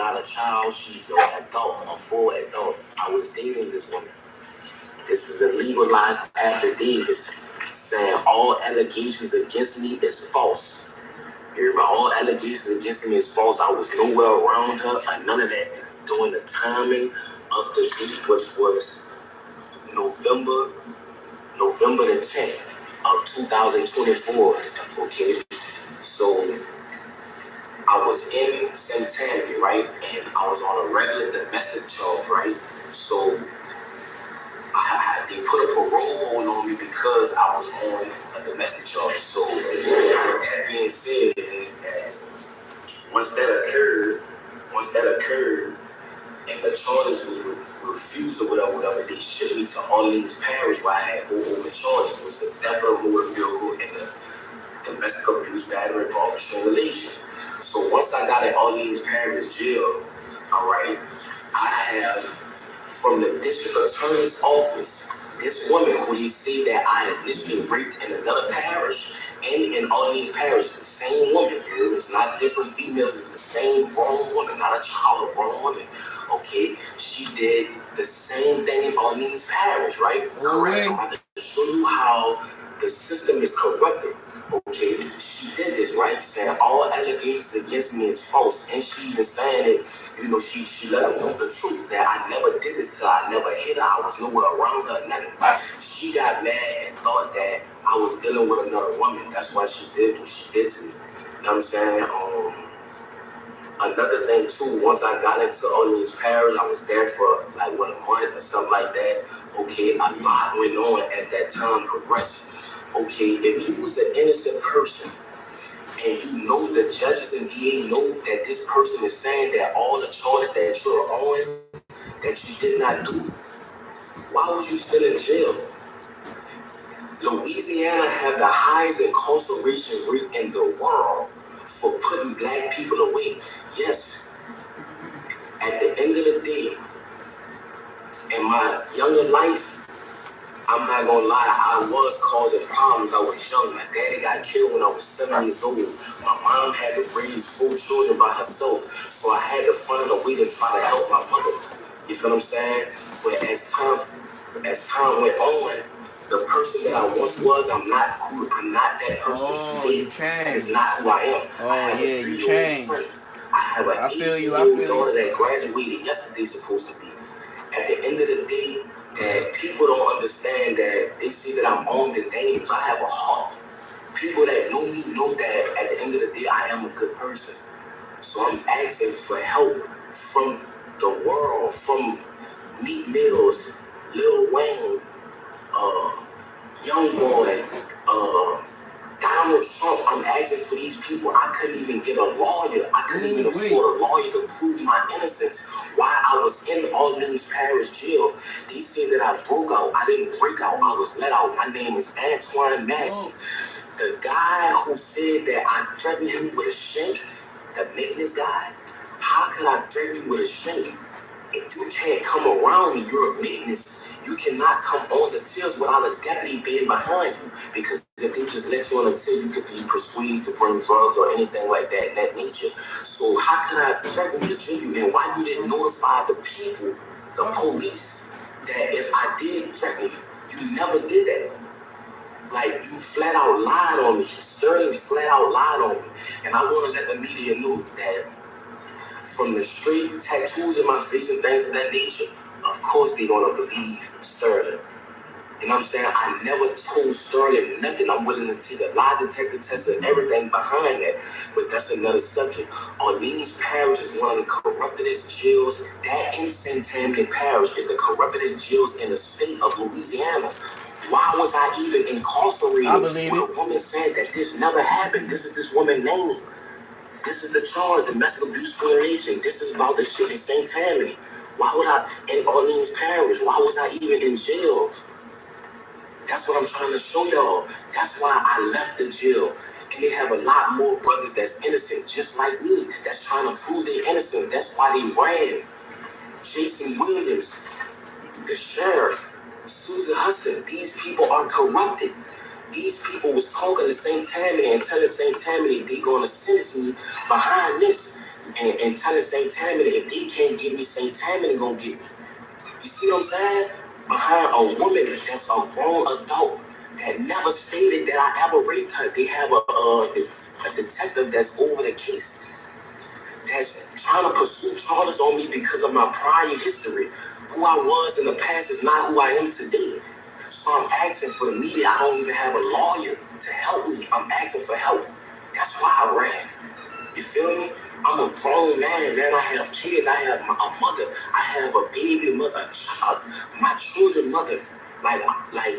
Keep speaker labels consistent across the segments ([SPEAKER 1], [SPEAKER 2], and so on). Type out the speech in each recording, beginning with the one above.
[SPEAKER 1] not a child. She's an adult, a full adult. I was dating this woman. This is a legalized affidavit saying all allegations against me is false. Everybody, all allegations against me is false. I was nowhere around her or none of that during the timing of the date, which was November the 10th of 2024. Okay, so I was in Centennial, right? And I was on a regular domestic charge, right? So they put a parole hold on me because I was on a domestic charge. So that being said is that once that occurred, and the charges was refused or whatever, they shipped me to Orleans Parish where I had no open charges. It was the theft of a motor vehicle and the domestic abuse, battery, involving strangulation. So once I got in Orleans Parish jail, all right, I have from the district attorney's office this woman who they say that I initially raped in another parish and in Orleans Parish. It's the same woman. It's not different females. It's the same grown woman, not a child, a grown woman. Okay, she did the same thing in Orleans Parish, right? Correct. I'm about to show you how the system is corrupted. Okay, she did this, right? Saying all allegations against me is false, and she even saying it. She let her know the truth that I never did this to her. I never hit her. I was nowhere around her. Nothing. She got mad and thought that I was dealing with another woman. That's why she did what she did to me. You know what I'm saying? Another thing too, once I got into Orleans Parish, I was there for like a month or something like that. Okay, a lot went on as that time progressed. Okay, if you was an innocent person and you know the judges and DA know that this person is saying that all the charges that you're on that you did not do, why was you still in jail? Louisiana have the highest incarceration rate in the world for putting black people away. Yes, at the end of the day, in my younger life, I'm not gonna lie, I was causing problems. I was young. My daddy got killed when I was 7 years old. My mom had to raise 4 children by herself, so I had to find a way to try to help my mother. You feel what I'm saying? But as time went on, the person that I once was, I'm not that person today. That is not who I am. I have a 3-year-old son. I have an 18-year-old daughter that graduated yesterday, supposed to be. At the end of the day, that people don't understand that they see that I'm armed and dangerous. I have a heart. People that know me know that at the end of the day, I am a good person. So I'm asking for help from the world, from Meek Mills, Lil Wayne, Young Boy, Donald Trump. I'm asking for these people. I couldn't even get a lawyer. I couldn't even afford a lawyer to prove my innocence while I was in Orleans Parish jail. They said that I broke out. I didn't break out. I was let out. My name is Antoine Massey. The guy who said that I threatened him with a shank, the maintenance guy, how could I threaten you with a shank? If you can't come around me, you're a maintenance. You cannot come on the tills without a deputy being behind you, because if they just let you on the till, you could be persuaded to bring drugs or anything like that nature. So how can I threaten you to kill you? And why you didn't notify the people, the police, that if I did threaten you, you never did that? Like, you flat out lied on me. Sterling flat out lied on me. And I want to let the media know that from the straight tattoos in my face and things of that nature, of course they're going to believe Sterling. You know what I'm saying? I never told Sterling nothing. I'm willing to take a lie detector test and everything behind that. But that's another subject. Orleans Parish is one of the corruptedest jails. That in St. Tammany Parish is the corruptedest jails in the state of Louisiana. Why was I even incarcerated with a woman saying that this never happened? This is this woman's name. This is the charge, domestic abuse violation. This is about the shit in St. Tammany. Why was I in Orleans Parish? Why was I even in jail? That's what I'm trying to show y'all. That's why I left the jail. And they have a lot more brothers that's innocent, just like me, that's trying to prove their innocence. That's why they ran. Jason Williams, the sheriff, Susan Hudson, these people are corrupted. These people was talking to St. Tammany and telling St. Tammany they gonna sentence me behind this. and telling St. Tammany, if they can't get me, St. Tammany gonna get me. You see what I'm saying? Behind a woman that's a grown adult that never stated that I ever raped her, they have a detective that's over the case, that's trying to pursue charges on me because of my prior history. Who I was in the past is not who I am today. So I'm asking for the media. I don't even have a lawyer to help me. I'm asking for help. That's why I ran. You feel me? I'm a grown man, man. I have kids. I have a mother. I have a baby mother, a child, my children mother. Like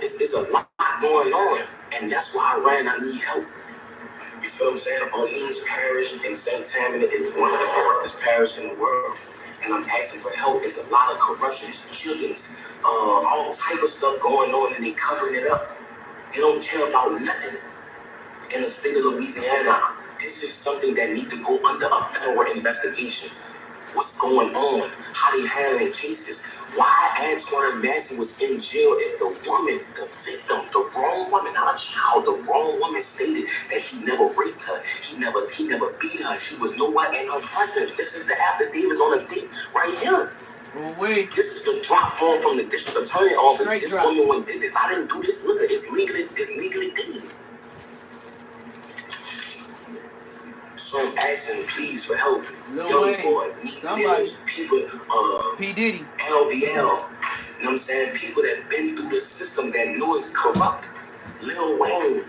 [SPEAKER 1] it's a lot going on. And that's why I ran. I need help. You feel what I'm saying? Orleans Parish in St. Tammany is one of the corruptest parishes in the world. And I'm asking for help. There's a lot of corruption. There's killings, all type of stuff going on, and they covering it up. They don't care about nothing in the state of Louisiana. This is something that needs to go under a federal investigation. What's going on? How they handling cases? Why Antoine Massey was in jail if the woman, the victim, the grown woman, not a child, the grown woman stated that he never raped her. He never beat her. He was nowhere in her presence. This is the affidavits on the date right here.
[SPEAKER 2] Oh, wait.
[SPEAKER 1] This is the drop form from the district attorney office.
[SPEAKER 2] Straight
[SPEAKER 1] this
[SPEAKER 2] drop.
[SPEAKER 1] woman did this. I didn't do this. Look, it's legally dated. So I'm asking, please, for help. Young boy, Mills, people,
[SPEAKER 2] P. Diddy,
[SPEAKER 1] LBL. You know what I'm saying? People that been through the system that know it's corrupt. Lil Wayne,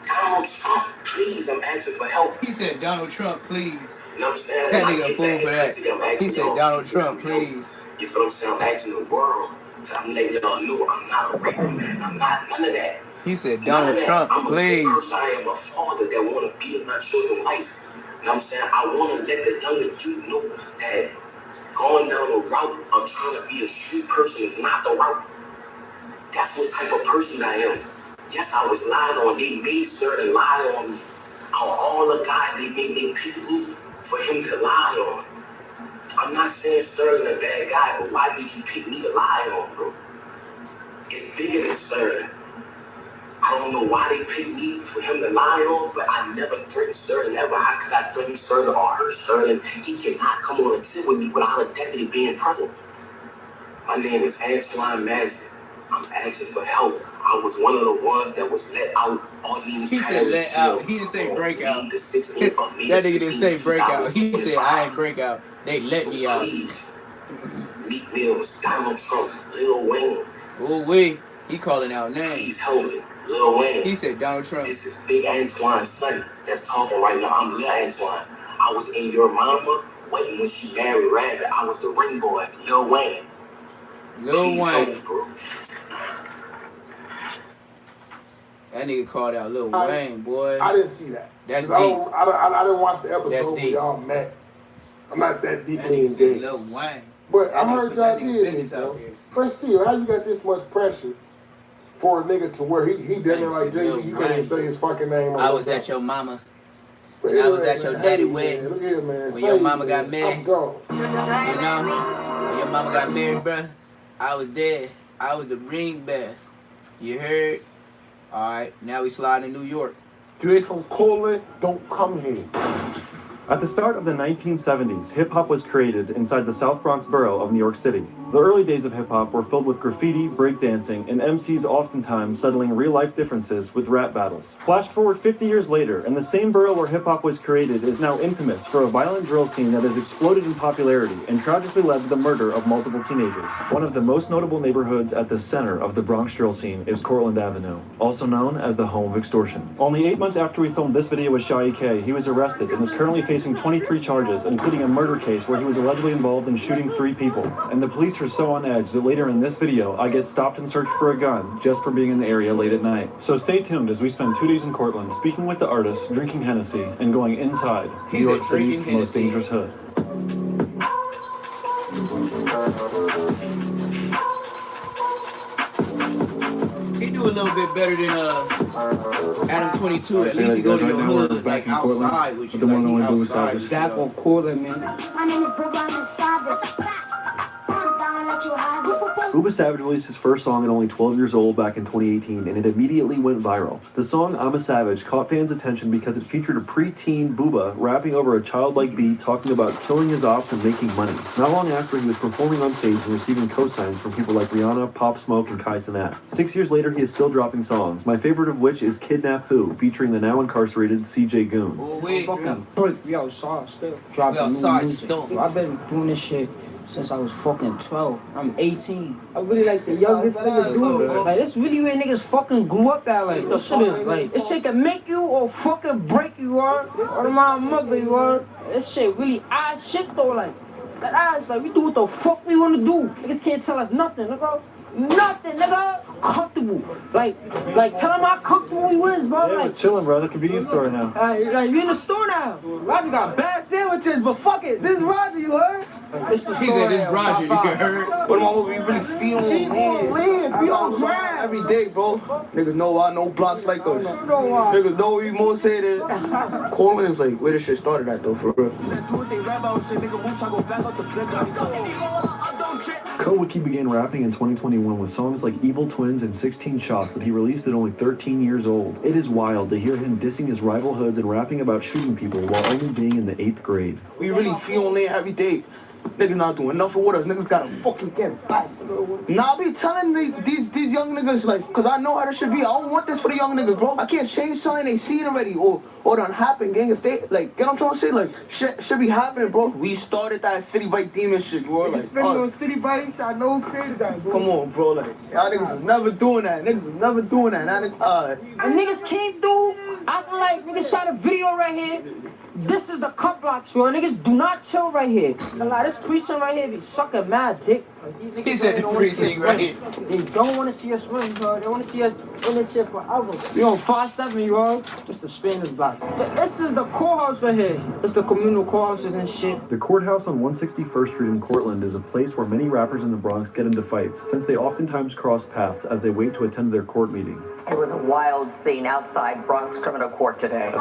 [SPEAKER 1] Donald Trump, please, I'm asking for help.
[SPEAKER 2] He said Donald Trump, please.
[SPEAKER 1] You know what I'm saying?
[SPEAKER 2] That nigga fool for that. He said Donald Trump, please.
[SPEAKER 1] You feel what I'm saying? I'm asking the world. So I'm letting y'all know I'm not a raper, man. I'm not none of that.
[SPEAKER 2] He said Donald Trump, please.
[SPEAKER 1] I am a father that want to be in my children's life. You know what I'm saying? I want to let the younger youth know that going down the route of trying to be a street person is not the route. That's what type of person I am. Yes, I was lied on. They made certain lie on me. All the guys, they picked me for him to lie on. I'm not saying Sterling a bad guy, but why did you pick me to lie on, bro? It's bigger than Sterling. I don't know why they picked me for him to lie on, but I never threatened Sterling ever. How could I threaten Sterling or hurt Sterling? He cannot come on and sit with me without a deputy being present. My name is Antoine Massey. I'm asking for help. I was one of the ones that was let out on these
[SPEAKER 2] He said let out. He didn't say breakout. That nigga didn't say breakout. He said I ain't breakout. They let me out.
[SPEAKER 1] Please. Meek Mills, Donald Trump, Lil Wayne.
[SPEAKER 2] Oh, wait. He calling out names.
[SPEAKER 1] Please help me. Lil Wayne.
[SPEAKER 2] He said Donald Trump.
[SPEAKER 1] This is Big Antoine's son that's talking right now. I'm Lil Antoine. I was in your mama waiting when she married Rabbit. I was the ring boy, Lil Wayne.
[SPEAKER 2] Lil Wayne.
[SPEAKER 1] Me, bro.
[SPEAKER 2] That nigga called out Lil Wayne, boy.
[SPEAKER 3] I didn't see that.
[SPEAKER 2] That's deep.
[SPEAKER 3] I didn't watch the episode where y'all met. I'm not that deeply engaged.
[SPEAKER 2] Lil Wayne.
[SPEAKER 3] But I heard y'all did it, bro. But still, how you got this much pressure for a nigga to where he did it like Jay-Z, you can't even say his fucking name.
[SPEAKER 2] I was at your mama.
[SPEAKER 3] But
[SPEAKER 2] I was at your daddy wedding.
[SPEAKER 3] Look here, man.
[SPEAKER 2] When your mama got married.
[SPEAKER 3] I'm gone.
[SPEAKER 2] You know? When your mama got married, bruh, I was there. I was the ring bearer. You heard? Alright, now we slide in New York.
[SPEAKER 3] You ain't from Cortland, don't come here.
[SPEAKER 4] At the start of the 1970s, hip-hop was created inside the South Bronx borough of New York City. The early days of hip-hop were filled with graffiti, breakdancing, and MCs oftentimes settling real-life differences with rap battles. Flash forward 50 years later, and the same borough where hip-hop was created is now infamous for a violent drill scene that has exploded in popularity and tragically led to the murder of multiple teenagers. One of the most notable neighborhoods at the center of the Bronx drill scene is Cortlandt Avenue, also known as the home of extortion. Only 8 months after we filmed this video with Shy K, he was arrested and is currently facing 23 charges, including a murder case where he was allegedly involved in shooting 3 people. And the police are so on edge that later in this video, I get stopped and searched for a gun just for being in the area late at night. So stay tuned as we spend 2 days in Cortland speaking with the artists, drinking Hennessy, and going inside New York City's most dangerous hood.
[SPEAKER 2] He do a little bit better than Adam 22. At least he go to your hood, like outside with you. Like he outside.
[SPEAKER 5] Back on Cortland, man.
[SPEAKER 6] My name is Bob on the side.
[SPEAKER 4] Booba Savage released his first song at only 12 years old back in 2018, and it immediately went viral. The song I'm a Savage caught fans' attention because it featured a preteen Booba rapping over a childlike beat talking about killing his ops and making money. Not long after, he was performing on stage and receiving cosigns from people like Rihanna, Pop Smoke, and Kai Cenat. 6 years later, he is still dropping songs, my favorite of which is Kidnap Who, featuring the now incarcerated CJ Goon.
[SPEAKER 5] Fucking brick, we outside still. Dropping new music. I've been doing this shit since I was fucking 12. I'm 18. I really like the youngest nigga doing it. Like, this really where niggas fucking grew up at. Like, this shit is like, this shit can make you or fucking break you, or my mother, you are. This shit really ass shit though, like, that ass, like, we do what the fuck we wanna do. Niggas can't tell us nothing, nigga. Nothing, nigga. Comfortable. Like, tell them how comfortable we was, bro.
[SPEAKER 4] Yeah,
[SPEAKER 5] like,
[SPEAKER 4] we're chilling, bro. The convenience store now.
[SPEAKER 5] Like, we in the store now. Roger got bad sandwiches, but fuck it. This is Roger, you heard? It's the store.
[SPEAKER 2] This Roger, you heard?
[SPEAKER 6] What am I really feeling?
[SPEAKER 5] Be on grind.
[SPEAKER 6] Every day, bro. Niggas know I know blocks like us. Niggas know we motivated. Cortland is like where this shit started at though, for real.
[SPEAKER 4] Kowicki began rapping in 2021 with songs like Evil Twins and 16 Shots that he released at only 13 years old. It is wild to hear him dissing his rival hoods and rapping about shooting people while only being in the 8th grade.
[SPEAKER 6] We really feel there every day. Niggas not doing nothing with us. Niggas gotta fucking get back. Nah, I be telling these young niggas, like, cause I know how this should be. I don't want this for the young niggas, bro. I can't change something they seen already or done happen, gang. If they, like, get what I'm trying to say? Like, shit should be happening, bro. We started that City Bike Demon shit, bro. Like,
[SPEAKER 5] Spending on city bikes, I know who created that, bro.
[SPEAKER 6] come on, bro. Like, y'all niggas was never doing that. Niggas was never doing that.
[SPEAKER 5] And niggas came through, acting like niggas shot a video right here. This is the cut block, yo. Niggas do not chill right here. Like, this precinct right here be sucking mad dick. Like,
[SPEAKER 2] He said the precinct right here.
[SPEAKER 5] They don't want to see us win, bro. They want to see us in this shit forever. We on 5-7, yo. Just the Spanish block. This is the courthouse right here. It's the communal courthouses and shit.
[SPEAKER 4] The courthouse on 161st Street in Cortland is a place where many rappers in the Bronx get into fights, since they oftentimes cross paths as they wait to attend their court meeting.
[SPEAKER 7] It was a wild scene outside Bronx Criminal Court today.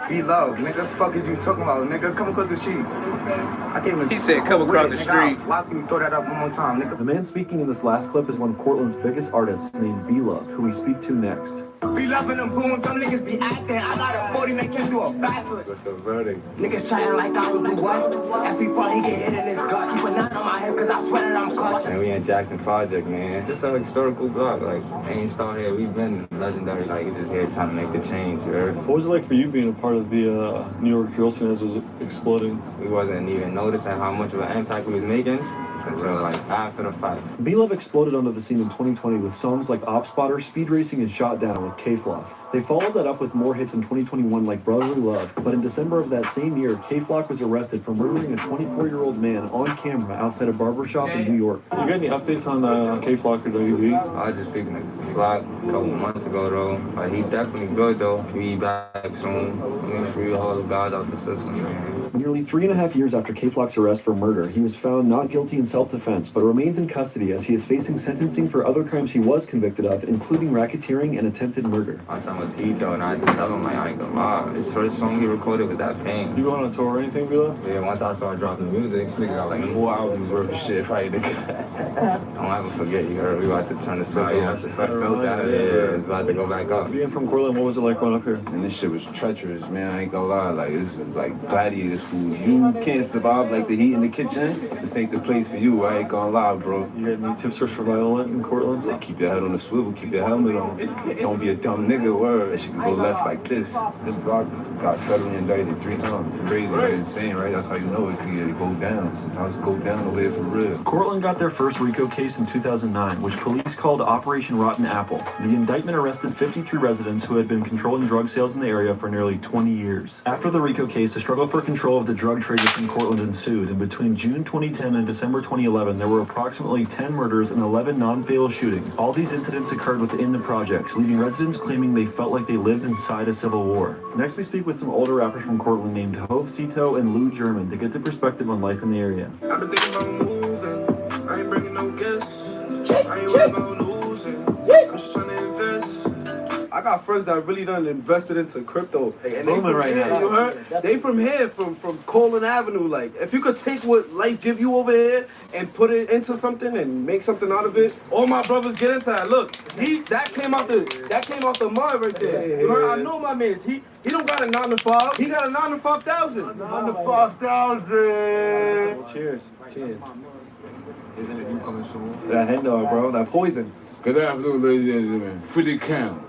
[SPEAKER 8] Be love, nigga. Fuck is you talking about, nigga? Come across the street. I can't even.
[SPEAKER 2] He said, come across the street.
[SPEAKER 8] Why can you throw that up one more time, nigga?
[SPEAKER 4] The man speaking in this last clip is one of Cortland's biggest artists named B-Love, who we speak to next.
[SPEAKER 9] Be loving them goons, some niggas be acting. I got a 40, make him do a backflip.
[SPEAKER 8] What's the verdict?
[SPEAKER 9] Niggas trying like I don't do what? Every fall he get hit in his gut. Keep a knot on my head cause I swear that I'm clutching.
[SPEAKER 8] And we in Jackson Project, man. Just a historical block. Like, ain't started here. We've been legendary. Like, we just here trying to make the change, you heard?
[SPEAKER 4] What was it like for you being a part of the New York drill scene as it was exploding?
[SPEAKER 8] We wasn't even noticing how much of an impact we was making until, like, after the fight.
[SPEAKER 4] B-Love exploded onto the scene in 2020 with songs like Op Spotter, Speed Racing, and Shot Down with K-Flock. They followed that up with more hits in 2021 like Brotherly Love, but in December of that same year, K-Flock was arrested for murdering a 24-year-old man on camera outside a barbershop in New York. You got any updates on K-Flock or WB?
[SPEAKER 8] I was just speaking to Flock a couple months ago, though. Like, he definitely good, though. He back soon. We free all the guys out the system, man.
[SPEAKER 4] Nearly 3.5 years after K-Flock's arrest for murder, he was found not guilty in self-defense, but remains in custody as he is facing sentencing for other crimes he was convicted of, including racketeering and attempted murder.
[SPEAKER 8] My son was heat, though, and I had to tell him, like, I ain't gonna lie. His first song he recorded was that Pain.
[SPEAKER 4] You going on a tour or anything, Bila?
[SPEAKER 8] Yeah, once I started dropping music, this nigga got like 4 albums worth of shit right nigga. Don't ever forget, you heard, we about to turn the switch on.
[SPEAKER 6] Yeah, that's a fact. Felt that.
[SPEAKER 8] Yeah, it's about to go back up.
[SPEAKER 4] Being from Cortland, what was it like going up here?
[SPEAKER 10] And this shit was treacherous, man. I ain't gonna lie. Like, this is like gladiator school. You can't survive like the heat in the kitchen. This ain't the place for you. I ain't gonna lie, bro.
[SPEAKER 4] You got any tips for survival in Cortland?
[SPEAKER 10] Like, keep your head on the swivel. Keep your helmet on. Don't be a dumb nigga. Word. That shit can go left like this. This block got federally indicted 3 times. Crazy, right? Insane, right? That's how you know it can go down. Sometimes it go down over here for real.
[SPEAKER 4] Cortland got their first RICO case in 2009, which police called Operation Rotten Apple. The indictment arrested 53 residents who had been controlling drug sales in the area for nearly 20 years. After the RICO case, a struggle for control of the drug trade within Cortland ensued, and between June 2010 and December 2011, there were approximately 10 murders and 11 non-fatal shootings. All these incidents occurred within the projects, leaving residents claiming they felt like they lived inside a civil war. Next, we speak with some older rappers from Cortland named Hope Cito and Lou German to get their perspective on life in the area.
[SPEAKER 11] I've been thinking about moving. I ain't bringing no guests. I ain't worried about losing. I'm just trying to invest. I
[SPEAKER 12] got friends that really done invested into crypto.
[SPEAKER 4] And they right now.
[SPEAKER 12] You heard? They from here, from Colin Avenue. Like, if you could take what life give you over here and put it into something and make something out of it, all my brothers get into that. Look, that came out the mud right there. You heard? I know my man's. He don't got a 9 to 5. He got a 9 to 5,000. 9 to 5,000.
[SPEAKER 4] Cheers. Cheers. That hen dog, bro. That poison.
[SPEAKER 13] Good afternoon, ladies and gentlemen. Free count.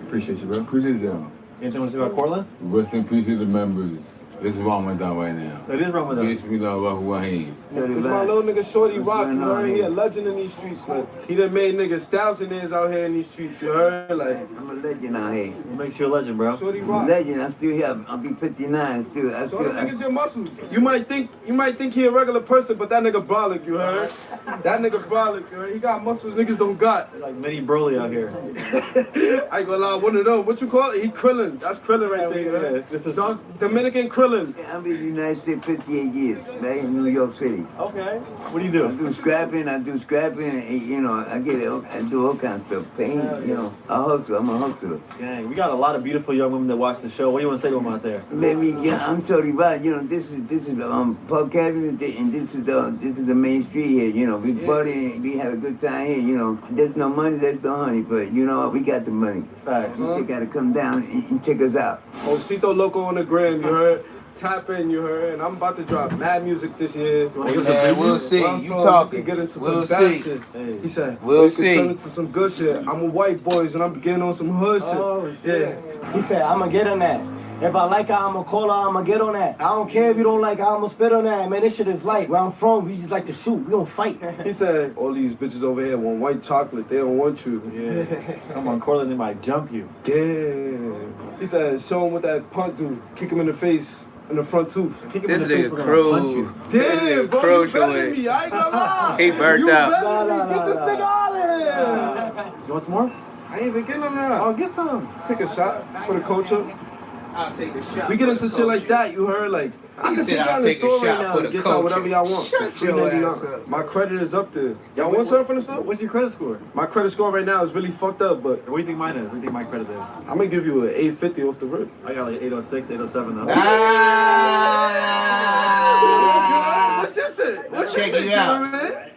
[SPEAKER 4] Appreciate you, bro.
[SPEAKER 13] Appreciate y'all.
[SPEAKER 4] Anything want to say about Cortland?
[SPEAKER 13] Rest in peace to the members. This is Ramadan right now.
[SPEAKER 4] It is Ramadan.
[SPEAKER 12] It's my little nigga Shorty Rock, you heard? He a legend in these streets. Like, he done made niggas thousandaires out here in these streets, you heard? Like,
[SPEAKER 14] I'm a legend out here.
[SPEAKER 4] What makes you a legend, bro?
[SPEAKER 12] Shorty
[SPEAKER 14] I'm
[SPEAKER 12] Rock.
[SPEAKER 14] a legend. I still here. I'll be 59 still.
[SPEAKER 12] So the niggas in muscles. You might think he a regular person, but that nigga brolic, you heard? That nigga brolic, you heard? He got muscles niggas don't got.
[SPEAKER 4] Like mini Broly out here.
[SPEAKER 12] I ain't gonna lie, one of them. What you call it? He Krillin. That's Krillin right there, you heard?
[SPEAKER 4] This is
[SPEAKER 12] Dominican Krillin.
[SPEAKER 14] I've been in the United States 58 years, back in New York City.
[SPEAKER 4] Okay. What do you do?
[SPEAKER 14] I do scrapping, and, you know, I do all kinds of stuff. Paint, you know, I hustle. I'm a hustler.
[SPEAKER 4] Dang, we got a lot of beautiful young women that watch the show. What do you want to say to them out there?
[SPEAKER 14] Baby, yeah, I'm totally right. You know, this is Park Avenue, and this is the main street here. You know, we party and we have a good time here. You know, there's no money, there's no honey, but you know what? We got the money.
[SPEAKER 4] Facts.
[SPEAKER 14] You gotta come down and check us out.
[SPEAKER 12] Osito Loco on the gram, you heard? Tap in, you heard? And I'm about to drop mad music this year.
[SPEAKER 2] Man, we'll see. You talking.
[SPEAKER 12] Get into
[SPEAKER 2] We'll
[SPEAKER 12] some bad
[SPEAKER 2] see.
[SPEAKER 12] shit. He said,
[SPEAKER 2] We'll
[SPEAKER 12] we
[SPEAKER 2] see.
[SPEAKER 12] can turn into some good shit. I'm a white boys and I'm getting on some hood shit.
[SPEAKER 9] Oh,
[SPEAKER 12] Yeah.
[SPEAKER 9] He said, I'ma get on that. If I like her, I'ma call her, I'ma get on that. I don't care if you don't like her, I'ma spit on that. Man, this shit is light. Where I'm from, we just like to shoot. We don't fight.
[SPEAKER 12] He said, all these bitches over here want white chocolate. They don't want you.
[SPEAKER 4] Yeah. Come on, Cortland, they might jump you.
[SPEAKER 12] Damn. He said, show him what that punk do. Kick him in the face. In the front tooth.
[SPEAKER 2] This nigga Crow.
[SPEAKER 12] Damn, bro,
[SPEAKER 2] Crow
[SPEAKER 12] you better than
[SPEAKER 2] showing.
[SPEAKER 12] me. I ain't gonna lie.
[SPEAKER 2] He burnt
[SPEAKER 12] you
[SPEAKER 2] out.
[SPEAKER 12] better than me. Get this nigga out of here.
[SPEAKER 4] You want some more?
[SPEAKER 12] I ain't even getting him now.
[SPEAKER 4] Oh, get some.
[SPEAKER 12] Take a shot for the culture.
[SPEAKER 2] I'll take the shot.
[SPEAKER 12] We get into shit like that, you heard? Like, I can
[SPEAKER 2] said
[SPEAKER 12] sit
[SPEAKER 2] I'll
[SPEAKER 12] down in the
[SPEAKER 2] take a
[SPEAKER 12] store
[SPEAKER 2] shot
[SPEAKER 12] right now
[SPEAKER 2] for
[SPEAKER 12] and
[SPEAKER 2] the
[SPEAKER 12] get y'all
[SPEAKER 2] culture.
[SPEAKER 12] whatever y'all want.
[SPEAKER 2] Shut
[SPEAKER 12] For
[SPEAKER 2] your
[SPEAKER 12] $3.99.
[SPEAKER 2] ass up.
[SPEAKER 12] My credit is up there. Y'all want something from the store?
[SPEAKER 4] What's your credit score?
[SPEAKER 12] My credit score right now is really fucked up, but
[SPEAKER 4] What do you think mine is? What do you think my credit is?
[SPEAKER 12] I'm gonna give you an 850 off the rip.
[SPEAKER 4] I got like 806, 807 though.
[SPEAKER 12] What's your shit? What's your
[SPEAKER 2] Check
[SPEAKER 12] shit,
[SPEAKER 2] you out.
[SPEAKER 12] man?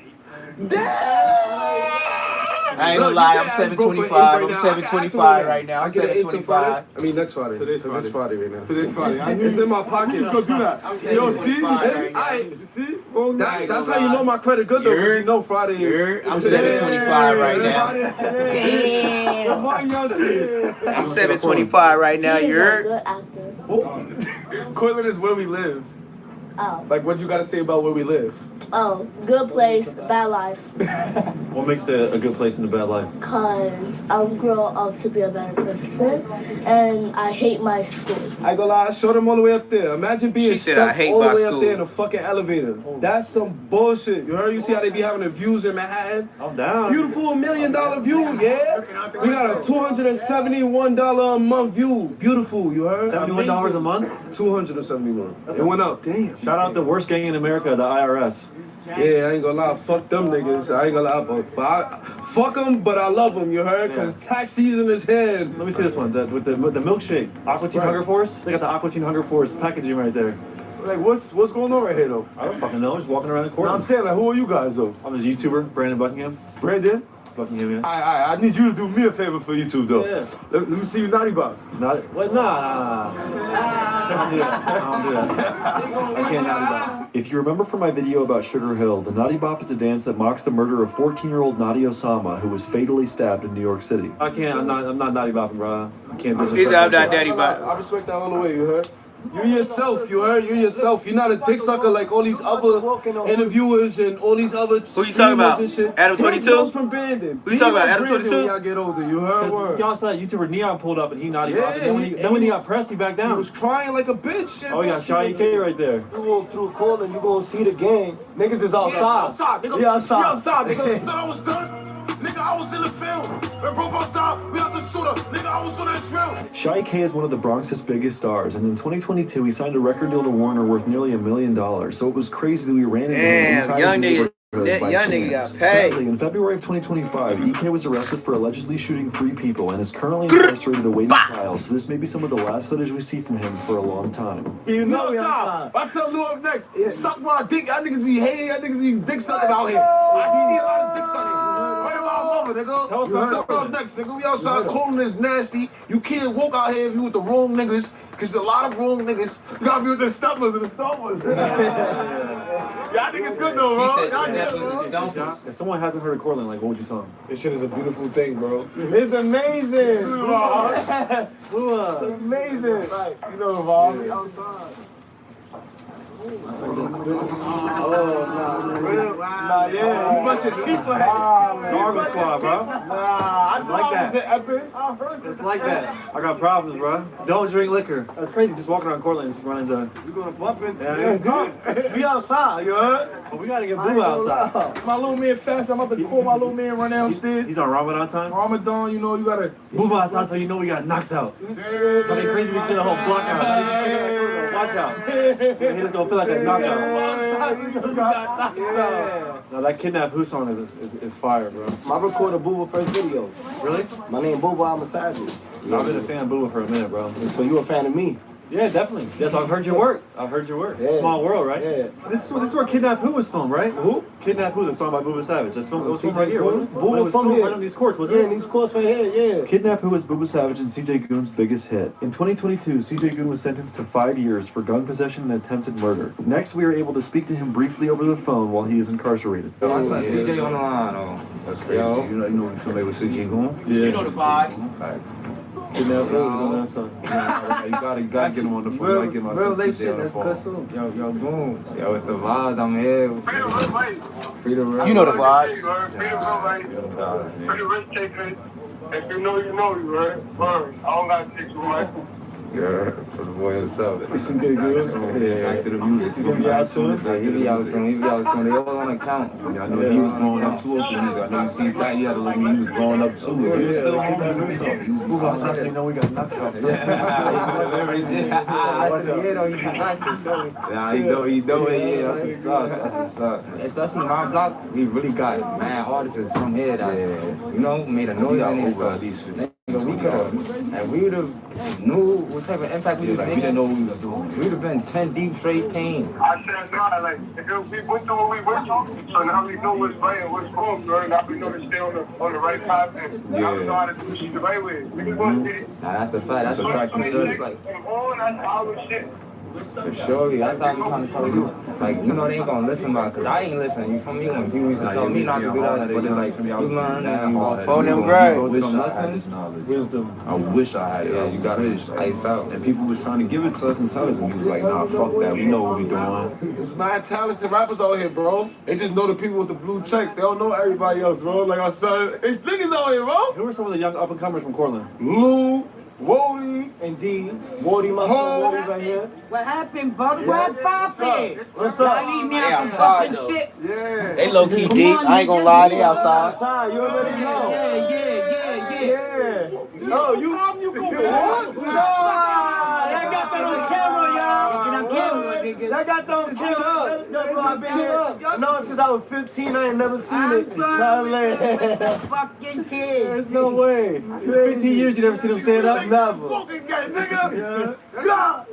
[SPEAKER 2] I ain't gonna lie, I'm 725. I'm 725 right now. I'm 725.
[SPEAKER 12] I mean next Friday. Today's Friday right now.
[SPEAKER 6] Today's Friday.
[SPEAKER 12] It's in my pocket.
[SPEAKER 6] Go do that.
[SPEAKER 12] Yo, see?
[SPEAKER 6] See?
[SPEAKER 12] That's how you know my credit good though, because you know Friday is.
[SPEAKER 2] I'm 725 right now.
[SPEAKER 12] Damn.
[SPEAKER 2] I'm 725 right now. You heard?
[SPEAKER 15] Good actor.
[SPEAKER 6] Cortland is where we live.
[SPEAKER 15] Oh.
[SPEAKER 6] Like, what you gotta say about where we live?
[SPEAKER 15] Oh, good place, bad life.
[SPEAKER 4] What makes it a good place in a bad life?
[SPEAKER 15] Cause I'll grow up to be a better person, and I hate my school.
[SPEAKER 12] I ain't gonna lie, I showed them all the way up there. Imagine being
[SPEAKER 2] She said,
[SPEAKER 12] stuck
[SPEAKER 2] I hate
[SPEAKER 12] all the
[SPEAKER 2] my
[SPEAKER 12] way
[SPEAKER 2] school.
[SPEAKER 12] up there in a fucking elevator. That's some bullshit. You heard? You see how they be having the views in Manhattan?
[SPEAKER 4] I'm down.
[SPEAKER 12] Beautiful $1 million view, yeah? We got a $271 a month view. Beautiful, you heard?
[SPEAKER 4] $71 a month?
[SPEAKER 12] $271. It went up.
[SPEAKER 4] Damn. Shout out the worst gang in America, the IRS.
[SPEAKER 12] Yeah, I ain't gonna lie, fuck them niggas. I ain't gonna lie, but fuck them, but I love them, you heard? Cause tax season is here.
[SPEAKER 4] Let me see this one, with the milkshake. Aqua Teen Hunger Force? They got the Aqua Teen Hunger Force packaging right there.
[SPEAKER 6] Like, what's going on right here, though?
[SPEAKER 4] I don't fucking know, just walking around the court.
[SPEAKER 6] No, I'm saying, like, who are you guys, though?
[SPEAKER 4] I'm a YouTuber, Brandon Buckingham.
[SPEAKER 6] Brandon?
[SPEAKER 4] Buckingham, yeah.
[SPEAKER 6] I need you to do me a favor for YouTube, though.
[SPEAKER 4] Yeah.
[SPEAKER 6] Let me see you naughty bop.
[SPEAKER 4] Not, what? Nah. I don't do that. I can't naughty bop. If you remember from my video about Sugar Hill, the naughty bop is a dance that mocks the murder of 14-year-old Nadi Osama, who was fatally stabbed in New York City. I can't. I'm not naughty bopping, bro. I can't disrespect.
[SPEAKER 2] I'm not daddy bop.
[SPEAKER 12] I respect that all the way, you heard? You yourself, you heard? You yourself. You're not a dick sucker like all these other interviewers and all these other
[SPEAKER 2] Who you talking about?
[SPEAKER 12] and shit.
[SPEAKER 2] Adam 22?
[SPEAKER 12] From Brandon.
[SPEAKER 2] Who you talking about? Adam
[SPEAKER 12] Brandon
[SPEAKER 2] 22?
[SPEAKER 12] When y'all get older, you heard? Word.
[SPEAKER 4] Y'all saw that YouTuber Neon pulled up and he naughty
[SPEAKER 12] Yeah,
[SPEAKER 4] bopped. Then when he got pressed, he backed down.
[SPEAKER 12] He was crying like a bitch.
[SPEAKER 4] Oh, you got Shy K right there.
[SPEAKER 9] You walk through Cortland, you gonna see the gang. Niggas is outside.
[SPEAKER 11] Nigga.
[SPEAKER 9] Yeah, outside.
[SPEAKER 11] We outside, nigga. Thought I was done. Nigga, I was in the field. When Bro bust out, we out the shooter. Nigga, I was on that drill.
[SPEAKER 4] Shy K is one of the Bronx's biggest stars, and in 2022 he signed a record deal to Warner worth nearly $1 million. So it was crazy that we ran into him inside his neighborhood.
[SPEAKER 2] That
[SPEAKER 4] by
[SPEAKER 2] young
[SPEAKER 4] chance.
[SPEAKER 2] nigga got paid.
[SPEAKER 4] Sadly, in February of 2025, EK was arrested for allegedly shooting 3 people and is currently incarcerated awaiting trial. So this may be some of the last footage we see from him for a long time.
[SPEAKER 11] You know outside. I tell Lou up next. Suck my dick. Y'all niggas be hating. Y'all niggas be dick suckers out here. I see a lot of dick suckers. Right about all over, nigga. Suck up next, nigga. We outside. Calling is nasty. You can't walk out here if you with the wrong niggas. Cause there's a lot of wrong niggas. You gotta be with the steppers and the stompers. Y'all niggas good though, bro.
[SPEAKER 2] He said the steppers and stompers.
[SPEAKER 4] If someone hasn't heard of Cortland, like, what would you tell them?
[SPEAKER 11] This shit is a beautiful thing, bro.
[SPEAKER 9] It's amazing. It's amazing.
[SPEAKER 11] Right, you know, Bob. We outside.
[SPEAKER 9] Nah, yeah. You must have teeth for
[SPEAKER 4] Gargle Squad, bro.
[SPEAKER 9] Nah,
[SPEAKER 4] It's like that. It's like that. I got problems, bro. Don't drink liquor. That's crazy. Just walking around Cortland, just running to.
[SPEAKER 9] We gonna bump it.
[SPEAKER 4] Yeah,
[SPEAKER 9] We outside, you heard?
[SPEAKER 4] but we gotta get Boo outside.
[SPEAKER 11] My little man fast. I'm up to call my little man run downstairs.
[SPEAKER 4] He's on Ramadan time.
[SPEAKER 11] Ramadan, you know, you gotta.
[SPEAKER 4] Boo outside, so you know we got knocks out. So they crazy. We feel the whole block out. Watch out. He just gonna feel like a knockout. Now that Kidnap Who song is fire, bro.
[SPEAKER 9] I recorded Booba first video.
[SPEAKER 4] Really?
[SPEAKER 9] My name Booba, I'm a savage.
[SPEAKER 4] I've been a fan of Booba for a minute, bro.
[SPEAKER 9] So you a fan of me?
[SPEAKER 4] Yeah, definitely. Yes, I've heard your work.
[SPEAKER 9] Yeah.
[SPEAKER 4] Small world, right?
[SPEAKER 9] Yeah.
[SPEAKER 4] This is where Kidnap Who was filmed, right?
[SPEAKER 9] Who?
[SPEAKER 4] Kidnap Who, the song by Booba Savage. It was filmed right here, wasn't it?
[SPEAKER 9] Booba
[SPEAKER 4] It was
[SPEAKER 9] from
[SPEAKER 4] filmed
[SPEAKER 9] here.
[SPEAKER 4] right on these courts, wasn't
[SPEAKER 9] Yeah,
[SPEAKER 4] it?
[SPEAKER 9] in these courts right here, yeah.
[SPEAKER 4] Kidnap Who was Booba Savage and CJ Goon's biggest hit. In 2022, CJ Goon was sentenced to 5 years for gun possession and attempted murder. Next, we were able to speak to him briefly over the phone while he is incarcerated.
[SPEAKER 8] My son CJ on the line, oh.
[SPEAKER 10] That's crazy.
[SPEAKER 8] Yo.
[SPEAKER 10] You know you familiar with CJ Goon?
[SPEAKER 4] Yeah.
[SPEAKER 2] You know the vibes.
[SPEAKER 4] Kidnap Who was on that song.
[SPEAKER 10] You gotta get him on the phone. You gotta get my son CJ on the phone.
[SPEAKER 8] Yo, boom. Yo, it's the vibes. I'm here. Freedom,
[SPEAKER 2] You know the vibes.
[SPEAKER 11] If you know, you know, you right? I don't gotta take you right.
[SPEAKER 10] Yeah, for the boy himself.
[SPEAKER 4] CJ Goon.
[SPEAKER 10] Yeah, after the music.
[SPEAKER 4] He gonna be out soon?
[SPEAKER 8] Yeah, he be out soon. They all on account.
[SPEAKER 10] I know he was blowing up too off the music. I know you seen that. He had a little he was blowing up too. If he was still on music,
[SPEAKER 4] Move outside so you know we got knocks out.
[SPEAKER 8] Yeah, he know it. Yeah, that's what's up. That's what's up. Especially my block, we really got man artists from here that you know made a noise in it. So we could have, and we would have knew what type of impact we was making.
[SPEAKER 10] We didn't know what we was doing.
[SPEAKER 8] We'd have been 10 deep straight pain.
[SPEAKER 11] I said, nah, like, we went through what we went through, so now we know what's right and what's wrong, right? Now we know to stay on the right path, and now we know how to do shit the right way. We just want to get
[SPEAKER 8] Nah, that's a fact. That's a fact. You said it's like.
[SPEAKER 11] that's our shit.
[SPEAKER 8] For sure, that's how I'm trying to tell you. Like, you know, they ain't gonna listen about, cause I ain't listening. You feel me? When people used to tell me not to do that, but it's like, you learn and
[SPEAKER 2] Phone them great.
[SPEAKER 10] We don't listen. Wisdom. I wish I had it.
[SPEAKER 8] Yeah, you got
[SPEAKER 10] wish.
[SPEAKER 8] ice out.
[SPEAKER 10] And people was trying to give it to us and tell us, and we was like, nah, fuck that. We know what we doing.
[SPEAKER 11] There's 9 talented rappers out here, bro. They just know the people with the blue checks. They don't know everybody else, bro. Like I said, it's niggas out here, bro.
[SPEAKER 4] Who are some of the young up and comers from Cortland?
[SPEAKER 11] Lou, Wody,
[SPEAKER 9] Indeed. Wody, my son, Wody right here.
[SPEAKER 5] What happened, bro? Where poppin'?
[SPEAKER 9] What's up?
[SPEAKER 5] I need me
[SPEAKER 2] They
[SPEAKER 5] out the
[SPEAKER 2] outside,
[SPEAKER 5] fucking
[SPEAKER 2] though.
[SPEAKER 5] shit.
[SPEAKER 11] yeah.
[SPEAKER 2] They low key deep. I ain't gonna lie, they outside.
[SPEAKER 9] Outside, you already know.
[SPEAKER 5] Yeah.
[SPEAKER 9] Oh, you go what? Nah, I got that on camera, y'all. I got that on camera. I know since I was 15, I ain't never seen it.
[SPEAKER 5] Fucking kid.
[SPEAKER 4] There's no way. 15 years you never seen him stand up? Never.
[SPEAKER 11] Fucking gay, nigga. Yeah.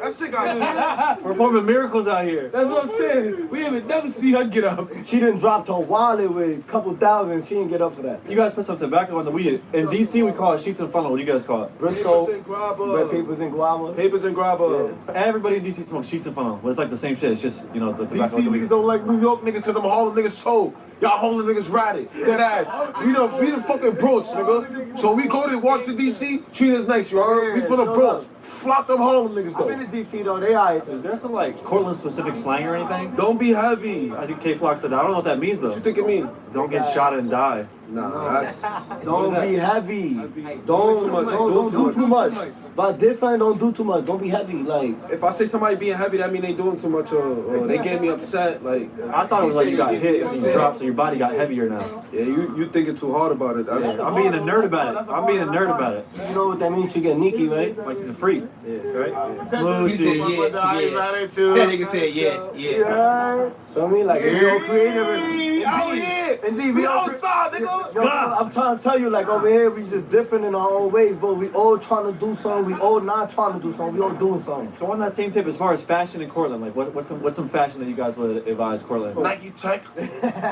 [SPEAKER 11] That shit got
[SPEAKER 4] Performing miracles out here.
[SPEAKER 11] That's what I'm saying. We ain't never see her get up.
[SPEAKER 9] She done dropped her wallet with a couple thousand. She didn't get up for that.
[SPEAKER 4] You guys put some tobacco on the weed. In DC, we call it sheets and funnel. What do you guys call it?
[SPEAKER 9] Briscoe,
[SPEAKER 11] Papers and grabber.
[SPEAKER 9] red papers and guava.
[SPEAKER 11] Papers and grabber.
[SPEAKER 4] Everybody in DC smokes sheets and funnel. But it's like the same shit. It's just, you know, the tobacco.
[SPEAKER 11] DC niggas don't like New York niggas till them Harlem niggas told. Y'all Harlem niggas ratted. Dead ass. We the fucking Bronx, nigga. So we go to Washington DC, treat us nice, you heard? We from the Bronx. Flop them Harlem niggas
[SPEAKER 9] I've been
[SPEAKER 11] though.
[SPEAKER 9] to DC though, they alright.
[SPEAKER 4] Is there some like Cortland specific slang or anything?
[SPEAKER 11] Don't be heavy.
[SPEAKER 4] I think K Flock said that. I don't know what that means though.
[SPEAKER 11] What you think it mean?
[SPEAKER 4] Don't get shot and die.
[SPEAKER 12] Nah, that's...
[SPEAKER 9] Don't be heavy. Don't do too much. But this time, don't do too much. Don't be heavy. Like,
[SPEAKER 12] if I say somebody being heavy, that mean they doing too much or they get me upset. Like,
[SPEAKER 4] I thought it was like you got hit and you dropped, so your body got heavier now.
[SPEAKER 12] Yeah, you thinking too hard about it. That's
[SPEAKER 4] I'm being a nerd about it. I'm being a nerd about it.
[SPEAKER 9] you know what that means? You get Nikki, right?
[SPEAKER 4] Like she's a freak. Yeah, right?
[SPEAKER 2] Smooth shit, yeah. That nigga said, yeah.
[SPEAKER 9] So I mean, like, we all creative.
[SPEAKER 11] Out here.
[SPEAKER 9] Indeed,
[SPEAKER 11] We outside, nigga.
[SPEAKER 9] Yo, I'm trying to tell you, like, over here, we just different in our own ways, but we all trying to do something. We all not trying to do something. We all doing something.
[SPEAKER 4] So on that same tip, as far as fashion in Cortland, like what's some fashion that you guys would advise Cortland?
[SPEAKER 11] Nike Tech,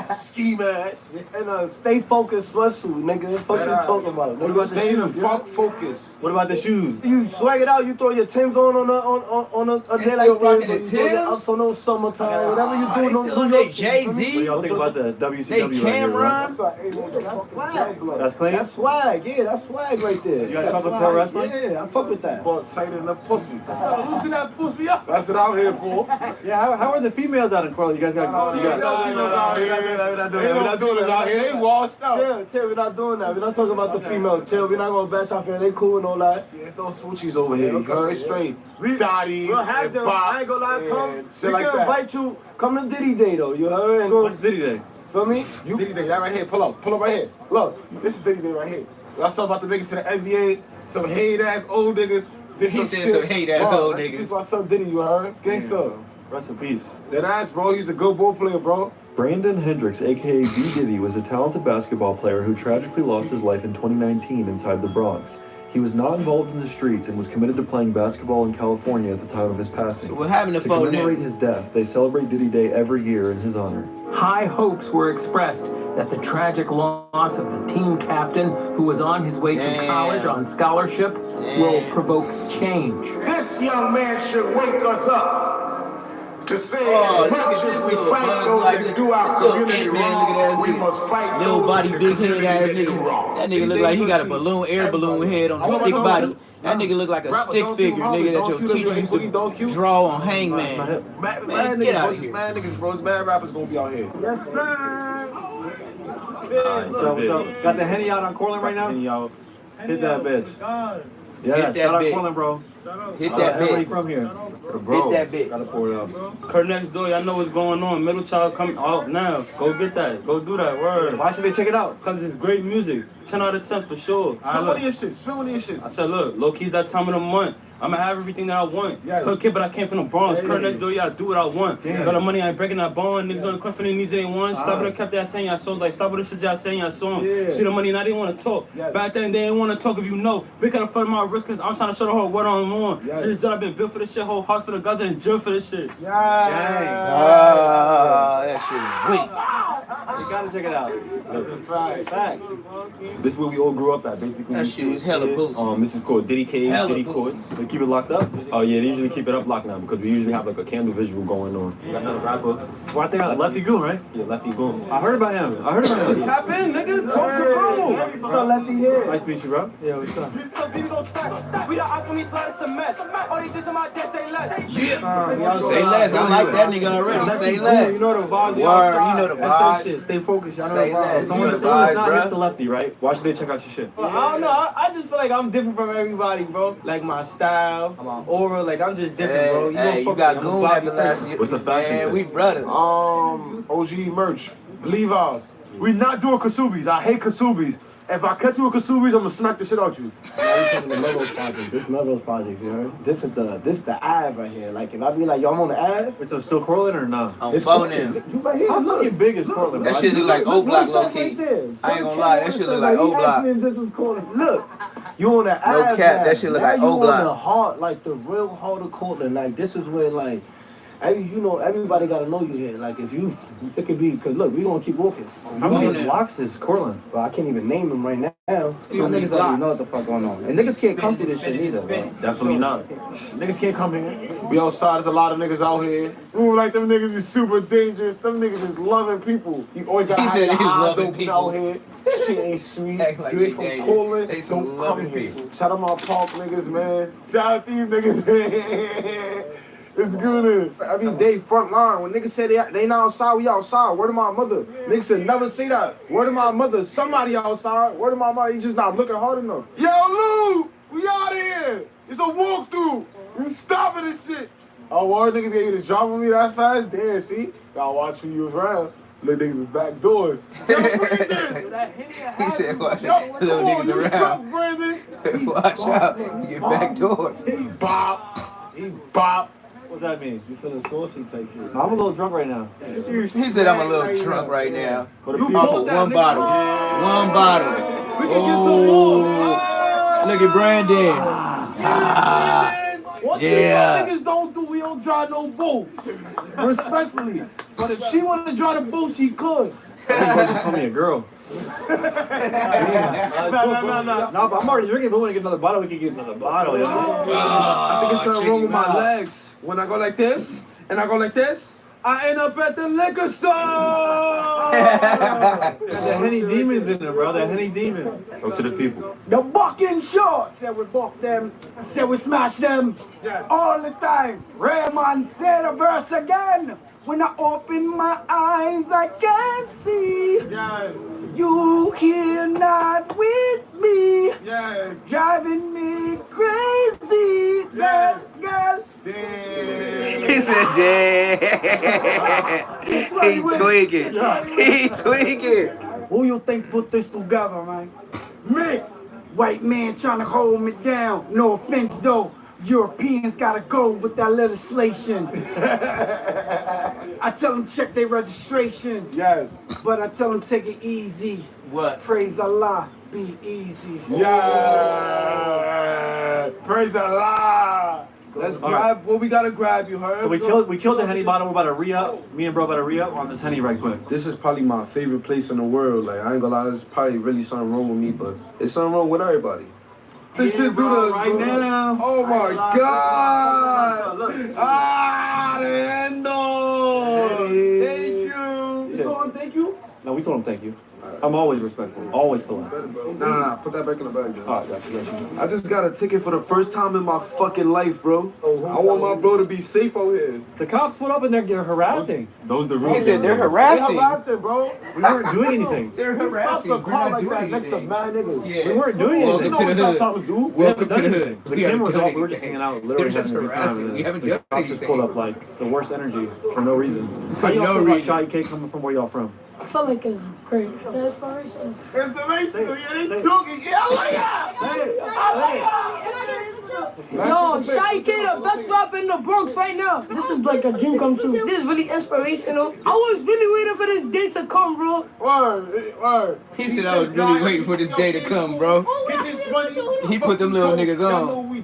[SPEAKER 11] ski mask.
[SPEAKER 9] And stay focused, sweatsuit, nigga. Fuck you talking about?
[SPEAKER 11] What about stay the fuck focus?
[SPEAKER 4] What about the shoes?
[SPEAKER 9] You swag it out. You throw your Timbs on a day like this. Or you throw your ups on those summertime. Whatever you do, don't do your
[SPEAKER 2] Jay-Z.
[SPEAKER 4] What do y'all think about the WCW
[SPEAKER 2] They
[SPEAKER 4] right here,
[SPEAKER 2] Cameron.
[SPEAKER 9] swag.
[SPEAKER 4] That's clean?
[SPEAKER 9] That's swag. Yeah, that's swag right there.
[SPEAKER 4] You guys fuck with pro wrestling?
[SPEAKER 9] Yeah, I fuck with that.
[SPEAKER 11] But tighter than a pussy.
[SPEAKER 9] Loosen that pussy up.
[SPEAKER 11] That's what I'm here for.
[SPEAKER 4] Yeah, how are the females out in Cortland? You guys got...
[SPEAKER 11] Ain't no females out here. Ain't no females out here. They washed out.
[SPEAKER 9] Chill, we're not doing that. We're not talking about the females. Chill, we're not gonna bash off here. They cool and all that.
[SPEAKER 11] Yeah, there's no swoochies over here. You heard straight. Dotties
[SPEAKER 9] We'll have
[SPEAKER 11] and
[SPEAKER 9] them. I ain't
[SPEAKER 11] bops
[SPEAKER 9] gonna lie, come.
[SPEAKER 11] and
[SPEAKER 9] We
[SPEAKER 11] shit like
[SPEAKER 9] can
[SPEAKER 11] that.
[SPEAKER 9] invite you. Come to Diddy Day though. You heard?
[SPEAKER 4] What's Diddy Day?
[SPEAKER 9] Feel me?
[SPEAKER 11] You Diddy Day, that right here. Pull up right here. Look, this is Diddy Day right here. I saw about to make it to the NBA. Some hate ass old niggas. This
[SPEAKER 2] He
[SPEAKER 11] some
[SPEAKER 2] said
[SPEAKER 11] shit.
[SPEAKER 2] some hate-ass
[SPEAKER 11] Bro,
[SPEAKER 2] old
[SPEAKER 11] that's
[SPEAKER 2] niggas.
[SPEAKER 11] why I saw Diddy, you heard? Gangsta.
[SPEAKER 4] Rest in peace.
[SPEAKER 11] That ass, bro. He's a good ball player, bro.
[SPEAKER 4] Brandon Hendricks, aka B. Diddy, was a talented basketball player who tragically lost his life in 2019 inside the Bronx. He was not involved in the streets and was committed to playing basketball in California at the time of his passing.
[SPEAKER 2] So we're having a
[SPEAKER 4] to
[SPEAKER 2] phone
[SPEAKER 4] commemorate his death, they celebrate Diddy Day every year in his honor.
[SPEAKER 16] High hopes were expressed that the tragic loss of the team captain who was on his way to college on scholarship will provoke change.
[SPEAKER 11] This young man should wake us up to say as much as we fight those that do our community wrong, we must fight
[SPEAKER 2] little
[SPEAKER 11] those
[SPEAKER 2] body,
[SPEAKER 11] in the
[SPEAKER 2] big head
[SPEAKER 11] community
[SPEAKER 2] ass
[SPEAKER 11] that do
[SPEAKER 2] nigga.
[SPEAKER 11] wrong.
[SPEAKER 2] That nigga look like he got a balloon, air balloon head on a stick body. That nigga look like a stick figure, nigga, that your teacher used to draw on Hangman. Man, get out of here.
[SPEAKER 11] Mad niggas, bro. Mad rappers gonna be out here.
[SPEAKER 9] Yes, sir.
[SPEAKER 4] So got the Henny out on Cortland right now? Henny out. Hit that bitch. Yeah,
[SPEAKER 2] Hit that
[SPEAKER 4] shout out
[SPEAKER 2] bitch.
[SPEAKER 4] Cortland, bro.
[SPEAKER 2] Hit that
[SPEAKER 4] Everybody
[SPEAKER 2] bitch.
[SPEAKER 4] from here.
[SPEAKER 2] Hit that bitch.
[SPEAKER 4] Gotta pour it up.
[SPEAKER 17] Kurt next door, y'all know what's going on. Middle child coming out now. Go get that. Go do that. Word.
[SPEAKER 4] Why should they check it out?
[SPEAKER 17] Because it's great music. 10 out of 10 for sure.
[SPEAKER 11] Spend one of your shit. Spend one of your shit.
[SPEAKER 17] I said, look, low key's that time of the month. I'ma have everything that I want.
[SPEAKER 11] Yes.
[SPEAKER 17] Hood kid, but I came from the Bronx.
[SPEAKER 11] Hey.
[SPEAKER 17] Kurt next door, y'all do what I want.
[SPEAKER 11] Damn.
[SPEAKER 17] Got the money, I ain't breaking that bond. Niggas on the confident knees ain't one. Stop what I kept that saying y'all songs. Like, stop what the shit y'all saying y'all song.
[SPEAKER 11] Yeah.
[SPEAKER 17] See the money, now they want to talk.
[SPEAKER 11] Yes.
[SPEAKER 17] Back then, they didn't want to talk if you know. Big got to front my wrist because I'm trying to show the whole what I'm on.
[SPEAKER 11] Yes.
[SPEAKER 17] Since then, I've been built for this shit. Whole heart for the guys and jail for this shit.
[SPEAKER 2] That shit is weak.
[SPEAKER 4] You gotta check it out.
[SPEAKER 11] That's a fact.
[SPEAKER 4] Facts.
[SPEAKER 10] This is where we all grew up at, basically.
[SPEAKER 2] That shit is hella boost.
[SPEAKER 10] This is called Diddy Cave,
[SPEAKER 2] Hella
[SPEAKER 10] Diddy
[SPEAKER 2] boost.
[SPEAKER 10] Courts.
[SPEAKER 4] They keep it locked up?
[SPEAKER 10] Oh yeah, they usually keep it up locked now because we usually have like a candle visual going on. We got another rapper.
[SPEAKER 4] Well, I think Lefty Goon, right?
[SPEAKER 10] Yeah, Lefty Goon.
[SPEAKER 4] I heard about him.
[SPEAKER 11] Tap in, nigga. Talk to bro.
[SPEAKER 9] What's up, Lefty here?
[SPEAKER 4] Nice to meet you, bro. Yeah, what's up?
[SPEAKER 18] So people gon' stack. We the eyes from these sliders a mess. All these things in my desk say less.
[SPEAKER 2] Yeah. Say less. I like that nigga already. Say less.
[SPEAKER 9] You know the vibes.
[SPEAKER 2] Word, you know the
[SPEAKER 9] That's some
[SPEAKER 2] vibes.
[SPEAKER 9] shit. Stay focused. Y'all know
[SPEAKER 2] Say
[SPEAKER 9] the vibes.
[SPEAKER 2] less.
[SPEAKER 4] Someone that's not hip to Lefty, right? Why should they check out your shit?
[SPEAKER 9] I don't know. I just feel like I'm different from everybody, bro. Like my style, my aura. Like I'm just different, bro.
[SPEAKER 2] You got Goon at the last year.
[SPEAKER 10] What's the fashion
[SPEAKER 2] Man,
[SPEAKER 10] tip?
[SPEAKER 2] we brothers.
[SPEAKER 11] OG merch. Levi's.
[SPEAKER 9] We not doing Kasubis. I hate Kasubis. If I catch you with Kasubis, I'm gonna smack the shit out you. Now we coming to Melrose Projects. This Melrose Projects, you heard? This is the Ave right here. Like if I be like, yo, I'm on the Ave.
[SPEAKER 4] Is it still Cortland or no?
[SPEAKER 2] I'm phoning.
[SPEAKER 9] You right here.
[SPEAKER 4] How
[SPEAKER 9] Look.
[SPEAKER 4] fucking big is Cortland,
[SPEAKER 2] That
[SPEAKER 4] bro?
[SPEAKER 2] shit look like O Block low
[SPEAKER 9] Right
[SPEAKER 2] key.
[SPEAKER 9] there.
[SPEAKER 2] I ain't gonna lie, that shit look like O
[SPEAKER 9] He asked
[SPEAKER 2] Block.
[SPEAKER 9] me if this was Cortland. Look, you on the
[SPEAKER 2] No
[SPEAKER 9] Ave
[SPEAKER 2] cap,
[SPEAKER 9] now.
[SPEAKER 2] that shit look
[SPEAKER 9] Now
[SPEAKER 2] like
[SPEAKER 9] you
[SPEAKER 2] O Block.
[SPEAKER 9] on the heart, like the real heart of Cortland. Like this is where like. Everybody gotta know you here. Like if it could be, cause look, we gonna keep walking.
[SPEAKER 4] How many blocks is Cortland?
[SPEAKER 9] Well, I can't even name them right now.
[SPEAKER 5] So niggas don't even know what the fuck going on. And niggas can't come through this shit either, bro.
[SPEAKER 10] Definitely not.
[SPEAKER 9] Niggas can't come here.
[SPEAKER 11] We outside. There's a lot of niggas out here. Ooh, like them niggas is super dangerous. Them niggas is loving people. You always gotta
[SPEAKER 2] He
[SPEAKER 11] have
[SPEAKER 2] said
[SPEAKER 11] your
[SPEAKER 2] he's
[SPEAKER 11] eyes
[SPEAKER 2] loving
[SPEAKER 11] open
[SPEAKER 2] people.
[SPEAKER 11] out here. Shit ain't sweet.
[SPEAKER 2] Act like
[SPEAKER 11] You
[SPEAKER 2] they
[SPEAKER 11] ain't from
[SPEAKER 2] dangerous.
[SPEAKER 11] Cortland.
[SPEAKER 2] They some
[SPEAKER 11] Don't come
[SPEAKER 2] loving
[SPEAKER 11] here.
[SPEAKER 2] people.
[SPEAKER 11] Shout out my park niggas, man. Shout out these niggas. It's good. Every day, front line. When niggas say they not outside, we outside. Word to my mother. Niggas said never say that. Word to my mother. Somebody outside. Word to my mother. He just not looking hard enough. Yo, Lou, we out of here. It's a walkthrough. You stopping this shit. Oh, word niggas gave you the drop on me that fast? Damn, see? Y'all watching you was around. Little niggas was back door. Yo, Brandon.
[SPEAKER 2] He said, watch
[SPEAKER 11] Yo,
[SPEAKER 2] little
[SPEAKER 11] come on,
[SPEAKER 2] niggas
[SPEAKER 11] you
[SPEAKER 2] around.
[SPEAKER 11] truck, Brandon.
[SPEAKER 2] Watch out. You get back door.
[SPEAKER 11] He bop. He bop.
[SPEAKER 4] What's that mean? You feeling saucy type shit? I'm a little drunk right now.
[SPEAKER 2] He said I'm a little drunk right now.
[SPEAKER 4] You
[SPEAKER 2] Off of one bottle. One bottle.
[SPEAKER 9] We can get some more.
[SPEAKER 2] Look at Brandon.
[SPEAKER 9] One thing y'all niggas don't do, we don't drive no boats. Respectfully. But if she wanted to drive the boat, she could.
[SPEAKER 4] Just call me a girl.
[SPEAKER 9] No.
[SPEAKER 4] No, but I'm already drinking. If we want to get another bottle, we can get another bottle, you know?
[SPEAKER 12] I think it's something wrong with my legs. When I go like this, and I go like this, I end up at the liquor store!
[SPEAKER 4] The Henny demons in there, bro. The Henny demons. Talk to the people.
[SPEAKER 18] The bucking short. Said we buck them. Said we smash them.
[SPEAKER 11] Yes.
[SPEAKER 18] All the time. Raymond said the verse again. When I open my eyes, I can see.
[SPEAKER 11] Yes.
[SPEAKER 18] You here not with me.
[SPEAKER 11] Yes.
[SPEAKER 18] Driving me crazy.
[SPEAKER 11] Yes.
[SPEAKER 18] Girl.
[SPEAKER 2] He said, yeah. He tweaking. He tweaking.
[SPEAKER 18] Who you think put this together, man? Me. White man trying to hold me down. No offense, though. Europeans gotta go with that legislation. I tell them check their registration.
[SPEAKER 11] Yes.
[SPEAKER 18] But I tell them take it easy.
[SPEAKER 2] What?
[SPEAKER 18] Praise Allah, be easy.
[SPEAKER 11] Yeah. Praise Allah.
[SPEAKER 12] Let's grab what we gotta grab, you heard?
[SPEAKER 4] So we killed the Henny bottle. We're about to re-up. Me and bro about to re-up on this Henny right quick.
[SPEAKER 12] This is probably my favorite place in the world. Like, I ain't gonna lie, there's probably really something wrong with me, but there's something wrong with everybody. This shit do this
[SPEAKER 18] right now.
[SPEAKER 12] Oh my God! Ah, the endo! Thank you!
[SPEAKER 18] You told him thank you?
[SPEAKER 4] No, we told him thank you. I'm always respectful. Always polite.
[SPEAKER 12] Nah, put that back in the bag, bro.
[SPEAKER 4] Alright, got you.
[SPEAKER 12] I just got a ticket for the first time in my fucking life, bro. I want my bro to be safe out here.
[SPEAKER 4] The cops put up and they're harassing.
[SPEAKER 13] Those the rules.
[SPEAKER 2] He said they're harassing.
[SPEAKER 11] bro.
[SPEAKER 4] We weren't doing anything.
[SPEAKER 2] They're harassing. We're not doing anything.
[SPEAKER 11] niggas.
[SPEAKER 4] We weren't doing anything.
[SPEAKER 2] Welcome to the hood.
[SPEAKER 4] Welcome to the hood. The
[SPEAKER 2] We haven't
[SPEAKER 4] camera was
[SPEAKER 2] done
[SPEAKER 4] off. We were just
[SPEAKER 2] anything.
[SPEAKER 4] hanging out, literally
[SPEAKER 2] They're just
[SPEAKER 4] having a good time.
[SPEAKER 2] harassing.
[SPEAKER 4] And
[SPEAKER 2] We haven't
[SPEAKER 4] the
[SPEAKER 2] done
[SPEAKER 4] cops just pulled up like the worst energy for no reason. How do y'all feel about Shy K coming from where y'all from?
[SPEAKER 15] I feel like it's great. The inspiration.
[SPEAKER 11] It's the Mason. Yeah, they talking. Yeah, look
[SPEAKER 15] Yo, Shy K, the best rapper in the Bronx right now. This is like a dream come true. This is really inspirational. I was really waiting for this day to come, bro.
[SPEAKER 11] Word.
[SPEAKER 2] He said I was really waiting for this day to come, bro. He put them little niggas on. He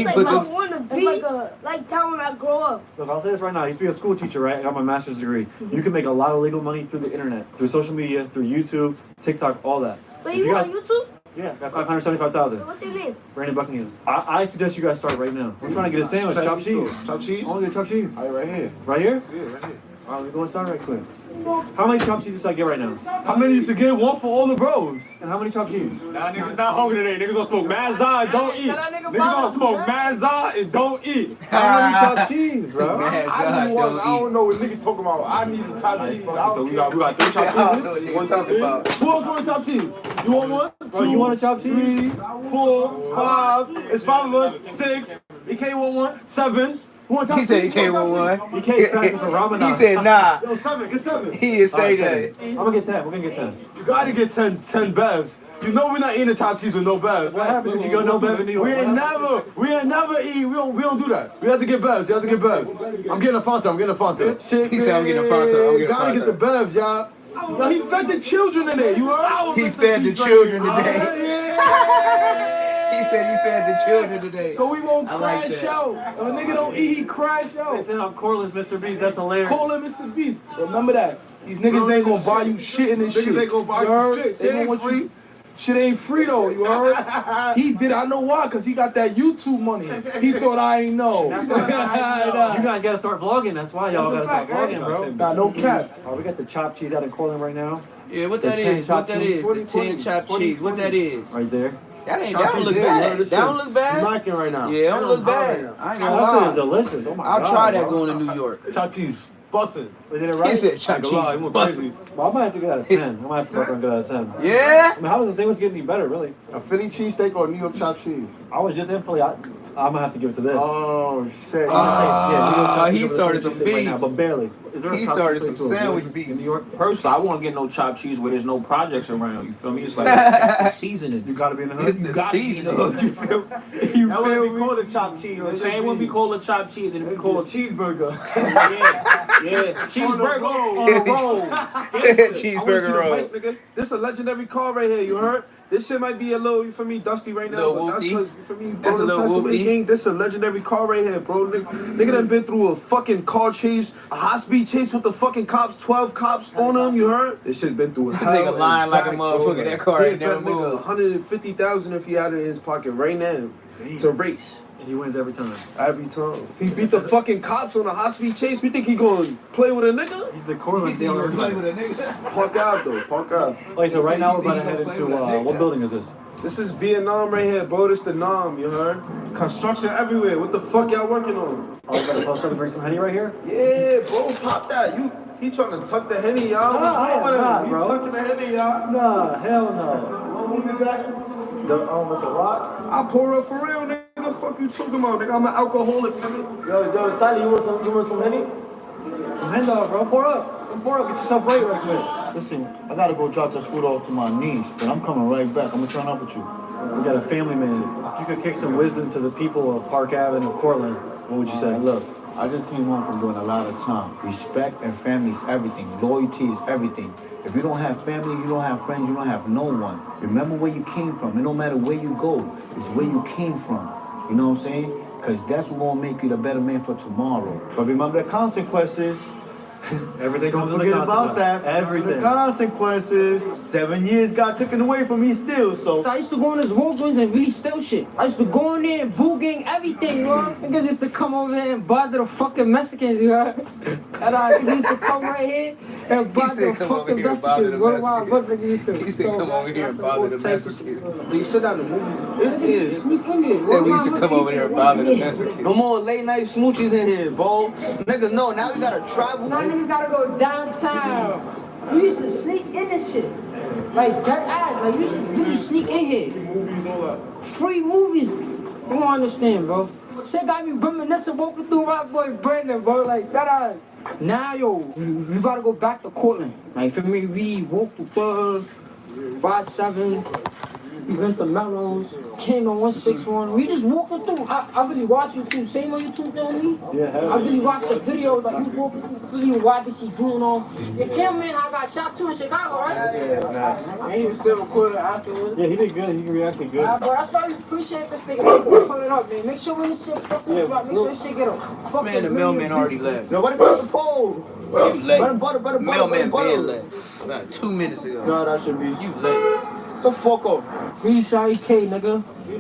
[SPEAKER 15] It's
[SPEAKER 2] put
[SPEAKER 15] like I
[SPEAKER 2] them.
[SPEAKER 15] want to be like time when I grow up.
[SPEAKER 4] Look, I'll say this right now. I used to be a school teacher, right? I got my master's degree. You can make a lot of legal money through the internet, through social media, through YouTube, TikTok, all that.
[SPEAKER 15] But
[SPEAKER 4] If
[SPEAKER 15] you
[SPEAKER 4] guys-
[SPEAKER 15] on YouTube?
[SPEAKER 4] Yeah, got 575,000.
[SPEAKER 15] What's your name?
[SPEAKER 4] Brandon Buckingham. I suggest you guys start right now. We're trying to get a sandwich, chopped cheese.
[SPEAKER 11] Chopped cheese?
[SPEAKER 4] I want to get chopped cheese.
[SPEAKER 11] All right, right here.
[SPEAKER 4] Right here?
[SPEAKER 11] Yeah, right here.
[SPEAKER 4] All right, we're going to start right quick. How many chopped cheeses should I get right now?
[SPEAKER 9] How many you should get? One for all the bros.
[SPEAKER 4] And how many chopped cheese?
[SPEAKER 17] Nah, niggas not hungry today. Niggas gonna smoke mad za and don't eat. Niggas gonna smoke mad za and don't eat.
[SPEAKER 4] How many chopped cheese, bro?
[SPEAKER 11] I don't know what niggas talking about. I need a chopped cheese.
[SPEAKER 9] So we got 3 chopped cheeses.
[SPEAKER 2] 1, 2, 3.
[SPEAKER 9] Who else want a chopped cheese? You want one?
[SPEAKER 4] Bro, you want a chopped cheese?
[SPEAKER 9] 3, 4, 5. It's 5 of us. 6. EK want one. 7.
[SPEAKER 2] He said he can't want one.
[SPEAKER 4] EK is fasting for Ramadan.
[SPEAKER 2] He said nah.
[SPEAKER 9] Yo, 7. Get 7.
[SPEAKER 2] He didn't say that.
[SPEAKER 4] I'm going to get 10. We're going to get 10.
[SPEAKER 9] You gotta get 10 bevs. You know we're not eating chopped cheese with no bev.
[SPEAKER 4] What happens if you go no bev in New York?
[SPEAKER 9] We ain't never eat. We don't do that. We have to get bevs. I'm getting a Fanta. Shit,
[SPEAKER 2] He said I'm getting a Fanta.
[SPEAKER 9] Gotta get the bevs, y'all. Yo, he fed the children today. You heard?
[SPEAKER 2] He fed the children today. He said he fed the children today.
[SPEAKER 9] So we won't
[SPEAKER 2] I like
[SPEAKER 9] crash
[SPEAKER 2] that.
[SPEAKER 9] out. If a nigga don't eat, he crash
[SPEAKER 4] They
[SPEAKER 9] out.
[SPEAKER 4] said I'm coreless, Mr. Beast. That's hilarious.
[SPEAKER 9] Call him Mr. Beef. Remember that. These niggas ain't gonna buy you shit in this shit.
[SPEAKER 11] Niggas ain't gonna buy you
[SPEAKER 9] heard?
[SPEAKER 11] shit.
[SPEAKER 9] They
[SPEAKER 11] Shit
[SPEAKER 9] don't
[SPEAKER 11] ain't
[SPEAKER 9] want
[SPEAKER 11] free.
[SPEAKER 9] you. Shit ain't free though, you heard? He did. I know why, cause he got that YouTube money. He thought I ain't know.
[SPEAKER 4] You guys got to start vlogging. That's why y'all got to start vlogging, bro.
[SPEAKER 9] Nah, no cap.
[SPEAKER 4] All right, we got the chopped cheese out in Cortland right now.
[SPEAKER 2] Yeah, what
[SPEAKER 4] The
[SPEAKER 2] that
[SPEAKER 4] 10
[SPEAKER 2] is? What
[SPEAKER 4] chopped
[SPEAKER 2] that
[SPEAKER 4] cheese.
[SPEAKER 2] is? The 10 chopped cheese. What that is?
[SPEAKER 4] Right there.
[SPEAKER 2] That don't look bad. That don't look bad.
[SPEAKER 11] Smacking right now.
[SPEAKER 2] Yeah, it don't look bad. I ain't gonna lie.
[SPEAKER 4] That's delicious. Oh my God.
[SPEAKER 2] I'll try that going to New York.
[SPEAKER 11] Chopped cheese. Bussin'.
[SPEAKER 4] We did it right?
[SPEAKER 2] He said chopped cheese.
[SPEAKER 11] Bussin'.
[SPEAKER 4] Well, I might have to get out of 10. I might have to work on good out of 10.
[SPEAKER 2] Yeah?
[SPEAKER 4] I mean, how does the sandwich get any better, really?
[SPEAKER 11] A Philly cheesesteak or New York chopped cheese?
[SPEAKER 4] I was just in Philly. I'm gonna have to give it to this.
[SPEAKER 11] Oh, shit.
[SPEAKER 2] He started some beef.
[SPEAKER 4] Right now, but barely. Is there
[SPEAKER 2] He
[SPEAKER 4] a chopped
[SPEAKER 2] started
[SPEAKER 4] cheese
[SPEAKER 2] some
[SPEAKER 4] place
[SPEAKER 2] sandwich beef
[SPEAKER 4] in New York?
[SPEAKER 19] Personally, I won't get no chopped cheese where there's no projects around. You feel me? It's like it's the seasoning.
[SPEAKER 4] You gotta be in the hood.
[SPEAKER 2] It's the seasoning.
[SPEAKER 19] You feel?
[SPEAKER 18] That wouldn't be called a chopped cheese.
[SPEAKER 19] It wouldn't be called a chopped cheese. It'd be called
[SPEAKER 18] a cheeseburger.
[SPEAKER 19] yeah, cheeseburger on a roll.
[SPEAKER 2] Cheeseburger roll.
[SPEAKER 11] Nigga. This a legendary car right here. You heard? This shit might be a little, you feel me, dusty right now.
[SPEAKER 2] Little
[SPEAKER 11] But that's
[SPEAKER 2] whoopty.
[SPEAKER 11] because, you feel me,
[SPEAKER 2] That's a little whoopty.
[SPEAKER 11] King, this a legendary car right here, bro. Nigga done been through a fucking car chase, a high-speed chase with the fucking cops, 12 cops on him, you heard? This shit been through a hell.
[SPEAKER 2] This nigga lying like a motherfucker. That car ain't never
[SPEAKER 11] moved.
[SPEAKER 2] moved.
[SPEAKER 11] $150,000 if he had it in his pocket right now to race.
[SPEAKER 4] And he wins every time.
[SPEAKER 11] Every time. If he beat the fucking cops on a high-speed chase, we think he gonna play with a nigga?
[SPEAKER 4] He's the Corlin dealer.
[SPEAKER 2] Play with a nigga.
[SPEAKER 11] Park out, though. Park out.
[SPEAKER 4] Like, so right now we're about to head into, what building is this?
[SPEAKER 11] This is Vietnam right here, bro. This the Nam, you heard? Construction everywhere. What the fuck y'all working on?
[SPEAKER 4] Oh, we got a post up to bring some honey right here?
[SPEAKER 11] Yeah, bro, pop that. He trying to tuck the Henny, y'all. What's wrong with him? You tucking the Henny, y'all?
[SPEAKER 4] Nah, hell no.
[SPEAKER 11] What movie back? With the Rock? I pour up for real, nigga. The fuck you talking about, nigga? I'm an alcoholic, nigga.
[SPEAKER 9] Yo, Tali, you want some Henny?
[SPEAKER 4] Hand up, bro. Pour up. Pour up. Get yourself right quick.
[SPEAKER 20] Listen, I gotta go drop this food off to my niece, but I'm coming right back. I'm gonna turn up with you.
[SPEAKER 4] We got a family man. If you could kick some wisdom to the people of Park Avenue, Cortland, what would you say?
[SPEAKER 20] Look, I just came home from doing a lot of time. Respect and family is everything. Loyalty is everything. If you don't have family, you don't have friends, you don't have no one. Remember where you came from. It don't matter where you go. It's where you came from. You know what I'm saying? Because that's what gonna make you the better man for tomorrow. But remember the consequences.
[SPEAKER 4] Everything
[SPEAKER 20] Don't
[SPEAKER 4] comes with
[SPEAKER 20] forget
[SPEAKER 4] the
[SPEAKER 20] about that.
[SPEAKER 4] Everything.
[SPEAKER 20] The consequences. 7 years got taken away from me still, so.
[SPEAKER 5] I used to go in this Walgreens and really steal shit. I used to go in there and boogang everything, bro. Niggas used to come over here and bother the fucking Mexicans, you heard? And I used to come right here and bother the fucking Mexicans. What about niggas used to?
[SPEAKER 2] He said come over here and bother the Mexicans.
[SPEAKER 6] You sit down the movie.
[SPEAKER 5] Sneak in here.
[SPEAKER 2] Said we used to come over here and bother the Mexicans.
[SPEAKER 6] No more late night smoochies in here, bro. Niggas, no, now we gotta travel.
[SPEAKER 5] Now niggas gotta go downtown. We used to sneak in this shit. Like that ass. Like we used to really sneak in here. Free movies. You don't understand, bro. Shit got me reminiscing walking through my boy Brandon, bro. Like that ass. Now, yo, we about to go back to Cortland. Like, for me, we walked to 3rd, 5-7. We went to Melrose, came to 161. We just walking through. I really watched you too. Same on YouTube than me.
[SPEAKER 4] Yeah,
[SPEAKER 5] I really watched the videos like you walking through Philly and YBC doing all. Your cameraman, I got shot too in Chicago, right?
[SPEAKER 4] Yeah,
[SPEAKER 5] And he was still recording afterwards.
[SPEAKER 4] yeah, he did good. He reacted good.
[SPEAKER 5] Bro, that's why we appreciate this nigga for pulling up, man. Make sure when this shit fucking drop, make sure this shit get a fucking
[SPEAKER 2] Man, the mailman already left.
[SPEAKER 20] Nobody put the pole.
[SPEAKER 2] You late.
[SPEAKER 20] Butter.
[SPEAKER 2] Mailman been left. About 2 minutes ago.
[SPEAKER 20] No, that should be.
[SPEAKER 2] You late.
[SPEAKER 20] The fuck up.
[SPEAKER 5] Free Shy K, nigga.
[SPEAKER 10] The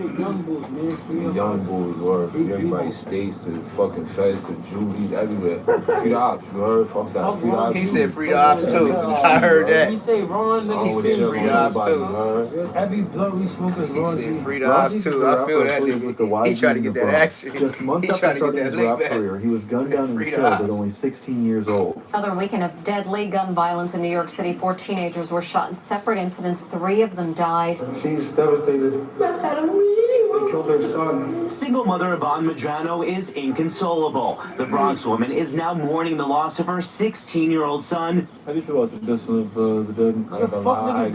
[SPEAKER 10] young boys were. Everybody stays to fucking feds to juvie everywhere. Free the ops, you heard? Fuck that. Free the ops.
[SPEAKER 2] He said free the ops too. I heard that.
[SPEAKER 5] He say Ron, nigga.
[SPEAKER 2] He said free the ops too.
[SPEAKER 18] Every blood we smoke is
[SPEAKER 2] He
[SPEAKER 18] Ron.
[SPEAKER 2] said free the ops too. I feel that nigga. He tried to get that action.
[SPEAKER 4] Just months
[SPEAKER 2] He
[SPEAKER 4] after
[SPEAKER 2] tried to
[SPEAKER 4] starting
[SPEAKER 2] get
[SPEAKER 4] his
[SPEAKER 2] that
[SPEAKER 4] rap
[SPEAKER 2] lick back.
[SPEAKER 4] career, he was gunned down and
[SPEAKER 2] Free the
[SPEAKER 4] killed
[SPEAKER 2] ops.
[SPEAKER 4] at only 16 years old.
[SPEAKER 7] Another weekend of deadly gun violence in New York City. 4 teenagers were shot in separate incidents. 3 of them died.
[SPEAKER 18] She's devastated. They killed their son.
[SPEAKER 21] Single mother Yvonne Medrano is inconsolable. The Bronx woman is now mourning the loss of her 16-year-old son.
[SPEAKER 4] How do you feel about the death of the dead?
[SPEAKER 10] I ain't gonna lie, I ain't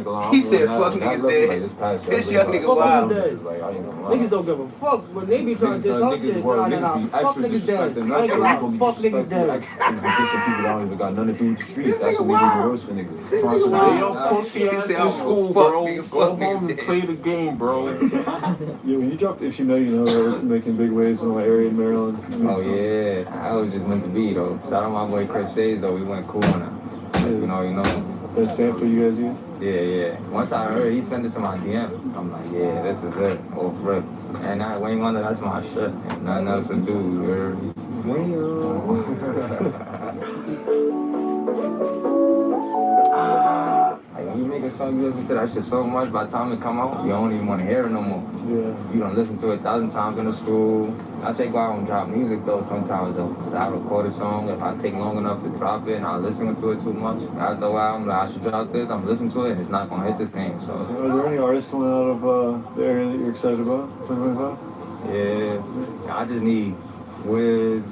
[SPEAKER 10] gonna lie.
[SPEAKER 2] He said fuck niggas dead. This young nigga wild.
[SPEAKER 18] Niggas don't give a fuck when they be trying to diss our shit. Fuck niggas dead. I ain't gonna lie, fuck niggas dead.
[SPEAKER 10] Some people that don't even got nothing to do with the streets. That's what make it worse for niggas. That's why I say,
[SPEAKER 19] Hey, yo, pussy ass in school, bro. Go home and play the game, bro.
[SPEAKER 4] Yeah, when you dropped If You Know, You Know, that was making big waves in my area in Maryland.
[SPEAKER 8] Oh yeah, I was just meant to be though. Shout out my boy KRAZY though, we went cool on it. You know.
[SPEAKER 4] That sample you guys use?
[SPEAKER 8] Yeah. Once I heard, he sent it to my DM. I'm like, yeah, this is it. Off rip. And I Wayne Wonder, that's my shit. Ain't nothing else to do. You heard? Like when you make a song, you listen to that shit so much, by the time it come out, you don't even want to hear it no more.
[SPEAKER 4] Yeah.
[SPEAKER 8] You done listen to it 1,000 times in the school. I say go out and drop music though sometimes though. I record a song, if I take long enough to drop it and I listen to it too much, after a while I'm like, I should drop this, I'm listening to it and it's not gonna hit the same, so.
[SPEAKER 4] Are there any artists coming out of the area that you're excited about, 2025?
[SPEAKER 8] Yeah, I just need Wiz,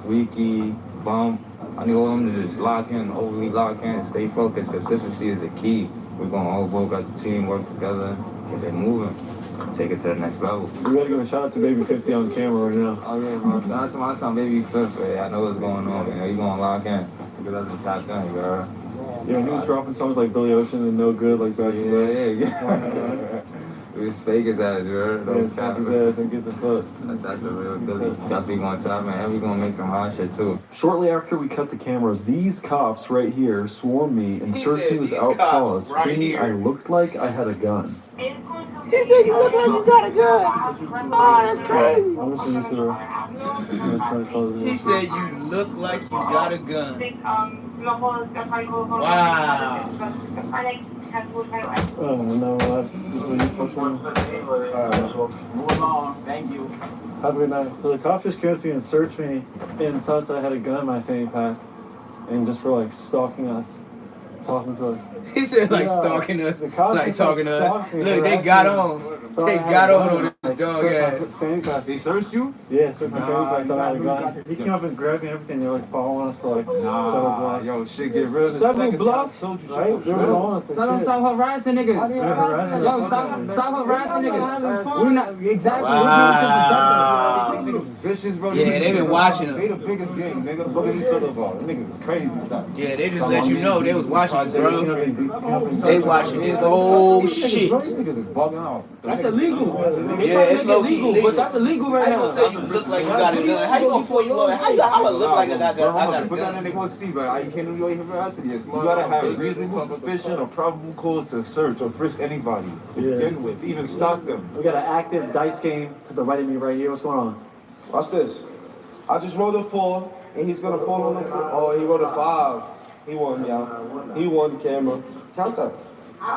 [SPEAKER 8] Wiki, Bump. I need all of them to just lock in, overly lock in, and stay focused. Consistency is the key. We're gonna all work as a team, work together, get it moving, take it to the next level.
[SPEAKER 4] We gotta give a shout out to Baby 50 on camera right now.
[SPEAKER 8] Oh yeah, bro. Shout out to my son, Baby 50. I know what's going on, man. He gonna lock in. Because that's the top thing, bro.
[SPEAKER 4] Yeah, he was dropping songs like Billy Ocean and No Good, like back in the day.
[SPEAKER 8] Yeah. It was fake his ass, you heard?
[SPEAKER 4] Yeah, smack his ass and get the foot.
[SPEAKER 8] That's a real Billy. Definitely gonna top, man. And we gonna make some hot shit too.
[SPEAKER 4] Shortly after we cut the cameras, these cops right here swarmed me and searched me without cause,
[SPEAKER 2] right
[SPEAKER 4] claiming
[SPEAKER 2] here.
[SPEAKER 4] I looked like I had a gun.
[SPEAKER 2] He said you look like you got a gun. Oh, that's crazy.
[SPEAKER 4] I'm listening to her.
[SPEAKER 2] He said you look like you got a gun. Wow.
[SPEAKER 4] Oh, no, just when you touch one.
[SPEAKER 2] Move along. Thank you.
[SPEAKER 4] Have a good night. So the cops just came to me and searched me and thought that I had a gun in my fanny pack and just for like stalking us, talking to us.
[SPEAKER 2] He said like stalking us, like talking to us. Look, they got on. They got on this dog ass.
[SPEAKER 10] They searched you?
[SPEAKER 4] Yeah, searched my fanny pack. Thought I had a gun. He came up and grabbed me and everything. They were like following us for like 7 blocks.
[SPEAKER 10] Yo, shit get real.
[SPEAKER 5] 7 blocks?
[SPEAKER 10] Told you
[SPEAKER 4] right? They were following us.
[SPEAKER 5] Stop harassing niggas. Yo, stop harassing niggas. We're not exactly.
[SPEAKER 2] Wow.
[SPEAKER 10] Niggas is vicious, bro.
[SPEAKER 2] Yeah, they been watching them.
[SPEAKER 10] They the biggest gang, nigga. Fuck each other about. Them niggas is crazy.
[SPEAKER 2] Yeah, they just let you know they was watching you, bro. They watching this whole shit.
[SPEAKER 10] These niggas is bugging out.
[SPEAKER 5] That's illegal. They
[SPEAKER 2] Yeah,
[SPEAKER 5] trying to
[SPEAKER 2] it's
[SPEAKER 5] make it legal, but that's illegal right
[SPEAKER 2] How
[SPEAKER 5] now.
[SPEAKER 2] you gonna say you look like you got a gun? How you gonna pull you over? How you gonna look like I got a
[SPEAKER 10] Put that in, they gonna see, but you can't do your veracity. You gotta have reasonable suspicion or probable cause to search or frisk anybody to begin with, to even stop them.
[SPEAKER 4] We got an active dice game to the right of me right here. What's going on?
[SPEAKER 12] Watch this. I just rolled a 4, and he's gonna fall on the 4. Oh, he rolled a 5. He won, y'all. He won the camera. Count that.
[SPEAKER 9] Yeah,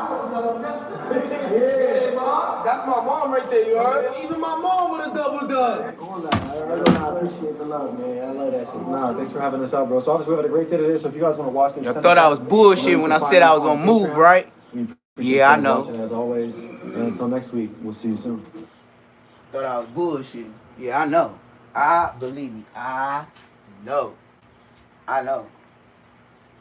[SPEAKER 9] that's my mom right there, you heard? Even my mom would have double done.
[SPEAKER 18] I appreciate the love, man. I love that shit.
[SPEAKER 4] Nah, thanks for having us out, bro. So obviously we had a great day today. So if you guys want to watch things,
[SPEAKER 2] I thought I was bullshit when I said I was gonna move, right? Yeah, I know.
[SPEAKER 4] As always, and until next week, we'll see you soon.
[SPEAKER 2] Thought I was bullshit. Yeah, I know. I believe me. I know.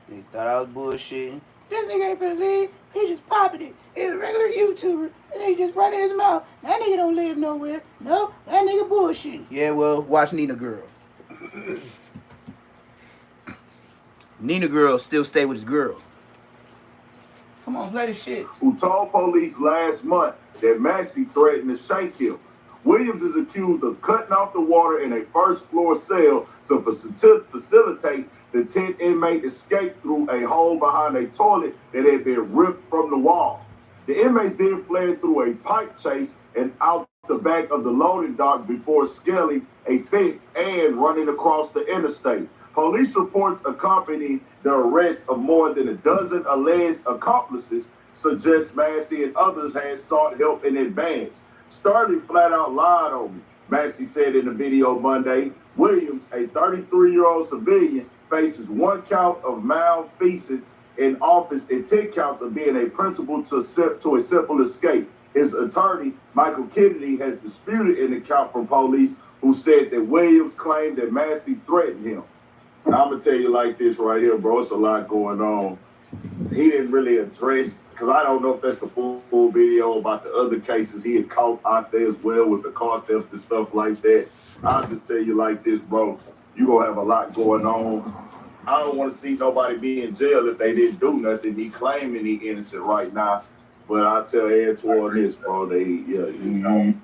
[SPEAKER 2] They thought I was bullshitting. This nigga ain't finna leave. He just popping it. He's a regular YouTuber. And he just running his mouth. That nigga don't live nowhere. No, that nigga bullshitting. Yeah, well, watch Nina Girl. Nina Girl still stay with his girl. Come on, play the shit.
[SPEAKER 1] Who told police last month that Massey threatened to shake him. Williams is accused of cutting off the water in a first-floor cell to facilitate the 10th inmate escape through a hole behind a toilet that had been ripped from the wall. The inmates then fled through a pipe chase and out the back of the loading dock before scaling a fence and running across the interstate. Police reports accompanying the arrest of more than a dozen alleged accomplices suggest Massey and others had sought help in advance. Sterling flat out lied on me, Massey said in the video Monday. Williams, a 33-year-old civilian, faces 1 count of malfeasance in office and 10 counts of being a principal to a simple escape. His attorney, Michael Kennedy, has disputed an account from police who said that Williams claimed that Massey threatened him. Now, I'm going to tell you like this right here, bro. It's a lot going on. He didn't really address, because I don't know if that's the full video about the other cases he had caught out there as well with the car theft and stuff like that. I'll just tell you like this, bro. You're going to have a lot going on. I don't want to see nobody be in jail if they didn't do nothing. He claiming he innocent right now. But I tell Antoine this, bro. He's a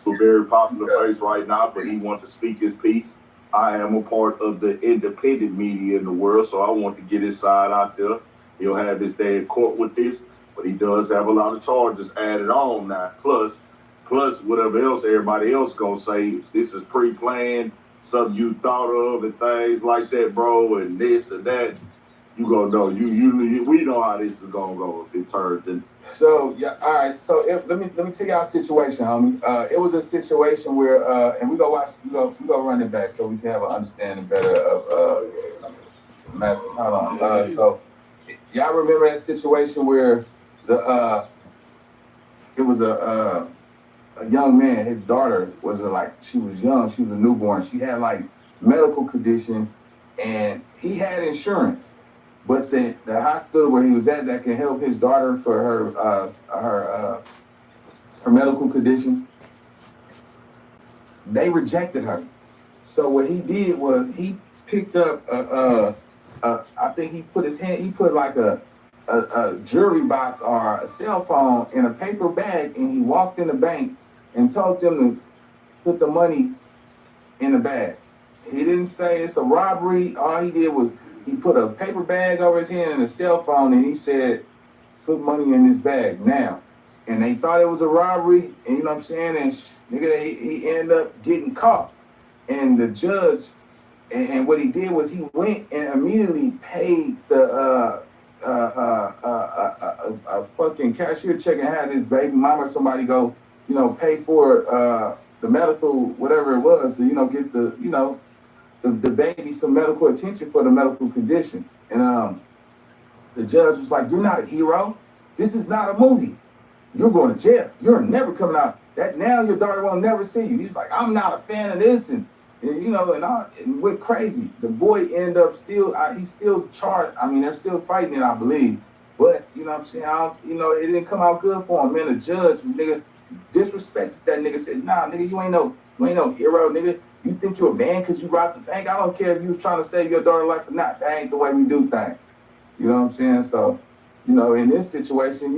[SPEAKER 1] very popular face right now, but he wants to speak his piece. I am a part of the independent media in the world, so I want to get his side out there. He'll have his day in court with this, but he does have a lot of charges added on now. Plus whatever else everybody else gonna say, this is pre-planned, something you thought of and things like that, bro, and this and that. you gonna know. We know how this is gonna go if it turns into.
[SPEAKER 10] So yeah, all right. So let me tell y'all a situation, homie. It was a situation where and we go run it back so we can have an understanding better of Master. Hold on. So y'all remember that situation where it was a young man. His daughter was she was young. She was a newborn. She had like medical conditions, and he had insurance. But the hospital where he was at that can help his daughter for her medical conditions, they rejected her. So what he did was he picked up I think he put like a jewelry box or a cell phone in a paper bag, and he walked in the bank and told them to put the money in the bag. He didn't say it's a robbery. All he did was he put a paper bag over his head and a cell phone, and he said, put money in this bag now. And they thought it was a robbery, and you know what I'm saying? And nigga, he ended up getting caught. And the judge, and what he did was he went and immediately paid the a fucking cashier check and had his baby mama or somebody go, pay for the medical, whatever it was, to, get the baby some medical attention for the medical condition. And the judge was like, you're not a hero. This is not a movie. You're going to jail. You're never coming out. That now your daughter will never see you. He's like, I'm not a fan of this. And with KRAZY, the boy ended up he's still charged. I mean, they're still fighting it, I believe. But, you know what I'm saying? It didn't come out good for him. Man, the judge, nigga, disrespected that nigga, said, nah, nigga, you ain't no hero, nigga. You think you're a man because you robbed the bank? I don't care if you was trying to save your daughter's life or not. That ain't the way we do things. You know what I'm saying? So, in this situation,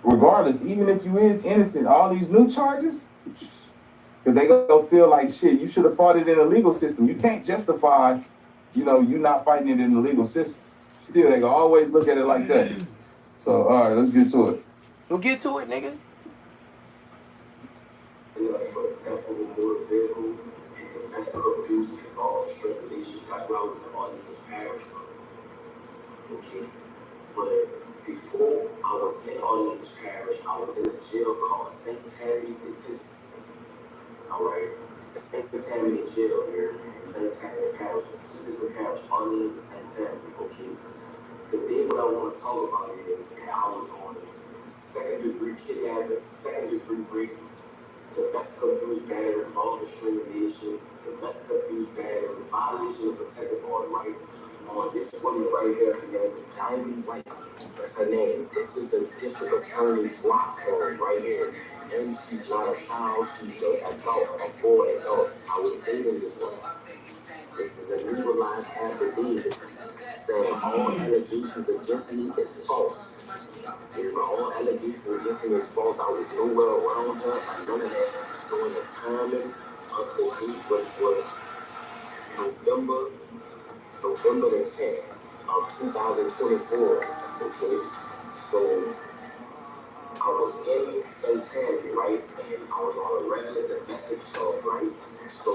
[SPEAKER 10] regardless, even if you is innocent, all these new charges, because they gonna feel like shit, you should have fought it in the legal system. You can't justify, you not fighting it in the legal system. Still, they gonna always look at it like that. So, all right, let's get to it.
[SPEAKER 2] We'll get to it, nigga.
[SPEAKER 3] Definitely more vehicle and domestic abuse involved strangulation. That's where I was in Orleans Parish from. Okay. But before I was in Orleans Parish, I was in a jail called St. Tammany Detention Center. Alright. St. Tammany Jail here in St. Tammany Parish. There's 2 different parishes, Orleans and St. Tammany. Okay. Today what I want to talk about is that I was on 2nd-degree kidnapping, 2nd-degree rape, domestic abuse, battery, involving discrimination, domestic abuse, battery, violation of protected order, right? On this woman right here, her name is Diamond White. That's her name. This is the district attorney's lock phone right here. And she's not a child, she's an adult, a full adult. I was dating this woman. This is a legalized affidavit saying all allegations against me is false. All allegations against me is false. I was nowhere around her, none of that. During the timing of the date, which was November the 10th of 2024. Okay, so I was in St. Tammany, right, and I was on a regular domestic charge, right. So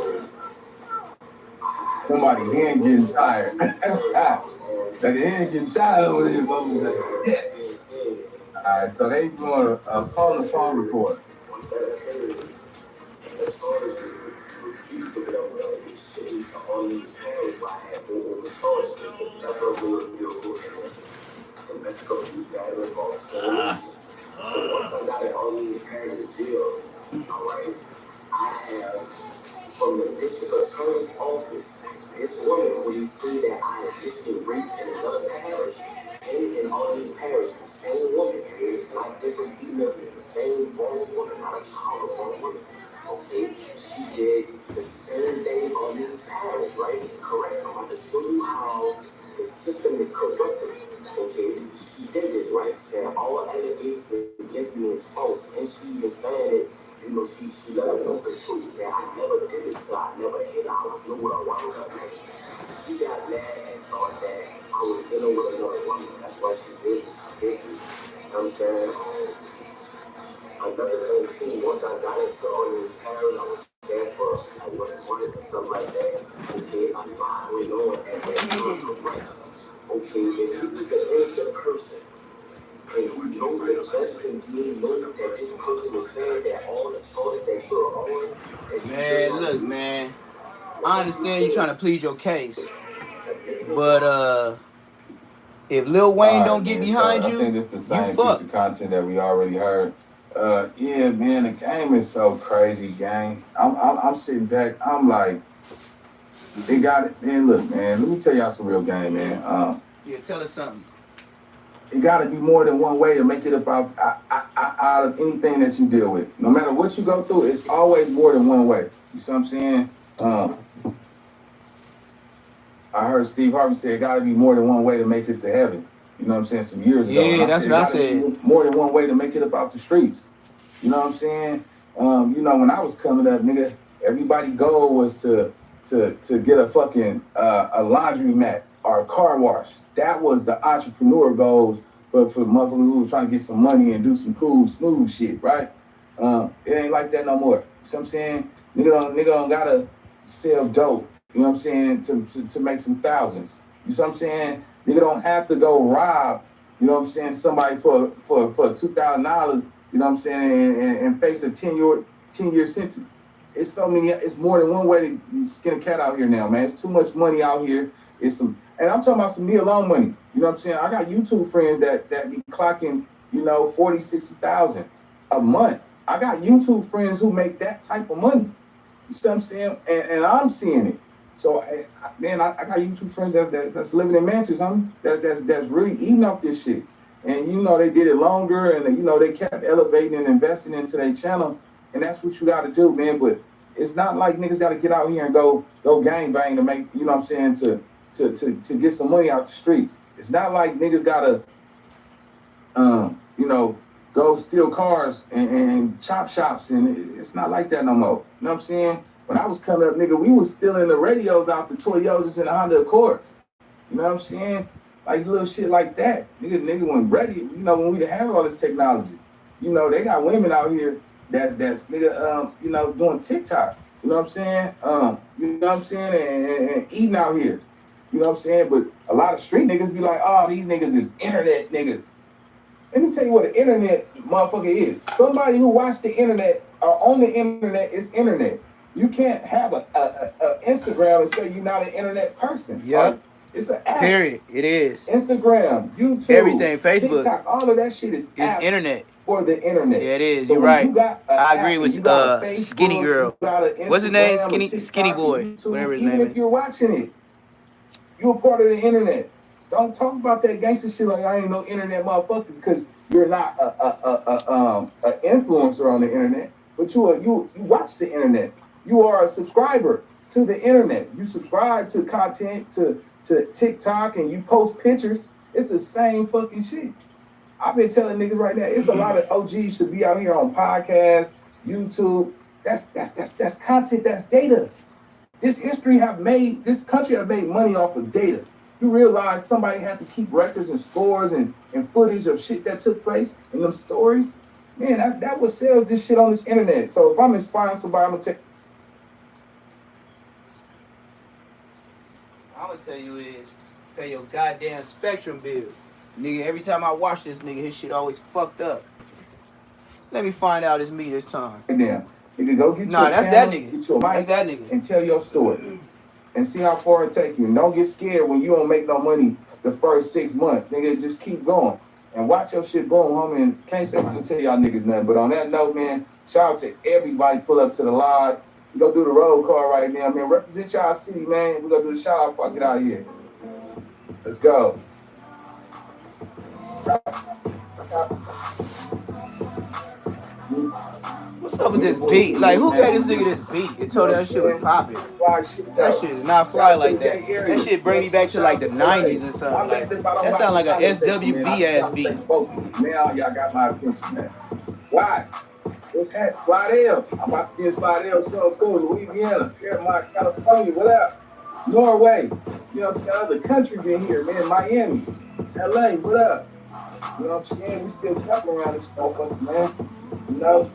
[SPEAKER 10] Somebody hand getting tired. Like the hand getting tired over here. Alright, so they doing a phone report.
[SPEAKER 3] Once that occurred, and the charges refused to get up with other cities to Orleans Parish where I had over charges. It's the definitely vehicle and domestic abuse battery involved terrorism. So once I got in Orleans Parish jail, alright, I have from the district attorney's office, this woman, when you see that I had initially raped in another parish, and in Orleans Parish, the same woman, it's not different females, it's the same grown woman, not a child, a grown woman. Okay, she did the same thing in Orleans Parish, right? Correct. I'm about to show you how the system is corrupted. Okay, she did this, right? Saying all allegations against me is false, and she was saying it. She let us know the truth that I never did this to her. I never hit her. I was nowhere around her. She got mad and thought that I was dealing with another woman. That's why she did what she did to me. You know what I'm saying? Another thing too, once I got into Orleans Parish, I was there for like 1 month or something like that. Okay, a lot went on as that time progressed. Okay, if he was an innocent person, and you know the judges and DA know that this person is saying that all the charges that you're on, that you should
[SPEAKER 2] Man,
[SPEAKER 3] not
[SPEAKER 2] look,
[SPEAKER 3] do.
[SPEAKER 2] man.
[SPEAKER 3] Why
[SPEAKER 2] I
[SPEAKER 3] is he
[SPEAKER 2] understand you trying
[SPEAKER 3] saying
[SPEAKER 2] to plead your case,
[SPEAKER 3] that Bateman's
[SPEAKER 2] but if Lil Wayne
[SPEAKER 10] All right,
[SPEAKER 2] don't get
[SPEAKER 10] man. So
[SPEAKER 2] behind
[SPEAKER 10] I think
[SPEAKER 2] you,
[SPEAKER 10] it's the
[SPEAKER 2] you
[SPEAKER 10] same piece
[SPEAKER 2] fucked.
[SPEAKER 10] of content that we already heard. Yeah, man, the game is so crazy, gang. I'm sitting back. I'm like, they got it. Man, look, man. Let me tell y'all some real game, man.
[SPEAKER 2] Yeah, tell us something.
[SPEAKER 10] It got to be more than one way to make it up out of anything that you deal with. No matter what you go through, it's always more than one way. You see what I'm saying? I heard Steve Harvey say it got to be more than one way to make it to heaven. You know what I'm saying? Some years ago.
[SPEAKER 2] Yeah, that's what I said.
[SPEAKER 10] Be more than one way to make it up out the streets. You know what I'm saying? You know, when I was coming up, nigga, everybody's goal was to get a fucking a laundry mat or a car wash. That was the entrepreneur goals for the motherfucker who was trying to get some money and do some cool, smooth shit, right? It ain't like that no more. You see what I'm saying? Nigga don't gotta sell dope. You know what I'm saying? To make some thousands. You see what I'm saying? Nigga don't have to go rob, you know what I'm saying, somebody for $2,000, you know what I'm saying, and face a 10-year sentence. It's so many, it's more than one way to skin a cat out here now, man. It's too much money out here. And I'm talking about some me alone money. You know what I'm saying? I got YouTube friends that be clocking, you know, 40, 60,000 a month. I got YouTube friends who make that type of money. You see what I'm saying? And I'm seeing it. So, man, I got YouTube friends that's living in mansions, that's really eating up this shit. And, you know, they did it longer and, you know, they kept elevating and investing into their channel. And that's what you got to do, man. But it's not like niggas got to get out here and go gang bang to make, you know what I'm saying, to get some money out the streets. It's not like niggas got to, you know, go steal cars and chop shops. And it's not like that no more. You know what I'm saying? When I was coming up, nigga, we was stealing the radios out the Toyotas and the Honda Accords. You know what I'm saying? Like little shit like that. Nigga wasn't ready. You know, when we didn't have all this technology. You know, they got women out here that's nigga, you know, doing TikTok. You know what I'm saying? You know what I'm saying? And eating out here. You know what I'm saying? But a lot of street niggas be like, oh, these niggas is internet niggas. Let me tell you what an internet motherfucker is. Somebody who watched the internet or on the internet is internet. You can't have a Instagram and say you're not an internet person.
[SPEAKER 2] Yep.
[SPEAKER 10] Right? It's an app.
[SPEAKER 2] Period. It is.
[SPEAKER 10] Instagram, YouTube,
[SPEAKER 2] everything, Facebook,
[SPEAKER 10] TikTok, all of that shit is apps
[SPEAKER 2] internet.
[SPEAKER 10] For the internet.
[SPEAKER 2] Yeah, it is.
[SPEAKER 10] So
[SPEAKER 2] you're right.
[SPEAKER 10] You got
[SPEAKER 2] I agree with
[SPEAKER 10] Facebook,
[SPEAKER 2] Skinny Girl. What's his name? Skinny Boy.
[SPEAKER 10] YouTube,
[SPEAKER 2] whatever his
[SPEAKER 10] even
[SPEAKER 2] name
[SPEAKER 10] if you're watching it, you're a part of the internet. Don't talk about that gangster shit like I ain't no internet motherfucker because you're not a influencer on the internet, but you watch the internet. You are a subscriber to the internet. You subscribe to content to TikTok and you post pictures. It's the same fucking shit. I've been telling niggas right now, it's a lot of OGs should be out here on podcasts, YouTube. That's content, that's data. This country have made money off of data. You realize somebody had to keep records and scores and footage of shit that took place in them stories? Man, that what sells this shit on this internet. So if I'm inspiring somebody, I'm
[SPEAKER 2] gonna tell you is pay your goddamn Spectrum bill. Nigga, every time I watch this nigga, his shit always fucked up. Let me find out it's me this time.
[SPEAKER 10] Damn. Nigga, go get
[SPEAKER 2] nah,
[SPEAKER 10] your
[SPEAKER 2] that's
[SPEAKER 10] channel,
[SPEAKER 2] that nigga.
[SPEAKER 10] Get your mic,
[SPEAKER 2] that's that nigga.
[SPEAKER 10] And tell your story. And see how far it take you. And don't get scared when you don't make no money the first 6 months. Nigga, just keep going. And watch your shit boom, homie. And can't say I can tell y'all niggas nothing. But on that note, man, shout out to everybody pull up to the live. We gonna do the roll call right now, man. Represent y'all city, man. We gonna do the shout out before I get out of here. Let's go.
[SPEAKER 2] What's up with this beat? Like, who gave this nigga this beat and told that shit was popping? That shit is not fly like that. That shit bring me back to like the 90s or something. Like, that sound like a SWB ass beat.
[SPEAKER 10] Now y'all got my attention, man. Why? This hat's Slidell. I'm about to be in Slidell, so cool. Louisiana, Paramount, California, what up? Norway. You know what I'm saying? Other country been here, man. Miami, LA, what up? You know what I'm saying? We still coming around this motherfucker, man. You know?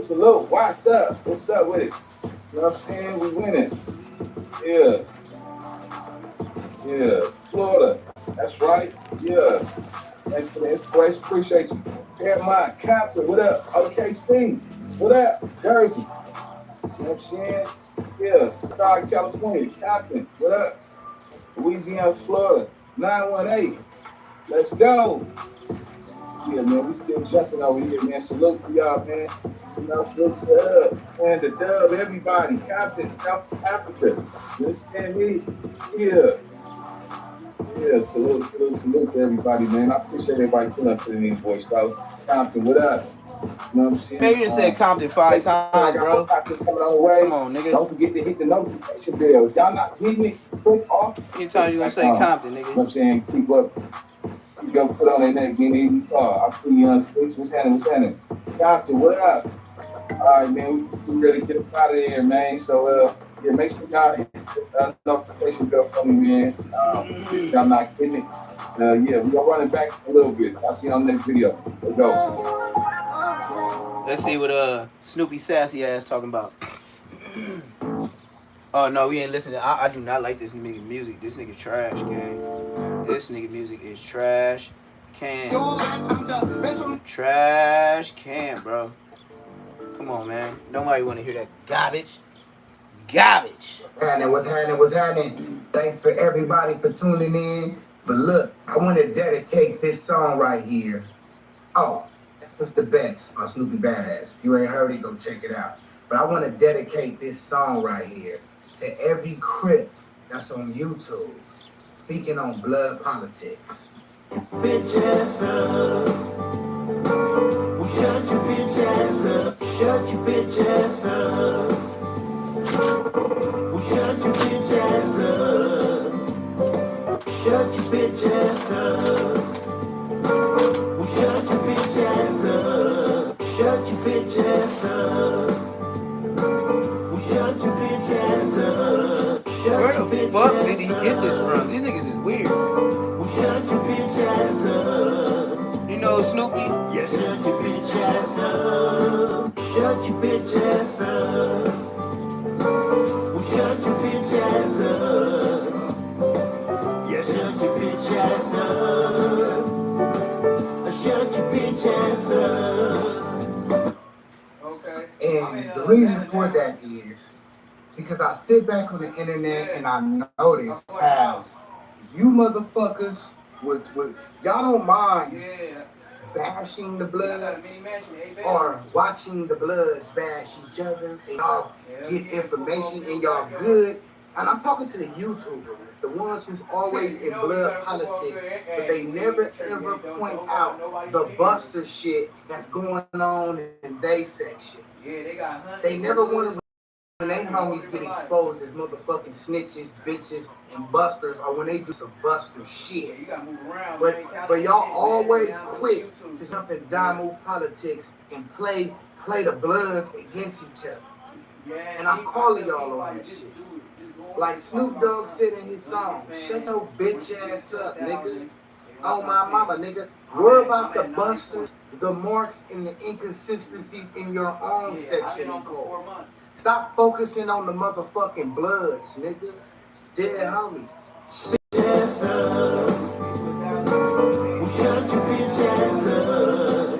[SPEAKER 10] Salute. What's up? What's up with it? You know what I'm saying? We winning.
[SPEAKER 14] Yeah. Yeah. Florida. That's right. Yeah. Thanks for the inspiration. Appreciate you. Jeremiah, Compton, what up? OKC, what up? Jersey. You know what I'm saying? Yeah. Chicago, California. Compton, what up? Louisiana, Florida. 918. Let's go. Yeah, man, we still jumping over here, man. Salute to y'all, man. You know, salute to the Hub, man, the Dub, everybody. Compton, South Africa. You understand me? Yeah. Yeah, salute to everybody, man. I appreciate everybody pulling up to the voice, though. Compton, what up? You know what I'm saying?
[SPEAKER 2] Man, you just said Compton 5 times, bro.
[SPEAKER 14] Compton coming on the way.
[SPEAKER 2] Come on, nigga.
[SPEAKER 14] Don't forget to hit the notification bell. Y'all not hitting it, click off.
[SPEAKER 2] Anytime you gonna say Compton, nigga.
[SPEAKER 14] You know what I'm saying? Keep up. You go put on their neck, man. Easy car. I see you on stage. What's happening? Compton, what up? All right, man. We ready to get up out of there, man. So, yeah, make sure y'all hit the notification bell for me, man. Y'all not kidding it. Yeah, we're gonna run it back a little bit. I'll see you on the next video. Let's go.
[SPEAKER 2] Let's see what Snoopy sassy ass talking about. Oh no, we ain't listening. I do not like this nigga music. This nigga trash, gang. This nigga music is trash can. Trash can, bro. Come on, man. Nobody want to hear that garbage. Garbage.
[SPEAKER 22] What's happening? Thanks for everybody for tuning in. But look, I want to dedicate this song right here. Oh, that was the best on Snoopy Badass. If you ain't heard it, go check it out. But I want to dedicate this song right here to every Crip that's on YouTube speaking on blood politics. Bitch ass up. Well, shut your bitch ass up. Shut your bitch ass up. Well, shut your bitch ass up. Shut your bitch ass up. Well, shut your bitch ass up. Shut your bitch ass up. Well, shut your bitch ass up.
[SPEAKER 2] Where the fuck did he get this from? These niggas is weird.
[SPEAKER 22] Well, shut your bitch ass up.
[SPEAKER 2] You know Snoopy?
[SPEAKER 22] Yes. Shut your bitch ass up. Shut your bitch ass up. Well, shut your bitch ass up. Yes. Shut your bitch ass up. Shut your bitch ass up. Okay. And the reason for that is because I sit back on the internet and I notice how you motherfuckers with y'all don't mind bashing the Bloods or watching the Bloods bash each other and y'all get information and y'all good. And I'm talking to the YouTubers, the ones who's always in blood politics, but they never ever point out the buster shit that's going on in they section. They never want to when they homies get exposed as motherfucking snitches, bitches, and busters, or when they do some buster shit. But y'all always quick to jump in Damu politics and play the Bloods against each other. And I'm calling y'all on that shit. Like Snoop Dogg said in his song, shut your bitch ass up, nigga. Oh my mama, nigga. Worry about the busters, the marks, and the inconsistencies in your own section in court. Stop focusing on the motherfucking Bloods, nigga. Dead homies. Shut your ass up. Shut your bitch ass up.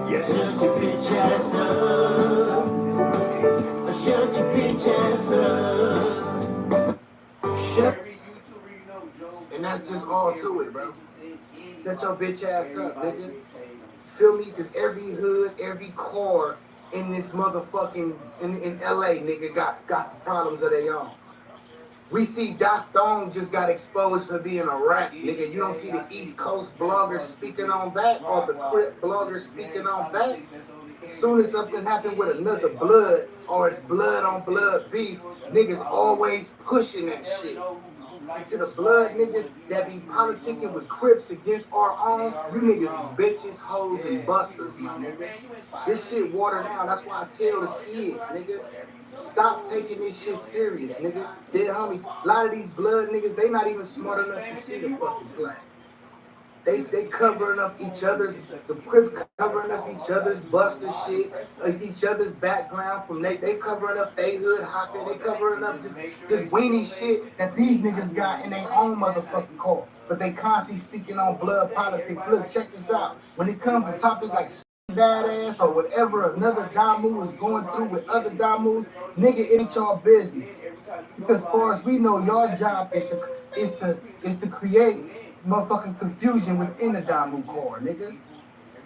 [SPEAKER 22] Yeah. Shut your bitch ass up. Shut your bitch ass up. Shut. And that's just all to it, bro. Shut your bitch ass up, nigga. Feel me? Because every hood, every car in this motherfucking, in LA, nigga, got the problems of their own. We see Doc Thong just got exposed for being a rat, nigga. You don't see the East Coast bloggers speaking on that or the Crip bloggers speaking on that. As soon as something happened with another blood or it's blood on blood beef, niggas always pushing that shit. And to the blood niggas that be politicking with Crips against our own, you niggas bitches, hoes, and busters, my nigga. This shit watered down. That's why I tell the kids, nigga, stop taking this shit serious, nigga. Dead homies. A lot of these blood niggas, they not even smart enough to see the fucking flag.
[SPEAKER 3] They covering up each other's, the Crips covering up each other's buster shit, each other's background from they covering up they hood hopping, they covering up just weenie shit that these niggas got in their own motherfucking core. But they constantly speaking on blood politics. Look, check this out. When it comes to topics like badass or whatever another Damu is going through with other Damus, nigga, it ain't y'all business. Because as far as we know, your job is to create motherfucking confusion within the Damu core, nigga.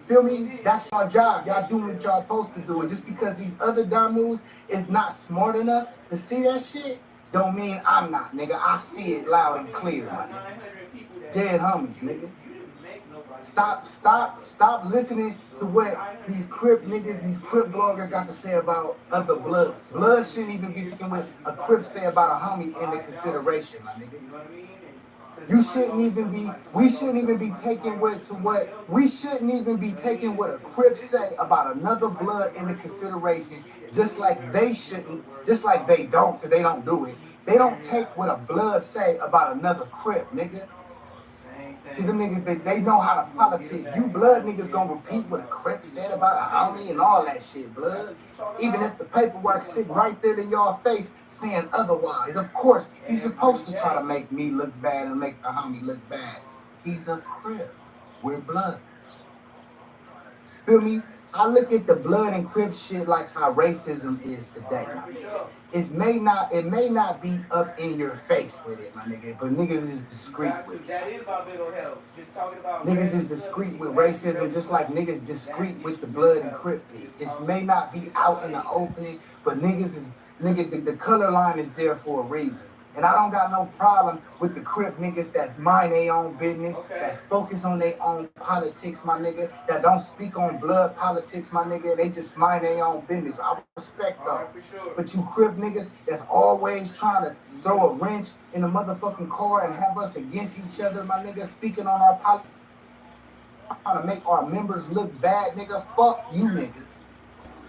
[SPEAKER 3] Feel me? That's your job. Y'all doing what y'all supposed to do. And just because these other Damus is not smart enough to see that shit, don't mean I'm not, nigga. I see it loud and clear, my nigga. Dead homies, nigga. Stop listening to what these Crip niggas, these Crip bloggers got to say about other bloods. Blood shouldn't even be taking what a Crip say about a homie into consideration, my nigga. We shouldn't even be taking what a Crip say about another blood into consideration, just like they shouldn't, just like they don't, because they don't do it. They don't take what a blood say about another Crip, nigga. Cause them niggas, they know how to politic. You blood niggas gonna repeat what a Crip said about a homie and all that shit, blood. Even if the paperwork's sitting right there in your face saying otherwise. Of course, he's supposed to try to make me look bad and make the homie look bad. He's a Crip. We're bloods. Feel me? I look at the blood and Crip shit like how racism is today, my nigga. It may not be up in your face with it, my nigga, but niggas is discreet with it.
[SPEAKER 2] That is my mental health. Just talking about
[SPEAKER 3] niggas is discreet with racism, just like niggas discreet with the blood and Crip beef. It may not be out in the opening, but the color line is there for a reason. And I don't got no problem with the Crip niggas that's mind their own business, that's focused on their own politics, my nigga, that don't speak on blood politics, my nigga, they just mind their own business. I respect those. But you Crip niggas that's always trying to throw a wrench in the motherfucking car and have us against each other, my nigga, speaking on our politics, trying to make our members look bad, nigga, fuck you niggas.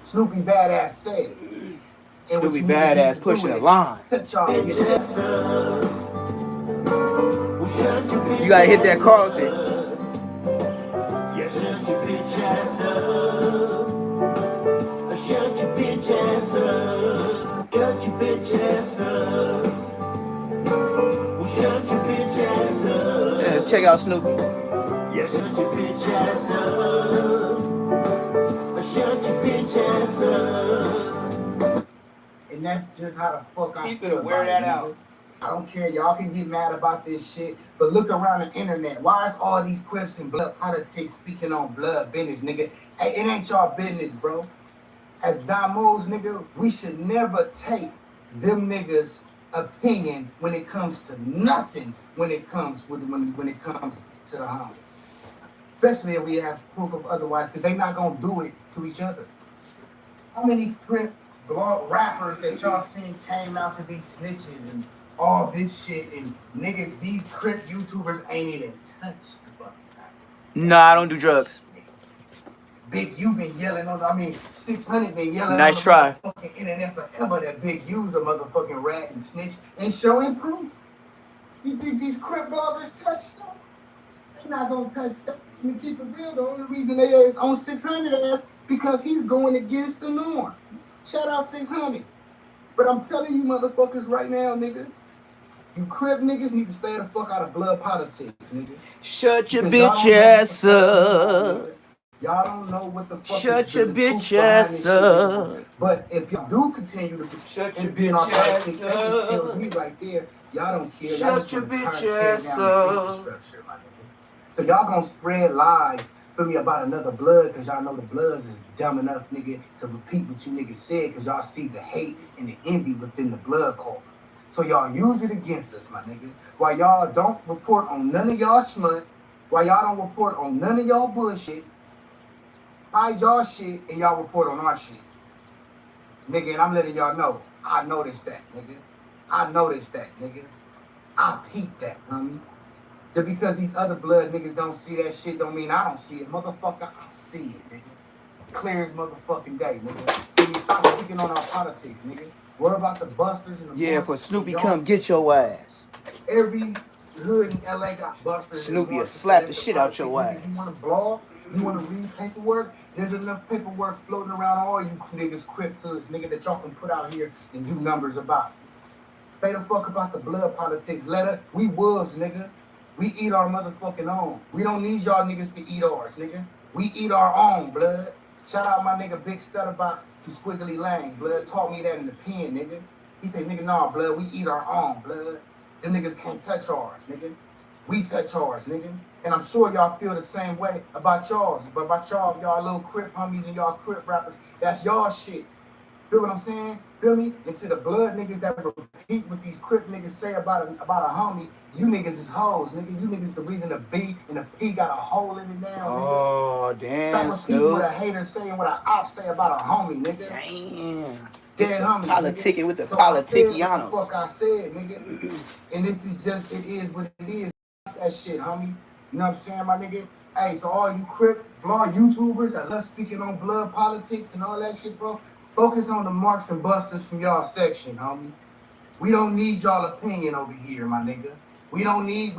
[SPEAKER 3] Snoopy Badass said it.
[SPEAKER 2] Snoopy Badass pushing the line. You gotta hit that Carlton.
[SPEAKER 22] Shut your bitch ass up. Shut your bitch ass up. Shut your bitch ass up. Shut your bitch ass up.
[SPEAKER 2] Yeah, let's check out Snoopy.
[SPEAKER 22] Shut your bitch ass up. Shut your bitch ass up.
[SPEAKER 3] And that's just how the fuck I
[SPEAKER 2] feel wear that out.
[SPEAKER 3] I don't care. Y'all can get mad about this shit, but look around the internet. Why is all these Crips and blood politics speaking on blood business, nigga? Hey, it ain't y'all business, bro. As Damos, nigga, we should never take them niggas' opinion when it comes to nothing. When it comes to the homies, especially if we have proof of otherwise, because they not gonna do it to each other. How many Crip blog rappers that y'all seen came out to be snitches and all this shit, and nigga, these Crip YouTubers ain't even touched the fucking time.
[SPEAKER 2] Nah, I don't do drugs.
[SPEAKER 3] Big U been yelling on, 600 been yelling
[SPEAKER 2] nice
[SPEAKER 3] on
[SPEAKER 2] try.
[SPEAKER 3] the motherfucking internet forever that Big U's a motherfucking rat and snitch and showing proof. You think these Crip bloggers touch stuff? They not gonna touch stuff. To keep it real, the only reason they ain't on 600 ass because he's going against the norm. Shout out 600. But I'm telling you motherfuckers right now, nigga, you Crip niggas need to stay the fuck out of blood politics, nigga.
[SPEAKER 2] Shut your bitch ass up.
[SPEAKER 3] Y'all don't know what the fuck
[SPEAKER 2] Shut your bitch ass up.
[SPEAKER 3] But if you do continue to be in our politics, that just tells me right there, y'all don't care. Y'all just want to tear down the infrastructure, my nigga. So y'all gonna spread lies for me about another blood because y'all know the bloods is dumb enough, nigga, to repeat what you niggas said because y'all see the hate and the envy within the blood core. So y'all use it against us, my nigga. While y'all don't report on none of y'all smut, while y'all don't report on none of y'all bullshit, hide y'all shit and y'all report on our shit. Nigga, and I'm letting y'all know, I noticed that, nigga. I noticed that, nigga. I peeped that, homie. Just because these other blood niggas don't see that shit don't mean I don't see it. Motherfucker, I see it, nigga. Clear as motherfucking day, nigga. Nigga, stop speaking on our politics, nigga. Worry about the busters and the
[SPEAKER 2] yeah, for Snoopy come get your ass.
[SPEAKER 3] Every hood in LA got busters.
[SPEAKER 2] Snoopy will slap the shit out your ass.
[SPEAKER 3] You want to blog? You want to read paperwork? There's enough paperwork floating around all you niggas, crip hoods, nigga, that y'all can put out here and do numbers about. Say the fuck about the blood politics. We wolves, nigga. We eat our motherfucking own. We don't need y'all niggas to eat ours, nigga. We eat our own, blood. Shout out my nigga Big Stutterbox from Squiggly Lanes, blood. Taught me that in the pen, nigga. He said, nigga, nah, blood, we eat our own, blood. Them niggas can't touch ours, nigga. We touch ours, nigga. And I'm sure y'all feel the same way about y'all. But about y'all little crip homies and y'all crip rappers, that's y'all shit. Feel what I'm saying? Feel me? And to the blood niggas that repeat what these crip niggas say about a homie, you niggas is hoes, nigga. You niggas the reason the B and the P got a hole in it now, nigga.
[SPEAKER 2] Oh, damn,
[SPEAKER 3] stop repeating what a hater say and what an op say about a homie, nigga.
[SPEAKER 2] Damn.
[SPEAKER 3] Dead homies,
[SPEAKER 2] politicking
[SPEAKER 3] nigga.
[SPEAKER 2] with the
[SPEAKER 3] so
[SPEAKER 2] politiciano.
[SPEAKER 3] What the fuck I said, nigga. And this is just, it is what it is. That shit, homie. You know what I'm saying, my nigga? Hey, so all you crip, blog YouTubers that love speaking on blood politics and all that shit, bro, focus on the marks and busters from y'all section, homie. We don't need y'all opinion over here, my nigga. We don't need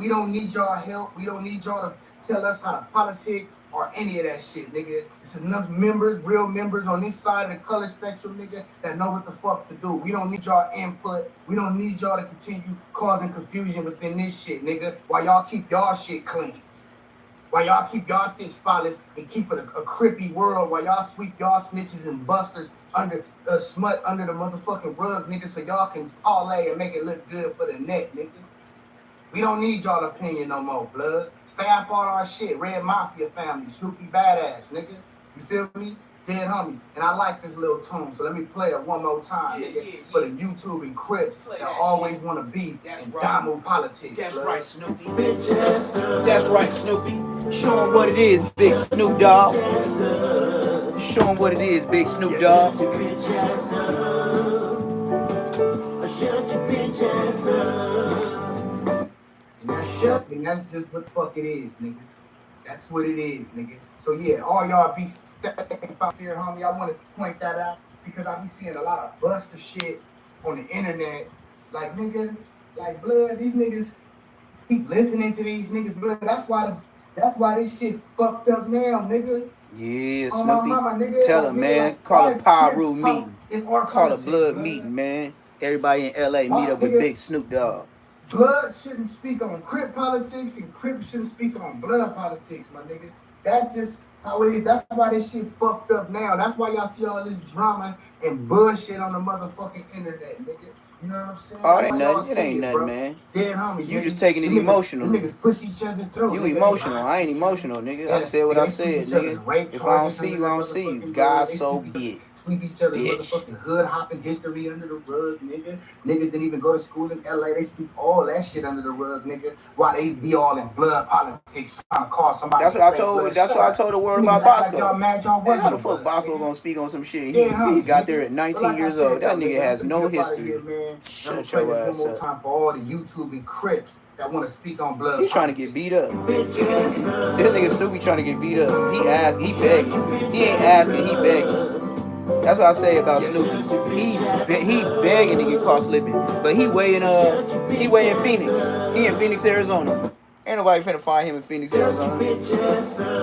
[SPEAKER 3] y'all help. We don't need y'all to tell us how to politic or any of that shit, nigga. It's enough members, real members on this side of the color spectrum, nigga, that know what the fuck to do. We don't need y'all input. We don't need y'all to continue causing confusion within this shit, nigga, while y'all keep y'all shit clean. While y'all keep y'all shit spotless and keep it a crippy world, while y'all sweep y'all snitches and busters under smut under the motherfucking rug, nigga, so y'all can parlay and make it look good for the net, nigga. We don't need y'all opinion no more, blood. Stay up on our shit. Red Mafia family, Snoopy Badass, nigga. You feel me? Dead homies. And I like this little tune, so let me play it one more time, nigga, for the YouTube and Crips that always want to be in Damu politics,
[SPEAKER 2] That's
[SPEAKER 3] blood.
[SPEAKER 2] right, Snoopy. That's right, Snoopy. Show 'em what it is, Big Snoop Dogg. Show 'em what it is, Big Snoop Dogg.
[SPEAKER 3] And that's just what the fuck it is, nigga. That's what it is, nigga. So yeah, all y'all be stepping out there, homie. I want to point that out because I be seeing a lot of buster shit on the internet. Like, nigga, like, blood, these niggas keep listening to these niggas, blood. That's why this shit fucked up now, nigga.
[SPEAKER 2] Yeah,
[SPEAKER 3] On my
[SPEAKER 2] Snoopy.
[SPEAKER 3] mama, nigga.
[SPEAKER 2] Tell
[SPEAKER 3] Like,
[SPEAKER 2] him,
[SPEAKER 3] nigga,
[SPEAKER 2] man.
[SPEAKER 3] like,
[SPEAKER 2] Call a
[SPEAKER 3] why
[SPEAKER 2] power
[SPEAKER 3] Crips
[SPEAKER 2] rule meeting.
[SPEAKER 3] in our
[SPEAKER 2] Call a
[SPEAKER 3] politics,
[SPEAKER 2] blood meeting, man. Everybody in LA meet up with
[SPEAKER 3] nigga,
[SPEAKER 2] Big Snoop Dogg.
[SPEAKER 3] Blood shouldn't speak on Crip politics and Crip shouldn't speak on blood politics, my nigga. That's just how it is. That's why this shit fucked up now. That's why y'all see all this drama and bullshit on the motherfucking internet, nigga. You know what I'm saying?
[SPEAKER 2] Oh,
[SPEAKER 3] That's
[SPEAKER 2] it ain't
[SPEAKER 3] why y'all
[SPEAKER 2] nothing. It
[SPEAKER 3] see
[SPEAKER 2] ain't
[SPEAKER 3] it,
[SPEAKER 2] nothing,
[SPEAKER 3] bro.
[SPEAKER 2] man.
[SPEAKER 3] Dead homies.
[SPEAKER 2] You just taking it emotionally.
[SPEAKER 3] Them niggas push each other through.
[SPEAKER 2] You
[SPEAKER 3] nigga.
[SPEAKER 2] emotional. I ain't emotional, nigga. I said what I said, nigga. If I don't see you, I don't see you. God so be it.
[SPEAKER 3] Sweep each other's
[SPEAKER 2] Bitch.
[SPEAKER 3] motherfucking hood hopping history under the rug, nigga. Niggas didn't even go to school in LA. They sweep all that shit under the rug, nigga. While they be all in blood politics trying to call somebody.
[SPEAKER 2] That's what I told. That's what I told the world about Bosco.
[SPEAKER 3] Y'all mad y'all
[SPEAKER 2] How
[SPEAKER 3] wasn't
[SPEAKER 2] the fuck Bosco gonna speak on some shit?
[SPEAKER 3] Yeah,
[SPEAKER 2] He got there at
[SPEAKER 3] But
[SPEAKER 2] 19
[SPEAKER 3] like I
[SPEAKER 2] years
[SPEAKER 3] said,
[SPEAKER 2] old. That
[SPEAKER 3] though,
[SPEAKER 2] nigga
[SPEAKER 3] nigga,
[SPEAKER 2] has
[SPEAKER 3] I'm
[SPEAKER 2] no
[SPEAKER 3] gonna get up outta
[SPEAKER 2] history.
[SPEAKER 3] here, man. I'm
[SPEAKER 2] Shut
[SPEAKER 3] gonna play
[SPEAKER 2] your
[SPEAKER 3] this
[SPEAKER 2] ass
[SPEAKER 3] one more
[SPEAKER 2] up.
[SPEAKER 3] time for all the YouTube and Crips that want to speak on blood.
[SPEAKER 2] He trying to get beat up. This nigga Snoopy trying to get beat up. He begging. He ain't asking, he begging. That's what I say about Snoopy. He begging to get caught slipping. But he way in Phoenix. He in Phoenix, Arizona. Ain't nobody finna find him in Phoenix, Arizona.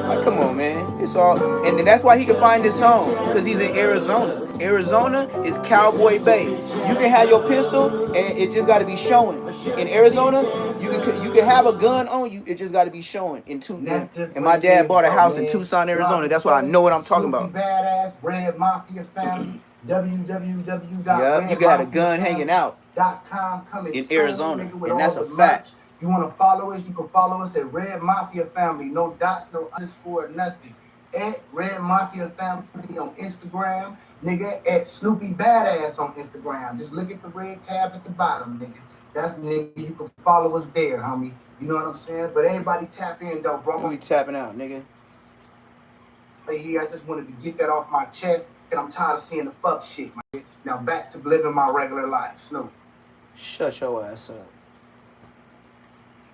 [SPEAKER 2] Like, come on, man. It's all, and that's why he can find this song, because he's in Arizona. Arizona is cowboy based. You can have your pistol, and it just got to be showing. In Arizona, you can have a gun on you. It just got to be showing. And my dad bought a house in Tucson, Arizona. That's why I know what I'm talking about.
[SPEAKER 3] Badass Red Mafia family. www.
[SPEAKER 2] Yep, you got a gun hanging out
[SPEAKER 3] coming
[SPEAKER 2] in
[SPEAKER 3] soon,
[SPEAKER 2] Arizona,
[SPEAKER 3] nigga, with
[SPEAKER 2] and that's
[SPEAKER 3] all
[SPEAKER 2] a
[SPEAKER 3] the
[SPEAKER 2] fact.
[SPEAKER 3] merch. You want to follow us? You can follow us at Red Mafia Family. No dots, no underscore, nothing. At Red Mafia Family on Instagram. Nigga, at Snoopy Badass on Instagram. Just look at the red tab at the bottom, nigga. That's, nigga, you can follow us there, homie. You know what I'm saying? But everybody tap in, though, bro.
[SPEAKER 2] We tapping out, nigga.
[SPEAKER 3] Right here, I just wanted to get that off my chest, and I'm tired of seeing the fuck shit, man. Now back to living my regular life, Snoop.
[SPEAKER 2] Shut your ass up.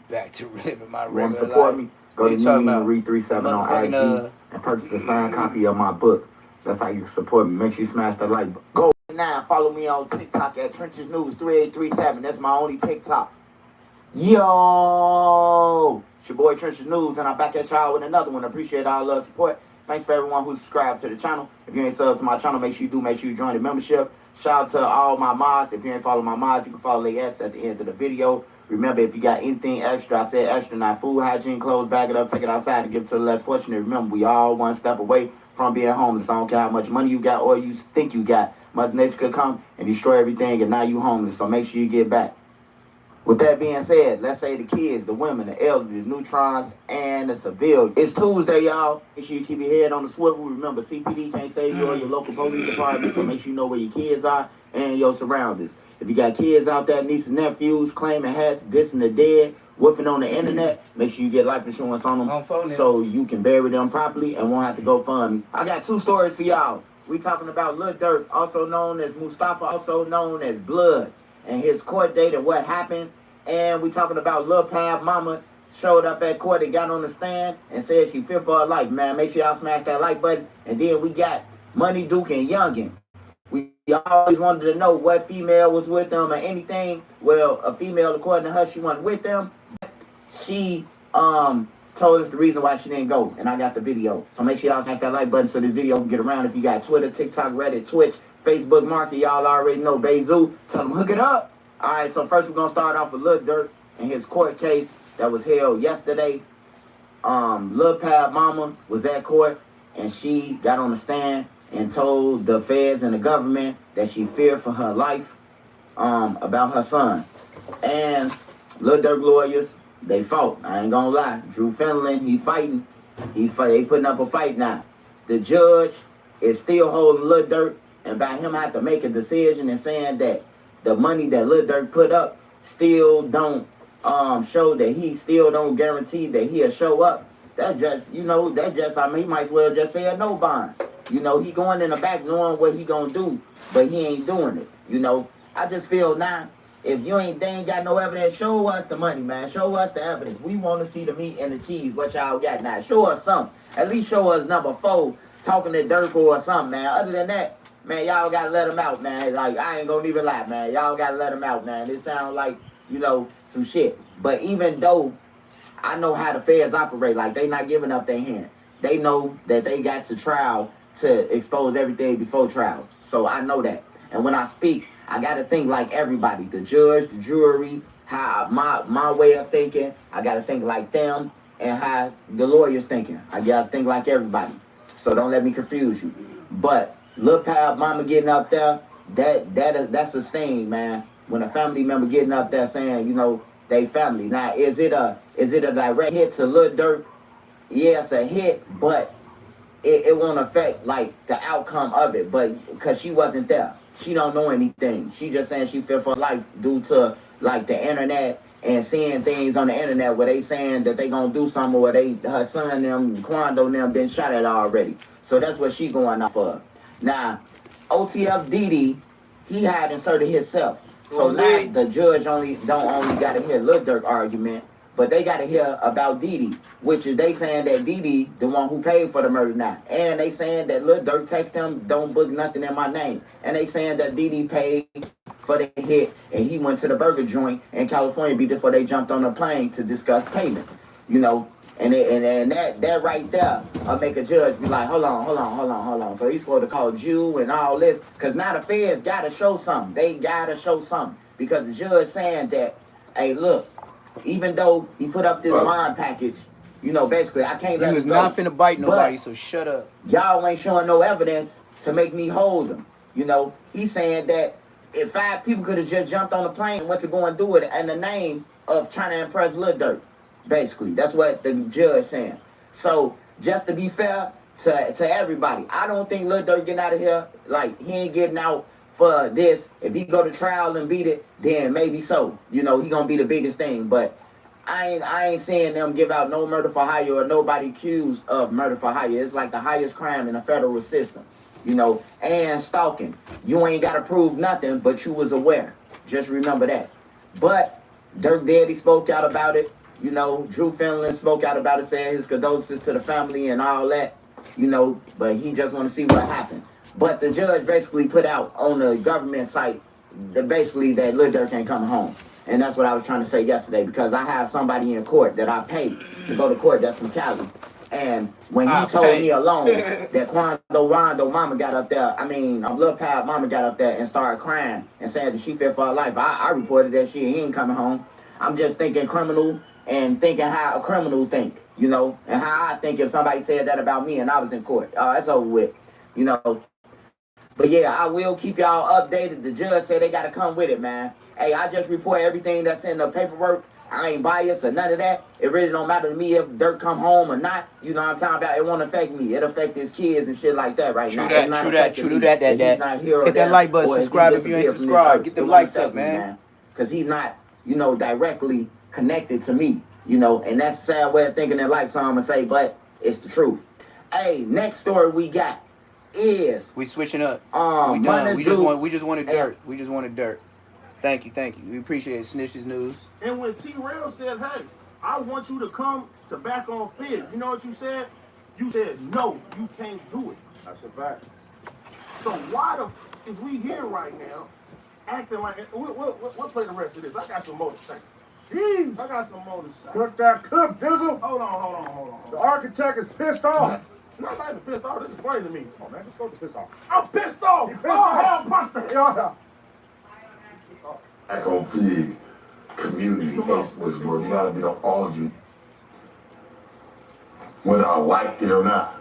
[SPEAKER 2] Back to living my
[SPEAKER 20] You want
[SPEAKER 2] regular
[SPEAKER 20] to support
[SPEAKER 2] life.
[SPEAKER 20] me? Go to Read 37 on IG
[SPEAKER 2] motherfucking,
[SPEAKER 20] and purchase a signed copy of my book. That's how you support me. Make sure you smash that like button. Go now. Follow me on TikTok at Trenches News 3837. That's my only TikTok.
[SPEAKER 13] Yo, it's your boy Trench News, and I'm back at y'all with another one. Appreciate all love support. Thanks for everyone who's subscribed to the channel. If you ain't subbed to my channel, make sure you join the membership. Shout out to all my mods. If you ain't follow my mods, you can follow their ads at the end of the video. Remember, if you got anything extra, I said extra, not food, hygiene, clothes, bag it up, take it outside, and give it to the less fortunate. Remember, we all one step away from being homeless. I don't care how much money you got or you think you got. Mother Nature could come and destroy everything, and now you homeless. So make sure you get back. With that being said, let's say the kids, the women, the elderly, the neutrons, and the civilians. It's Tuesday, y'all. Make sure you keep your head on the swivel. Remember, CPD can't save you or your local police department, so make sure you know where your kids are and your surroundings. If you got kids out there, nieces and nephews, claiming hats, dissing the dead, woofing on the internet, make sure you get life insurance on them so you can bury them properly and won't have to go fund me. I got two stories for y'all. We talking about Lil Durk, also known as Mustafa, also known as Blood, and his court date and what happened. And we talking about Lil Pab Mama showed up at court and got on the stand and said she feared for her life, man. Make sure y'all smash that like button. And then we got Money Duke and Youngin. We always wanted to know what female was with them or anything. Well, a female, according to her, she wasn't with them. She told us the reason why she didn't go, and I got the video. So make sure y'all smash that like button so this video can get around. If you got Twitter, TikTok, Reddit, Twitch, Facebook Market, y'all already know Bezu. Tell them hook it up. All right, so first we're going to start off with Lil Durk and his court case that was held yesterday. Lil Pab Mama was at court, and she got on the stand and told the feds and the government that she feared for her life about her son. And Lil Durk lawyers, they fought. I ain't going to lie. Drew Fenlon, he fighting. They putting up a fight now. The judge is still holding Lil Durk, and by him have to make a decision and saying that the money that Lil Durk put up still don't show that he still don't guarantee that he'll show up. That just, he might as well just say a no bond. He going in the back knowing what he gonna do, but he ain't doing it. I just feel now, if they ain't got no evidence, show us the money, man. Show us the evidence. We want to see the meat and the cheese. What y'all got now? Show us something. At least show us number 4 talking to Durk or something, man. Other than that, man, y'all gotta let him out, man. Like, I ain't gonna even lie, man. Y'all gotta let him out, man. It sounds like, some shit. But even though I know how the feds operate, like, they not giving up their hand. They know that they got to trial to expose everything before trial. So I know that. And when I speak, I gotta think like everybody. The judge, the jury, how my way of thinking. I gotta think like them, and how the lawyers thinking. I gotta think like everybody. So don't let me confuse you. But Lil Pab Mama getting up there, that's a sting, man. When a family member getting up there saying, they family. Now, is it a direct hit to Lil Durk? Yeah, it's a hit, but it won't affect like the outcome of it. But because she wasn't there, she don't know anything. She just saying she feared for life due to like the internet and seeing things on the internet where they saying that they gonna do something, or her son them, Quando them been shot at already. So that's what she going off of. Now, OTF Diddy, he had inserted himself. So now the judge don't only got to hear Lil Durk argument, but they got to hear about Diddy, which is they saying that Diddy, the one who paid for the murder now. And they saying that Lil Durk text him, don't book nothing in my name. And they saying that Diddy paid for the hit, and he went to the burger joint in California before they jumped on a plane to discuss payments, And that right there make a judge be like, hold on. So he's supposed to call Jew and all this, because now the feds got to show something. They got to show something, because the judge saying that, hey, look, even though he put up this bond package, basically, I can't let him go.
[SPEAKER 2] He was not finna bite nobody, so shut up.
[SPEAKER 13] Y'all ain't showing no evidence to make me hold him. He's saying that if 5 people could have just jumped on the plane and went to go and do it in the name of trying to impress Lil Durk. Basically, that's what the judge saying. So, just to be fair to everybody, I don't think Lil Durk getting out of here, like, he ain't getting out for this. If he go to trial and beat it, then maybe so. He gonna be the biggest thing. But I ain't seeing them give out no murder for hire or nobody accused of murder for hire. It's like the highest crime in the federal system. And stalking. You ain't gotta prove nothing, but you was aware. Just remember that. But Durk Daddy spoke out about it. Drew Fenlon spoke out about it, saying his condolences to the family and all that, but he just want to see what happened. But the judge basically put out on the government site that Lil Durk ain't coming home. And that's what I was trying to say yesterday, because I have somebody in court that I paid to go to court that's from Cali. And when he told me alone that Rondo mama got up there, Lil Pab mama got up there and started crying and saying that she feared for her life, I reported that shit. He ain't coming home. I'm just thinking criminal and thinking how a criminal think, you know, and how I think if somebody said that about me and I was in court. That's over with, you know. But yeah, I will keep y'all updated. The judge said they got to come with it, man. Hey, I just report everything that's in the paperwork. I ain't biased or none of that. It really don't matter to me if Dirk come home or not. You know what I'm talking about? It won't affect me. It affect his kids and shit like that right now.
[SPEAKER 2] True that.
[SPEAKER 13] He's not here or
[SPEAKER 2] Hit that
[SPEAKER 13] there,
[SPEAKER 2] like button,
[SPEAKER 13] or if he
[SPEAKER 2] subscribe if you ain't
[SPEAKER 13] disappeared from this
[SPEAKER 2] subscribed.
[SPEAKER 13] earth.
[SPEAKER 2] Get them
[SPEAKER 13] It won't
[SPEAKER 2] likes up,
[SPEAKER 13] affect me,
[SPEAKER 2] man.
[SPEAKER 13] Because he's not, you know, directly connected to me, you know, and that's a sad way of thinking in life, so I'm going to say, but it's the truth. Hey, next story we got is...
[SPEAKER 2] We switching up. We done. We just wanted dirt. We just wanted dirt. Thank you. We appreciate Snitch's news.
[SPEAKER 11] And when T-Rail said, hey, I want you to come to back on Fib, you know what you said? You said, no, you can't do it.
[SPEAKER 1] That's a fact.
[SPEAKER 11] So why the is we here right now acting like, we'll play the rest of this. I got some more to say.
[SPEAKER 1] Jeez.
[SPEAKER 11] I got some more to say.
[SPEAKER 1] Cook that cook, Dizzle.
[SPEAKER 11] Hold on.
[SPEAKER 1] The architect is pissed off.
[SPEAKER 11] No, I'm not even pissed off. This is funny to me.
[SPEAKER 1] Oh, man, just go to piss off.
[SPEAKER 11] I'm pissed off. Hell, Buster.
[SPEAKER 1] Yeah.
[SPEAKER 3] Back on Fig, community was where they gotta be on all of you, whether I liked it or not.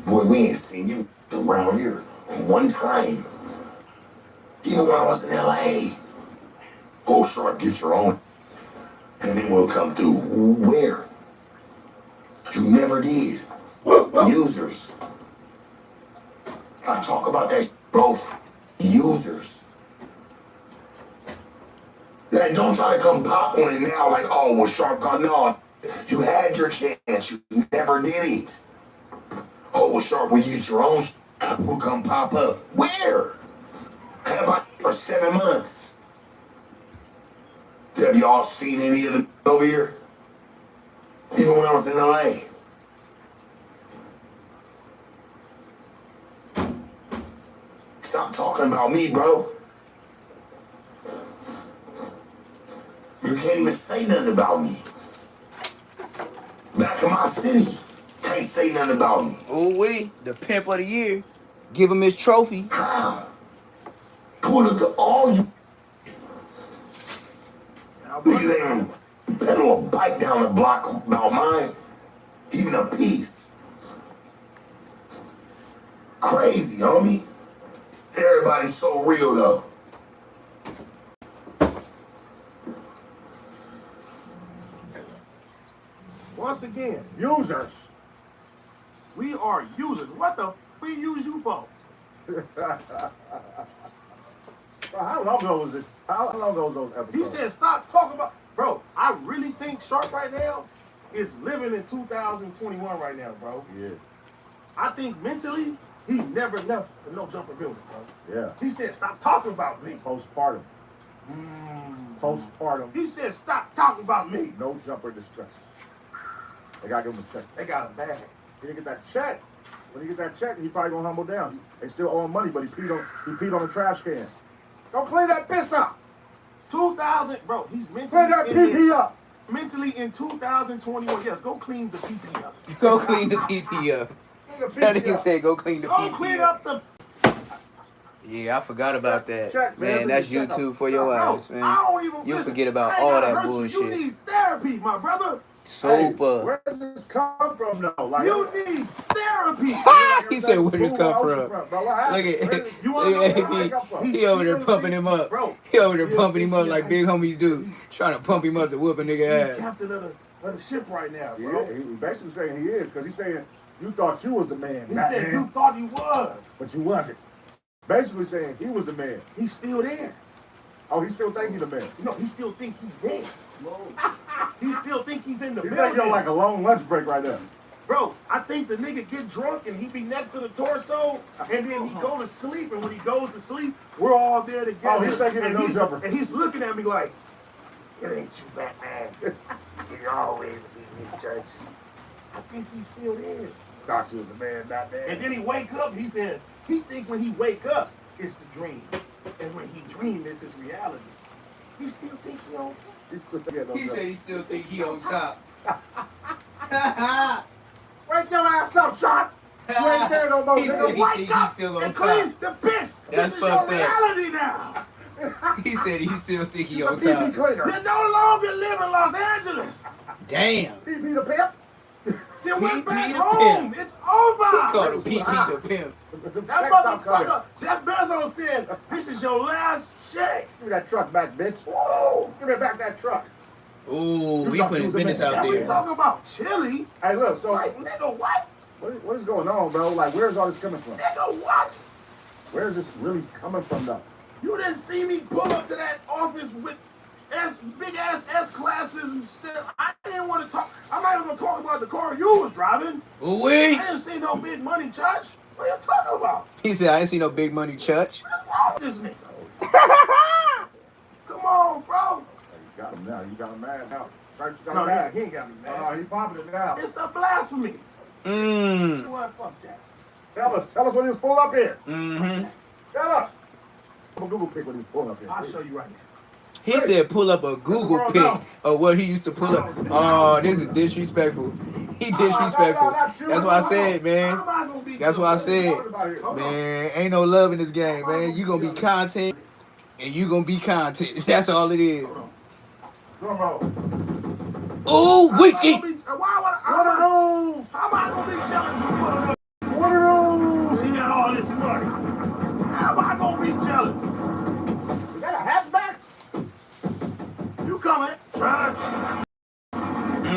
[SPEAKER 3] Boy, we ain't seen you around here one time. Even when I was in LA. Go short, get your own, and then we'll come through. Where? You never did. Users. I talk about that, bro. Users. That don't try to come pop on it now like, oh, well, Sharp got no. You had your chance. You never did it. Oh, well, Sharp, when you get your own, we'll come pop up. Where? Have I for 7 months? Have y'all seen any of them over here? Even when I was in LA. Stop talking about me, bro. You can't even say nothing about me. Back in my city, can't say nothing about me.
[SPEAKER 2] Ooh-wee, the pimp of the year. Give him his trophy.
[SPEAKER 3] How? Pull it to all you. Niggas ain't even pedal a bike down the block about mine. Even a piece. Crazy, homie. Everybody's so real, though.
[SPEAKER 11] Once again, users. We are users. What the we use you for?
[SPEAKER 1] How long ago was this? How long ago was those episodes?
[SPEAKER 11] He said, stop talking about... Bro, I really think Sharp right now is living in 2021 right now, bro.
[SPEAKER 1] Yeah.
[SPEAKER 11] I think mentally, he never left the No Jumper building, bro.
[SPEAKER 1] Yeah.
[SPEAKER 11] He said, stop talking about me.
[SPEAKER 1] Postpartum. Postpartum.
[SPEAKER 11] He said, stop talking about me.
[SPEAKER 1] No Jumper distress. They gotta give him a check.
[SPEAKER 11] They got a bag.
[SPEAKER 1] He didn't get that check. When he get that check, he probably gonna humble down. They still owe him money, but he peed on the trash can. Go clean that piss up.
[SPEAKER 11] 2000, bro, he's mentally...
[SPEAKER 1] Clean that PP up.
[SPEAKER 11] Mentally in 2021, yes, go clean the PP up.
[SPEAKER 2] Go clean the PP up. That nigga said go clean the PP up.
[SPEAKER 11] Go clean up the...
[SPEAKER 2] Yeah, I forgot about that.
[SPEAKER 1] Check,
[SPEAKER 2] man, that's YouTube for your ass, man.
[SPEAKER 11] I don't even...
[SPEAKER 2] You
[SPEAKER 11] listen,
[SPEAKER 2] forget about
[SPEAKER 11] I ain't
[SPEAKER 2] all
[SPEAKER 11] gotta
[SPEAKER 2] that
[SPEAKER 11] hurt
[SPEAKER 2] bullshit.
[SPEAKER 11] You need therapy, my brother.
[SPEAKER 2] Super.
[SPEAKER 1] Where does this come from, though? Like,
[SPEAKER 11] You need therapy.
[SPEAKER 2] He said, where this come from? Look at
[SPEAKER 11] You wanna know where I
[SPEAKER 2] he,
[SPEAKER 11] come from?
[SPEAKER 2] he over there pumping him up.
[SPEAKER 11] Bro,
[SPEAKER 2] He over there pumping him up like big homies do. Trying to pump him up to whoop a nigga
[SPEAKER 11] He's
[SPEAKER 2] ass.
[SPEAKER 11] captain of the ship right now, bro.
[SPEAKER 1] Yeah, he basically saying he is, because he's saying you thought you was the man.
[SPEAKER 11] He said you thought he was.
[SPEAKER 1] But you wasn't. Basically saying he was the man.
[SPEAKER 11] He's still there.
[SPEAKER 1] Oh, he still think he the man.
[SPEAKER 11] No, he still think he's there. He still think he's in the
[SPEAKER 1] You
[SPEAKER 11] building.
[SPEAKER 1] think you're like a long lunch break right there.
[SPEAKER 11] Bro, I think the nigga get drunk and he be next to the torso, and then he go to sleep, and when he goes to sleep, we're all there together.
[SPEAKER 1] Oh, he's thinking of No Jumper.
[SPEAKER 11] And he's looking at me like, it ain't you, Batman. You always beat me, Church. I think he's still there.
[SPEAKER 1] Thought you was the man, not man.
[SPEAKER 11] And then he wake up, he says, He think when he wake up, it's the dream. And when he dream, it's his reality. He still think he on top.
[SPEAKER 2] He said he still think he on top.
[SPEAKER 11] Wake your ass up, son. You ain't there no more.
[SPEAKER 2] He said he think he's still on
[SPEAKER 11] and
[SPEAKER 2] top.
[SPEAKER 11] clean the piss.
[SPEAKER 2] That's
[SPEAKER 11] This is your
[SPEAKER 2] fucked up.
[SPEAKER 11] reality now.
[SPEAKER 2] He said he still think he
[SPEAKER 11] He's
[SPEAKER 2] on
[SPEAKER 11] a pee-pee
[SPEAKER 2] top.
[SPEAKER 11] cleaner. You no longer live in Los Angeles.
[SPEAKER 2] Damn.
[SPEAKER 11] Pee-pee the pimp. You went back
[SPEAKER 2] Pee-pee the
[SPEAKER 11] home.
[SPEAKER 2] pimp.
[SPEAKER 11] It's over.
[SPEAKER 2] He called him Pee-pee the pimp.
[SPEAKER 11] That motherfucker, Jeff Bezos said, this is your last check. Give me that truck back, bitch. Whoa. Give me back that truck.
[SPEAKER 2] Ooh, we put his business out
[SPEAKER 11] We
[SPEAKER 2] there.
[SPEAKER 11] talking about chili. Hey, look, so like, nigga, what? What is going on, bro? Like, where's all this coming from? Nigga, what? Where is this really coming from, though? You didn't see me pull up to that office with big ass S classes and stuff. I didn't want to talk. I'm not even gonna talk about the car you was driving.
[SPEAKER 2] Ooh-wee.
[SPEAKER 11] I didn't see no big money, Church. What are you talking about?
[SPEAKER 2] He said, I ain't see no big money, Church.
[SPEAKER 11] What's wrong with this nigga? Come on, bro. You got him now. You got him mad now. Church got him mad. He ain't got me mad. No, he popular now. It's the blasphemy. What? Fuck that. Tell us when he was pulled up here.
[SPEAKER 2] Mm-hmm.
[SPEAKER 11] Tell us. I'm a Google pic when he was pulled up here. I'll show you right now.
[SPEAKER 2] He said pull up a Google pic of what he used to pull up. Oh, this is disrespectful. He disrespectful. That's why I said, man. That's why I said, man, ain't no love in this game, man. You gonna be content, and you gonna be content. That's all it is. Ooh, whiskey.
[SPEAKER 11] What are those? How am I gonna be jealous of pulling up? What are those? He got all this money. How am I gonna be jealous? You got a hatchback? You coming, Church?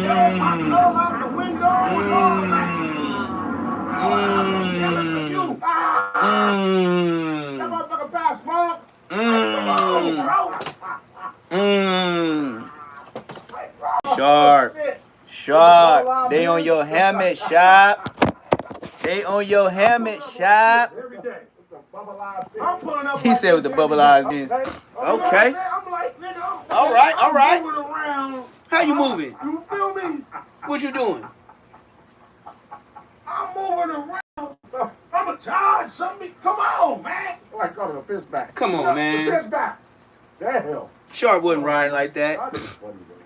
[SPEAKER 11] Yo, my girl out the window and all that. How am I be jealous of you? That motherfucker pass smoke. Come on, bro.
[SPEAKER 2] Sharp. Sharp. They on your helmet, Sharp. They on your helmet, Sharp.
[SPEAKER 11] I'm pulling up.
[SPEAKER 2] He said with the bubble eyes. Okay.
[SPEAKER 11] I'm like, nigga,
[SPEAKER 2] All right.
[SPEAKER 11] moving around.
[SPEAKER 2] How you moving?
[SPEAKER 11] You feel me?
[SPEAKER 2] What you doing?
[SPEAKER 11] I'm moving around. I'm a charge something. Come on, man. I like calling a fist back.
[SPEAKER 2] Come on, man.
[SPEAKER 11] Fist back. The hell.
[SPEAKER 2] Sharp wasn't riding like that.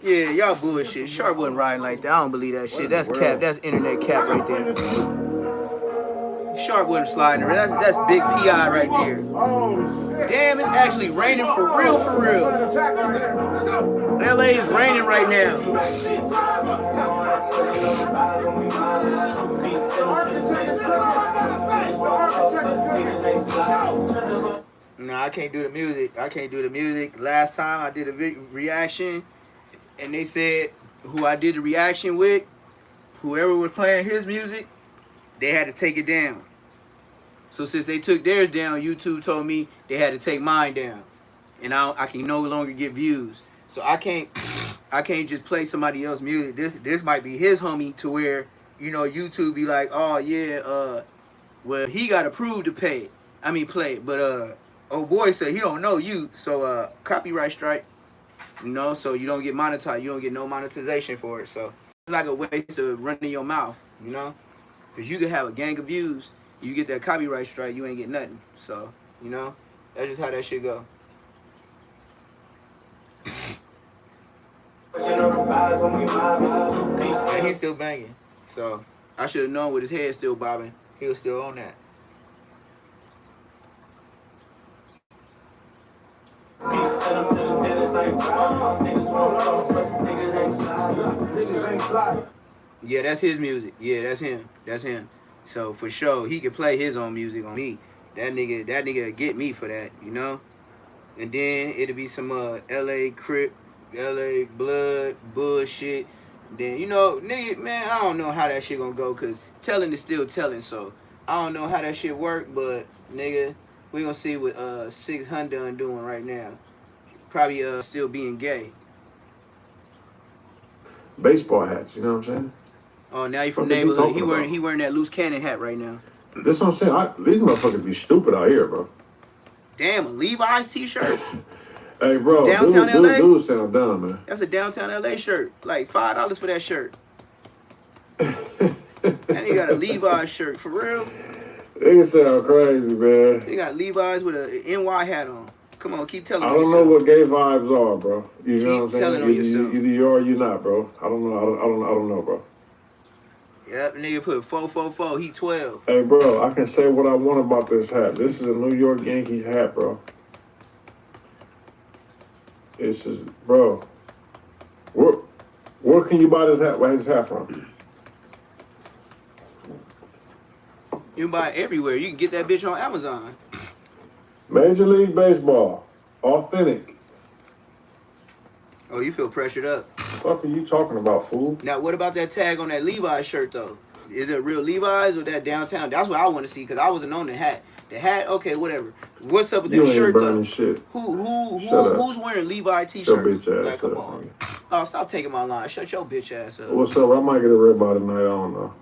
[SPEAKER 2] Yeah, y'all bullshit. Sharp wasn't riding like that. I don't believe that shit. That's cap. That's internet cap right there. Sharp wasn't sliding around. That's big PI right there.
[SPEAKER 11] Oh, shit.
[SPEAKER 2] Damn, it's actually raining for real, for real. LA is raining right now. No, I can't do the music. I can't do the music. Last time I did a reaction, and they said who I did the reaction with, whoever was playing his music, they had to take it down. So since they took theirs down, YouTube told me they had to take mine down, and I can no longer get views. So I can't just play somebody else's music. This might be his homie to where, you know, YouTube be like, oh yeah, well he got approved to play it, but oh boy said he don't know you, so copyright strike, you know, so you don't get monetized, you don't get no monetization for it. So it's like a waste of running your mouth, you know, because you could have a gang of views, you get that copyright strike, you ain't get nothing. So, you know, that's just how that shit go. And he's still banging. So I should have known with his head still bobbing, he was still on that. Yeah, that's his music. Yeah, that's him. That's him. So for sure, he could play his own music on me. That nigga get me for that, you know. And then it'll be some LA Crip, LA Blood bullshit. Then you know, nigga, man, I don't know how that shit gonna go, cause telling is still telling. So I don't know how that shit work, but nigga, we gonna see what 600 doing right now. Probably still being gay.
[SPEAKER 15] Baseball hats, you know what I'm saying?
[SPEAKER 2] Oh, now you from neighborhood. He wearing that loose cannon hat right now.
[SPEAKER 15] That's what I'm saying. These motherfuckers be stupid out here, bro.
[SPEAKER 2] Damn, a Levi's t-shirt.
[SPEAKER 15] Hey, bro,
[SPEAKER 2] downtown LA.
[SPEAKER 15] Dude sound dumb, man.
[SPEAKER 2] That's a downtown LA shirt. Like $5 for that shirt. And he got a Levi's shirt for real.
[SPEAKER 15] They sound crazy, man.
[SPEAKER 2] They got Levi's with a NY hat on. Come on, keep telling
[SPEAKER 15] I
[SPEAKER 2] on
[SPEAKER 15] don't
[SPEAKER 2] yourself.
[SPEAKER 15] know what gay vibes are, bro. You know what I'm saying?
[SPEAKER 2] telling on yourself.
[SPEAKER 15] Either you are or you not, bro. I don't know. I don't know, bro.
[SPEAKER 2] Yep, the nigga put 444. He 12.
[SPEAKER 15] Hey, bro, I can say what I want about this hat. This is a New York Yankees hat, bro. It's just, bro. Where can you buy this hat? Where's this hat from?
[SPEAKER 2] You can buy it everywhere. You can get that bitch on Amazon.
[SPEAKER 15] Major League Baseball. Authentic.
[SPEAKER 2] Oh, you feel pressured up.
[SPEAKER 15] What the fuck are you talking about, fool?
[SPEAKER 2] Now, what about that tag on that Levi's shirt, though? Is it real Levi's or that downtown? That's what I want to see, because I wasn't on the hat. The hat, okay, whatever. What's up with that shirt, though?
[SPEAKER 15] Shit.
[SPEAKER 2] Who's wearing Levi t-shirts?
[SPEAKER 15] Your bitch ass
[SPEAKER 2] like, come
[SPEAKER 15] up,
[SPEAKER 2] on. Oh, stop taking my line. Shut your bitch ass up.
[SPEAKER 15] What's up? I might get a red by tonight. I don't know.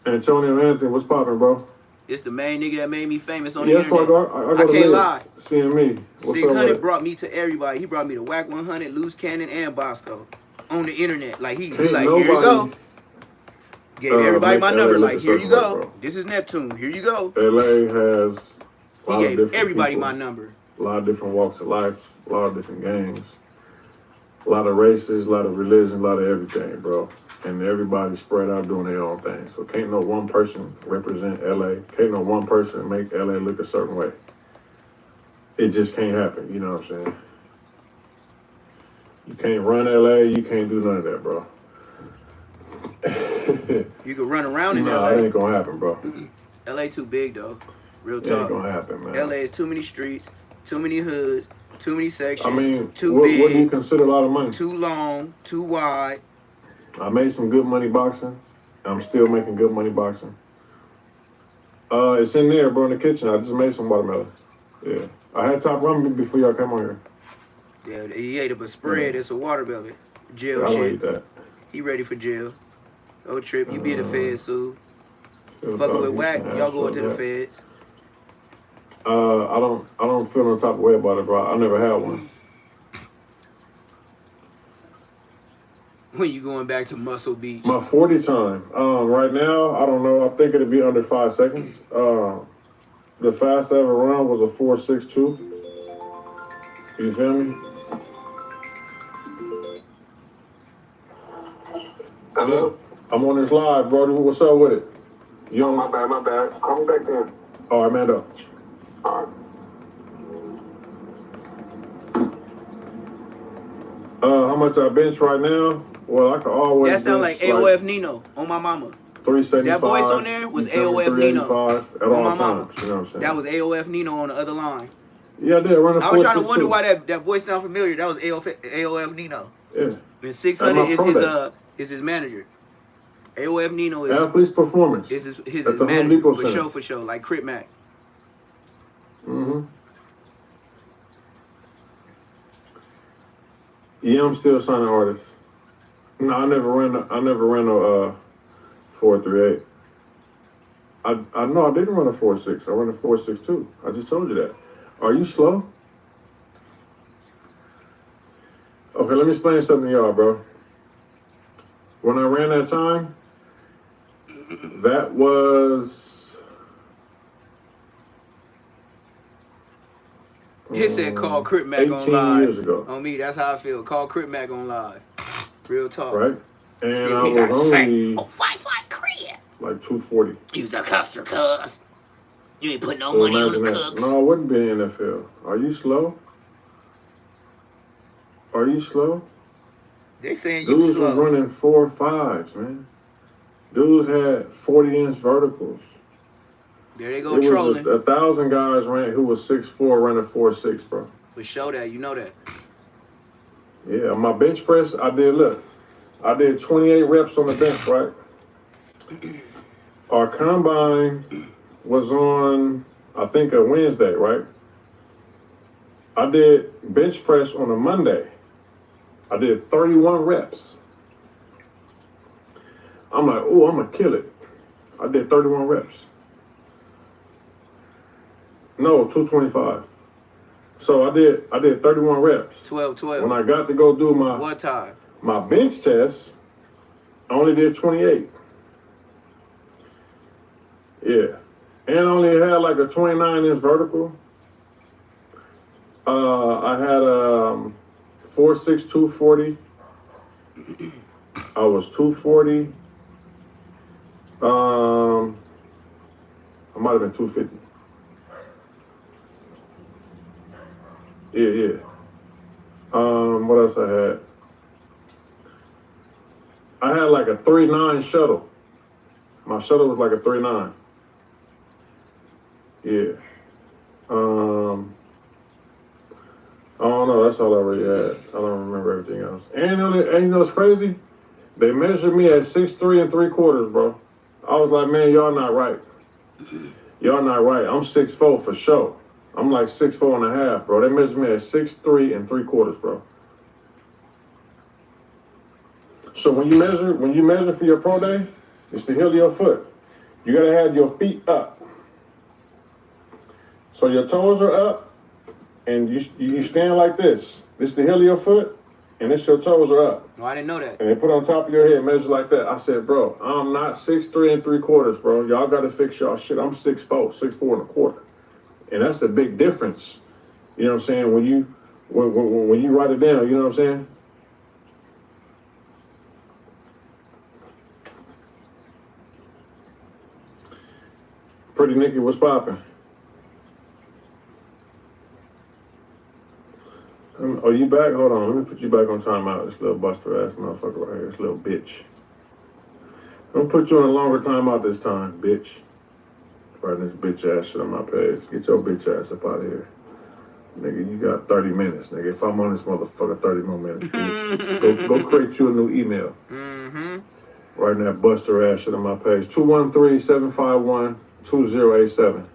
[SPEAKER 15] Antonio Anthony, what's poppin', bro?
[SPEAKER 2] It's the main nigga that made me famous on the
[SPEAKER 15] Yes,
[SPEAKER 2] internet.
[SPEAKER 15] I can't lie. Seeing me. What's
[SPEAKER 2] 600 brought me to everybody. He brought me to Whack 100, Loose Cannon, and Bosco on the internet. Like, here you go. Gave everybody my number. Like, here you go.
[SPEAKER 15] Bro.
[SPEAKER 2] This is Neptune. Here you go.
[SPEAKER 15] LA has a lot
[SPEAKER 2] He
[SPEAKER 15] of
[SPEAKER 2] gave
[SPEAKER 15] different
[SPEAKER 2] everybody
[SPEAKER 15] people,
[SPEAKER 2] my number.
[SPEAKER 15] A lot of different walks of life, a lot of different gangs, a lot of races, a lot of religion, a lot of everything, bro. And everybody spread out doing their own thing. So can't no one person represent LA. Can't no one person make LA look a certain way. It just can't happen, you know what I'm saying? You can't run LA, you can't do none of that, bro.
[SPEAKER 2] You can run around in LA.
[SPEAKER 15] Nah, it ain't gonna happen, bro.
[SPEAKER 2] LA too big, though. Real
[SPEAKER 15] It
[SPEAKER 2] talk.
[SPEAKER 15] ain't gonna happen, man.
[SPEAKER 2] LA is too many streets, too many hoods, too many sections,
[SPEAKER 15] I mean,
[SPEAKER 2] too
[SPEAKER 15] what
[SPEAKER 2] big,
[SPEAKER 15] do you consider a lot of money?
[SPEAKER 2] too long, too wide.
[SPEAKER 15] I made some good money boxing. I'm still making good money boxing. It's in there, bro, in the kitchen. I just made some watermelon. Yeah. I had top ramen before y'all came on here.
[SPEAKER 2] Yeah, he ate it, but spread. It's a watermelon. Jail
[SPEAKER 15] Yeah, I don't
[SPEAKER 2] shit.
[SPEAKER 15] eat that.
[SPEAKER 2] He ready for jail. No trip. You be the feds, Sue.
[SPEAKER 15] Feel
[SPEAKER 2] Fucking
[SPEAKER 15] about
[SPEAKER 2] with Whack,
[SPEAKER 15] Houston,
[SPEAKER 2] y'all going to the
[SPEAKER 15] that.
[SPEAKER 2] feds.
[SPEAKER 15] I don't feel no type of way about it, bro. I never had one.
[SPEAKER 2] When you going back to Muscle Beach?
[SPEAKER 15] My 40 time. Right now, I don't know. I think it'd be under 5 seconds. The fastest I ever run was a 4.62. You feel me?
[SPEAKER 3] Hello?
[SPEAKER 15] I'm on this live, brother. What's up with it? You on?
[SPEAKER 3] My bad. Call me back then.
[SPEAKER 15] All right, man, up.
[SPEAKER 3] All right.
[SPEAKER 15] How much I bench right now? Well, I can always
[SPEAKER 2] That sound like
[SPEAKER 15] bench
[SPEAKER 2] AOF Nino on my mama.
[SPEAKER 15] 375.
[SPEAKER 2] That voice on there was
[SPEAKER 15] you feel me?
[SPEAKER 2] AOF Nino
[SPEAKER 15] 385 at
[SPEAKER 2] on
[SPEAKER 15] all
[SPEAKER 2] my mama.
[SPEAKER 15] times. You know what I'm saying?
[SPEAKER 2] That was AOF Nino on the other line.
[SPEAKER 15] Yeah, I did. Run a
[SPEAKER 2] I was trying to
[SPEAKER 15] 4.62.
[SPEAKER 2] wonder why that voice sound familiar. That was AOF Nino.
[SPEAKER 15] Yeah.
[SPEAKER 2] And 600 is his manager. AOF Nino is
[SPEAKER 15] Athlete's Performance.
[SPEAKER 2] Is his
[SPEAKER 15] at the Home
[SPEAKER 2] manager
[SPEAKER 15] Depot
[SPEAKER 2] for
[SPEAKER 15] Center.
[SPEAKER 2] sure, like Crip Mac.
[SPEAKER 15] Mm-hmm. Yeah, I'm still signing artists. No, I never ran a 4.38. I know I didn't run a 4.6. I ran a 4.62. I just told you that. Are you slow? Okay, let me explain something to y'all, bro. When I ran that time, that was
[SPEAKER 2] He said call Crip Mac on
[SPEAKER 15] 18
[SPEAKER 2] live.
[SPEAKER 15] years ago.
[SPEAKER 2] On me, that's how I feel. Call Crip Mac on live. Real talk.
[SPEAKER 15] Right? And
[SPEAKER 2] See,
[SPEAKER 15] I
[SPEAKER 2] he
[SPEAKER 15] was
[SPEAKER 2] gotta say,
[SPEAKER 15] only
[SPEAKER 2] fight Crip.
[SPEAKER 15] like 240.
[SPEAKER 2] You's a custer, cuz. You ain't put no
[SPEAKER 15] So
[SPEAKER 2] money on
[SPEAKER 15] imagine
[SPEAKER 2] the
[SPEAKER 15] that.
[SPEAKER 2] cooks.
[SPEAKER 15] No, I wouldn't be in the NFL. Are you slow? Are you slow?
[SPEAKER 2] They saying you
[SPEAKER 15] Dudes
[SPEAKER 2] slow.
[SPEAKER 15] was running 4.5s, man. Dudes had 40-inch verticals.
[SPEAKER 2] There they go
[SPEAKER 15] It
[SPEAKER 2] trolling.
[SPEAKER 15] was 1,000 guys who was 6'4" running 4.6, bro.
[SPEAKER 2] But show that, you know that.
[SPEAKER 15] Yeah, my bench press, I did 28 reps on the bench, right? Our combine was on, I think, a Wednesday, right? I did bench press on a Monday. I did 31 reps. I'm like, oh, I'm going to kill it. I did 31 reps. No, 225. So I did 31 reps.
[SPEAKER 2] 12.
[SPEAKER 15] When I got to go do
[SPEAKER 2] What time?
[SPEAKER 15] my bench test, I only did 28. Yeah. And only had like a 29-inch vertical. I had 4'6", 240. I was 240. I might have been 250. Yeah. What else I had? I had like a 3'9" shuttle. My shuttle was like a 3'9". Yeah. I don't know. That's all I really had. I don't remember everything else. And you know what's crazy? They measured me at 6'3" 3/4, bro. I was like, man, y'all not right. Y'all not right. I'm 6'4" for sure. I'm like 6'4" and a half, bro. They measured me at 6'3" 3/4, bro. So when you measure for your pro day, it's the heel of your foot. You gotta have your feet up. So your toes are up, and you stand like this. This is the heel of your foot, and this your toes are up.
[SPEAKER 2] No, I didn't know that.
[SPEAKER 15] And they put on top of your head, measure like that. I said, bro, I'm not 6'3" 3/4, bro. Y'all gotta fix y'all shit. I'm 6'4", 6'4" 1/4. And that's a big difference. You know what I'm saying? When you write it down, you know what I'm saying? Pretty Nikki, what's poppin'? Oh, you back? Hold on, let me put you back on timeout. This little buster ass motherfucker right here, this little bitch. I'm gonna put you on a longer timeout this time, bitch. Writing this bitch ass shit on my page. Get your bitch ass up out of here. Nigga, you got 30 minutes, nigga. If I'm on this motherfucker, 30 more minutes, bitch. Go create you a new email. Writing that buster ass shit on my page. 213-751-2087.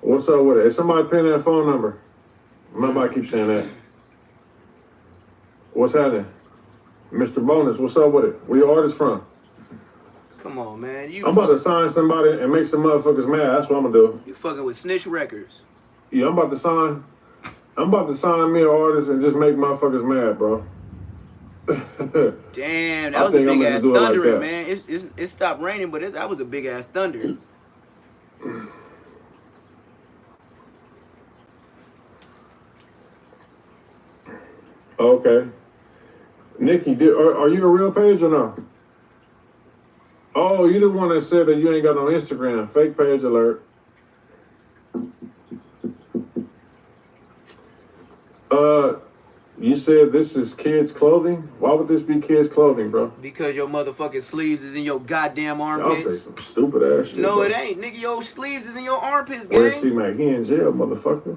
[SPEAKER 15] What's up with it? Hey, somebody pin that phone number. Nobody keeps saying that. What's happening? Mr. Bonus, what's up with it? Where your artist from?
[SPEAKER 2] Come on, man.
[SPEAKER 15] I'm about to sign somebody and make some motherfuckers mad. That's what I'm gonna do.
[SPEAKER 2] You fucking with Snitch Records.
[SPEAKER 15] Yeah, I'm about to sign me an artist and just make motherfuckers mad, bro.
[SPEAKER 2] Damn, that was a big ass thundering, like man. It stopped raining, but that was a big ass thunder.
[SPEAKER 15] Okay. Nikki, are you a real page or no? Oh, you the one that said that you ain't got no Instagram. Fake page alert. You said this is kids' clothing? Why would this be kids' clothing, bro?
[SPEAKER 2] Because your motherfucking sleeves is in your goddamn armpits.
[SPEAKER 15] Y'all say some stupid ass shit.
[SPEAKER 2] No,
[SPEAKER 15] bro.
[SPEAKER 2] it ain't. Nigga, your sleeves is in your armpits, gang.
[SPEAKER 15] Where's C-Mac? He in jail, motherfucker.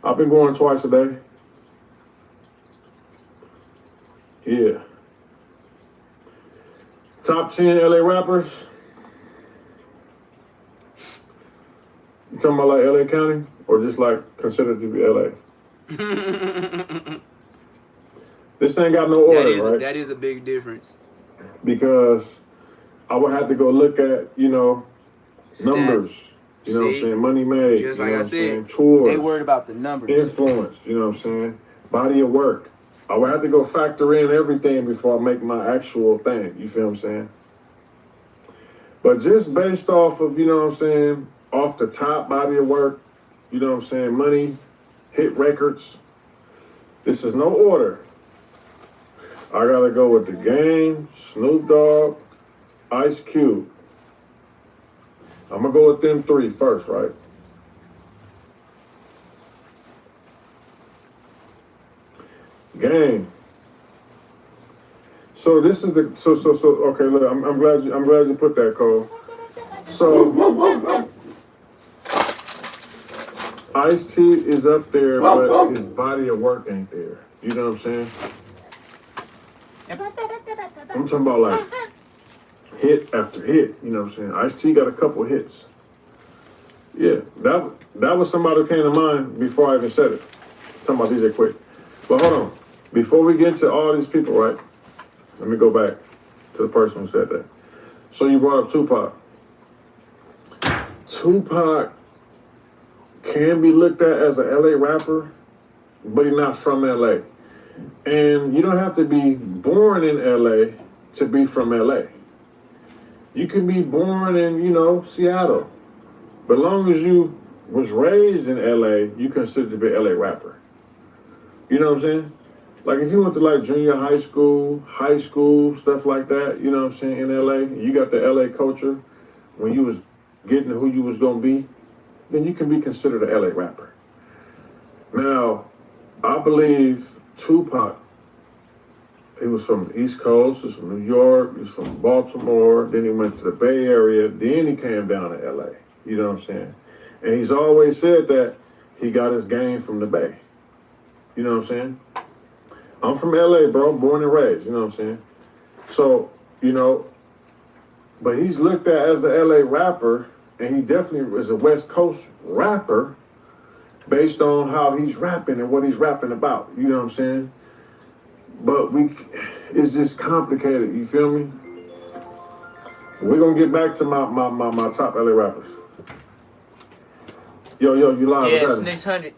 [SPEAKER 15] I've been going twice a day. Yeah. Top 10 LA rappers. You talking about like LA County? Or just like considered to be LA? This ain't got no order, right?
[SPEAKER 2] That is a big difference.
[SPEAKER 15] Because I would have to go look at, numbers.
[SPEAKER 2] Stats.
[SPEAKER 15] You know what I'm saying? Money made.
[SPEAKER 2] Just
[SPEAKER 15] you
[SPEAKER 2] like
[SPEAKER 15] know
[SPEAKER 2] I
[SPEAKER 15] what I'm
[SPEAKER 2] said,
[SPEAKER 15] saying? Tours.
[SPEAKER 2] they worried about the numbers.
[SPEAKER 15] Influence, you know what I'm saying? Body of work. I would have to go factor in everything before I make my actual thing. You feel what I'm saying? But just based off of, you know what I'm saying, off the top body of work, you know what I'm saying, money, hit records, this is no order. I gotta go with The Game, Snoop Dogg, Ice Cube. I'm gonna go with them three first, right? Game. So this is the okay. Look, I'm glad you put that, Cole. So Ice-T is up there, but his body of work ain't there. You know what I'm saying? I'm talking about like hit after hit. You know what I'm saying? Ice-T got a couple hits. Yeah, that was somebody who came to mind before I even said it. I'm talking about DJ Quick. But hold on. Before we get to all these people, right? Let me go back to the person who said that. So you brought up Tupac. Tupac can be looked at as an LA rapper, but he's not from LA. And you don't have to be born in LA to be from LA. You can be born in, you know, Seattle, but long as you was raised in LA, you considered to be an LA rapper. You know what I'm saying? Like if you went to like junior high school, stuff like that, you know what I'm saying, in LA, you got the LA culture when you was getting who you was gonna be, then you can be considered an LA rapper. Now, I believe Tupac, he was from the East Coast, he was from New York, he was from Baltimore, then he went to the Bay Area, then he came down to LA, you know what I'm saying? And he's always said that he got his game from the Bay, you know what I'm saying? I'm from LA, bro, born and raised, you know what I'm saying? So, you know, but he's looked at as the LA rapper, and he definitely is a West Coast rapper based on how he's rapping and what he's rapping about, you know what I'm saying? But it's just complicated, you feel me? We're gonna get back to my top LA rappers. Yo, you live?
[SPEAKER 2] Yeah, Snitch 100.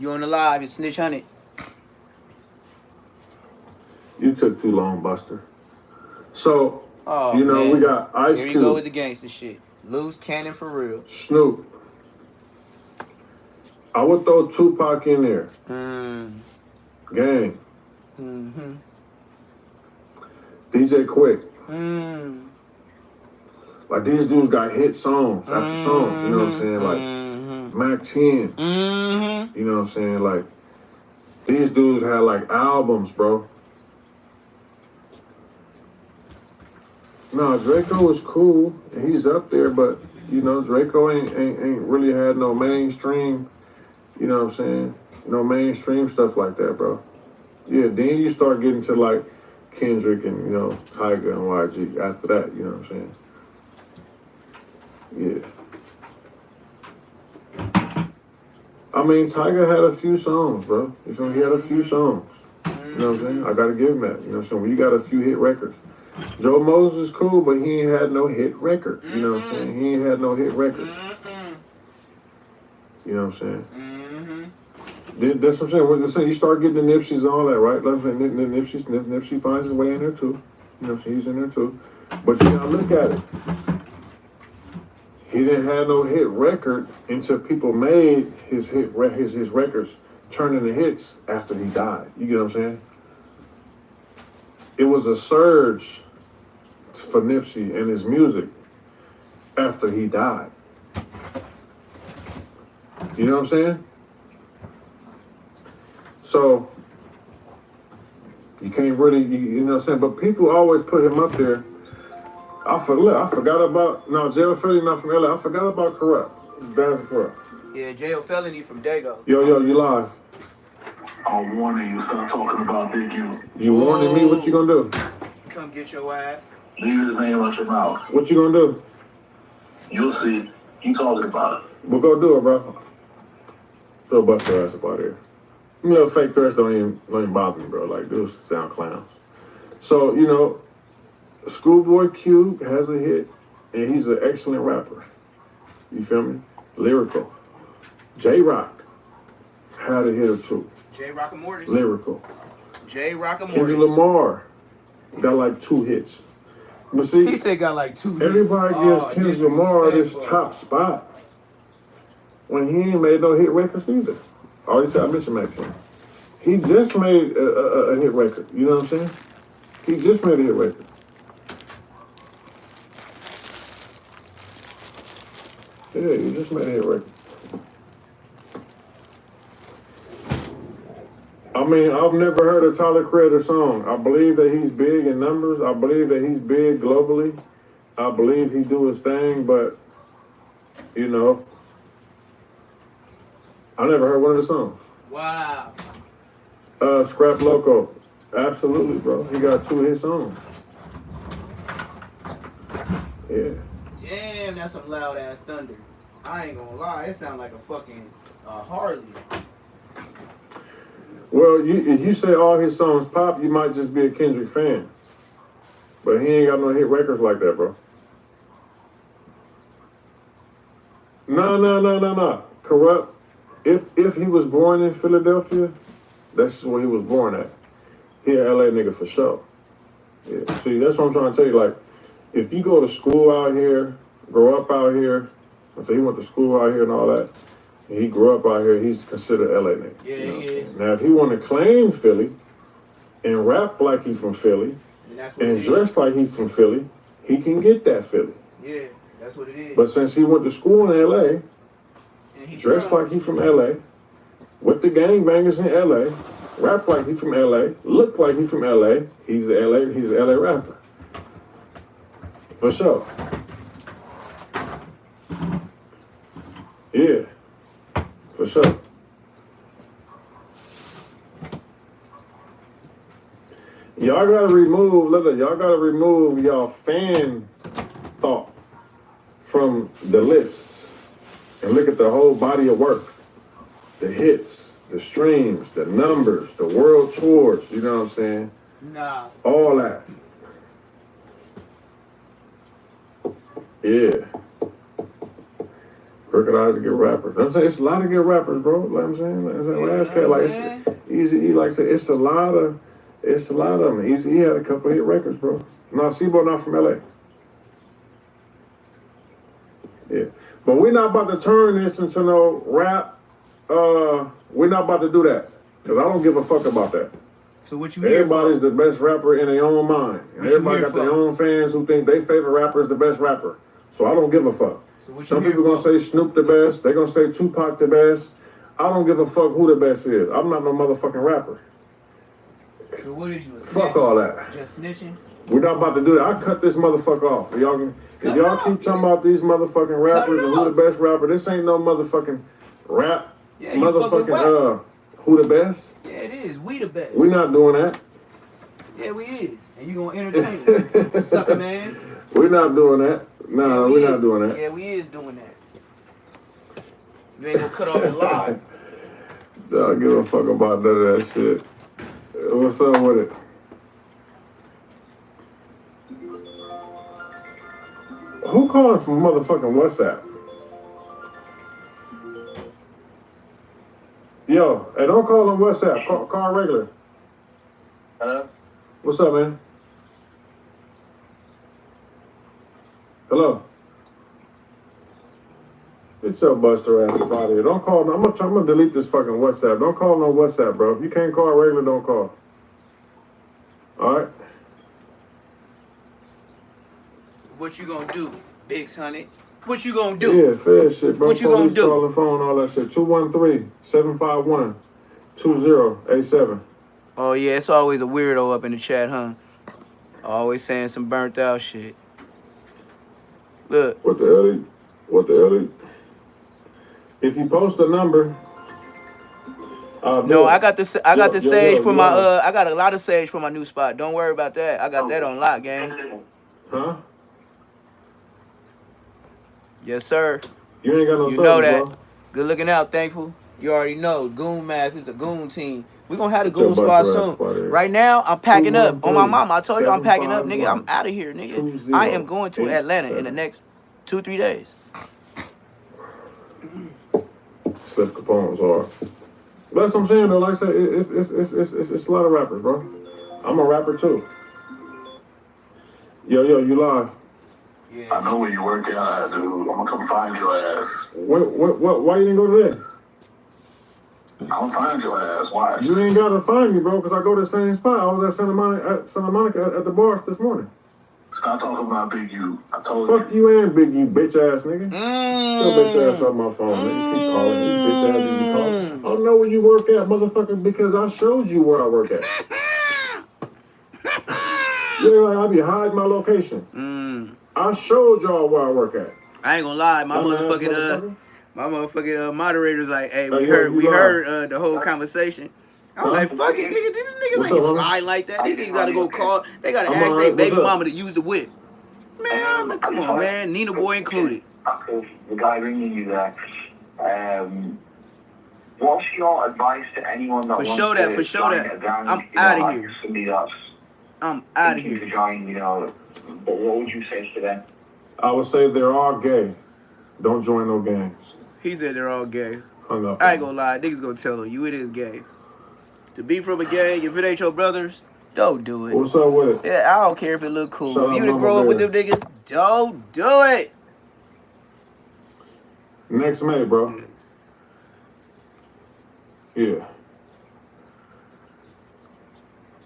[SPEAKER 2] You on the live, it's Snitch 100.
[SPEAKER 15] You took too long, Buster. So,
[SPEAKER 2] Oh,
[SPEAKER 15] you know,
[SPEAKER 2] man.
[SPEAKER 15] we got Ice
[SPEAKER 2] Here
[SPEAKER 15] Cube.
[SPEAKER 2] you go with the gangster shit. Loose cannon for real.
[SPEAKER 15] Snoop. I would throw Tupac in there. Gang.
[SPEAKER 2] Mm-hmm.
[SPEAKER 15] DJ Quick.
[SPEAKER 2] Mm.
[SPEAKER 15] Like these dudes got hit songs after songs, you know what I'm saying? Like Mac 10. You know what I'm saying? Like these dudes had like albums, bro. No, Draco was cool and he's up there, but you know, Draco ain't really had no mainstream, you know what I'm saying? No mainstream stuff like that, bro. Yeah, then you start getting to like Kendrick and, you know, Tyga and YG after that, you know what I'm saying? Yeah. I mean, Tyga had a few songs, bro. You feel me? He had a few songs. You know what I'm saying? I gotta give him that. You know what I'm saying? When you got a few hit records. Joe Moses is cool, but he ain't had no hit record. You know what I'm saying? He ain't had no hit record. You know what I'm saying? That's what I'm saying. You start getting the Nipsey's and all that, right? Like, Nipsey finds his way in there too. You know what I'm saying? He's in there too. But you gotta look at it. He didn't have no hit record until people made his records turn into hits after he died. You get what I'm saying? It was a surge for Nipsey and his music after he died. You know what I'm saying? So you can't really, you know what I'm saying? But people always put him up there. I forgot about, no, Jail Felony not from LA. I forgot about Corrupt. That's Corrupt.
[SPEAKER 2] Yeah, Jail Felony from Dago.
[SPEAKER 15] Yo, you live.
[SPEAKER 3] I'm warning you, stop talking about Big U.
[SPEAKER 15] You warning me? What you gonna do?
[SPEAKER 2] Come get your ass.
[SPEAKER 3] Leave his name out your mouth.
[SPEAKER 15] What you gonna do?
[SPEAKER 3] You'll see. Keep talking about it.
[SPEAKER 15] We'll go do it, bro. So bust your ass up out here. You know, fake threats don't even bother me, bro. Like, dudes sound clowns. So, you know, Schoolboy Q has a hit, and he's an excellent rapper. You feel me? Lyrical. J-Rock had a hit or two.
[SPEAKER 2] J-Rock and Mortis.
[SPEAKER 15] Lyrical.
[SPEAKER 2] J-Rock and Mortis.
[SPEAKER 15] Kendrick Lamar got like 2 hits. But see,
[SPEAKER 2] He said got like 2 hits.
[SPEAKER 15] Everybody gives Kendrick Lamar this top spot when he ain't made no hit records either. I already said I mentioned Max here. He just made a hit record. You know what I'm saying? He just made a hit record. Yeah, he just made a hit record. I mean, I've never heard a Tyler Creator song. I believe that he's big in numbers. I believe that he's big globally. I believe he do his thing, but, you know, I never heard one of the songs.
[SPEAKER 2] Wow.
[SPEAKER 15] Scrap Loco. Absolutely, bro. He got 2 hit songs. Yeah.
[SPEAKER 2] Damn, that's some loud ass thunder. I ain't gonna lie, it sound like a fucking Harley.
[SPEAKER 15] Well, if you say all his songs pop, you might just be a Kendrick fan. But he ain't got no hit records like that, bro. No. Corrupt. If he was born in Philadelphia, that's just where he was born at. He an LA nigga for sure. Yeah. See, that's what I'm trying to tell you. Like, if you go to school out here, grow up out here, so he went to school out here and all that, and he grew up out here, he's considered LA nigga.
[SPEAKER 2] Yeah,
[SPEAKER 15] you know
[SPEAKER 2] he is.
[SPEAKER 15] Now, if he want to claim Philly and rap like he's from Philly and dress like he's from Philly, he can get that Philly.
[SPEAKER 2] Yeah, that's what it is.
[SPEAKER 15] But since he went to school in LA, dressed like he from LA, with the gangbangers in LA, rap like he from LA, look like he from LA, he's a LA rapper. For sure. Yeah. For sure. Y'all gotta remove y'all fan thought from the lists and look at the whole body of work. The hits, the streams, the numbers, the world tours, you know what I'm saying?
[SPEAKER 2] Nah.
[SPEAKER 15] All that. Yeah. Crooked Eyes are good rappers. I'm saying it's a lot of good rappers, bro. Like I'm saying, like last cat, like it's Easy E, like I said, it's a lot of them. Easy E had a couple hit records, bro. No, Sebo not from LA. Yeah. But we're not about to turn this into no rap. We're not about to do that. Because I don't give a fuck about that.
[SPEAKER 2] So what you hear?
[SPEAKER 15] Everybody's the best rapper in their own mind. And everybody got their own fans who think their favorite rapper is the best rapper. So I don't give a fuck.
[SPEAKER 2] So
[SPEAKER 15] some people gonna say Snoop the best. They gonna say Tupac the best. I don't give a fuck who the best is. I'm not no motherfucking rapper.
[SPEAKER 2] So what is you?
[SPEAKER 15] Fuck all that.
[SPEAKER 2] Just snitching?
[SPEAKER 15] We're not about to do that. I cut this motherfucker off. If y'all keep talking about these motherfucking rappers and who the best rapper, this ain't no motherfucking rap.
[SPEAKER 2] Yeah,
[SPEAKER 15] motherfucking who the best?
[SPEAKER 2] Yeah, it is. We the best.
[SPEAKER 15] We not doing that.
[SPEAKER 2] Yeah, we is. And you gonna entertain me. Sucker man.
[SPEAKER 15] We're not doing that. Nah,
[SPEAKER 2] yeah,
[SPEAKER 15] we're not doing that.
[SPEAKER 2] Yeah, we is doing that. You ain't gonna cut off the line.
[SPEAKER 15] So I don't give a fuck about none of that shit. What's up with it? Who calling from motherfucking WhatsApp? Yo, hey, don't call on WhatsApp. Call regular.
[SPEAKER 16] Hello?
[SPEAKER 15] What's up, man? Hello? Get your buster ass up out of here. Don't call. I'm gonna delete this fucking WhatsApp. Don't call no WhatsApp, bro. If you can't call regular, don't call. All right?
[SPEAKER 2] What you gonna do, Big Sonny? What you gonna do?
[SPEAKER 15] Yeah, fair shit, bro.
[SPEAKER 2] What you gonna do?
[SPEAKER 15] Call the phone, all that shit. 213-751-2087.
[SPEAKER 2] Oh yeah, it's always a weirdo up in the chat, huh? Always saying some burnt out shit. Look.
[SPEAKER 15] What the hell? If you post a number,
[SPEAKER 2] no, I got the sage for my I got a lot of sage for my new spot. Don't worry about that. I got that on lock, gang.
[SPEAKER 15] Huh?
[SPEAKER 2] Yes, sir.
[SPEAKER 15] You ain't got no
[SPEAKER 2] You know
[SPEAKER 15] service,
[SPEAKER 2] that.
[SPEAKER 15] bro.
[SPEAKER 2] Good looking out, thankful. You already know. Goon Mass is the goon team. We gonna have the goon squad soon. Right now, I'm packing up. On my mama, I told you I'm packing up, nigga. I'm out of here, nigga. I am going to Atlanta in the next 2-3 days.
[SPEAKER 15] Slip Capone's hard. That's what I'm saying though. Like I said, it's a lot of rappers, bro. I'm a rapper too. Yo, you live?
[SPEAKER 16] Yeah. I know where you work at, dude. I'm gonna come find your ass.
[SPEAKER 15] Why you didn't go today?
[SPEAKER 16] I'm gonna find your ass. Why?
[SPEAKER 15] You ain't gotta find me, bro, because I go to the same spot. I was at Santa Monica at the bar this morning.
[SPEAKER 16] Stop talking about Big U. I told you.
[SPEAKER 15] Fuck you and Big U, bitch ass nigga. Get your bitch ass off my phone, nigga. Keep calling me, bitch ass nigga. Calling. I don't know where you work at, motherfucker, because I showed you where I work at. Yeah, like I be hiding my location. I showed y'all where I work at.
[SPEAKER 2] I ain't gonna lie, my motherfucking moderators like, hey, we heard the whole conversation. I'm like, fuck it, nigga, these niggas ain't slide like that. These niggas gotta go call. They gotta ask their baby mama to use the whip. Man, come on, man. Nina boy included.
[SPEAKER 16] The guy ringing you there. What's your advice to anyone that wants to join a gang?
[SPEAKER 2] I'm out of here.
[SPEAKER 16] Somebody that's
[SPEAKER 2] I'm out of here.
[SPEAKER 16] To join, what would you say to them?
[SPEAKER 15] I would say they're all gay. Don't join no gangs.
[SPEAKER 2] He said they're all gay.
[SPEAKER 15] Hung up.
[SPEAKER 2] I ain't gonna lie. Niggas gonna tell you it is gay. To be from a gang, if it ain't your brothers, Don't do it.
[SPEAKER 15] What's up with it?
[SPEAKER 2] Yeah, I don't care if it look cool.
[SPEAKER 15] Shout
[SPEAKER 2] If
[SPEAKER 15] out
[SPEAKER 2] you to
[SPEAKER 15] Mama
[SPEAKER 2] grow up with
[SPEAKER 15] Bear.
[SPEAKER 2] them niggas, don't do it.
[SPEAKER 15] Next May, bro. Yeah.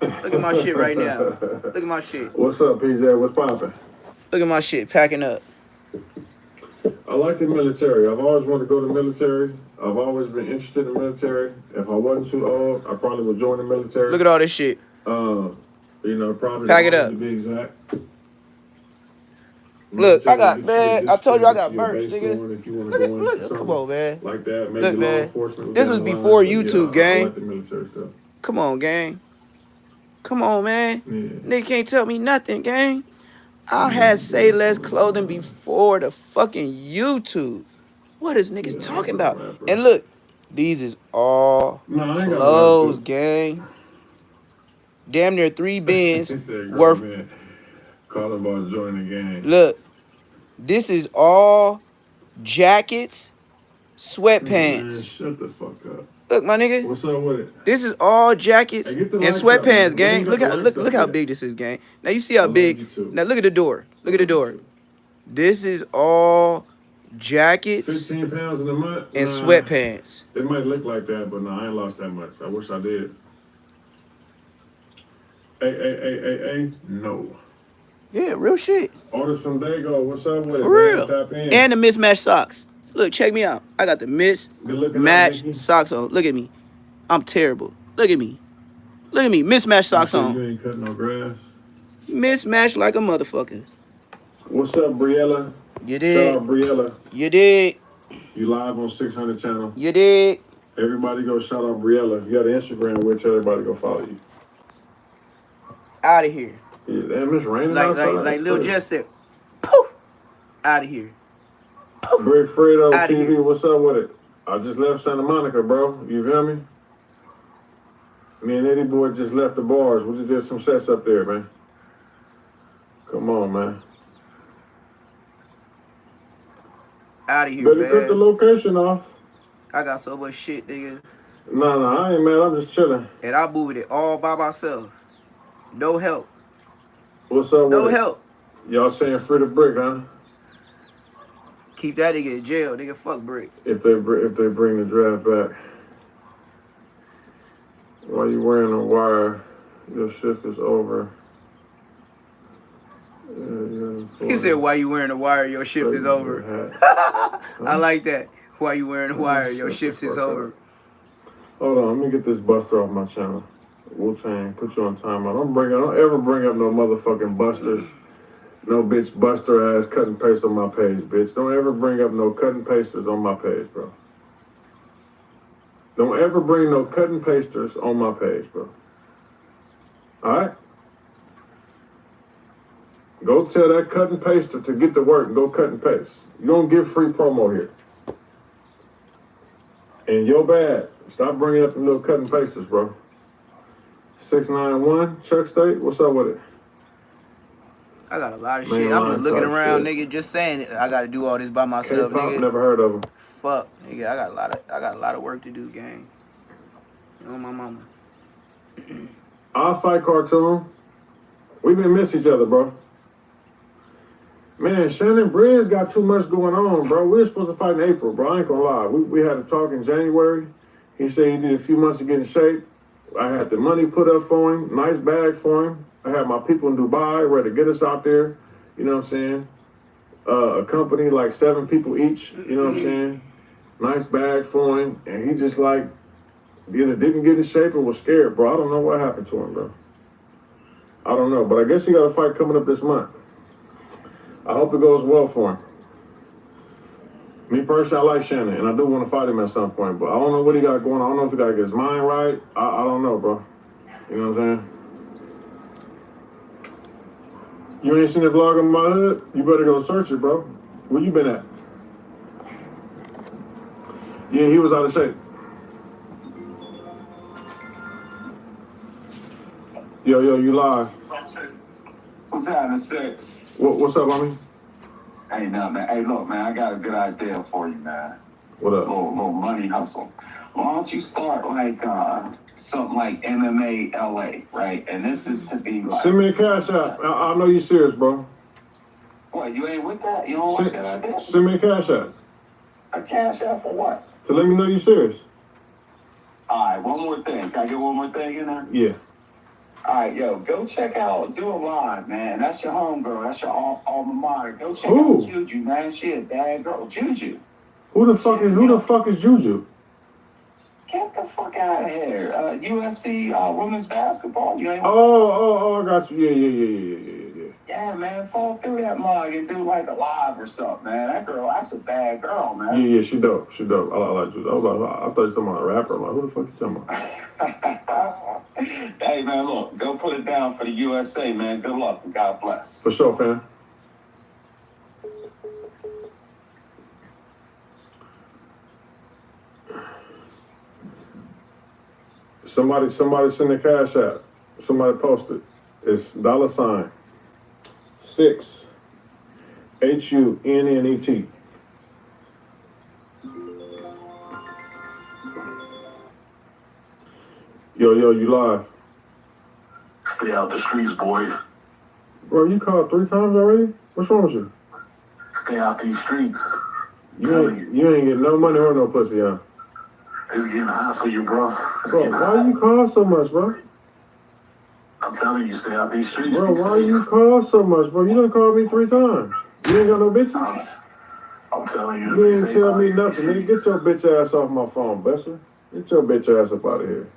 [SPEAKER 2] Look at my shit right now. Look at my shit.
[SPEAKER 15] What's up, PJ? What's poppin'?
[SPEAKER 2] Look at my shit packing up.
[SPEAKER 15] I like the military. I've always wanted to go to the military. I've always been interested in the military. If I wasn't too old, I probably would join the military.
[SPEAKER 2] Look at all this shit.
[SPEAKER 15] You know, probably
[SPEAKER 2] Pack it up.
[SPEAKER 15] to be exact.
[SPEAKER 2] Look, I got,
[SPEAKER 15] Military,
[SPEAKER 2] man, I told you I got
[SPEAKER 15] your
[SPEAKER 2] merch,
[SPEAKER 15] base
[SPEAKER 2] nigga.
[SPEAKER 15] going if you wanna
[SPEAKER 2] Look
[SPEAKER 15] go
[SPEAKER 2] at,
[SPEAKER 15] into
[SPEAKER 2] look,
[SPEAKER 15] something
[SPEAKER 2] come on, man.
[SPEAKER 15] like that, maybe
[SPEAKER 2] Look,
[SPEAKER 15] law
[SPEAKER 2] man.
[SPEAKER 15] enforcement
[SPEAKER 2] This was
[SPEAKER 15] down the
[SPEAKER 2] before
[SPEAKER 15] line, but
[SPEAKER 2] YouTube,
[SPEAKER 15] I
[SPEAKER 2] gang.
[SPEAKER 15] like the military stuff.
[SPEAKER 2] Come on, gang. Come on, man. Nigga can't tell me nothing, gang. I had Say Less clothing before the fucking YouTube. What is niggas talking about? And look, these is all clothes, gang. Damn near 3 bins
[SPEAKER 15] He said,
[SPEAKER 2] worth.
[SPEAKER 15] man, call about joining the gang.
[SPEAKER 2] Look, this is all jackets, sweatpants.
[SPEAKER 15] Man, shut the fuck up.
[SPEAKER 2] Look, my nigga.
[SPEAKER 15] What's up with it?
[SPEAKER 2] This is all jackets
[SPEAKER 15] Hey, get the
[SPEAKER 2] and
[SPEAKER 15] lights up, man.
[SPEAKER 2] sweatpants, gang.
[SPEAKER 15] We ain't got the
[SPEAKER 2] Look
[SPEAKER 15] lights
[SPEAKER 2] how
[SPEAKER 15] up
[SPEAKER 2] big this is, gang. Now you see how big. Now look at the door. Look at the door. This is all jackets
[SPEAKER 15] 15 pounds in a month?
[SPEAKER 2] and sweatpants.
[SPEAKER 15] It might look like that, but no, I ain't lost that much. I wish I did. Hey, no.
[SPEAKER 2] Yeah, real shit.
[SPEAKER 15] Orders from Dago. What's up with it?
[SPEAKER 2] For real.
[SPEAKER 15] Man, tap in.
[SPEAKER 2] And the mismatched socks. Look, check me out. I got the mismatched socks on. Look at me. I'm terrible. Look at me. Look at me. Mismatched socks on.
[SPEAKER 15] You ain't cutting no grass.
[SPEAKER 2] Mismatched like a motherfucker.
[SPEAKER 15] What's up, Briella?
[SPEAKER 2] You did.
[SPEAKER 15] Shout out, Briella.
[SPEAKER 2] You did.
[SPEAKER 15] You live on 600 channel.
[SPEAKER 2] You did.
[SPEAKER 15] Everybody go shout out Briella. If you got an Instagram, we'll tell everybody to go follow you.
[SPEAKER 2] Out of here.
[SPEAKER 15] Yeah, damn, it's raining
[SPEAKER 2] Like
[SPEAKER 15] outside.
[SPEAKER 2] like
[SPEAKER 15] That's
[SPEAKER 2] Lil
[SPEAKER 15] crazy.
[SPEAKER 2] Jeff said. Poof. Out of here.
[SPEAKER 15] Big Fredo
[SPEAKER 2] Outta
[SPEAKER 15] TV,
[SPEAKER 2] here.
[SPEAKER 15] what's up with it? I just left Santa Monica, bro. You feel me? Me and Eddie Boy just left the bars. We just did some sets up there, man. Come on, man.
[SPEAKER 2] Out of here,
[SPEAKER 15] Better cut the
[SPEAKER 2] man.
[SPEAKER 15] location off.
[SPEAKER 2] I got so much shit, nigga.
[SPEAKER 15] No, I ain't mad. I'm just chilling.
[SPEAKER 2] And I moved it all by myself. No help.
[SPEAKER 15] What's up with
[SPEAKER 2] No
[SPEAKER 15] it?
[SPEAKER 2] help.
[SPEAKER 15] Y'all saying free the brick, huh?
[SPEAKER 2] Keep that nigga in jail. Nigga, fuck Brick.
[SPEAKER 15] If they bring the draft back. Why you wearing a wire? Your shift is over.
[SPEAKER 2] He said, why you wearing a wire? Your shift is over. I like that. Why you wearing a wire? Your shift is over.
[SPEAKER 15] Hold on, let me get this Buster off my channel. Wu-Tang, put you on timeout. Don't ever bring up no motherfucking Busters. No bitch Buster ass cut and paste on my page, bitch. Don't ever bring up no cut and pasters on my page, bro. Don't ever bring no cut and pasters on my page, bro. Alright? Go tell that cut and paster to get to work and go cut and paste. You don't give free promo here. And you're bad. Stop bringing up the little cut and pasters, bro. 691, Chuck State, what's up with it?
[SPEAKER 2] I got a lot of
[SPEAKER 15] Main
[SPEAKER 2] shit. I'm just
[SPEAKER 15] line
[SPEAKER 2] looking
[SPEAKER 15] type
[SPEAKER 2] around,
[SPEAKER 15] shit.
[SPEAKER 2] nigga, just saying it. I gotta do all this by myself,
[SPEAKER 15] K-pop,
[SPEAKER 2] nigga.
[SPEAKER 15] never heard of them.
[SPEAKER 2] Fuck, nigga. I got a lot of work to do, gang. You know my mama.
[SPEAKER 15] I'll fight cartoon. We been miss each other, bro. Man, Shannon Briggs got too much going on, bro. We were supposed to fight in April, bro. I ain't gonna lie. We had a talk in January. He said he needed a few months to get in shape. I had the money put up for him, nice bag for him. I had my people in Dubai ready to get us out there. You know what I'm saying? A company like 7 people each. You know what I'm saying? Nice bag for him, and he just like either didn't get in shape or was scared, bro. I don't know what happened to him, bro. I don't know, but I guess he got a fight coming up this month. I hope it goes well for him. Me personally, I like Shannon, and I do want to fight him at some point, but I don't know what he got going on. I don't know if he got to get his mind right. I don't know, bro. You know what I'm saying? You ain't seen the vlog of my hood? You better go search it, bro. Where you been at? Yeah, he was out of shape. Yo, you live.
[SPEAKER 16] What's happening, Six?
[SPEAKER 15] What's up, homie?
[SPEAKER 16] Hey, no, man. Hey, look, man, I got a good idea for you, man.
[SPEAKER 15] What up?
[SPEAKER 16] Little money hustle. Why don't you start like something like MMA LA, right? And this is to be like.
[SPEAKER 15] Send me a cash app. I know you're serious, bro.
[SPEAKER 16] What, you ain't with that? You don't like that idea?
[SPEAKER 15] Send me a cash app.
[SPEAKER 16] A cash app for what?
[SPEAKER 15] To let me know you're serious.
[SPEAKER 16] All right, one more thing. Can I get one more thing in there?
[SPEAKER 15] Yeah.
[SPEAKER 16] All right, yo, go check out Do It Live, man. That's your homegirl. That's your alma mater. Go check
[SPEAKER 15] Who?
[SPEAKER 16] out Juju, man. She a bad girl. Juju.
[SPEAKER 15] Who the fuck is Juju?
[SPEAKER 16] Get the fuck out of here. USC women's basketball. You ain't.
[SPEAKER 15] Oh, I got you. Yeah.
[SPEAKER 16] Yeah, man. Fall through that mug and do like a live or something, man. That girl, that's a bad girl, man.
[SPEAKER 15] Yeah, she dope. I like Juju. I thought you were talking about a rapper. I'm like, who the fuck you talking about?
[SPEAKER 16] Hey, man, look, go put it down for the USA, man. Good luck and God bless.
[SPEAKER 15] For sure, fam. Somebody send a cash app. Somebody posted. It's $6 HUNNET. Yo, you live.
[SPEAKER 16] Stay out the streets, boy.
[SPEAKER 15] Bro, you called 3 times already? What's wrong with you?
[SPEAKER 16] Stay out these streets.
[SPEAKER 15] You ain't getting no money or no pussy, huh?
[SPEAKER 16] It's getting hot for you, bro.
[SPEAKER 15] Bro, why you call so much, bro?
[SPEAKER 16] I'm telling you, stay out these streets.
[SPEAKER 15] Bro, why you call so much, bro? You done called me 3 times. You ain't got no bitches?
[SPEAKER 16] I'm telling you.
[SPEAKER 15] You ain't tell me nothing. Nigga, get your bitch ass off my phone, Besser. Get your bitch ass up out of here.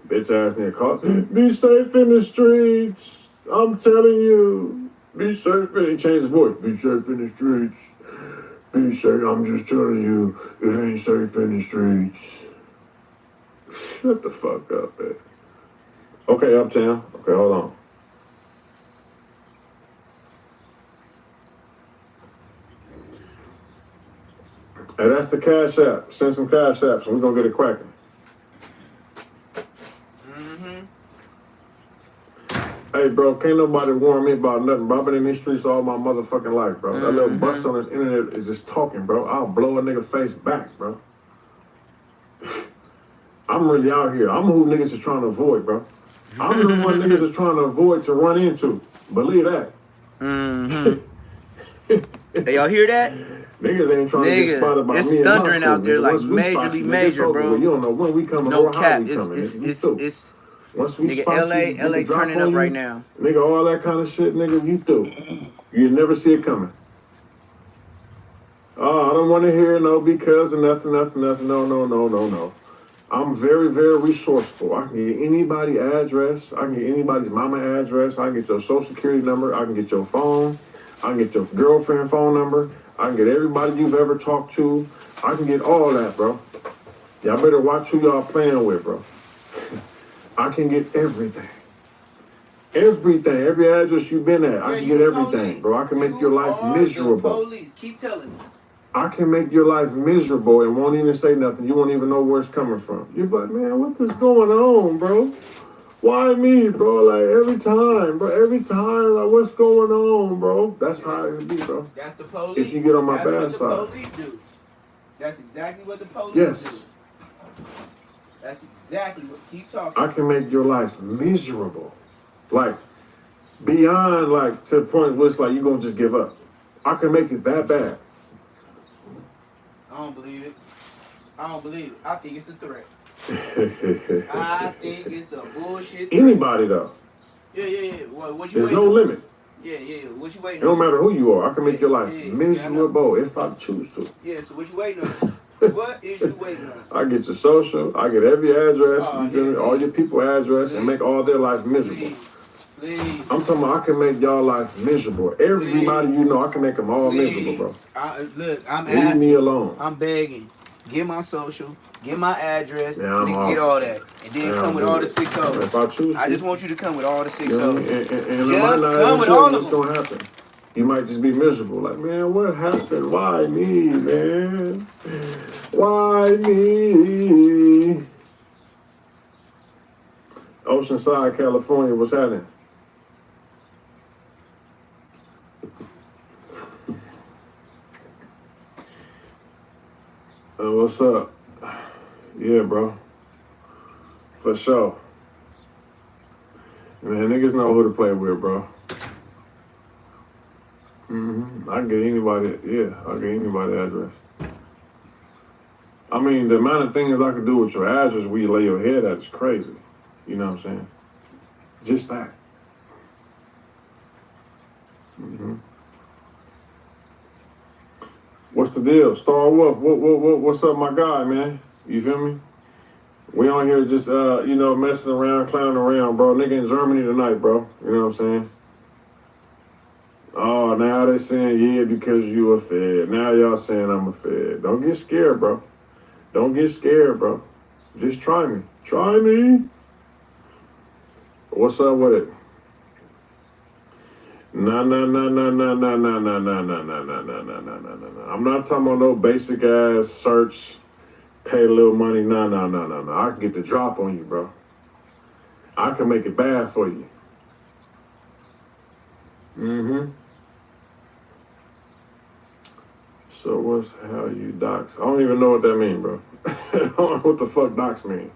[SPEAKER 15] Bitch ass nigga call. Be safe in the streets. I'm telling you. Be safe in. He changed his voice. Be safe in the streets. Be safe. I'm just telling you, it ain't safe in the streets. Shut the fuck up, man. Okay, Uptown. Okay, hold on. Hey, that's the cash app. Send some cash apps and we're gonna get it cracking. Hey, bro, can't nobody warn me about nothing, bro. I've been in these streets all my motherfucking life, bro. That little bust on this internet is just talking, bro. I'll blow a nigga face back, bro. I'm really out here. I'm who niggas is trying to avoid, bro. I'm the one niggas is trying to avoid to run into. Believe that.
[SPEAKER 2] Hey, y'all hear that?
[SPEAKER 15] Niggas ain't trying to get spotted by me.
[SPEAKER 2] It's
[SPEAKER 15] and
[SPEAKER 2] thundering
[SPEAKER 15] my crew,
[SPEAKER 2] out there
[SPEAKER 15] nigga.
[SPEAKER 2] like
[SPEAKER 15] Once we spot you, nigga, it's over
[SPEAKER 2] bro.
[SPEAKER 15] with. You don't know when we coming
[SPEAKER 2] No
[SPEAKER 15] or how
[SPEAKER 2] cap.
[SPEAKER 15] we coming.
[SPEAKER 2] It's
[SPEAKER 15] once we
[SPEAKER 2] nigga,
[SPEAKER 15] spot
[SPEAKER 2] LA
[SPEAKER 15] you, nigga, drop
[SPEAKER 2] turning
[SPEAKER 15] on
[SPEAKER 2] up
[SPEAKER 15] you,
[SPEAKER 2] right now.
[SPEAKER 15] Nigga, all that kind of shit, nigga, you through. You never see it coming. Oh, I don't want to hear no because and nothing. No. I'm very, very resourceful. I can get anybody address. I can get anybody's mama address. I can get your social security number. I can get your phone. I can get your girlfriend phone number. I can get everybody you've ever talked to. I can get all that, bro. Y'all better watch who y'all playing with, bro. I can get everything. Everything. Every address you've been at. I can get everything, bro. I can make your life miserable.
[SPEAKER 2] Keep telling us.
[SPEAKER 15] I can make your life miserable and won't even say nothing. You won't even know where it's coming from. You're like, man, what is going on, bro? Why me, bro? Like, every time, like, what's going on, bro? That's how it be, bro.
[SPEAKER 2] That's the police.
[SPEAKER 15] If you get on my bad
[SPEAKER 2] That's
[SPEAKER 15] side.
[SPEAKER 2] what the police do. That's exactly what the police
[SPEAKER 15] Yes.
[SPEAKER 2] do. That's exactly what. Keep talking.
[SPEAKER 15] I can make your life miserable. Like, beyond, like, to the point where it's like, you're going to just give up. I can make it that bad.
[SPEAKER 2] I don't believe it. I think it's a threat. I think it's a bullshit threat.
[SPEAKER 15] Anybody, though.
[SPEAKER 2] Yeah. What you
[SPEAKER 15] There's
[SPEAKER 2] waiting
[SPEAKER 15] no
[SPEAKER 2] on?
[SPEAKER 15] limit.
[SPEAKER 2] Yeah. What you
[SPEAKER 15] It
[SPEAKER 2] waiting
[SPEAKER 15] don't
[SPEAKER 2] on?
[SPEAKER 15] matter who you are. I can make your life miserable if I choose to.
[SPEAKER 2] Yeah, so what you waiting on? What is you waiting on?
[SPEAKER 15] I get your social. I get every address. You feel me? All your people address and make all their life miserable.
[SPEAKER 2] Please.
[SPEAKER 15] I'm talking about I can make y'all life miserable. Everybody you know, I can make them all miserable, bro.
[SPEAKER 2] Look, I'm
[SPEAKER 15] Leave
[SPEAKER 2] asking.
[SPEAKER 15] me alone.
[SPEAKER 2] I'm begging. Get my social. Get my address.
[SPEAKER 15] Yeah, I'm
[SPEAKER 2] and get all that. And then come with all the 6 O's.
[SPEAKER 15] If I choose to.
[SPEAKER 2] I just want you to come with all the 6
[SPEAKER 15] You know,
[SPEAKER 2] O's.
[SPEAKER 15] and
[SPEAKER 2] Just come with all of
[SPEAKER 15] what's
[SPEAKER 2] them.
[SPEAKER 15] gonna happen. You might just be miserable. Like, man, what happened? Why me, man? Why me? Oceanside, California, what's happening? What's up? Yeah, bro. For sure. Man, niggas know who to play with, bro. I can get anybody, I'll get anybody address. I mean, the amount of things I can do with your address where you lay your head at is crazy. You know what I'm saying? Just that. What's the deal? Star Wolf, what's up, my guy, man? You feel me? We on here just, messing around, clowning around, bro. Nigga in Germany tonight, bro. You know what I'm saying? Oh, now they saying, yeah, because you a Fed. Now y'all saying I'm a Fed. Don't get scared, bro. Don't get scared, bro. Just try me. Try me. What's up with it? Nah. I'm not talking about no basic ass search, pay a little money. No. I can get the drop on you, bro. I can make it bad for you. So what's how you docs? I don't even know what that mean, bro. I don't know what the fuck docs mean.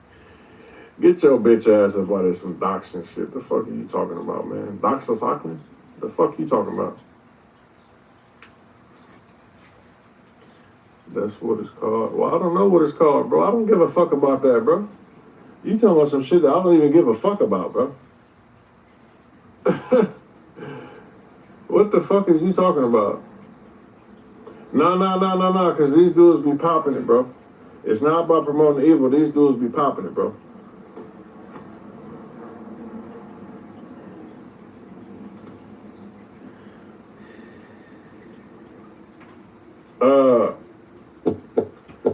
[SPEAKER 15] Get your bitch ass up out of some docs and shit. The fuck are you talking about, man? Docs us Auckland? The fuck you talking about? That's what it's called. Well, I don't know what it's called, bro. I don't give a fuck about that, bro. You talking about some shit that I don't even give a fuck about, bro. What the fuck is you talking about? No, because these dudes be popping it, bro. It's not about promoting evil. These dudes be popping it, bro.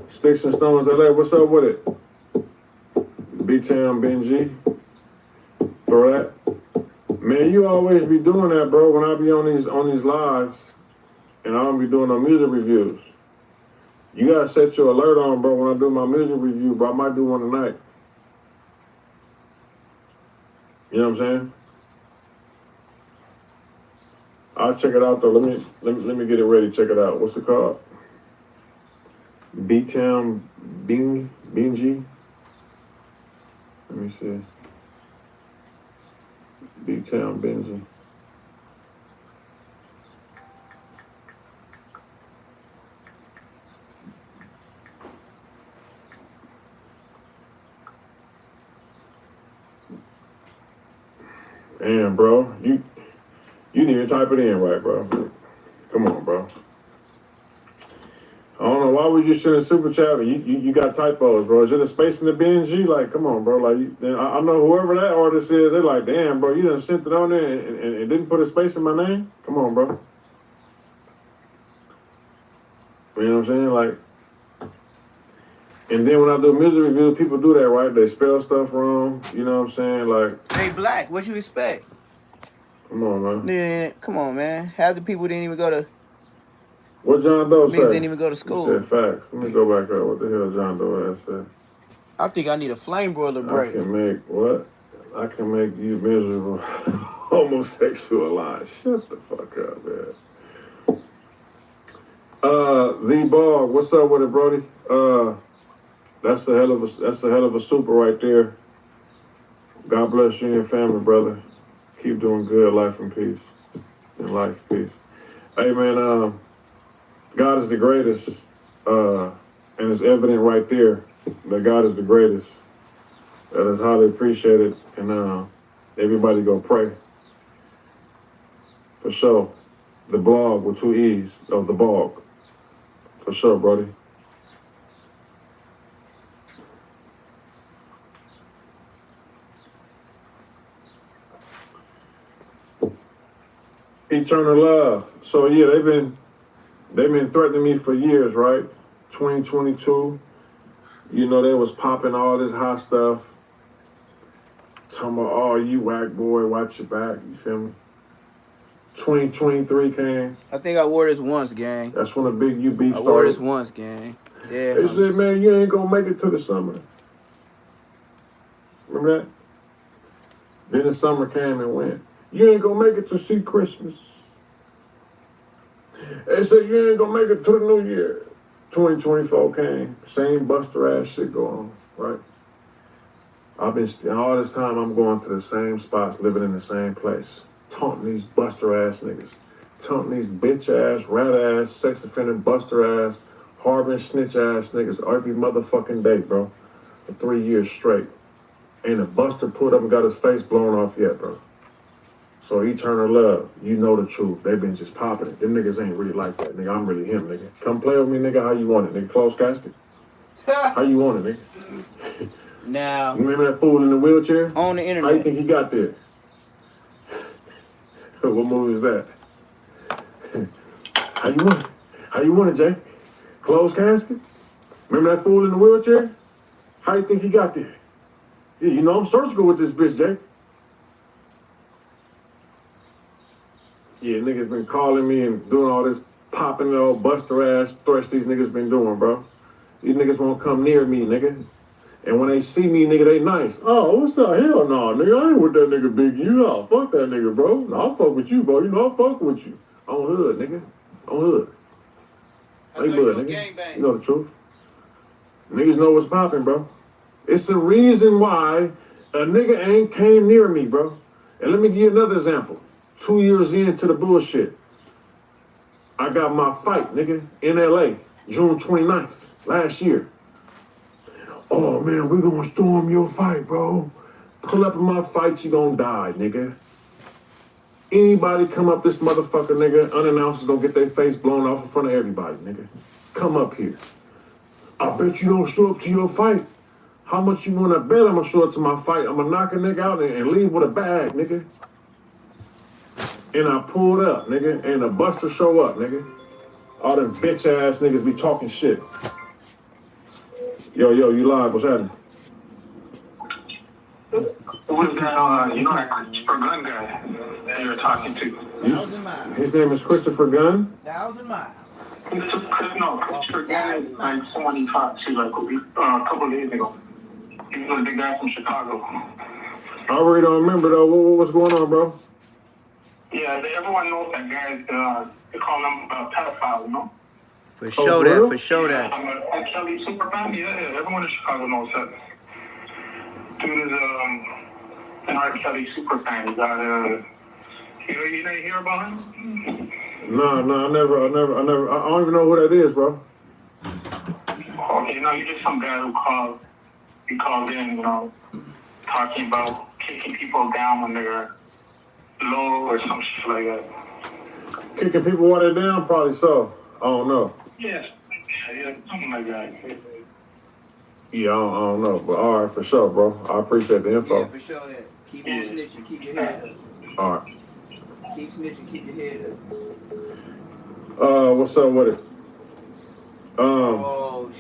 [SPEAKER 15] Sticks and Stones LA, what's up with it? B-Town Benji. Throw that. Man, you always be doing that, bro, when I be on these lives and I don't be doing no music reviews. You gotta set your alert on, bro, when I do my music review, bro. I might do one tonight. You know what I'm saying? I'll check it out though. Let me get it ready. Check it out. What's it called? B-Town Benji. Let me see. B-Town Benji. Damn, bro. You didn't even type it in right, bro. Come on, bro. I don't know, why would you send a super chat? You got typos, bro. Is it a space in the BNG? Like, come on, bro. Like, I know whoever that artist is, they're like, damn, bro, you done sent it on there and didn't put a space in my name? Come on, bro. You know what I'm saying? Like, and then when I do music reviews, people do that, right? They spell stuff wrong. You know what I'm saying? Like,
[SPEAKER 2] Hey, Black, what you expect?
[SPEAKER 15] Come on, man.
[SPEAKER 2] Yeah, come on, man. Half the people didn't even go to.
[SPEAKER 15] What John Doe said?
[SPEAKER 2] Didn't even go to school.
[SPEAKER 15] He said facts. Let me go back up. What the hell John Doe ass said?
[SPEAKER 2] I think I need a flame broiler break.
[SPEAKER 15] I can make what? I can make you miserable. Homosexual line. Shut the fuck up, man. The Bog. What's up with it, Brody? That's a hell of a super right there. God bless you and your family, brother. Keep doing good. Life and peace. And life, peace. Hey, man. God is the greatest, and it's evident right there that God is the greatest. That is highly appreciated, and everybody go pray. For sure. The blog with 2 E's of the Bog. For sure, Brody. Eternal love. So yeah, they've been threatening me for years, right? 2022, you know, they was popping all this hot stuff. Talking about, oh, you whack boy, watch your back, you feel me? 2023 came.
[SPEAKER 2] I think I wore this once, gang.
[SPEAKER 15] That's when the big UB started.
[SPEAKER 2] I wore this once, gang. Yeah.
[SPEAKER 15] They said, man, you ain't gonna make it to the summer. Remember that? Then the summer came and went. You ain't gonna make it to see Christmas. They said, you ain't gonna make it to the New Year. 2024 came, same buster ass shit go on, right? I've been, all this time I'm going to the same spots, living in the same place. Taunting these buster ass niggas. Taunting these bitch ass, rat ass, sex offender, buster ass, harboring snitch ass niggas every motherfucking day, bro. For 3 years straight. Ain't a buster pulled up and got his face blown off yet, bro. So eternal love, you know the truth. They been just popping it. Them niggas ain't really like that, nigga. I'm really him, nigga. Come play with me, nigga. How you want it, nigga? Closed casket? How you want it, nigga?
[SPEAKER 2] Now,
[SPEAKER 15] you remember that fool in the wheelchair?
[SPEAKER 2] On the internet.
[SPEAKER 15] How you think he got there? What movie is that? How you want it? How you want it, Jay? Closed casket? Remember that fool in the wheelchair? How you think he got there? Yeah, you know I'm surgical with this bitch, Jay. Yeah, niggas been calling me and doing all this popping all buster ass threats these niggas been doing, bro. These niggas won't come near me, nigga. And when they see me, nigga, they nice. Oh, what's up? Hell no, nigga. I ain't with that nigga Big U. Oh, fuck that nigga, bro. No, I'll fuck with you, bro. You know I fuck with you. On hood, nigga. On hood. Hey, bud, nigga. You know the truth. Niggas know what's popping, bro. It's the reason why a nigga ain't came near me, bro. And let me give you another example. 2 years into the bullshit, I got my fight, nigga, in LA, June 29th, last year. Oh, man, we gonna storm your fight, bro. Pull up in my fight, you gonna die, nigga. Anybody come up this motherfucker, nigga, unannounced is gonna get their face blown off in front of everybody, nigga. Come up here. I bet you don't show up to your fight. How much you wanna bet I'm gonna show up to my fight? I'm gonna knock a nigga out and leave with a bag, nigga. And I pulled up, nigga, and the buster show up, nigga. All them bitch ass niggas be talking shit. Yo, you live, what's happening?
[SPEAKER 6] Who's that, you know that Christopher Gunn guy that you were talking to?
[SPEAKER 15] His name is Christopher Gunn?
[SPEAKER 2] 1,000 miles.
[SPEAKER 6] Christopher Gunn is like someone he talked to like a couple of days ago. He was a big guy from Chicago.
[SPEAKER 15] I really don't remember, though. What's going on, bro?
[SPEAKER 6] Yeah, everyone knows that guy. They call him a pedophile, you know?
[SPEAKER 2] For sure that, for sure that.
[SPEAKER 6] I'm a Kelly super fan. Yeah, everyone in Chicago knows that. Dude is an R. Kelly super fan. He got you didn't hear about him?
[SPEAKER 15] No, I never. I don't even know who that is, bro.
[SPEAKER 6] Okay, no, you're just some guy who called in, you know, talking about kicking people down when they're low or some shit like that.
[SPEAKER 15] Kicking people while they're down? Probably so. I don't know.
[SPEAKER 6] Yeah, something like that.
[SPEAKER 15] Yeah, I don't know. But all right, for sure, bro. I appreciate the info.
[SPEAKER 2] Yeah, for sure that. Keep on snitching, keep your head up.
[SPEAKER 15] All right.
[SPEAKER 2] Keep snitching, keep your head up.
[SPEAKER 15] What's up with it?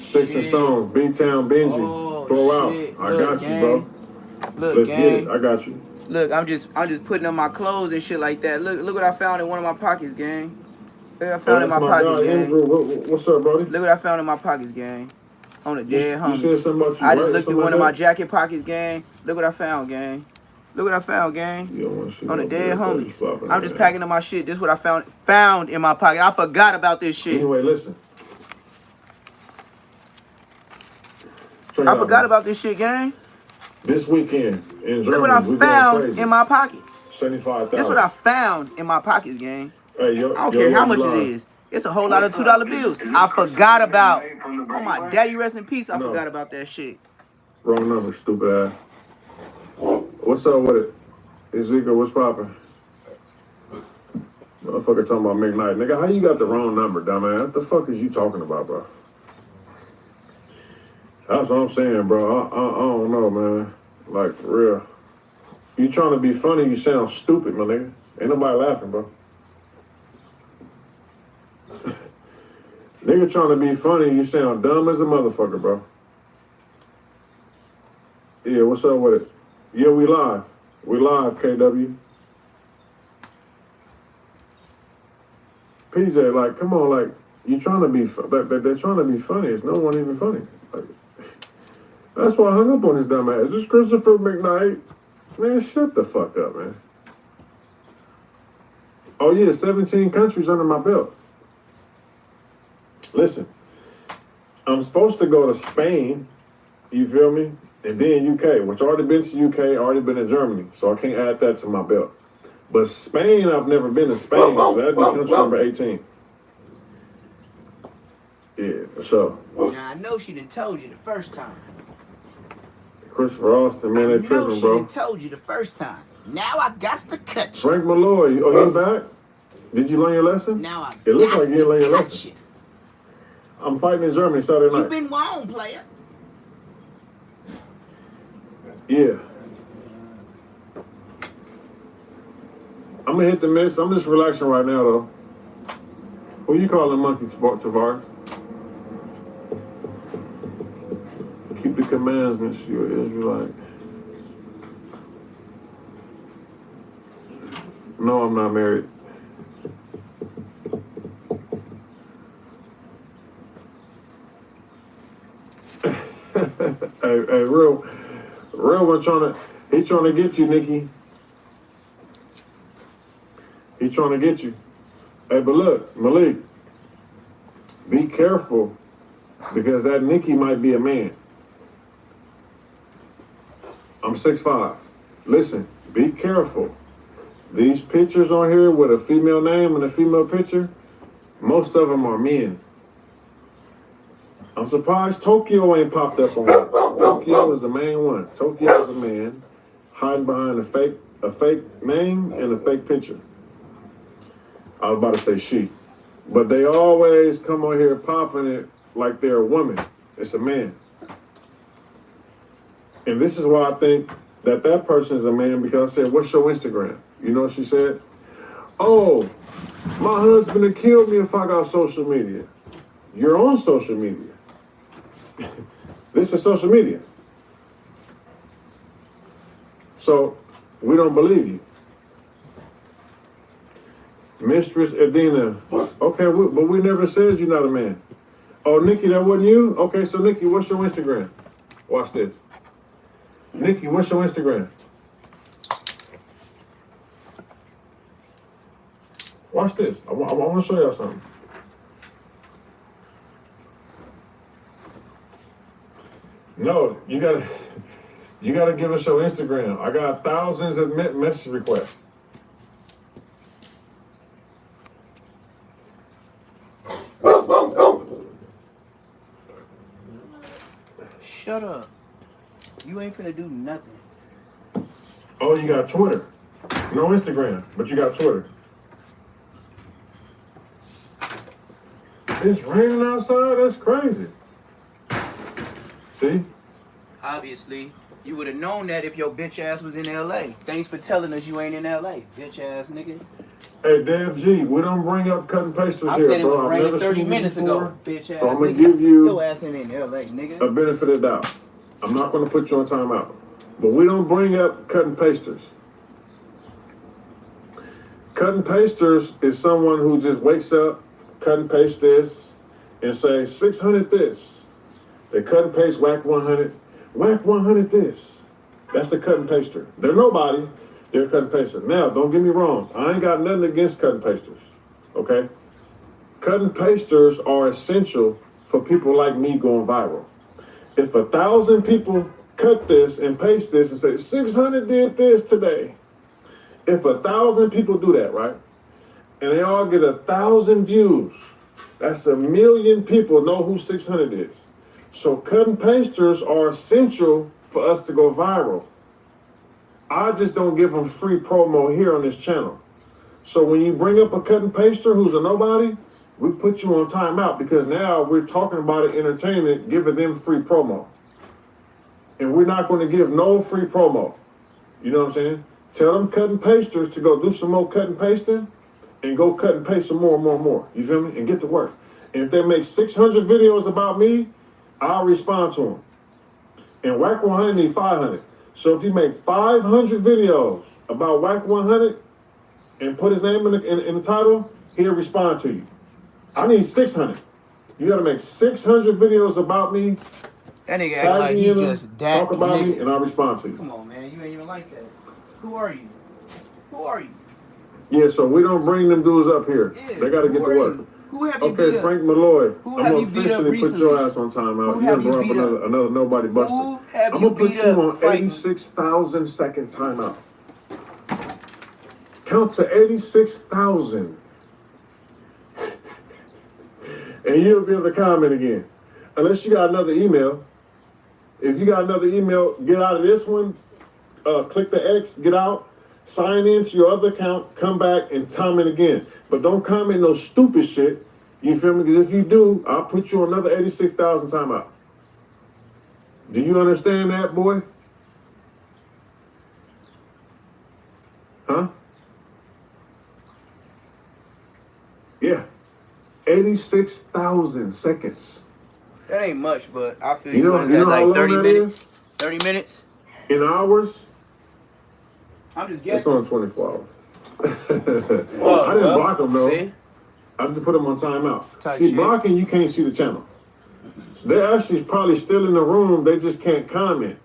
[SPEAKER 15] Sticks and Stones, B-Town, Benji, throw out.
[SPEAKER 2] Shit.
[SPEAKER 15] I
[SPEAKER 2] Look,
[SPEAKER 15] got
[SPEAKER 2] gang.
[SPEAKER 15] you, bro.
[SPEAKER 2] Look,
[SPEAKER 15] Let's
[SPEAKER 2] gang.
[SPEAKER 15] get it. I got you.
[SPEAKER 2] Look, I'm just putting up my clothes and shit like that. Look what I found in one of my pockets, gang. Look what I found in my pockets, gang.
[SPEAKER 15] What's up, brody?
[SPEAKER 2] Look what I found in my pockets, gang. On the dead
[SPEAKER 15] You said
[SPEAKER 2] homies.
[SPEAKER 15] something about you
[SPEAKER 2] I just
[SPEAKER 15] writing
[SPEAKER 2] looked through
[SPEAKER 15] something
[SPEAKER 2] one of
[SPEAKER 15] like
[SPEAKER 2] my
[SPEAKER 15] that?
[SPEAKER 2] jacket pockets, gang. Look what I found, gang. Look what I found, gang. On the dead homies. I'm just packing up my shit. This is what I found in my pocket. I forgot about this shit.
[SPEAKER 15] Anyway, listen.
[SPEAKER 2] I forgot about this shit, gang.
[SPEAKER 15] This weekend in Germany,
[SPEAKER 2] Look what I
[SPEAKER 15] we
[SPEAKER 2] found
[SPEAKER 15] going crazy.
[SPEAKER 2] in my pockets.
[SPEAKER 15] 75,000.
[SPEAKER 2] That's what I found in my pockets, gang.
[SPEAKER 15] Hey, yo,
[SPEAKER 2] I don't care how much it is. It's a whole lot of $2 bills. I forgot about. Oh my daddy, rest in peace. I forgot about that shit.
[SPEAKER 15] Wrong number, stupid ass. What's up with it? Ezekiel, what's poppin'? Motherfucker talking about McKnight. Nigga, how you got the wrong number, dumbass? What the fuck is you talking about, bro? That's what I'm saying, bro. I don't know, man. Like, for real. You trying to be funny, you sound stupid, my nigga. Ain't nobody laughing, bro. Nigga trying to be funny, you sound dumb as a motherfucker, bro. Yeah, what's up with it? Yeah, we live. We live, KW. PJ, like, come on, like, you trying to be, they're trying to be funny. It's no one even funny. Like, that's why I hung up on this dumb ass. This Christopher McKnight. Man, shut the fuck up, man. Oh, yeah, 17 countries under my belt. Listen, I'm supposed to go to Spain, you feel me? And then UK, which I already been to UK, already been to Germany, so I can't add that to my belt. But Spain, I've never been to Spain, so that'd be country number 18. Yeah, for sure.
[SPEAKER 2] Now, I know she done told you the first time.
[SPEAKER 15] Christopher Austin, man, they tripping,
[SPEAKER 2] she
[SPEAKER 15] bro.
[SPEAKER 2] done told you the first time. Now I got to cut you.
[SPEAKER 15] Frank Malloy, you back? Did you learn your lesson?
[SPEAKER 2] Now I
[SPEAKER 15] It looked like you didn't learn your
[SPEAKER 2] got
[SPEAKER 15] lesson.
[SPEAKER 2] you.
[SPEAKER 15] I'm fighting in Germany Saturday night.
[SPEAKER 2] You been wrong, player.
[SPEAKER 15] Yeah. I'm gonna hit the miss. I'm just relaxing right now, though. Who you calling monkey, Tavares? Keep the commandments, you're an Israelite. No, I'm not married. hey, real one he trying to get you, Nikki. He trying to get you. Hey, but look, Malik, be careful because that Nikki might be a man. I'm 6'5". Listen, be careful. These pictures on here with a female name and a female picture, most of them are men. I'm surprised Tokyo ain't popped up on it. Tokyo is the main one. Tokyo is a man hiding behind a fake name and a fake picture. I was about to say she. But they always come on here popping it like they're a woman. It's a man. And this is why I think that person is a man, because I said, what's your Instagram? You know what she said? Oh, my husband would kill me if I got social media. You're on social media. This is social media. So we don't believe you. Mistress Edina. Okay, but we never said you're not a man. Oh, Nikki, that wasn't you? Okay, so Nikki, what's your Instagram? Watch this. Nikki, what's your Instagram? Watch this. I want to show y'all something. No, you gotta give us your Instagram. I got thousands of message requests.
[SPEAKER 2] Shut up. You ain't finna do nothing.
[SPEAKER 15] Oh, you got Twitter. No Instagram, but you got Twitter. It's raining outside? That's crazy. See?
[SPEAKER 2] Obviously, you would have known that if your bitch ass was in LA. Thanks for telling us you ain't in LA, bitch ass nigga.
[SPEAKER 15] Hey, Dev G, we don't bring up cut and pasters
[SPEAKER 2] I
[SPEAKER 15] here,
[SPEAKER 2] said it was
[SPEAKER 15] bro.
[SPEAKER 2] raining 30 minutes ago, bitch ass
[SPEAKER 15] so I'm gonna
[SPEAKER 2] nigga.
[SPEAKER 15] give you
[SPEAKER 2] Your ass ain't in LA, nigga.
[SPEAKER 15] a benefit of the doubt. I'm not gonna put you on timeout. But we don't bring up cut and pasters. Cut and pasters is someone who just wakes up, cut and paste this, and say 600 this. They cut and paste whack 100, whack 100 this. That's a cut and paster. They're nobody. They're a cut and paster. Now, don't get me wrong. I ain't got nothing against cut and pasters. Okay? Cut and pasters are essential for people like me going viral. If 1,000 people cut this and paste this and say 600 did this today, if 1,000 people do that, right, and they all get 1,000 views, that's 1 million people know who 600 is. So cut and pasters are essential for us to go viral. I just don't give them free promo here on this channel. So when you bring up a cut and paster who's a nobody, we put you on timeout because now we're talking about it, entertainment, giving them free promo. And we're not going to give no free promo. You know what I'm saying? Tell them cut and pasters to go do some more cut and pasting and go cut and paste some more and more and more. You feel me? And get to work. And if they make 600 videos about me, I'll respond to them. And Whack 100 need 500. So if you make 500 videos about Whack 100 and put his name in the title, he'll respond to you. I need 600. You got to make 600 videos about me.
[SPEAKER 2] That nigga act like he just that
[SPEAKER 15] talk about
[SPEAKER 2] nigga.
[SPEAKER 15] me, and I'll respond to you.
[SPEAKER 2] Come on, man. You ain't even like that. Who are you? Who are you?
[SPEAKER 15] Yeah, so we don't bring them dudes up here.
[SPEAKER 2] Yeah,
[SPEAKER 15] they got to get to work.
[SPEAKER 2] Who have you
[SPEAKER 15] Okay,
[SPEAKER 2] beat
[SPEAKER 15] Frank Malloy.
[SPEAKER 2] Who
[SPEAKER 15] I'm
[SPEAKER 2] have
[SPEAKER 15] gonna
[SPEAKER 2] you beat up
[SPEAKER 15] officially put
[SPEAKER 2] recently?
[SPEAKER 15] your ass on timeout.
[SPEAKER 2] Who
[SPEAKER 15] You
[SPEAKER 2] have
[SPEAKER 15] done
[SPEAKER 2] you
[SPEAKER 15] brought up
[SPEAKER 2] beat up?
[SPEAKER 15] another nobody buster.
[SPEAKER 2] Who have
[SPEAKER 15] I'm
[SPEAKER 2] you
[SPEAKER 15] gonna put
[SPEAKER 2] beat
[SPEAKER 15] you
[SPEAKER 2] up
[SPEAKER 15] on
[SPEAKER 2] fighting?
[SPEAKER 15] 86,000 second timeout. Count to 86,000. And you'll be able to comment again. Unless you got another email. If you got another email, get out of this one. Click the X, get out, sign into your other account, come back and comment again. But don't comment no stupid shit. You feel me? Because if you do, I'll put you on another 86,000 timeout. Do you understand that, boy? Huh? Yeah. 86,000 seconds.
[SPEAKER 2] That ain't much, but I feel
[SPEAKER 15] You know,
[SPEAKER 2] what is
[SPEAKER 15] you
[SPEAKER 2] that,
[SPEAKER 15] know
[SPEAKER 2] like
[SPEAKER 15] how long
[SPEAKER 2] 30
[SPEAKER 15] that
[SPEAKER 2] minutes?
[SPEAKER 15] is?
[SPEAKER 2] 30 minutes?
[SPEAKER 15] In hours?
[SPEAKER 2] I'm just
[SPEAKER 15] It's
[SPEAKER 2] guessing.
[SPEAKER 15] on 24 hours. I didn't block them though.
[SPEAKER 2] See?
[SPEAKER 15] I just put them on timeout.
[SPEAKER 2] Type
[SPEAKER 15] See,
[SPEAKER 2] shit.
[SPEAKER 15] blocking, you can't see the channel. So they're actually probably still in the room. They just can't comment.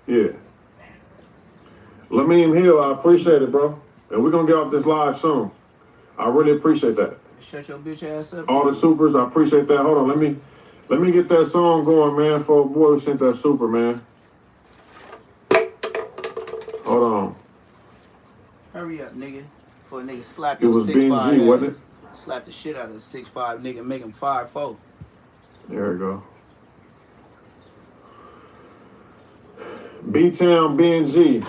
[SPEAKER 15] Yeah. Lameem Hill, I appreciate it, bro. And we're going to get off this live soon. I really appreciate that.
[SPEAKER 2] Shut your bitch ass up.
[SPEAKER 15] All the supers, I appreciate that. Hold on, let me get that song going, man, for a boy who sent that super, man. Hold on.
[SPEAKER 2] Hurry up, nigga. Before a nigga slap
[SPEAKER 15] It
[SPEAKER 2] your
[SPEAKER 15] was
[SPEAKER 2] 6'5"
[SPEAKER 15] BNG, wasn't it?
[SPEAKER 2] Slap the shit out of a 6'5" nigga, make him 5'4".
[SPEAKER 15] There we go. B-Town, BNG,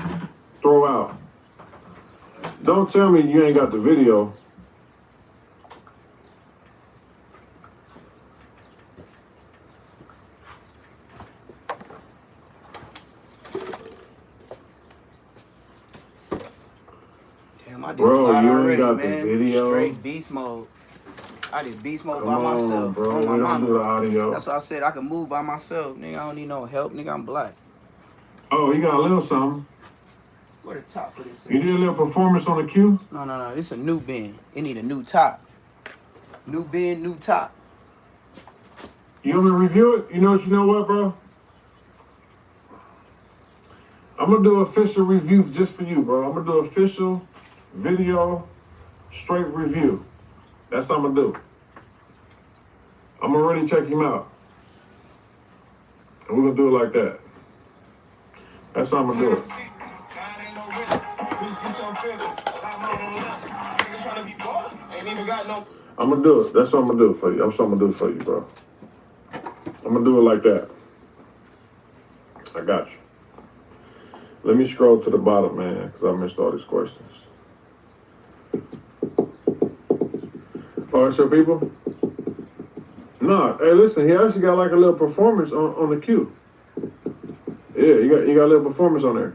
[SPEAKER 15] throw out. Don't tell me you ain't got the video.
[SPEAKER 2] Damn, I did
[SPEAKER 15] Bro,
[SPEAKER 2] fly
[SPEAKER 15] you
[SPEAKER 2] already,
[SPEAKER 15] ain't got
[SPEAKER 2] man.
[SPEAKER 15] the video.
[SPEAKER 2] Straight beast mode. I did beast mode
[SPEAKER 15] Come
[SPEAKER 2] by
[SPEAKER 15] on,
[SPEAKER 2] myself.
[SPEAKER 15] bro.
[SPEAKER 2] On my
[SPEAKER 15] We don't
[SPEAKER 2] mama.
[SPEAKER 15] do the audio.
[SPEAKER 2] That's why I said I can move by myself. Nigga, I don't need no help. Nigga, I'm black.
[SPEAKER 15] Oh, you got a little something.
[SPEAKER 2] Where the top for this?
[SPEAKER 15] You did a little performance on the cue?
[SPEAKER 2] No. This a new bin. It need a new top. New bin, new top.
[SPEAKER 15] You want me to review it? You know what, bro? I'm going to do official review just for you, bro. I'm going to do official video straight review. That's what I'm going to do. I'm going to really check him out. And we're going to do it like that. That's how I'm going to do it. I'm going to do it. That's what I'm going to do for you. That's what I'm going to do for you, bro. I'm going to do it like that. I got you. Let me scroll to the bottom, man, because I missed all these questions. All right, so people? Nah, hey, listen, he actually got like a little performance on the cue. Yeah, you got a little performance on there.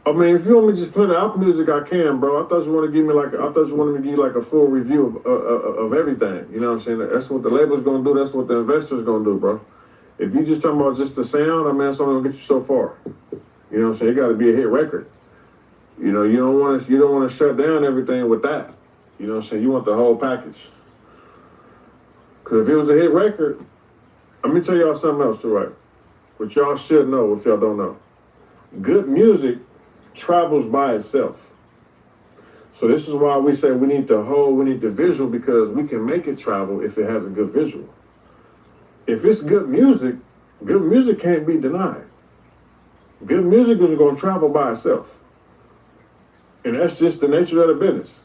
[SPEAKER 15] I mean, if you want me to just play the Apple Music, I can, bro. I thought you wanted to give me like a full review of everything. You know what I'm saying? That's what the label's gonna do. That's what the investor's gonna do, bro. If you just talking about just the sound, I mean, that's only gonna get you so far. You know what I'm saying? It got to be a hit record. You know, you don't want to shut down everything with that. You know what I'm saying? You want the whole package. Because if it was a hit record, let me tell y'all something else too, right? Which y'all should know if y'all don't know. Good music travels by itself. So this is why we say we need the visual, because we can make it travel if it has a good visual. If it's good music can't be denied. Good music is going to travel by itself. And that's just the nature of the business.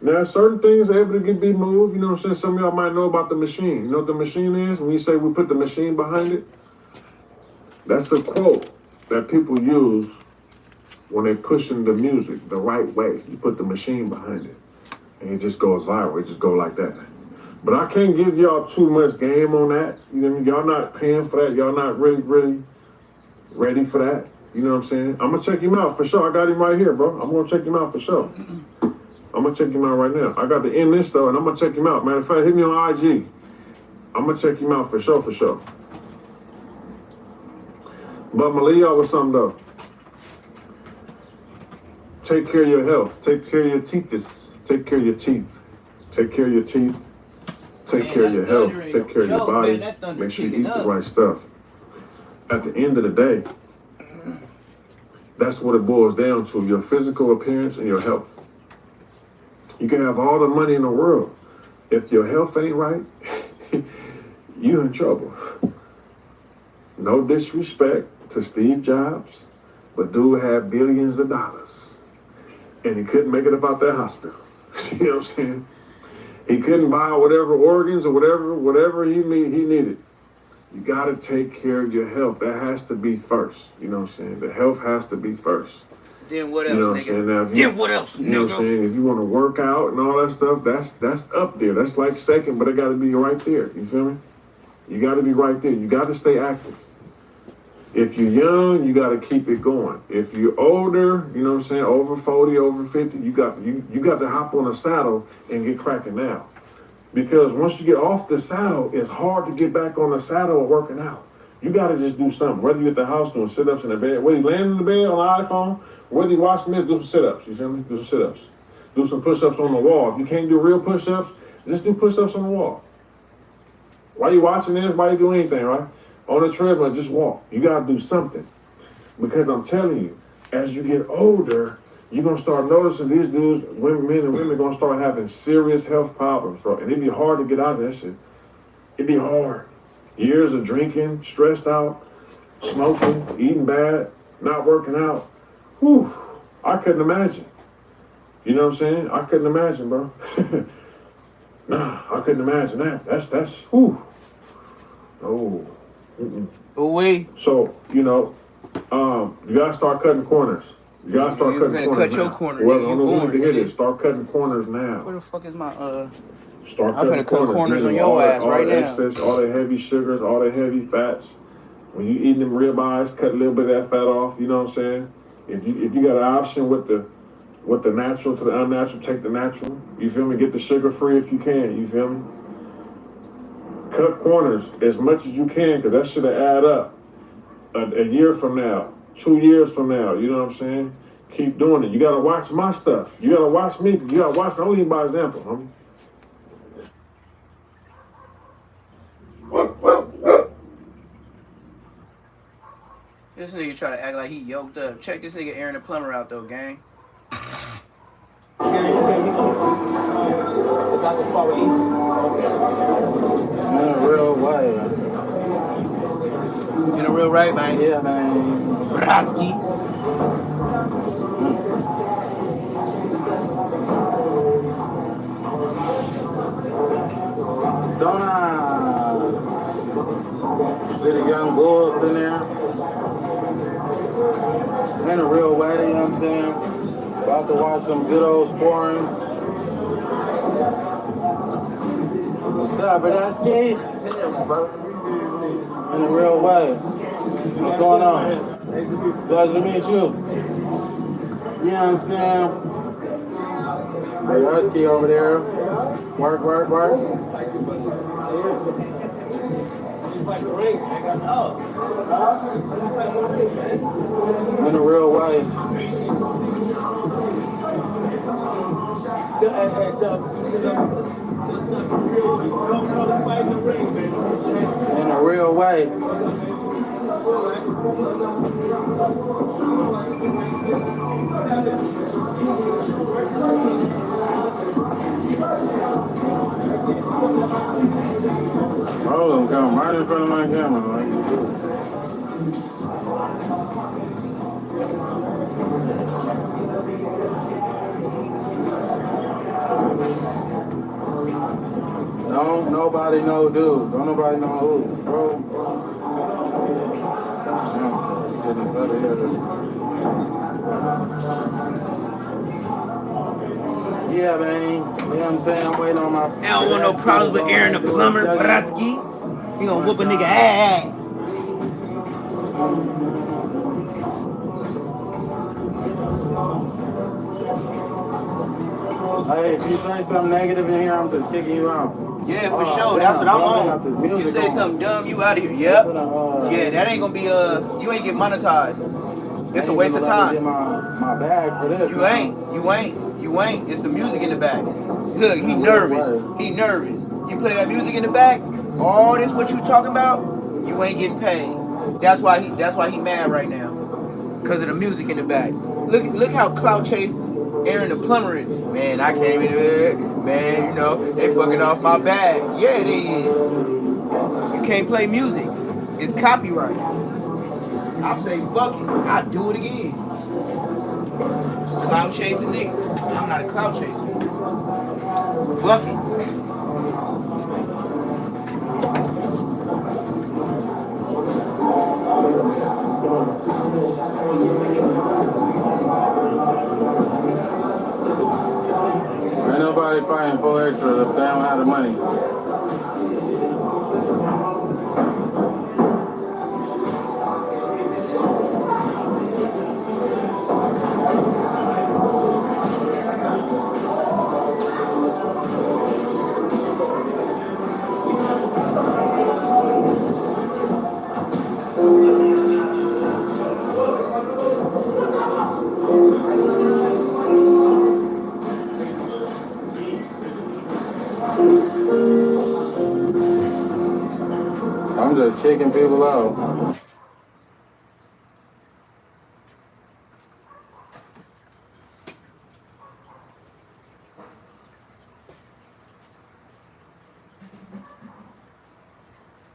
[SPEAKER 15] Now, certain things are able to be moved. You know what I'm saying? Some of y'all might know about the machine. You know what the machine is? When you say we put the machine behind it, that's a quote that people use when they're pushing the music the right way. You put the machine behind it, and it just goes viral. It just goes like that. But I can't give y'all too much game on that. You know what I mean? Y'all not paying for that. Y'all not really ready for that. You know what I'm saying? I'm going to check him out for sure. I got him right here, bro. I'm going to check him out for sure. I'm going to check him out right now. I got to end this, though, and I'm going to check him out. Matter of fact, hit me on IG. I'm going to check him out for sure. But I'm going to leave y'all with something, though. Take care of your health. Take care of your teeth. Take care of your teeth. Take care of your teeth. Take care of your health. Take care of your body. Make sure you eat the right stuff. At the end of the day, That's what it boils down to, your physical appearance and your health. You can have all the money in the world. If your health ain't right, you're in trouble. No disrespect to Steve Jobs, but dude had billions of dollars. And he couldn't make it about that hospital. You know what I'm saying? He couldn't buy whatever organs or whatever he needed. You gotta take care of your health. That has to be first. You know what I'm saying? The health has to be first.
[SPEAKER 2] Then what else,
[SPEAKER 15] You know what I'm
[SPEAKER 2] nigga?
[SPEAKER 15] saying? Now,
[SPEAKER 2] Then what else, nigga?
[SPEAKER 15] You know what I'm saying? If you want to work out and all that stuff, that's up there. That's like second, but it gotta be right there. You feel me? You gotta be right there. You gotta stay active. If you're young, you gotta keep it going. If you're older, you know what I'm saying, over 40, over 50, you got to hop on a saddle and get cracking now. Because once you get off the saddle, it's hard to get back on the saddle and working out. You got to just do something. Whether you're at the house doing sit-ups in the bed, whether you laying in the bed on the iPhone, whether you watching this, do some sit-ups. You feel me? Do some sit-ups. Do some push-ups on the wall. If you can't do real push-ups, just do push-ups on the wall. While you watching this, while you do anything, right? On the treadmill, just walk. You got to do something. Because I'm telling you, as you get older, you're going to start noticing these dudes, men and women, going to start having serious health problems, bro. And it'd be hard to get out of that shit. It'd be hard. Years of drinking, stressed out, smoking, eating bad, not working out. Whew, I couldn't imagine. You know what I'm saying? I couldn't imagine, bro. Nah, I couldn't imagine that. That's, whew. Oh.
[SPEAKER 2] Ooh-wee.
[SPEAKER 15] So, you know, you got to start cutting corners. You gotta start cutting corners.
[SPEAKER 2] Cut your corner.
[SPEAKER 15] Well, I don't know who need to hear this. Start cutting corners now.
[SPEAKER 2] Where the fuck is my
[SPEAKER 15] Start
[SPEAKER 2] I'm
[SPEAKER 15] cutting
[SPEAKER 2] finna cut corners on your
[SPEAKER 15] all
[SPEAKER 2] ass
[SPEAKER 15] all
[SPEAKER 2] right
[SPEAKER 15] the
[SPEAKER 2] now.
[SPEAKER 15] Excess, all the heavy sugars, all the heavy fats. When you eating them ribeyes, cut a little bit of that fat off. You know what I'm saying? If you got an option with the natural to the unnatural, take the natural. You feel me? Get the sugar free if you can. You feel me? Cut corners as much as you can, because that should add up. A year from now, 2 years from now, you know what I'm saying? Keep doing it. You gotta watch my stuff. You gotta watch me. You gotta watch. I'm leading by example, homie.
[SPEAKER 2] This nigga try to act like he yoked up. Check this nigga Aaron the plumber out though, gang.
[SPEAKER 7] In a real way.
[SPEAKER 2] In a real right, man.
[SPEAKER 7] Yeah, man.
[SPEAKER 2] Brasky.
[SPEAKER 7] Don't I see the young bulls in there? In a real way, you know what I'm saying? About to watch some good old sparring. What's up, Bradski? In a real way. What's going on? Pleasure to meet you. You know what I'm saying? Bradski over there. Work. In a real way. In a real way. Oh, I'm coming right in front of my camera. Like you do. Don't nobody know dude. Don't nobody know who, bro. Getting better here. Yeah, man. You know what I'm saying? I'm waiting on my.
[SPEAKER 2] I don't want no problems with Aaron the plumber, Brasky. He gonna whoop a nigga ass.
[SPEAKER 7] Hey, if you say something negative in here, I'm just kicking you out.
[SPEAKER 2] Yeah, for sure. That's what I'm on. You say something dumb, you out of here. Yep. Yeah, that ain't gonna be you ain't get monetized. It's a waste of time.
[SPEAKER 7] Get my bag for this.
[SPEAKER 2] You ain't. It's the music in the back. Look, he nervous. You play that music in the back, all this what you talking about, you ain't getting paid. That's why he mad right now. because of the music in the back. Look how clout chase Aaron the plumber is. Man, I can't even do it. Man, you know, they fucking off my bag. Yeah, they is. You can't play music. It's copyright. I say fuck it. I do it again. Clout chasing niggas. I'm not a clout chaser. Fuck it.
[SPEAKER 7] Ain't nobody fighting for extra if they don't have the money. I'm just kicking people out.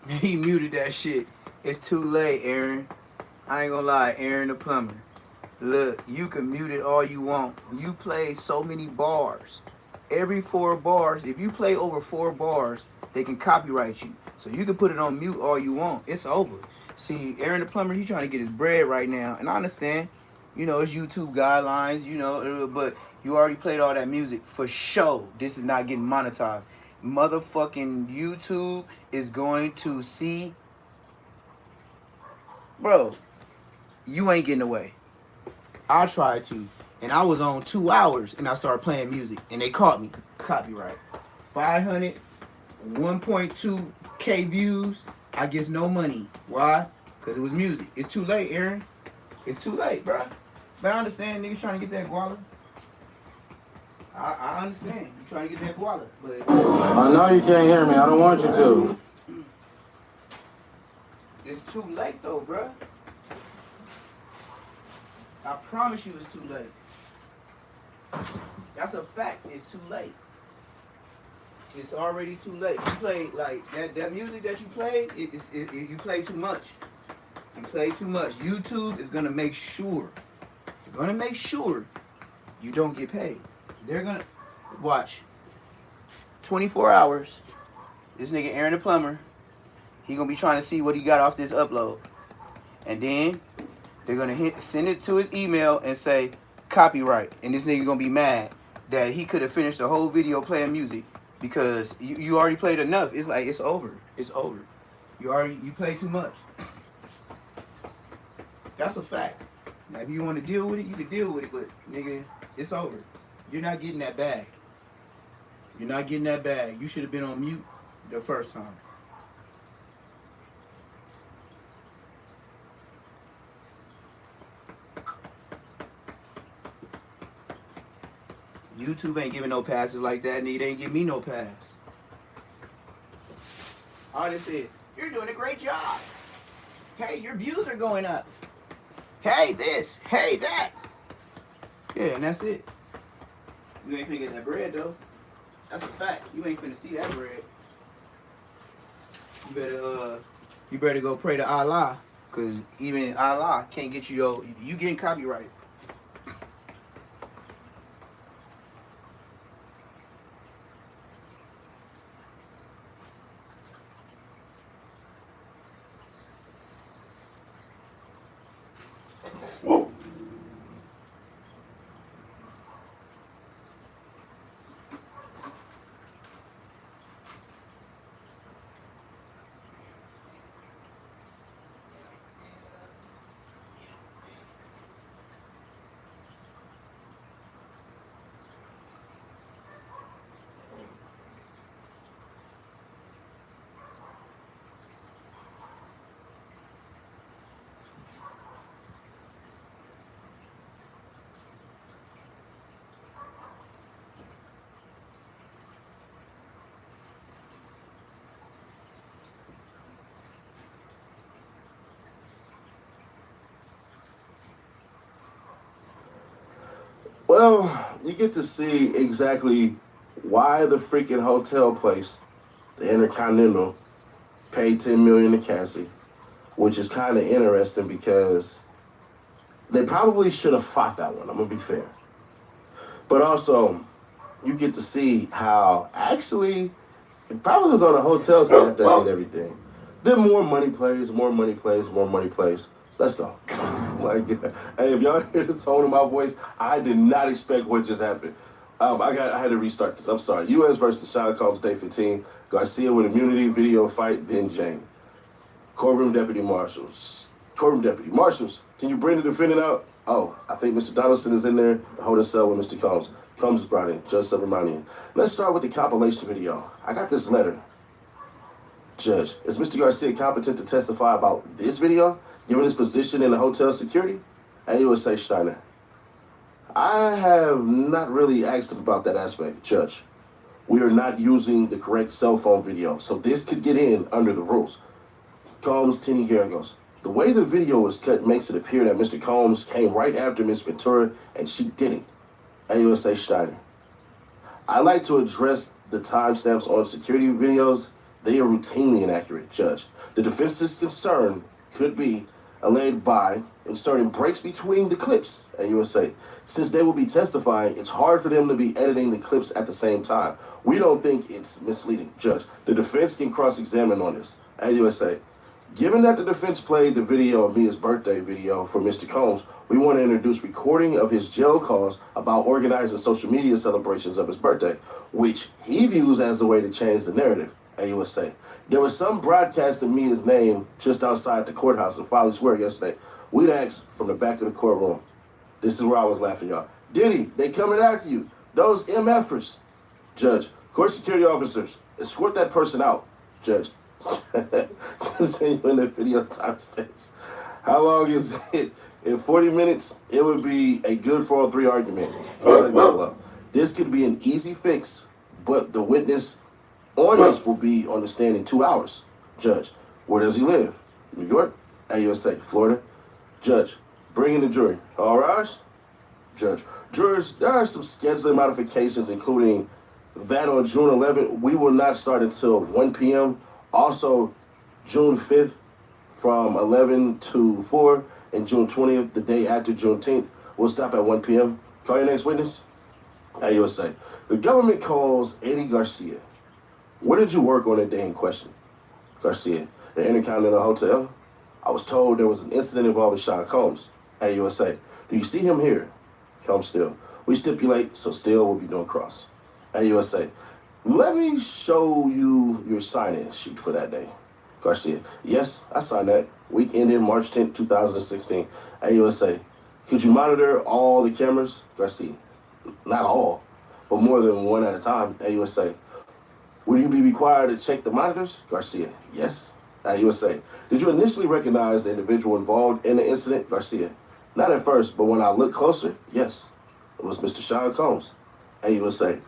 [SPEAKER 2] He muted that shit. It's too late, Aaron. I ain't gonna lie, Aaron the plumber. Look, you can mute it all you want. You play so many bars. Every 4 bars, if you play over 4 bars, they can copyright you. So you can put it on mute all you want. It's over. See, Aaron the plumber, he trying to get his bread right now. And I understand, you know, it's YouTube guidelines, you know, but you already played all that music for show. This is not getting monetized. Motherfucking YouTube is going to see, bro, you ain't getting away. I tried to, and I was on 2 hours, and I started playing music, and they caught me. Copyright. 500, 1.2K views. I guess no money. Why? Because it was music. It's too late, Aaron. It's too late, bro. But I understand niggas trying to get that guala. I understand. You trying to get that guala, but
[SPEAKER 7] I know you can't hear me. I don't want you to.
[SPEAKER 2] it's too late, though, bro. I promise you it's too late. That's a fact. It's too late. It's already too late. You played, like, that music that you played, you played too much. You played too much. YouTube is going to make sure. They're going to make sure you don't get paid. They're going to, watch, 24 hours, this nigga Aaron the plumber, he going to be trying to see what he got off this upload. And then they're going to send it to his email and say, copyright. And this nigga going to be mad that he could have finished the whole video playing music because you already played enough. It's like, it's over. It's over. You played too much. That's a fact. Now, if you want to deal with it, you can deal with it, but nigga, it's over. You're not getting that bag. You're not getting that bag. You should have been on mute the first time. YouTube ain't giving no passes like that, nigga. They ain't give me no pass. All this is, you're doing a great job. Hey, your views are going up. Hey, this. Hey, that. Yeah, and that's it. You ain't finna get that bread, though. That's a fact. You ain't finna see that bread. You better go pray to Allah, because even Allah can't get you you getting copyrighted.
[SPEAKER 11] Well, you get to see exactly why the freaking hotel place, the Intercontinental, paid $10 million to KRAZY, which is kind of interesting because they probably should have fought that one. I'm gonna be fair, but also you get to see how actually it probably was on the hotel staff that did everything. Then more money plays, more money plays, more money plays. Let's go. Like, hey, if y'all hear the tone of my voice, I did not expect what just happened. I had to restart this. I'm sorry. U.S. versus Sean Combs, day 15. Garcia with immunity, video fight, then Jane. Courtroom deputy marshals. Courtroom deputy marshals. Can you bring the defendant out? Oh, I think Mr. Donaldson is in there holding cell with Mr. Combs. Combs is brought in. Judge Subramanian. Let's start with the compilation video. I got this letter. Judge, is Mr. Garcia competent to testify about this video, given his position in the hotel security? AYLESS Steiner. I have not really asked him about that aspect, Judge. We are not using the correct cell phone video, so this could get in under the rules. Combs, Tinny Garagos. The way the video was cut makes it appear that Mr. Combs came right after Ms. Ventura, and she didn't. AYLESS Steiner. I like to address the timestamps on security videos. They are routinely inaccurate, Judge. The defense's concern could be allayed by inserting breaks between the clips at USA. Since they will be testifying, it's hard for them to be editing the clips at the same time. We don't think it's misleading, Judge. The defense can cross-examine on this at USA. Given that the defense played the video of Mia's birthday video for Mr. Combs, we want to introduce recording of his jail calls about organizing social media celebrations of his birthday, which he views as a way to change the narrative. AUSA. There was some broadcast of Mia's name just outside the courthouse in Foley Square yesterday. We'd asked from the back of the courtroom. This is where I was laughing, y'all. Diddy, they coming after you. Those MFers. Judge, court security officers, escort that person out. Judge. Continuing the video timestamps. How long is it? In 40 minutes, it would be a good 403 argument. This could be an easy fix, but the witness on this will be on the stand in 2 hours. Judge, where does he live? New York? AUSA, Florida. Judge, bring in the jury. All right? Judge, jurors, there are some scheduling modifications, including that on June 11th, we will not start until 1 p.m. Also, June 5th from 11 to 4, and June 20th, the day after Juneteenth, we'll stop at 1 p.m. Call your next witness. AUSA, the government calls Eddie Garcia. Where did you work on that day in question? Garcia, the Intercontinental Hotel. I was told there was an incident involving Sean Combs. AUSA, do you see him here? Combs still. We stipulate, so still will be doing cross. AUSA, let me show you your sign-in sheet for that day. Garcia, yes, I signed that. Week ending March 10th, 2016. AUSA, could you monitor all the cameras? Garcia, not all, but more than one at a time. AUSA, will you be required to check the monitors? Garcia, yes. AUSA, did you initially recognize the individual involved in the incident? Garcia, not at first, but when I looked closer, yes. It was Mr. Sean Combs. AUSA,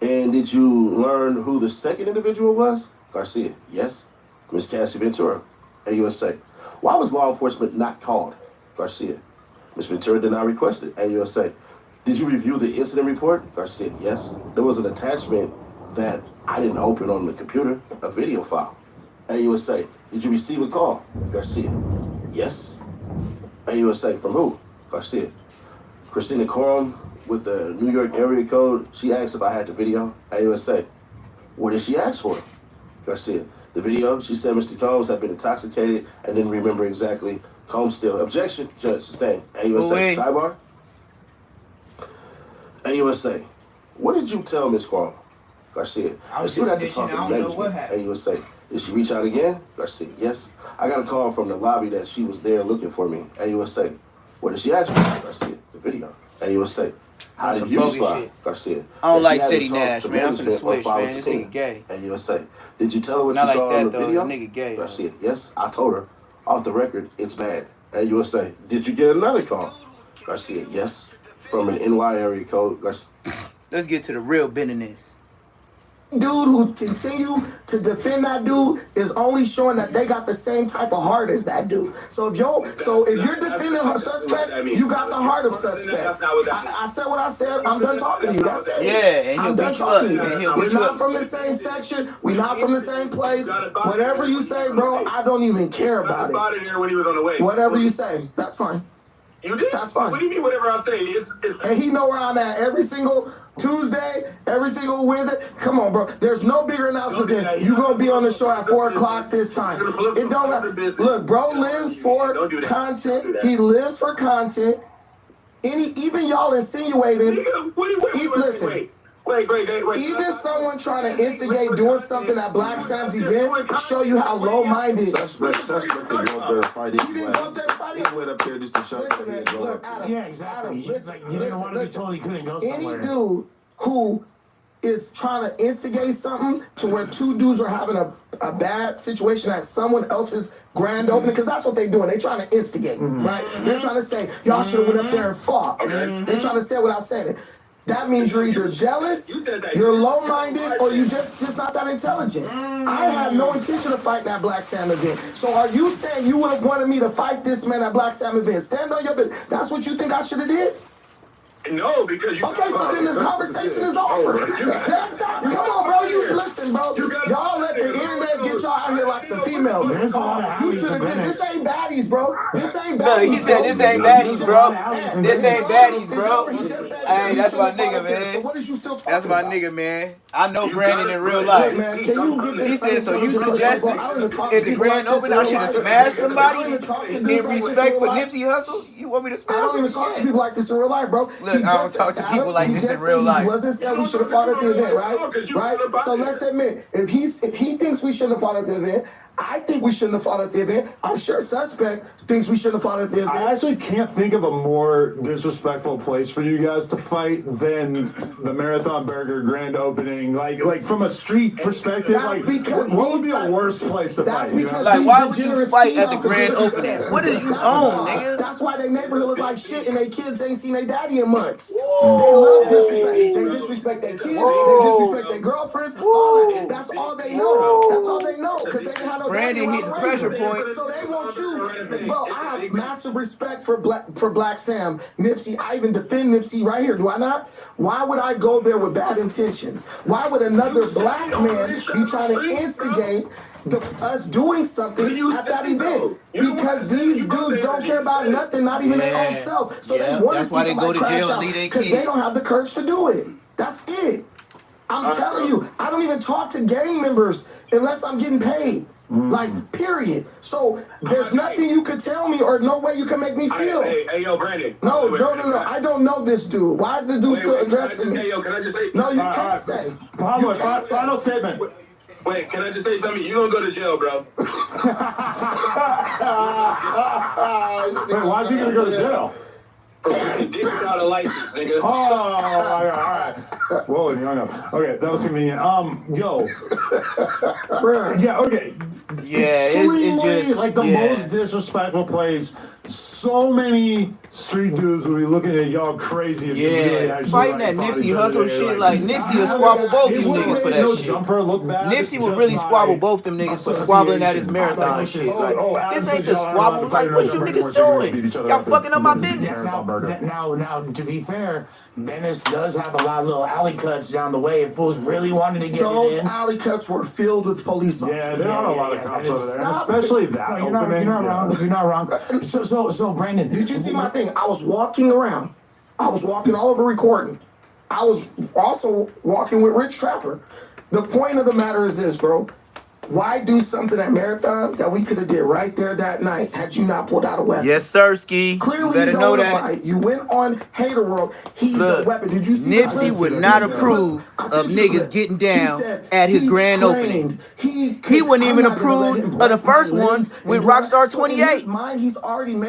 [SPEAKER 11] and did you learn who the second individual was? Garcia, yes. Miss Cassie Ventura. AUSA, why was law enforcement not called? Garcia, Miss Ventura did not request it. AUSA, did you review the incident report? Garcia, yes. There was an attachment that I didn't open on the computer, a video file. AUSA, did you receive a call? Garcia, yes. AUSA, from who? Garcia, Christina Corum with the New York area code. She asked if I had the video. AUSA, what did she ask for? Garcia, the video, she said Mr. Combs had been intoxicated and didn't remember exactly. Combs still. Objection, judge, sustained. AUSA, sidebar. AUSA, what did you tell Miss Corum? Garcia, she would have to talk to management. AUSA, did she reach out again? Garcia, yes. I got a call from the lobby that she was there looking for me. AUSA, what did she ask for? Garcia, the video. AUSA, how did you respond? Garcia,
[SPEAKER 2] I don't like City Nash, man. I'm finna switch, man. This nigga gay.
[SPEAKER 11] AUSA, did you tell her what you saw on the video? Nigga gay. Garcia, yes, I told her. Off the record, it's bad. AUSA, did you get another call? Garcia, yes. From an NY area code. Garcia.
[SPEAKER 2] Let's get to the real business.
[SPEAKER 17] dude who continue to defend that dude is only showing that they got the same type of heart as that dude. So if you're defending a suspect, you got the heart of suspect. I said what I said. I'm done talking to you. That's it.
[SPEAKER 2] Yeah, and
[SPEAKER 17] I'm done talking to you. We're not from the same section. We're not from the same place. Whatever you say, bro, I don't even care about it. Whatever you say, that's fine.
[SPEAKER 6] You did?
[SPEAKER 17] That's fine.
[SPEAKER 6] What do you mean whatever I say?
[SPEAKER 17] And he know where I'm at every single Tuesday, every single Wednesday. Come on, bro. There's no bigger announcement than you gonna be on the show at 4 o'clock this time. It don't matter. Look, bro lives for content. He lives for content. Even y'all insinuating. Listen.
[SPEAKER 6] Wait.
[SPEAKER 17] Even someone trying to instigate doing something at Black Sam's event show you how low-minded.
[SPEAKER 1] Suspect didn't go up there to fight it. He didn't go up there to fight it. He went up there just to show
[SPEAKER 17] Listen, man, look, Adam,
[SPEAKER 9] yeah, exactly.
[SPEAKER 17] Listen,
[SPEAKER 9] he didn't want to be told he couldn't go somewhere.
[SPEAKER 17] Any dude who is trying to instigate something to where two dudes are having a bad situation at someone else's grand opening, because that's what they're doing. They're trying to instigate, right? They're trying to say, y'all should have went up there and fought. They're trying to say it without saying it. That means you're either jealous, you're low-minded, or you just not that intelligent. I had no intention of fighting that Black Sam event. So are you saying you would have wanted me to fight this man at Black Sam event? Stand on your business. That's what you think I should have did?
[SPEAKER 6] No, because you.
[SPEAKER 17] Okay, so then this conversation is over. Exactly. Come on, bro. You listen, bro. Y'all let the internet get y'all out here like some females. You should have been. This ain't baddies, bro. This ain't baddies.
[SPEAKER 2] No, he said this ain't baddies, bro. This ain't baddies, bro. Hey, that's my nigga, man.
[SPEAKER 17] So what is you still talking
[SPEAKER 2] That's my nigga, man. I know Brandon in real life.
[SPEAKER 17] Man, can you give
[SPEAKER 2] He said, so you suggested at the grand opening I should have smashed somebody in respect for Nipsey Hussle? You want me to smash
[SPEAKER 17] I don't even talk to people like this in real life, bro.
[SPEAKER 2] Look, I don't talk to people like this in real life.
[SPEAKER 17] He wasn't saying we should have fought at the event, right? So let's admit, if he thinks we shouldn't have fought at the event, I think we shouldn't have fought at the event. I'm sure Suspect thinks we shouldn't have fought at the event.
[SPEAKER 4] I actually can't think of a more disrespectful place for you guys to fight than the Marathon Burger grand opening. Like from a street perspective,
[SPEAKER 17] That's because
[SPEAKER 4] what would be a worse place to fight? You know?
[SPEAKER 2] Like, why would you fight at the grand opening? What do you own, nigga?
[SPEAKER 17] That's why their neighborhood look like shit and their kids ain't seen their daddy in months. Whoa. They love disrespect. They disrespect their kids. They disrespect their girlfriends. All that. That's all they know. That's all they know. Because they didn't have no
[SPEAKER 2] Brandon hit the pressure point.
[SPEAKER 17] So they want you. Bro, I have massive respect for Black Sam. Nipsey, I even defend Nipsey right here. Do I not? Why would I go there with bad intentions? Why would another black man be trying to instigate us doing something at that event? Because these dudes don't care about nothing, not even their own self. So they want to see somebody crash out because they don't have the courage to do it. That's it. I'm telling you, I don't even talk to gang members unless I'm getting paid. Like, period. So there's nothing you could tell me or no way you can make me feel.
[SPEAKER 6] Hey, yo, Brandon.
[SPEAKER 17] No. I don't know this dude. Why is the dude still addressing me?
[SPEAKER 6] Hey, yo, can I just say?
[SPEAKER 17] No, you can't say.
[SPEAKER 4] Pablo, final statement.
[SPEAKER 6] Wait, can I just say something? You don't go to jail, bro.
[SPEAKER 4] Wait, why is he gonna go to jail?
[SPEAKER 6] Dick without a license, nigga.
[SPEAKER 4] Oh, all right. Whoa, you hung up. Okay, that was convenient. Yo. Yeah, okay.
[SPEAKER 2] Yeah,
[SPEAKER 4] extremely,
[SPEAKER 2] it just
[SPEAKER 4] like the most disrespectful place. So many street dudes will be looking at y'all crazy if you really actually
[SPEAKER 2] fighting that Nipsey Hussle shit. Like Nipsey will squabble both you niggas for that shit.
[SPEAKER 4] Jumper look bad.
[SPEAKER 2] Nipsey would really squabble both them niggas for squabbling at his marathon shit. Like, this ain't just squabble. Like, what you niggas doing? Y'all fucking up my business.
[SPEAKER 9] Now, to be fair, Venice does have a lot of little alley cuts down the way. If fools really wanted to get
[SPEAKER 17] those
[SPEAKER 9] it in.
[SPEAKER 17] alley cuts were filled with police officers.
[SPEAKER 4] Yeah, there are a lot of cops over there, especially that opening.
[SPEAKER 9] You're not wrong. You're not wrong. So Brandon,
[SPEAKER 17] did you see my thing? I was walking around. I was walking all over recording. I was also walking with Rich Trapper. The point of the matter is this, bro. Why do something at Marathon that we could have did right there that night had you not pulled out a weapon?
[SPEAKER 2] Yes, sir, Ski.
[SPEAKER 17] Clearly,
[SPEAKER 2] you better
[SPEAKER 17] you
[SPEAKER 2] know
[SPEAKER 17] don't
[SPEAKER 2] that.
[SPEAKER 17] fight. You went on Hater World. He's a weapon. Did you see
[SPEAKER 2] Nipsey would not approve of niggas getting down at his grand opening. He wouldn't even approve of the first one with Rockstar 28.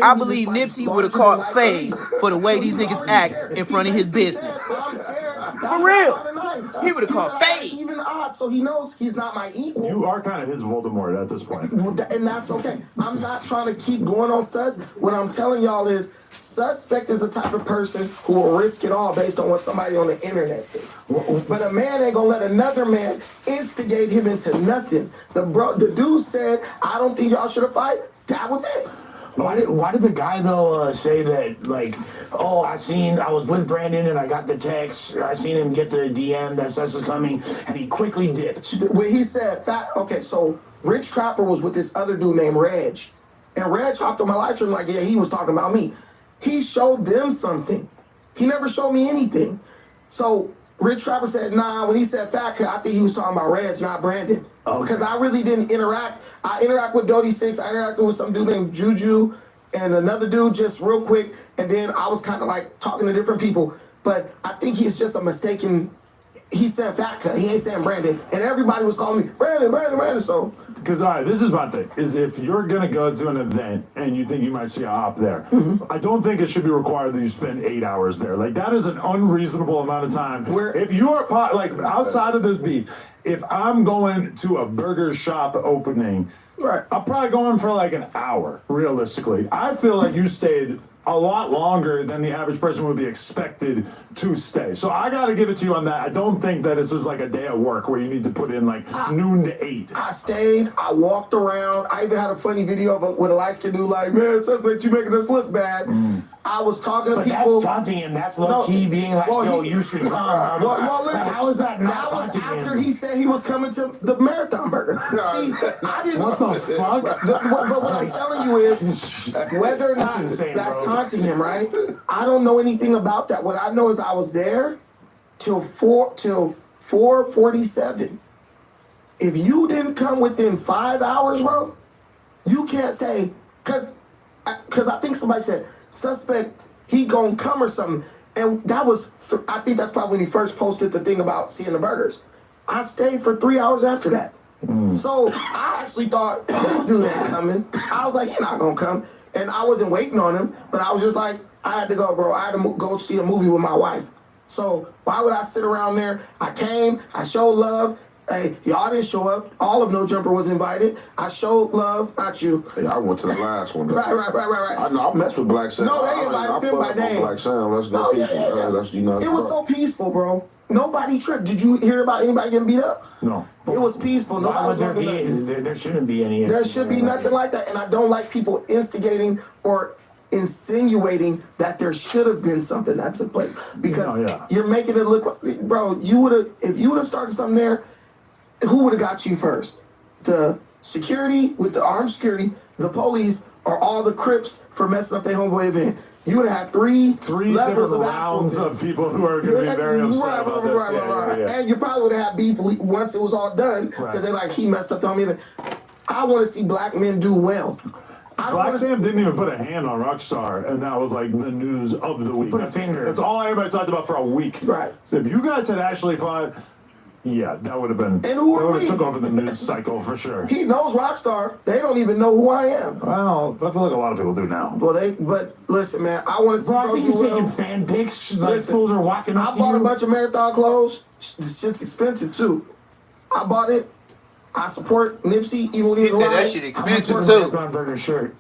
[SPEAKER 2] I believe Nipsey would have caught fades for the way these niggas act in front of his business. For real.
[SPEAKER 17] By the knife.
[SPEAKER 2] He would have
[SPEAKER 17] He
[SPEAKER 2] called
[SPEAKER 17] said I got
[SPEAKER 2] fade.
[SPEAKER 17] even odds, so he knows he's not my equal.
[SPEAKER 19] You are kind of his Voldemort at this point.
[SPEAKER 17] And that's okay. I'm not trying to keep going on Sus. What I'm telling y'all is Suspect is the type of person who will risk it all based on what somebody on the internet did. But a man ain't gonna let another man instigate him into nothing. The dude said, I don't think y'all should have fight. That was it.
[SPEAKER 21] Why did the guy though say that, like, oh, I was with Brandon and I got the text, I seen him get the DM that Sus is coming, and he quickly dipped.
[SPEAKER 17] When he said okay, so Rich Trapper was with this other dude named Reg, and Reg hopped on my live stream like, yeah, he was talking about me. He showed them something. He never showed me anything. So Rich Trapper said, nah, when he said Fat Cut, I think he was talking about Reg, not Brandon. Because I really didn't interact. I interacted with Dodie Six. I interacted with some dude named Juju and another dude just real quick. And then I was kind of like talking to different people. But I think he's just a mistaken. He said Fat Cut. He ain't saying Brandon. And everybody was calling me Brandon. So.
[SPEAKER 19] Because, all right, this is my thing. Is if you're going to go to an event and you think you might see a op there, I don't think it should be required that you spend 8 hours there. Like, that is an unreasonable amount of time. If you're, like, outside of this beef, if I'm going to a burger shop opening, I'm probably going for like an hour, realistically. I feel like you stayed a lot longer than the average person would be expected to stay. So I got to give it to you on that. I don't think that this is like a day at work where you need to put in like noon to 8.
[SPEAKER 17] I stayed. I walked around. I even had a funny video with a light-skinned dude like, man, Suspect, you making us look bad. I was talking to people.
[SPEAKER 21] That's taunting him. That's low-key being like, yo, you should come.
[SPEAKER 17] Well, listen.
[SPEAKER 21] How is that not
[SPEAKER 17] taunting him? That was after he said he was coming to the Marathon Burger. See, I didn't.
[SPEAKER 21] What the fuck?
[SPEAKER 17] But what I'm telling you is, whether or not that's taunting him, right? I don't know anything about that. What I know is I was there till 4:47. If you didn't come within 5 hours, bro, you can't say, because I think somebody said, Suspect, he gonna come or something. And that was, I think that's probably when he first posted the thing about seeing the burgers. I stayed for 3 hours after that. So I actually thought, this dude ain't coming. I was like, he's not gonna come. And I wasn't waiting on him, but I was just like, I had to go, bro. I had to go see a movie with my wife. So why would I sit around there? I came, I showed love. Hey, y'all didn't show up. All of No Jumper was invited. I showed love, not you.
[SPEAKER 11] Hey, I went to the last one.
[SPEAKER 17] Right.
[SPEAKER 11] I know, I messed with Black Sam.
[SPEAKER 17] No, they invited them by name.
[SPEAKER 11] Black Sam, let's go.
[SPEAKER 17] It was so peaceful, bro. Nobody tripped. Did you hear about anybody getting beat up?
[SPEAKER 19] No.
[SPEAKER 17] It was peaceful.
[SPEAKER 21] Why would there be? There shouldn't be any.
[SPEAKER 17] There should be nothing like that. And I don't like people instigating or insinuating that there should have been something that took place. Because you're making it look like, bro, if you would have started something there, who would have got you first? The security with the armed security, the police, or all the Crips for messing up their homeboy event? You would have had three levels of
[SPEAKER 19] rounds of people who are going to be very upset about this.
[SPEAKER 17] Right. And you probably would have had beef once it was all done because they're like, he messed up the homie event. I want to see black men do well.
[SPEAKER 19] Black Sam didn't even put a hand on Rockstar, and that was like the news of the week.
[SPEAKER 21] Put a finger.
[SPEAKER 19] That's all everybody talked about for a week.
[SPEAKER 17] Right.
[SPEAKER 19] So if you guys had actually fought, yeah, that would have been.
[SPEAKER 17] And who are we?
[SPEAKER 19] Took over the news cycle for sure.
[SPEAKER 17] He knows Rockstar. They don't even know who I am.
[SPEAKER 19] Well, I feel like a lot of people do now.
[SPEAKER 17] Well, but listen, man, I want to see.
[SPEAKER 21] Bro, I see you taking fan pics. Like fools are walking up.
[SPEAKER 17] I bought a bunch of Marathon clothes. This shit's expensive too. I bought it. I support Nipsey. Even
[SPEAKER 2] he said that shit expensive too.
[SPEAKER 21] Marathon Burger shirt.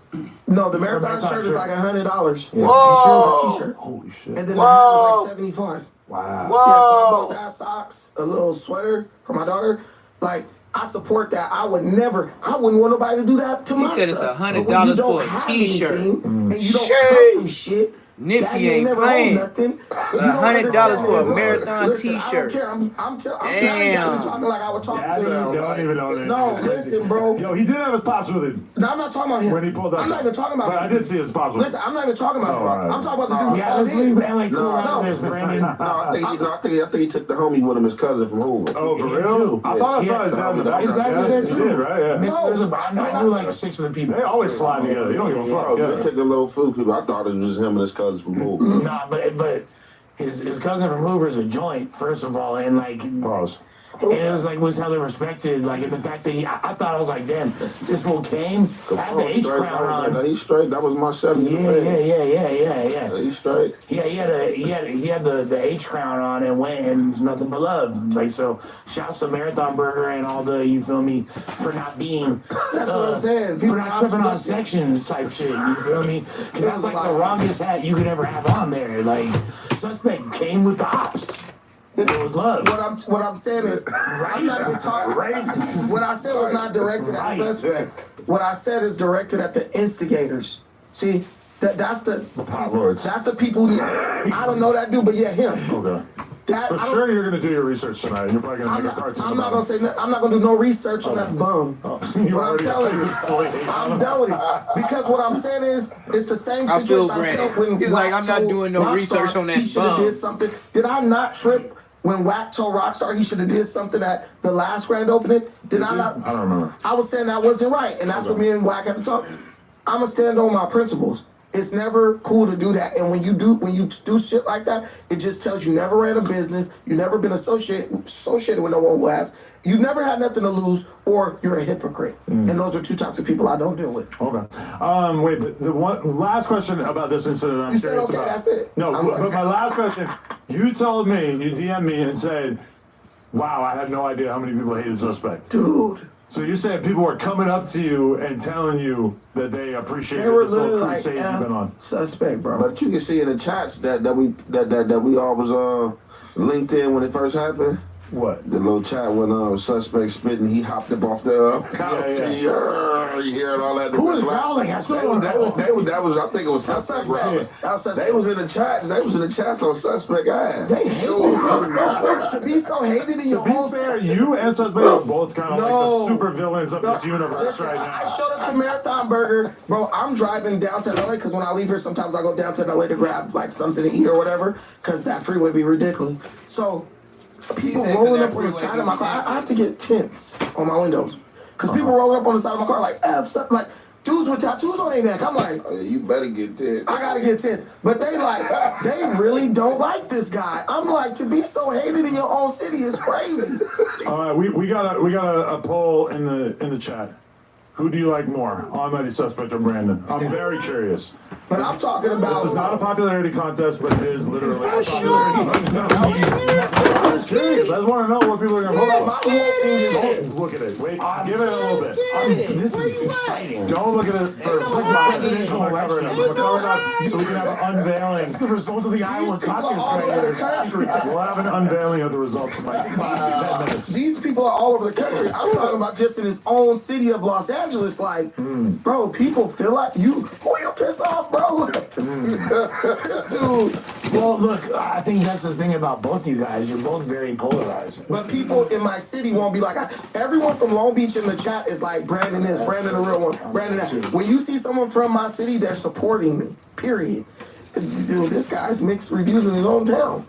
[SPEAKER 17] No, the Marathon shirt is like $100.
[SPEAKER 2] Whoa.
[SPEAKER 17] T-shirt.
[SPEAKER 19] Holy shit.
[SPEAKER 17] And then the hat is like $75.
[SPEAKER 21] Wow.
[SPEAKER 17] Yeah, so I bought that, socks, a little sweater for my daughter. Like, I support that. I wouldn't want nobody to do that to my
[SPEAKER 2] He said it's $100 for a T-shirt.
[SPEAKER 17] And you don't come from shit.
[SPEAKER 2] Nipsey ain't playing. $100 for a marathon T-shirt.
[SPEAKER 17] I don't care. I'm talking like I would talk to him.
[SPEAKER 19] Don't even know that.
[SPEAKER 17] No, listen, bro.
[SPEAKER 19] Yo, he did have his pops with him.
[SPEAKER 17] No, I'm not talking about him.
[SPEAKER 19] When he pulled up.
[SPEAKER 17] I'm not even talking about
[SPEAKER 19] him. But I did see his pops with him.
[SPEAKER 17] Listen, I'm not even talking about him. I'm talking about the dude.
[SPEAKER 21] Yeah, let's leave LA Cool out of this, Brandon.
[SPEAKER 11] I think he took the homie with him, his cousin from Hoover.
[SPEAKER 19] Oh, for real? I thought I saw his dad in the back.
[SPEAKER 21] His dad was there too.
[SPEAKER 19] He did, right? Yeah.
[SPEAKER 21] I knew like 6 of the people.
[SPEAKER 19] They always slide together. You don't give a fuck.
[SPEAKER 11] They took the little food people. I thought it was just him and his cousin from Hoover.
[SPEAKER 21] Nah, but his cousin from Hoover's a joint, first of all, and like
[SPEAKER 19] pause.
[SPEAKER 21] And it was hella respected. Like, in the fact that I thought, I was like, damn, this fool came, had the H crown on.
[SPEAKER 11] He's straight. That was my 70.
[SPEAKER 21] Yeah.
[SPEAKER 11] He's straight.
[SPEAKER 21] Yeah, he had the H crown on and went, and it's nothing but love. Like, so shouts to Marathon Burger and all the, you feel me, for not being
[SPEAKER 17] that's what I'm saying.
[SPEAKER 21] For not tripping on sections type shit, you feel me? Because that's like the wrongest hat you could ever have on there. Like, Suspect came with the ops. It was love.
[SPEAKER 17] What I'm saying is, I'm not even talking. What I said was not directed at Suspect. What I said is directed at the instigators. See, that's the
[SPEAKER 19] pot lords.
[SPEAKER 17] That's the people. I don't know that dude, but yeah, him.
[SPEAKER 19] Okay.
[SPEAKER 17] That,
[SPEAKER 19] For sure, you're gonna do your research tonight. You're probably gonna make a cartoon.
[SPEAKER 17] I'm not gonna say. I'm not gonna do no research on that bum.
[SPEAKER 19] Oh,
[SPEAKER 17] what I'm telling you, I'm done with it. Because what I'm saying is, it's the same situation I felt when
[SPEAKER 2] he's like, I'm not doing no research on that
[SPEAKER 17] he should have
[SPEAKER 2] bum.
[SPEAKER 17] did something. Did I not trip when Wack told Rockstar he should have did something at the last grand opening? Did I not?
[SPEAKER 19] I don't remember.
[SPEAKER 17] I was saying that wasn't right, and that's what me and Wack had to talk. I'm gonna stand on my principles. It's never cool to do that, and when you do shit like that, it just tells you never ran a business, you never been associated with no one who has, you never had nothing to lose, or you're a hypocrite. And those are two types of people I don't deal with.
[SPEAKER 19] Okay. Wait, but the one last question about this incident I'm
[SPEAKER 17] You said
[SPEAKER 19] curious
[SPEAKER 17] okay,
[SPEAKER 19] about.
[SPEAKER 17] that's it.
[SPEAKER 19] No, but my last question, you told me, you DM'd me and said, wow, I had no idea how many people hated Suspect.
[SPEAKER 17] Dude.
[SPEAKER 19] So you said people were coming up to you and telling you that they appreciated
[SPEAKER 17] They were
[SPEAKER 19] this little
[SPEAKER 17] literally like,
[SPEAKER 19] crusade you've been on.
[SPEAKER 17] Suspect, bro.
[SPEAKER 11] But you can see in the chats that we all was linked in when it first happened.
[SPEAKER 19] What?
[SPEAKER 11] The little chat when Suspect spitting, he hopped up off the couch.
[SPEAKER 19] Yeah.
[SPEAKER 11] You hearing all that?
[SPEAKER 21] Who was growling? I saw
[SPEAKER 11] that was I think it was Suspect. They was in the chats. They was in the chats on Suspect ass.
[SPEAKER 17] They hate to be so hated in your own.
[SPEAKER 19] To be fair, you and Suspect are both kind of like the super villains of this universe
[SPEAKER 17] Listen,
[SPEAKER 19] right now.
[SPEAKER 17] I showed up to Marathon Burger, bro. I'm driving downtown LA because when I leave here, sometimes I go downtown LA to grab like something to eat or whatever, because that freeway be ridiculous. So people rolling up on the side of my car, I have to get tints on my windows because people rolling up on the side of my car like like dudes with tattoos on their neck. I'm like,
[SPEAKER 11] oh, yeah, you better get tints.
[SPEAKER 17] I gotta get tints, but they really don't like this guy. I'm like, to be so hated in your own city is crazy.
[SPEAKER 19] All right, we got a poll in the chat. Who do you like more, Almighty Suspect or Brandon? I'm very curious.
[SPEAKER 17] But I'm talking about.
[SPEAKER 19] This is not a popularity contest, but it is literally a popularity contest. I'm just curious. I just want to know what people are going to vote on. Look at it. Wait, give it a little bit.
[SPEAKER 21] This is exciting.
[SPEAKER 19] Don't look at it first. It's like presidential. Cover it up. Cover it up so we can have an unveiling.
[SPEAKER 21] It's the results of the Iowa caucus right here.
[SPEAKER 19] We'll have an unveiling of the results in like 5 to 10 minutes.
[SPEAKER 17] These people are all over the country. I'm talking about just in his own city of Los Angeles. Like, bro, people feel like you. Who you piss off, bro? This dude.
[SPEAKER 21] Well, look, I think that's the thing about both you guys. You're both very polarizing.
[SPEAKER 17] But people in my city won't be like, everyone from Long Beach in the chat is like, Brandon this, Brandon the real one, Brandon that. When you see someone from my city, they're supporting me, period. Dude, this guy's mixed reviews in his own town.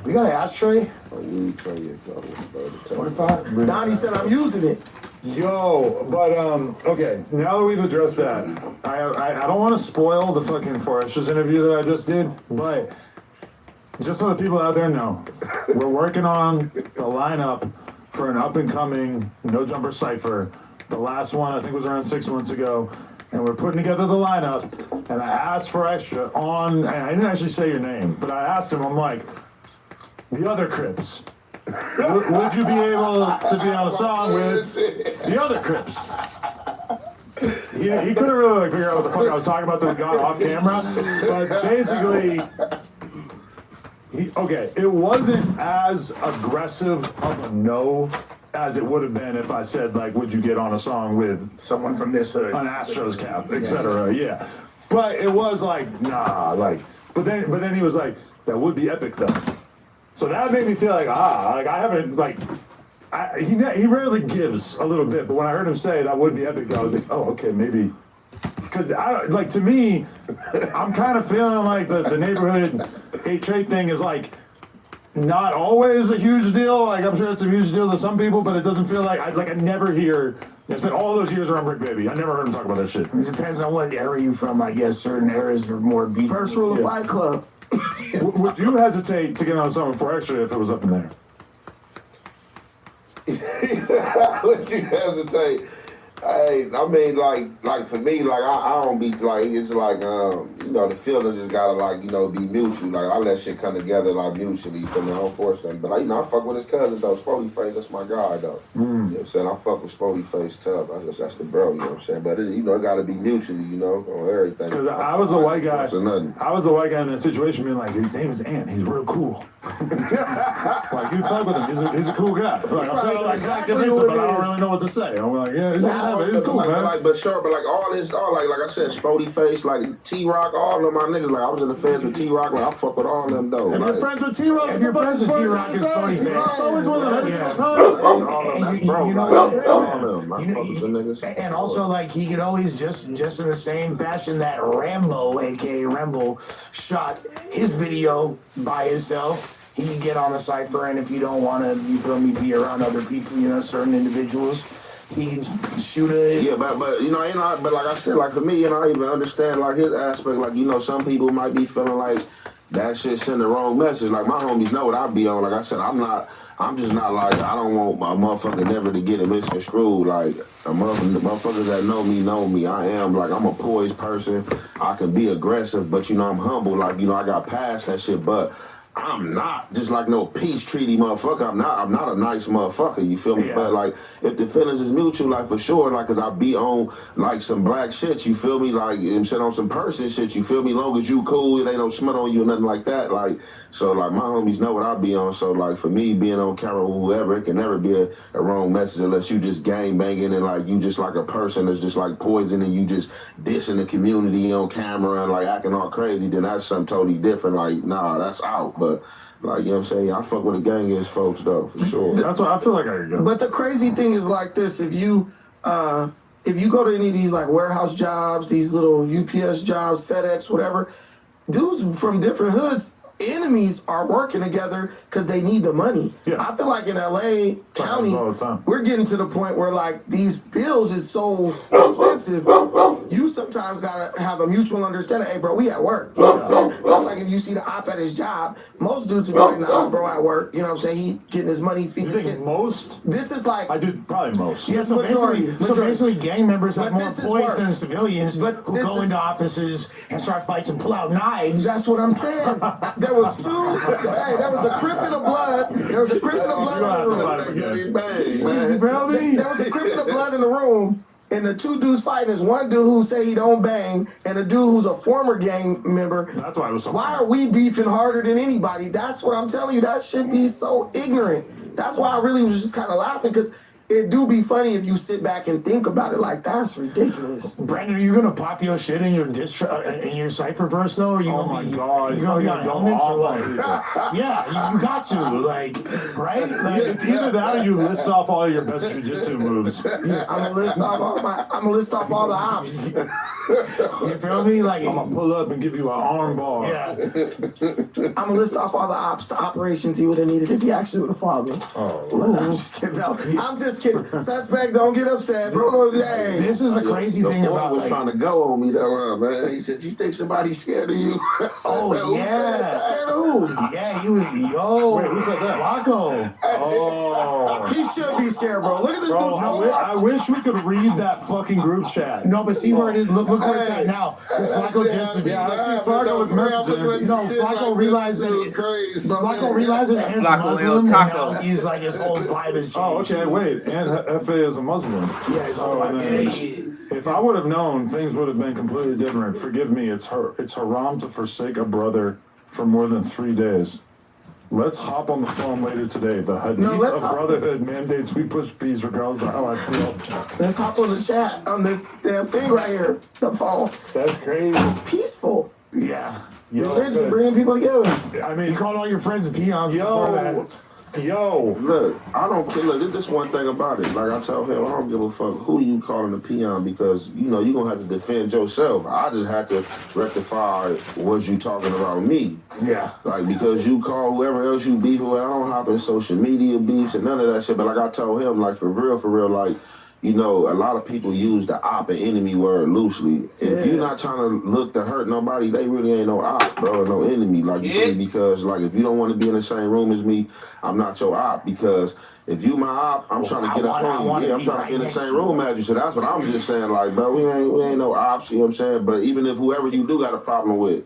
[SPEAKER 21] We got an ashtray?
[SPEAKER 17] Donnie said I'm using it.
[SPEAKER 19] Yo, but okay, now that we've addressed that, I don't want to spoil the fucking Foresters interview that I just did, but just so the people out there know, we're working on the lineup for an up-and-coming No Jumper Cypher. The last one, I think, was around 6 months ago, and we're putting together the lineup, and I asked for extra and I didn't actually say your name, but I asked him, I'm like, the other Crips. Would you be able to be on a song with the other Crips? He couldn't really figure out what the fuck I was talking about until we got off camera. But basically, it wasn't as aggressive of a no as it would have been if I said, like, would you get on a song with
[SPEAKER 21] someone from this hood,
[SPEAKER 19] an Astros cap, etc. Yeah. But it was like, nah, like, but then he was like, that would be epic though. So that made me feel like, I haven't, like, he rarely gives a little bit, but when I heard him say that would be epic, I was like, oh, okay, maybe. Because, to me, I'm kind of feeling like the neighborhood hate trait thing is, like, not always a huge deal. Like, I'm sure it's a huge deal to some people, but it doesn't feel like, I never hear, it's been all those years around Brick Baby. I never heard him talk about that shit.
[SPEAKER 21] It depends on what area you're from, I guess. Certain areas are more beef.
[SPEAKER 17] First rule of Fight Club.
[SPEAKER 19] Would you hesitate to get on a song for extra if it was up in there?
[SPEAKER 5] Would you hesitate? Hey, I mean, like for me, like I don't be like it's like you know, the feeling just gotta like, you know, be mutual. Like I let shit come together like mutually. You feel me? I don't force nothing. But like, you know, I fuck with his cousin though, Spody Face. That's my guy though. You know what I'm saying? I fuck with Spody Face tough. That's the bro. You know what I'm saying? But you know, it gotta be mutually. You know, on everything.
[SPEAKER 19] Because I was the white guy. I was the white guy in that situation, being like, his name is Ant. He's real cool. Like you fuck with him. He's a cool guy. Like I'm trying to like exactly defensive, but I don't really know what to say. I'm like, yeah, he's cool, man.
[SPEAKER 5] But sure, but like all like I said, Spody Face, like T-Rock, all of my niggas. Like I was in the feds with T-Rock. Like I fuck with all of them though.
[SPEAKER 21] If you're friends with T-Rock, if you're friends with T-Rock, it's Spody Face.
[SPEAKER 19] T-Rock's always with him every single time.
[SPEAKER 5] All of them, that's bro.
[SPEAKER 21] You know,
[SPEAKER 5] all of them. I fuck with the niggas.
[SPEAKER 21] And also, like, he could always just in the same fashion that Rambo, aka Rambo, shot his video by himself. He can get on the cypher, and if you don't want to, you feel me, be around other people, you know, certain individuals, he can shoot a...
[SPEAKER 5] Yeah, but you know, but like I said, like for me, you know, I even understand like his aspect. Like, you know, some people might be feeling like that shit send the wrong message. Like my homies know what I be on. Like I said, I'm just not like, I don't want my motherfucker never to get it misconstrued. Like the motherfuckers that know me. I am like, I'm a poised person. I can be aggressive, but you know, I'm humble. Like, you know, I got past that shit, but I'm not just like no peace treaty motherfucker. I'm not a nice motherfucker, you feel me? Yeah. But like, if the feelings is mutual, like for sure, like, cause I be on like some black shit, you feel me? Like, I'm saying on some person shit, you feel me? Long as you cool, it ain't no smut on you or nothing like that. Like, so like my homies know what I be on. So like for me, being on camera with whoever, it can never be a wrong message unless you just gang banging and like you just like a person that's just like poison and you just dissing the community on camera and like acting all crazy, then that's something totally different. Like, nah, that's out. But like, you know what I'm saying? I fuck with the gang is folks though, for sure.
[SPEAKER 19] That's what I feel like I could go.
[SPEAKER 17] But the crazy thing is like this, if you go to any of these like warehouse jobs, these little UPS jobs, FedEx, whatever, dudes from different hoods, enemies are working together because they need the money. Yeah. I feel like in LA County, we're getting to the point where like these bills is so expensive, you sometimes gotta have a mutual understanding. Hey bro, we at work. You know what I'm saying? That's like if you see the op at his job, most dudes would be like, nah bro, at work. You know what I'm saying? He getting his money.
[SPEAKER 19] You think most?
[SPEAKER 17] This is like,
[SPEAKER 19] I do probably most.
[SPEAKER 21] Yeah, so basically gang members have more poise than civilians who go into offices and start fights and pull out knives.
[SPEAKER 17] That's what I'm saying. There was a Crip in the blood. There was a Crip in the blood in the room. There was a Crip in the blood in the room, and the two dudes fighting is one dude who say he don't bang, and a dude who's a former gang member.
[SPEAKER 19] That's why it was so
[SPEAKER 17] Why are we beefing harder than anybody? That's what I'm telling you. That should be so ignorant. That's why I really was just kind of laughing, because it do be funny if you sit back and think about it. Like, that's ridiculous.
[SPEAKER 21] Brandon, are you gonna pop your shit in your in your cipher verse though? Or you
[SPEAKER 19] oh my god,
[SPEAKER 21] you gonna be on elements or what? Yeah, you got to, like, right? Like,
[SPEAKER 19] it's either that or you list off all your best jiu-jitsu moves.
[SPEAKER 17] Yeah, I'm gonna list off all the ops.
[SPEAKER 21] You feel me? Like,
[SPEAKER 19] I'm gonna pull up and give you an arm bar.
[SPEAKER 21] Yeah.
[SPEAKER 17] I'm gonna list off all the ops, the operations he would have needed if he actually would have fought me. Oh, I'm just kidding. No, I'm just kidding. Suspect, don't get upset, bro. Hey.
[SPEAKER 21] This is the crazy thing about
[SPEAKER 5] was trying to go on me though, man. He said, "You think somebody's scared of you?"
[SPEAKER 21] Oh yeah,
[SPEAKER 17] scared of who?
[SPEAKER 21] Yeah, he was. Yo,
[SPEAKER 19] wait, who said that?
[SPEAKER 21] Flacco.
[SPEAKER 19] Oh,
[SPEAKER 17] he should be scared, bro. Look at this dude's
[SPEAKER 19] I wish we could read that fucking group chat.
[SPEAKER 21] No, but see where it is. Look where it's at now. Because Flacco just.
[SPEAKER 19] Flacco was messaging.
[SPEAKER 21] No, Flacco realized that. Flacco realized that Ant's Muslim. Now he's like his whole vibe is changed.
[SPEAKER 19] Oh, okay, wait. And FA is a Muslim.
[SPEAKER 21] Yeah, his whole vibe.
[SPEAKER 19] If I would have known, things would have been completely different. Forgive me, it's haram to forsake a brother for more than 3 days. Let's hop on the phone later today. The hadith of brotherhood mandates we push peace regardless of how I feel.
[SPEAKER 17] Let's hop on the chat on this damn thing right here, the phone.
[SPEAKER 19] That's crazy.
[SPEAKER 17] It's peaceful.
[SPEAKER 21] Yeah.
[SPEAKER 17] Religion bringing people together.
[SPEAKER 19] I mean,
[SPEAKER 21] you called all your friends and peons before that.
[SPEAKER 5] Yo, look, I don't care. Look, this one thing about it. Like I told him, I don't give a fuck who you calling a peon, because you know you're gonna have to defend yourself. I just have to rectify what you talking about me.
[SPEAKER 21] Yeah.
[SPEAKER 5] Like, because you call whoever else you beef with, I don't hop in social media beefs and none of that shit. But like I told him, like for real, like, you know, a lot of people use the op and enemy word loosely. If you're not trying to look to hurt nobody, they really ain't no op, bro, no enemy. Like, you feel me? Because, like, if you don't want to be in the same room as me, I'm not your op. Because if you my op, I'm trying to get up on you. Yeah, I'm trying to be in the same room as you. So that's what I'm just saying. Like, bro, we ain't no ops, you know what I'm saying? But even if whoever you do got a problem with,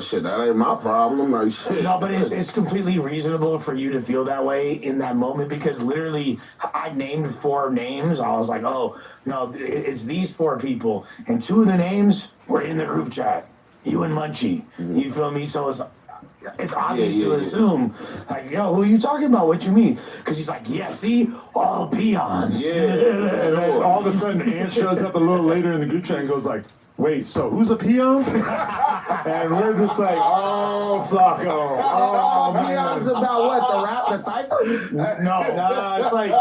[SPEAKER 5] shit, that ain't my problem. Like, shit.
[SPEAKER 21] No, but it's completely reasonable for you to feel that way in that moment because literally I named 4 names. I was like, oh, no, it's these 4 people. And 2 of the names were in the group chat. You and Munchie. You feel me? So it's obvious to assume, like, yo, who are you talking about? What you mean? Because he's like, yeah, see, all peons.
[SPEAKER 19] Yeah. And then all of a sudden, Ant shows up a little later in the group chat and goes like, wait, so who's a peon? And we're just like, oh, Flacco. Oh, man.
[SPEAKER 17] Peons about what? The rap, the cipher?
[SPEAKER 19] No, it's like,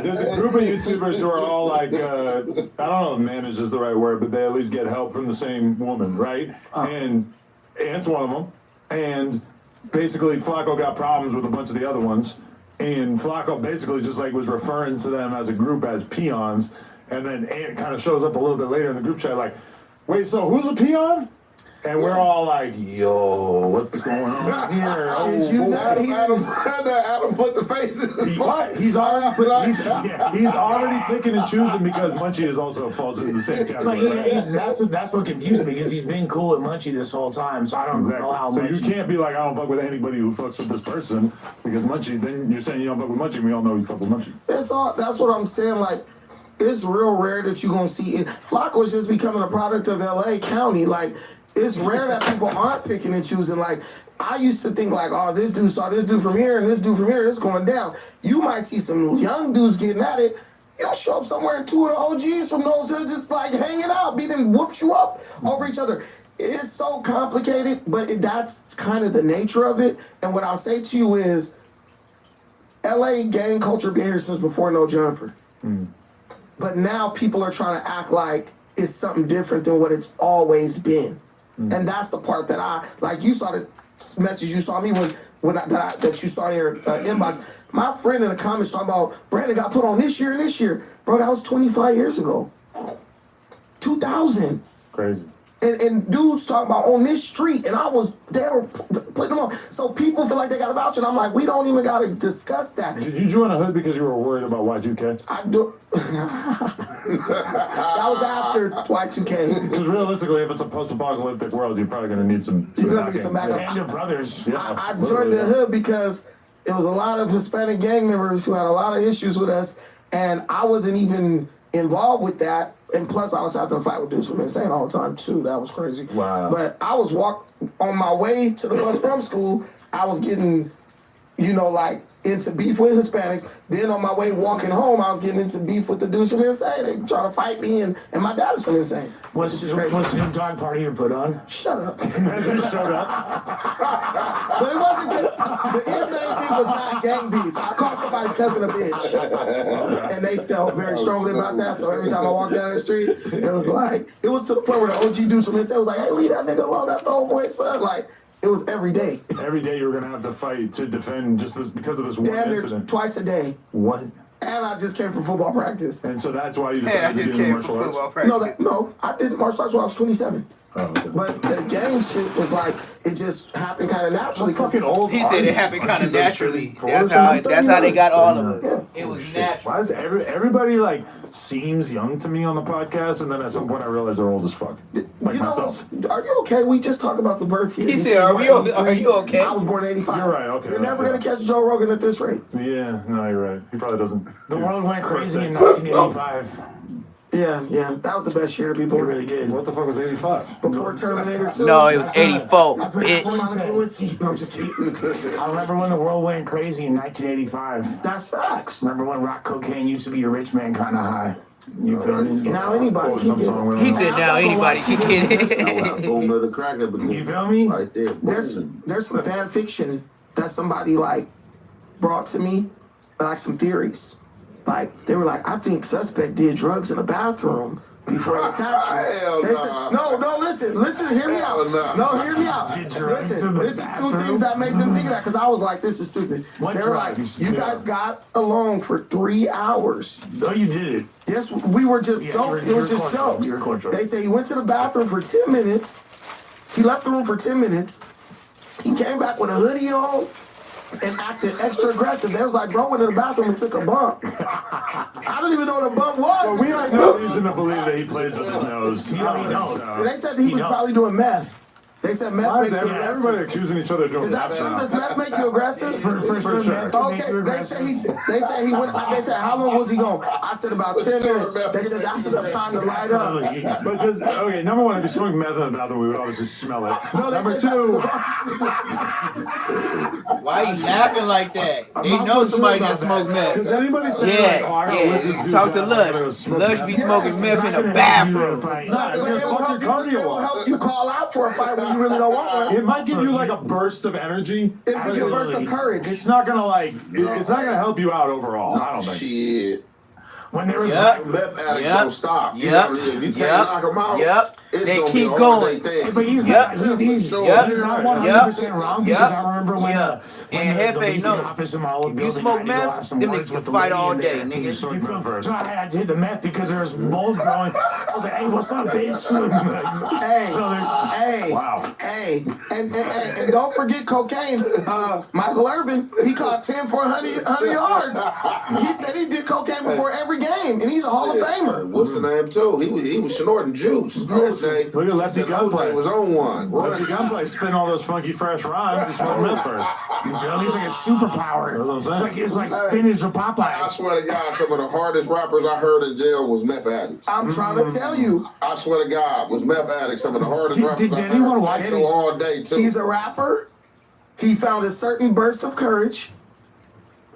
[SPEAKER 19] there's a group of YouTubers who are all like, I don't know if manage is the right word, but they at least get help from the same woman, right? And Ant's one of them. And basically, Flacco got problems with a bunch of the other ones. And Flacco basically just like was referring to them as a group as peons. And then Ant kind of shows up a little bit later in the group chat like, wait, so who's a peon? And we're all like, yo, what's going on here?
[SPEAKER 5] Adam put the faces.
[SPEAKER 19] What? He's already picking and choosing because Munchie also falls into the same category.
[SPEAKER 21] That's what confused me because he's been cool with Munchie this whole time. So I don't know how
[SPEAKER 19] So you can't be like, I don't fuck with anybody who fucks with this person because Munchie, then you're saying you don't fuck with Munchie. We all know you fuck with Munchie.
[SPEAKER 17] That's what I'm saying. Like, it's real rare that you're going to see it. Flacco is just becoming a product of LA County. Like, it's rare that people aren't picking and choosing. Like, I used to think like, oh, this dude saw this dude from here and this dude from here, it's going down. You might see some young dudes getting at it. You'll show up somewhere and 2 of the OGs from those hoods just like hanging out, beating, whooped you up over each other. It's so complicated, but that's kind of the nature of it. And what I'll say to you is, LA gang culture been here since before No Jumper. But now people are trying to act like it's something different than what it's always been. And that's the part that I, like, you saw the message you saw me that you saw in your inbox. My friend in the comments talking about, Brandon got put on this year and this year. Bro, that was 25 years ago. 2000.
[SPEAKER 19] Crazy.
[SPEAKER 17] And dudes talking about on this street, and I was there putting them on. So people feel like they got a voucher, and I'm like, we don't even got to discuss that.
[SPEAKER 19] Did you join a hood because you were worried about Y2K?
[SPEAKER 17] I do. That was after Y2K.
[SPEAKER 19] Because realistically, if it's a post-apocalyptic world, you're probably going to need some.
[SPEAKER 17] You're going to need some backup.
[SPEAKER 21] And your brothers.
[SPEAKER 19] Yeah,
[SPEAKER 17] I joined the hood because it was a lot of Hispanic gang members who had a lot of issues with us, and I wasn't even involved with that. And plus, I was out there fight with dudes from Insane all the time, too. That was crazy.
[SPEAKER 19] Wow.
[SPEAKER 17] But I was on my way to the bus from school. I was getting, like, into beef with Hispanics. Then on my way walking home, I was getting into beef with the dudes from Insane. They trying to fight me, and my dad is from Insane.
[SPEAKER 21] What's the new dog party you put on?
[SPEAKER 17] Shut up.
[SPEAKER 19] Imagine showed up.
[SPEAKER 17] But it wasn't just, the Insane thing was not gang beef. I called somebody cousin a bitch. And they felt very strongly about that. So every time I walked down the street, it was to the point where the OG dudes from Insane was like, hey, leave that nigga alone, that old boy son. Like, it was every day.
[SPEAKER 19] Every day you were going to have to fight to defend just this because of this one incident.
[SPEAKER 17] Twice a day.
[SPEAKER 19] What?
[SPEAKER 17] And I just came from football practice.
[SPEAKER 19] And so that's why you decided to do martial arts?
[SPEAKER 17] No, I did martial arts when I was 27.
[SPEAKER 19] Oh, okay.
[SPEAKER 17] But the gang shit was like, it just happened kind of naturally.
[SPEAKER 19] Fucking old.
[SPEAKER 2] He said it happened kind of naturally. That's how they got all of them.
[SPEAKER 17] Yeah.
[SPEAKER 2] It was natural.
[SPEAKER 19] Why is everybody like seems young to me on the podcast, and then at some point I realize they're old as fuck, like myself.
[SPEAKER 17] Are you okay? We just talked about the birth year.
[SPEAKER 2] He said, "Are you okay?"
[SPEAKER 17] I was born in '85.
[SPEAKER 19] You're right. Okay.
[SPEAKER 17] You're never gonna catch Joe Rogan at this rate.
[SPEAKER 19] Yeah. No, you're right. He probably doesn't.
[SPEAKER 21] The world went crazy in 1985.
[SPEAKER 17] Yeah, that was the best year, people.
[SPEAKER 21] It really did.
[SPEAKER 19] What the fuck was 85?
[SPEAKER 17] Before Terminator 2.
[SPEAKER 2] No, it was 84, bitch.
[SPEAKER 21] No, I'm just kidding. I remember when the world went crazy in 1985.
[SPEAKER 17] That's facts.
[SPEAKER 21] Remember when rock cocaine used to be a rich man kind of high? You feel me?
[SPEAKER 17] Now anybody can get it.
[SPEAKER 2] He said now anybody can get it.
[SPEAKER 5] Boom of the cracker.
[SPEAKER 21] You feel me?
[SPEAKER 5] Right there.
[SPEAKER 17] There's some fan fiction that somebody like brought to me, like some theories. Like, they were like, I think suspect did drugs in the bathroom before they attach you. They said, no, listen, hear me out. No, hear me out. Listen, this is two things that made them think of that, because I was like, this is stupid. They were like, you guys got along for 3 hours.
[SPEAKER 21] No, you didn't.
[SPEAKER 17] Yes, we were just joking. It was just jokes. They say he went to the bathroom for 10 minutes. He left the room for 10 minutes. He came back with a hoodie on and acted extra aggressive. They was like, bro went to the bathroom and took a bump. I don't even know what a bump was.
[SPEAKER 19] Well, we have no reason to believe that he plays with his nose.
[SPEAKER 17] They said that he was probably doing meth. They said meth makes you aggressive.
[SPEAKER 19] Everybody accusing each other of doing
[SPEAKER 17] Is that true? Does meth make you aggressive?
[SPEAKER 21] For sure.
[SPEAKER 17] Okay, they said he went. They said, how long was he gone? I said about 10 minutes. They said that's enough time to light up.
[SPEAKER 19] But does, okay, number one, if you smoke meth in the bathroom, we would obviously smell it. Number two,
[SPEAKER 2] why are you laughing like that? They know somebody that smokes meth.
[SPEAKER 19] Does anybody say
[SPEAKER 2] Talk to Lush. Lush be smoking meth in the bathroom.
[SPEAKER 17] It will help you call out for a fight when you really don't want one.
[SPEAKER 19] It might give you like a burst of energy.
[SPEAKER 17] It gives you a burst of courage.
[SPEAKER 19] It's not gonna like. It's not gonna help you out overall. I don't think.
[SPEAKER 5] Shit.
[SPEAKER 21] When there was
[SPEAKER 5] meth addicts don't stop. You can't knock them out.
[SPEAKER 2] They keep going.
[SPEAKER 21] But he's not 100% wrong, because I remember when
[SPEAKER 2] Hefe, no. You smoke meth, them niggas can fight all day, nigga.
[SPEAKER 21] I had to hit the meth because there was mold growing. I was like, hey, what's up, bitch?
[SPEAKER 17] Hey, and don't forget cocaine. Michael Irvin, he caught 10 for 100 yards. He said he did cocaine before every game, and he's a Hall of Famer.
[SPEAKER 5] What's the name too? He was snorting juice.
[SPEAKER 19] Look at Lefty Gunplay.
[SPEAKER 5] Was on one.
[SPEAKER 19] Lefty Gunplay spin all those funky fresh rhymes. Just smoke meth first.
[SPEAKER 21] You feel me? He's like a superpower. It's like spinach or Popeye.
[SPEAKER 5] I swear to God, some of the hardest rappers I heard in jail was meth addicts.
[SPEAKER 17] I'm trying to tell you.
[SPEAKER 5] I swear to God, was meth addicts some of the hardest rappers
[SPEAKER 21] did
[SPEAKER 5] I heard.
[SPEAKER 21] anyone watch
[SPEAKER 5] it all day too?
[SPEAKER 17] He's a rapper. He found a certain burst of courage.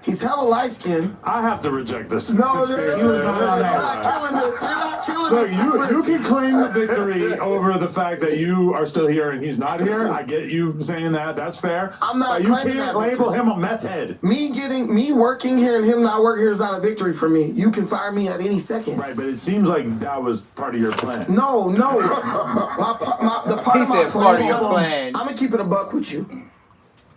[SPEAKER 17] He's hella light skinned.
[SPEAKER 19] I have to reject this.
[SPEAKER 17] No, you're not killing this. You're not killing this.
[SPEAKER 19] Look, you can claim the victory over the fact that you are still here and he's not here. I get you saying that. That's fair.
[SPEAKER 17] I'm not.
[SPEAKER 19] But you can't label him a meth head.
[SPEAKER 17] Me working here and him not working here is not a victory for me. You can fire me at any second.
[SPEAKER 19] Right, but it seems like that was part of your plan.
[SPEAKER 17] No. The part of my plan. I'm gonna keep it a buck with you.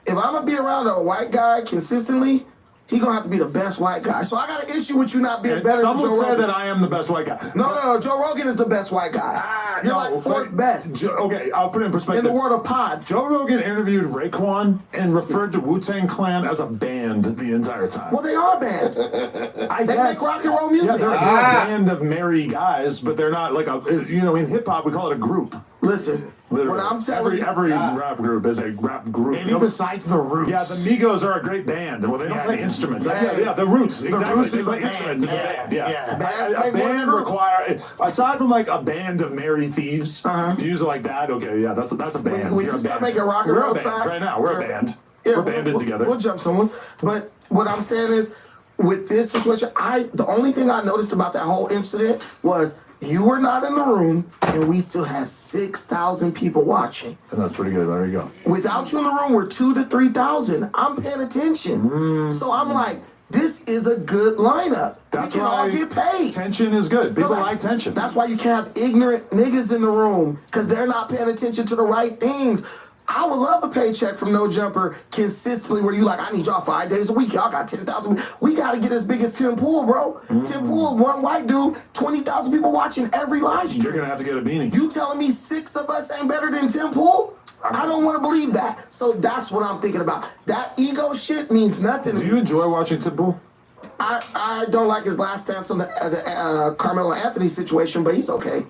[SPEAKER 17] If I'm gonna be around a white guy consistently, he gonna have to be the best white guy. So I got an issue with you not being better than Joe Rogan.
[SPEAKER 19] Someone said that I am the best white guy.
[SPEAKER 17] No. Joe Rogan is the best white guy. You're like fourth best.
[SPEAKER 19] Okay, I'll put it in perspective.
[SPEAKER 17] In the world of pods.
[SPEAKER 19] Joe Rogan interviewed Raekwon and referred to Wu-Tang Clan as a band the entire time.
[SPEAKER 17] Well, they are a band. They make rock and roll music.
[SPEAKER 19] Yeah, they're a band of merry guys, but they're not like in hip hop we call it a group.
[SPEAKER 17] Listen.
[SPEAKER 19] Literally.
[SPEAKER 17] What I'm telling
[SPEAKER 19] every rap group is a rap group.
[SPEAKER 21] Maybe besides the Roots.
[SPEAKER 19] Yeah, the Migos are a great band. Well, they don't play instruments. Yeah, the Roots. Exactly.
[SPEAKER 21] The Roots
[SPEAKER 19] they
[SPEAKER 21] is
[SPEAKER 19] play
[SPEAKER 21] the
[SPEAKER 19] instruments.
[SPEAKER 21] band.
[SPEAKER 19] A band require, aside from like a band of merry thieves, if you use it like that, okay, yeah, that's a band.
[SPEAKER 17] When you start making rock and roll tracks
[SPEAKER 19] right now. We're a band.
[SPEAKER 17] Yeah,
[SPEAKER 19] we're banded together.
[SPEAKER 17] We'll jump someone. But what I'm saying is, with this situation, the only thing I noticed about that whole incident was you were not in the room, and we still had 6,000 people watching.
[SPEAKER 19] And that's pretty good. There you go.
[SPEAKER 17] Without you in the room, we're 2,000 to 3,000. I'm paying attention. So I'm like, this is a good lineup.
[SPEAKER 19] That's
[SPEAKER 17] we can all get paid.
[SPEAKER 19] Tension is good. People like tension.
[SPEAKER 17] That's why you can't have ignorant niggas in the room, because they're not paying attention to the right things. I would love a paycheck from No Jumper consistently where you like, I need y'all 5 days a week. Y'all got 10,000. We got to get as big as Tim Pool, bro. Tim Pool, one white dude, 20,000 people watching every live stream.
[SPEAKER 19] You're going to have to get a beanie.
[SPEAKER 17] You telling me 6 of us ain't better than Tim Pool? I don't want to believe that. So that's what I'm thinking about. That ego shit means nothing.
[SPEAKER 19] Do you enjoy watching Tim Pool?
[SPEAKER 17] I don't like his last stance on the Carmelo Anthony situation, but he's okay.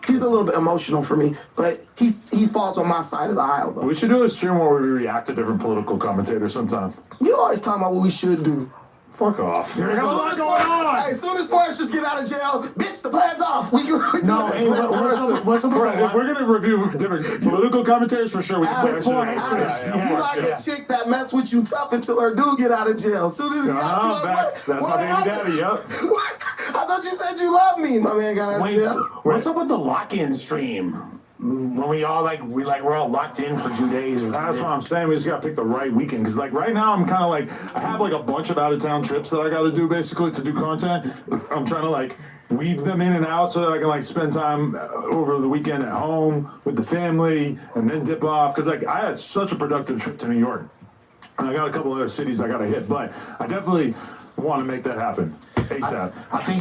[SPEAKER 17] He's a little bit emotional for me, but he falls on my side of the aisle, though.
[SPEAKER 19] We should do a stream where we react to different political commentators sometime.
[SPEAKER 17] You always talking about what we should do.
[SPEAKER 19] Fuck off.
[SPEAKER 21] There's a lot going on.
[SPEAKER 17] Hey, as soon as Forrest just get out of jail, bitch, the plan's off.
[SPEAKER 21] What's up
[SPEAKER 19] if we're gonna review different political commentators, for sure we can
[SPEAKER 17] You like a chick that mess with you tough until her dude get out of jail. As soon as he got you,
[SPEAKER 19] that's my baby daddy, yep.
[SPEAKER 17] I thought you said you loved me. My man got out of jail.
[SPEAKER 21] What's up with the lock-in stream? When we're all locked in for 2 days.
[SPEAKER 19] That's what I'm saying. We just gotta pick the right weekend. Because like right now, I'm kind of like I have like a bunch of out of town trips that I got to do basically to do content. I'm trying to like weave them in and out so that I can like spend time over the weekend at home with the family and then dip off. Because like I had such a productive trip to New York, and I got a couple other cities I got to hit, but I definitely want to make that happen ASAP.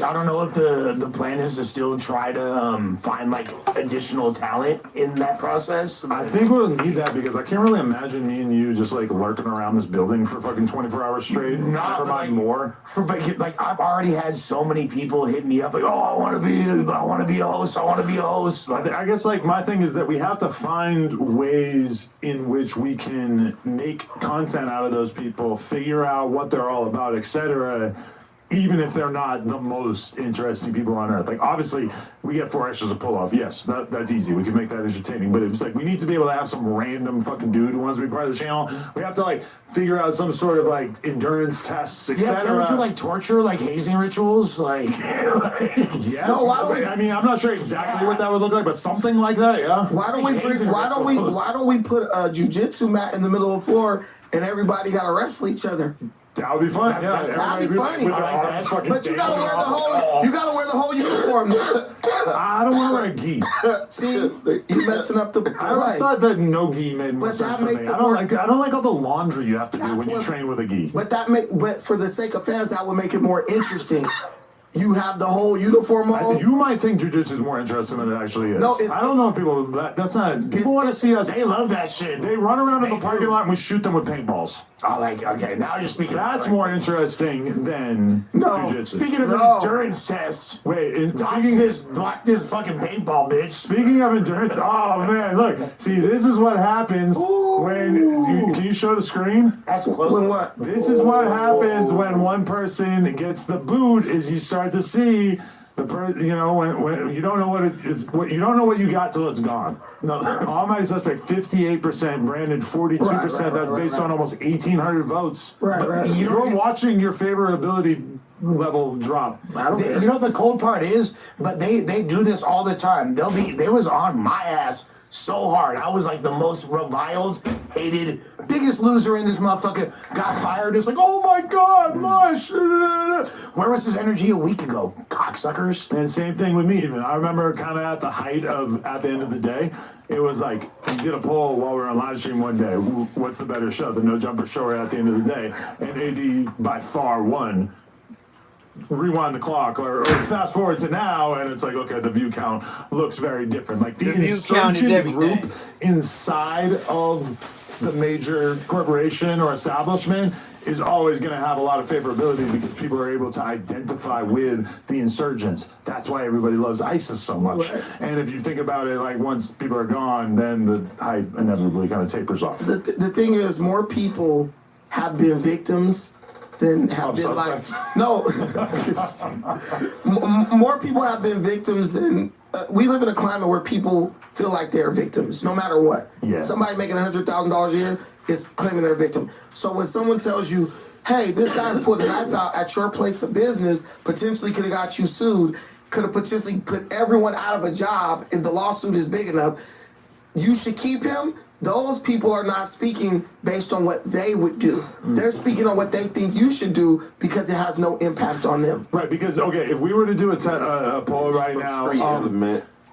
[SPEAKER 21] I don't know if the plan is to still try to find like additional talent in that process.
[SPEAKER 19] I think we'll need that because I can't really imagine me and you just like lurking around this building for fucking 24 hours straight. Never mind more.
[SPEAKER 21] But like I've already had so many people hit me up like, oh, I want to be a host. I want to be a host.
[SPEAKER 19] I guess like my thing is that we have to find ways in which we can make content out of those people, figure out what they're all about, etc. Even if they're not the most interesting people on earth. Like, obviously, we get 4 extras of pull-up. Yes, that's easy. We can make that entertaining. But it's like, we need to be able to have some random fucking dude who wants to be part of the channel. We have to, like, figure out some sort of, like, endurance tests, etc.
[SPEAKER 21] Yeah, can we do, like, torture, like, hazing rituals? Like,
[SPEAKER 19] yes.
[SPEAKER 21] No,
[SPEAKER 19] I mean, I'm not sure exactly what that would look like, but something like that, yeah.
[SPEAKER 17] Why don't we put a jiu-jitsu mat in the middle of the floor and everybody gotta wrestle each other?
[SPEAKER 19] That would be fun.
[SPEAKER 17] That'd be funny. But you gotta wear the whole uniform.
[SPEAKER 19] I don't want to wear a gi.
[SPEAKER 17] See, you messing up the.
[SPEAKER 19] I always thought that no gi made more sense to me. I don't like all the laundry you have to do when you train with a gi.
[SPEAKER 17] But for the sake of fans, that would make it more interesting. You have the whole uniform on.
[SPEAKER 19] You might think jiu-jitsu is more interesting than it actually is.
[SPEAKER 17] No,
[SPEAKER 19] I don't know if people. That's not. People want to see us.
[SPEAKER 21] They love that shit.
[SPEAKER 19] They run around in the parking lot and we shoot them with paintballs.
[SPEAKER 21] Oh, like, okay, now you're speaking.
[SPEAKER 19] That's more interesting than jiu-jitsu.
[SPEAKER 21] Speaking of endurance tests,
[SPEAKER 19] wait,
[SPEAKER 21] block this fucking paintball, bitch.
[SPEAKER 19] Speaking of endurance, oh man, look, see, this is what happens when. Can you show the screen?
[SPEAKER 21] That's close.
[SPEAKER 17] When what?
[SPEAKER 19] This is what happens when one person gets the boot. Is you start to see. When you don't know what it is, you don't know what you got till it's gone. No, Almighty Suspect 58%, Brandon 42%. That's based on almost 1,800 votes.
[SPEAKER 17] Right.
[SPEAKER 19] You're watching your favorability level drop.
[SPEAKER 21] You know what the cold part is? But they do this all the time. They was on my ass so hard. I was like the most reviled, hated, biggest loser in this motherfucker. Got fired. It's like, oh my God, Lush. Where was his energy a week ago? Cocksuckers.
[SPEAKER 19] And same thing with me. Even I remember kind of at the height of at the end of the day, it was like we did a poll while we were on live stream one day. What's the better show, the No Jumper show or at the end of the day? And AD by far won. Rewind the clock or fast forward to now and it's like, okay, the view count looks very different. Like the
[SPEAKER 2] view count is everything.
[SPEAKER 19] Group inside of the major corporation or establishment is always going to have a lot of favorability because people are able to identify with the insurgents. That's why everybody loves ISIS so much. Right. And if you think about it, like once people are gone, then the hype inevitably kind of tapers off.
[SPEAKER 17] The thing is, more people have been victims than have been like more people have been victims than we live in a climate where people feel like they're victims no matter what.
[SPEAKER 19] Yeah.
[SPEAKER 17] Somebody making $100,000 a year is claiming they're a victim. So when someone tells you, hey, this guy pulled a knife out at your place of business, potentially could have got you sued, could have potentially put everyone out of a job if the lawsuit is big enough, you should keep him. Those people are not speaking based on what they would do. They're speaking on what they think you should do because it has no impact on them.
[SPEAKER 19] Right, because, okay, if we were to do a poll right now,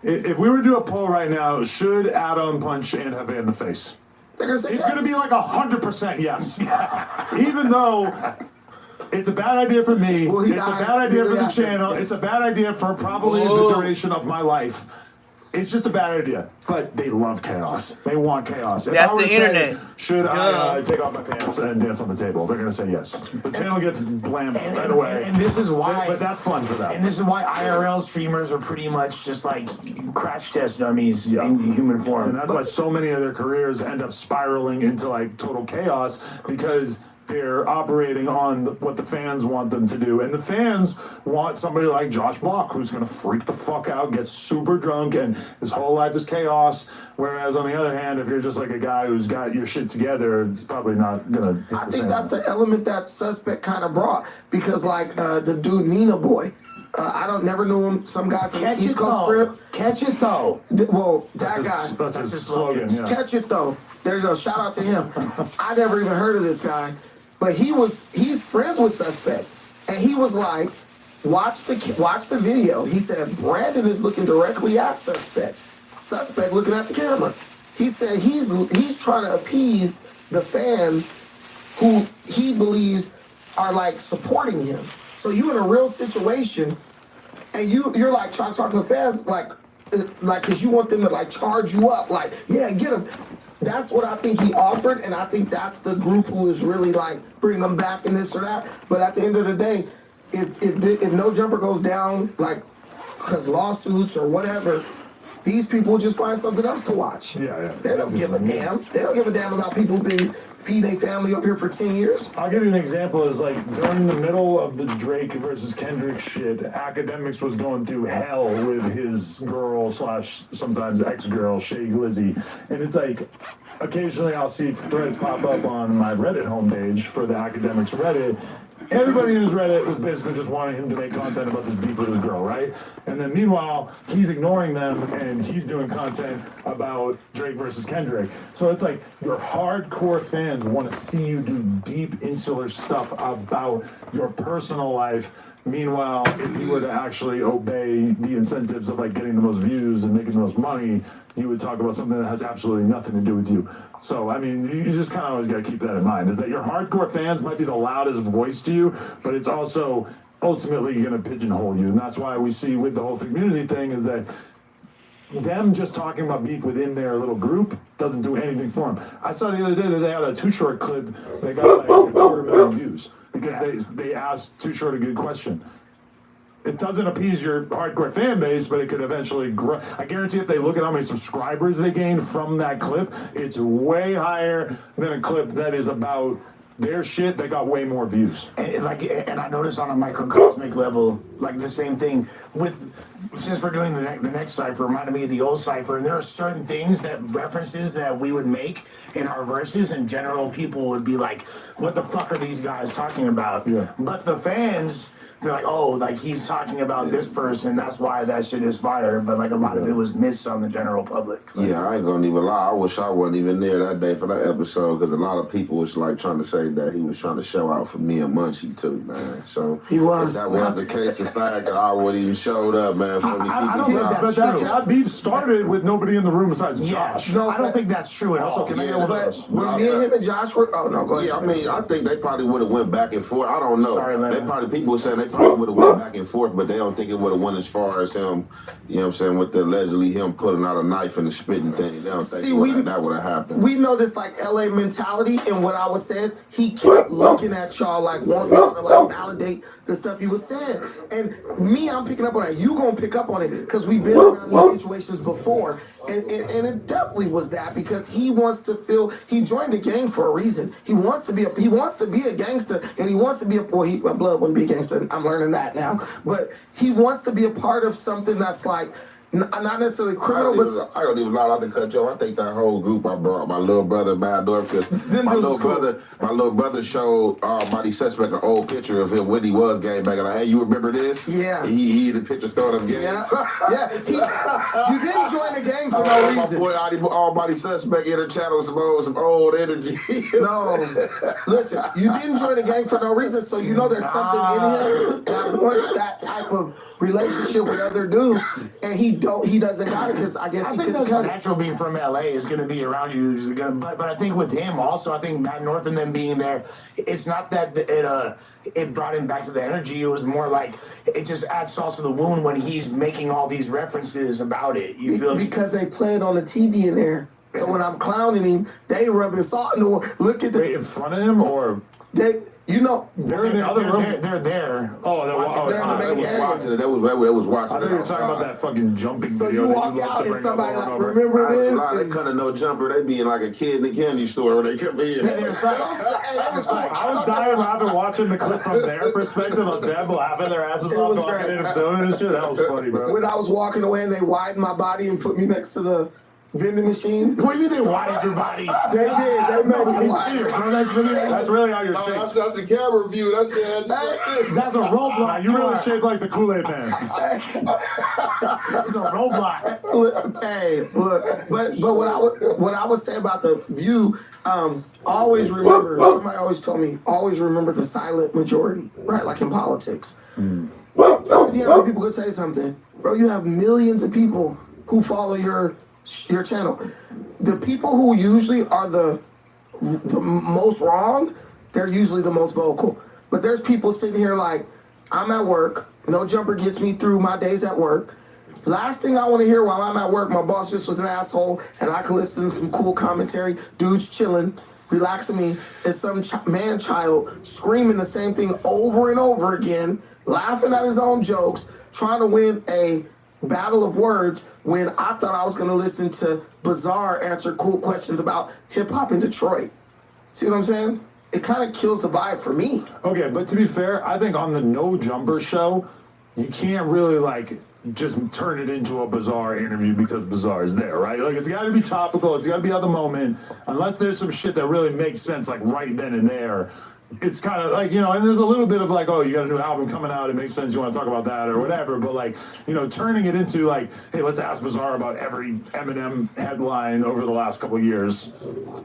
[SPEAKER 19] if we were to do a poll right now, should Adam punch Aunt Hefe in the face?
[SPEAKER 17] They're going to say
[SPEAKER 19] it's
[SPEAKER 17] yes.
[SPEAKER 19] going to be like 100% yes. Even though it's a bad idea for me, it's a bad idea for the channel, it's a bad idea for probably the duration of my life. It's just a bad idea, but they love chaos. They want chaos. If
[SPEAKER 2] That's
[SPEAKER 19] I were
[SPEAKER 2] the
[SPEAKER 19] to
[SPEAKER 2] internet.
[SPEAKER 19] Say, should I take off my pants and dance on the table? They're going to say yes. The channel gets blamed right away.
[SPEAKER 21] And this is why.
[SPEAKER 19] But that's fun for them.
[SPEAKER 21] And this is why IRL streamers are pretty much just like crash test dummies in human form.
[SPEAKER 19] And that's why so many of their careers end up spiraling into like total chaos because they're operating on what the fans want them to do. And the fans want somebody like Josh Block, who's going to freak the fuck out, get super drunk, and his whole life is chaos. Whereas, on the other hand, if you're just like a guy who's got your shit together, it's probably not going to.
[SPEAKER 17] I think that's the element that Suspect kind of brought. Because, like, the dude Nina Boy, I never knew him. Some guy from the East Coast Script.
[SPEAKER 21] Catch it, though.
[SPEAKER 17] Well, that
[SPEAKER 19] that's
[SPEAKER 17] guy.
[SPEAKER 19] That's his slogan. Yeah.
[SPEAKER 17] Catch it, though. There you go. Shout out to him. I never even heard of this guy. But he's friends with Suspect. And he was like, Watch the video. He said Brandon is looking directly at Suspect. Suspect looking at the camera. He said he's trying to appease the fans who he believes are like supporting him. So you in a real situation, and you're like trying to talk to the fans like because you want them to like charge you up, like yeah, get him. That's what I think he offered, and I think that's the group who is really like bring them back and this or that. But at the end of the day, if No Jumper goes down, like because lawsuits or whatever, these people just find something else to watch.
[SPEAKER 19] Yeah.
[SPEAKER 17] They don't give a damn. They don't give a damn about people being feed their family up here for 10 years.
[SPEAKER 19] I'll give you an example. Is like during the middle of the Drake versus Kendrick shit, Academics was going through hell with his girl / sometimes ex-girl, Shay Glizzy. And it's like, occasionally I'll see threads pop up on my Reddit homepage for the Academics Reddit. Everybody in his Reddit was basically just wanting him to make content about this beef with his girl, right? And then meanwhile, he's ignoring them and he's doing content about Drake versus Kendrick. So it's like your hardcore fans want to see you do deep, insular stuff about your personal life. Meanwhile, if you were to actually obey the incentives of like getting the most views and making the most money, you would talk about something that has absolutely nothing to do with you. So, I mean, you just kind of always got to keep that in mind, is that your hardcore fans might be the loudest voice to you, but it's also ultimately going to pigeonhole you. And that's why we see with the whole community thing is that them just talking about beef within their little group doesn't do anything for them. I saw the other day that they had a Too Short clip that got like 250,000 views because they asked Too Short a good question. It doesn't appease your hardcore fan base, but it could eventually grow. I guarantee if they look at how many subscribers they gained from that clip, it's way higher than a clip that is about their shit that got way more views.
[SPEAKER 21] And I noticed on a microcosmic level, like the same thing with, since we're doing the next cipher, reminded me of the old cipher, and there are certain things that references that we would make in our verses, and general people would be like, what the fuck are these guys talking about?
[SPEAKER 19] Yeah.
[SPEAKER 21] But the fans, they're like, oh, like he's talking about this person, that's why that shit is fire. But like a lot of it was missed on the general public. Like,
[SPEAKER 5] yeah, I ain't gonna even lie. I wish I wasn't even there that day for that episode because a lot of people was like trying to say that he was trying to show out for me and Munchie too, man. So
[SPEAKER 17] he was.
[SPEAKER 5] If that was the case, in fact, I wouldn't even showed up, man. So
[SPEAKER 19] I don't think that's true. That beef started with nobody in the room besides Josh.
[SPEAKER 21] No, I don't think that's true at all.
[SPEAKER 5] When me
[SPEAKER 17] and him and Josh were, oh no, go ahead.
[SPEAKER 5] Yeah, I mean, I think they probably would have went back and forth. I don't know.
[SPEAKER 21] Sorry,
[SPEAKER 5] they probably people were saying they probably would have went back and forth, but they don't think it would have went as far as him. You know what I'm saying? With the allegedly him pulling out a knife and the spitting thing. They don't think that would have happened.
[SPEAKER 17] We know this like LA mentality, and what I would say is he kept looking at y'all like wanting y'all to like validate the stuff he was saying. And me, I'm picking up on that. You gonna pick up on it because we've been around these situations before, and it definitely was that because he wants to feel he joined the gang for a reason. He wants to be a gangster, and he wants to be a blood wouldn't be a gangster. I'm learning that now, but he wants to be a part of something that's like. Not necessarily criminal, but
[SPEAKER 5] I don't even lie out to cut you. I think that whole group I brought my little brother Bador because my little brother showed Mighty Suspect an old picture of him when he was gang banging. Like, hey, you remember this?
[SPEAKER 17] Yeah.
[SPEAKER 5] He the picture throwing him gang.
[SPEAKER 17] Yeah. You didn't join the gang for no reason.
[SPEAKER 5] My boy Mighty Suspect in the channel some old energy.
[SPEAKER 17] No, listen, you didn't join the gang for no reason, so you know there's something in him that wants that type of relationship with other dudes, and he doesn't got it because I guess he couldn't cut it.
[SPEAKER 21] Natural being from LA is going to be around you. But I think with him also, I think Matt North and them being there, it's not that it brought him back to the energy. It was more like it just adds salt to the wound when he's making all these references about it. You feel me?
[SPEAKER 17] Because they play it on the TV in there. So when I'm clowning him, they rubbing salt in the look at the.
[SPEAKER 19] Wait, in front of him or
[SPEAKER 17] they. You know,
[SPEAKER 19] they're in the other room.
[SPEAKER 21] They're there.
[SPEAKER 19] Oh, they're
[SPEAKER 5] watching it. They was watching it.
[SPEAKER 19] I thought you were talking about that fucking jumping
[SPEAKER 17] so
[SPEAKER 19] video.
[SPEAKER 17] You walk out and somebody like, remember this?
[SPEAKER 5] They cut a no jumper. They being like a kid in the candy store when they come in.
[SPEAKER 19] I was dying laughing watching the clip from their perspective of them laughing their asses off walking in and filming and shit. That was funny, bro.
[SPEAKER 17] When I was walking away and they widened my body and put me next to the vending machine.
[SPEAKER 21] What do you mean they widened your body?
[SPEAKER 17] They did. They made me wide.
[SPEAKER 19] That's really how you're shaped.
[SPEAKER 5] That's the camera view. That's it.
[SPEAKER 21] That's a roadblock.
[SPEAKER 19] You really shaped like the Kool-Aid Man.
[SPEAKER 21] It's a roadblock.
[SPEAKER 17] Hey, look. But what I would say about the view, always remember. Somebody always told me, always remember the silent majority, right? Like in politics. Sometimes people could say something, bro. You have millions of people who follow your channel. The people who usually are the most wrong, they're usually the most vocal. But there's people sitting here like, I'm at work. No jumper gets me through my days at work. Last thing I want to hear while I'm at work, my boss just was an asshole, and I can listen to some cool commentary. Dudes chilling, relaxing me, is some man-child screaming the same thing over and over again, laughing at his own jokes, trying to win a battle of words when I thought I was going to listen to Bizarre answer cool questions about hip-hop in Detroit. See what I'm saying? It kind of kills the vibe for me.
[SPEAKER 19] Okay, but to be fair, I think on the No Jumper show, you can't really, like, just turn it into a Bizarre interview because Bizarre is there, right? Like, it's got to be topical. It's got to be at the moment. Unless there's some shit that really makes sense, like, right then and there. It's kind of like, you know, and there's a little bit of like, oh, you got a new album coming out, it makes sense you want to talk about that or whatever, but like, you know, turning it into like, hey, let's ask Bizarre about every Eminem headline over the last couple of years.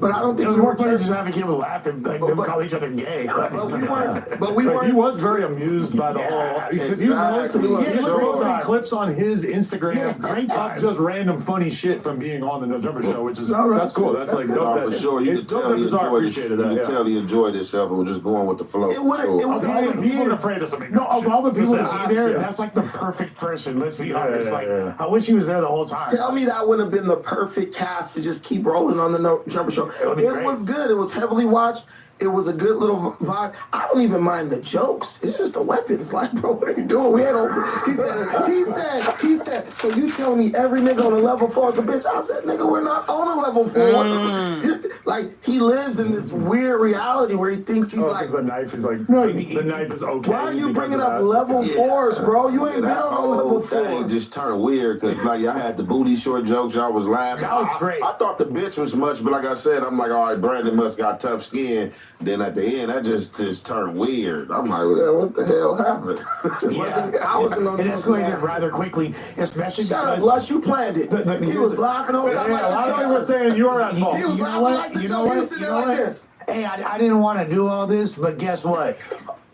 [SPEAKER 21] But I don't think more players just having people laughing, like they call each other gay.
[SPEAKER 17] But we weren't.
[SPEAKER 19] He was very amused by the whole. Because he was posting clips on his Instagram of just random funny shit from being on the No Jumper show, which is that's cool. That's like dope.
[SPEAKER 5] For sure, you can tell he enjoyed it. You can tell he enjoyed himself and was just going with the flow.
[SPEAKER 21] He wasn't afraid of something. No, of all the people that be there, that's like the perfect person. Let's be honest. I wish he was there the whole time.
[SPEAKER 17] Tell me that would have been the perfect cast to just keep rolling on the No Jumper show. It was good. It was heavily watched. It was a good little vibe. I don't even mind the jokes. It's just the weapons. Like, bro, what are you doing? We had he said, so you telling me every nigga on a level 4 is a bitch? I said, nigga, we're not on a level 4. Like, he lives in this weird reality where he thinks he's like...
[SPEAKER 19] the knife is like, no, the knife is okay.
[SPEAKER 17] Why are you bringing up level 4s, bro? You ain't been on a level 4.
[SPEAKER 5] Just turned weird because like y'all had the booty short jokes. Y'all was laughing.
[SPEAKER 21] That was great.
[SPEAKER 5] I thought the bitch was much, but like I said, I'm like, all right, Brandon must got tough skin. Then at the end, that just turned weird. I'm like, well, what the hell happened?
[SPEAKER 17] I wasn't on
[SPEAKER 21] it escalated rather quickly, especially
[SPEAKER 17] Shut up, Lush, you planned it. He was laughing all the time.
[SPEAKER 19] A lot of people were saying you were at fault.
[SPEAKER 17] He was laughing like the joke. He was sitting there like this.
[SPEAKER 21] Hey, I didn't want to do all this, but guess what?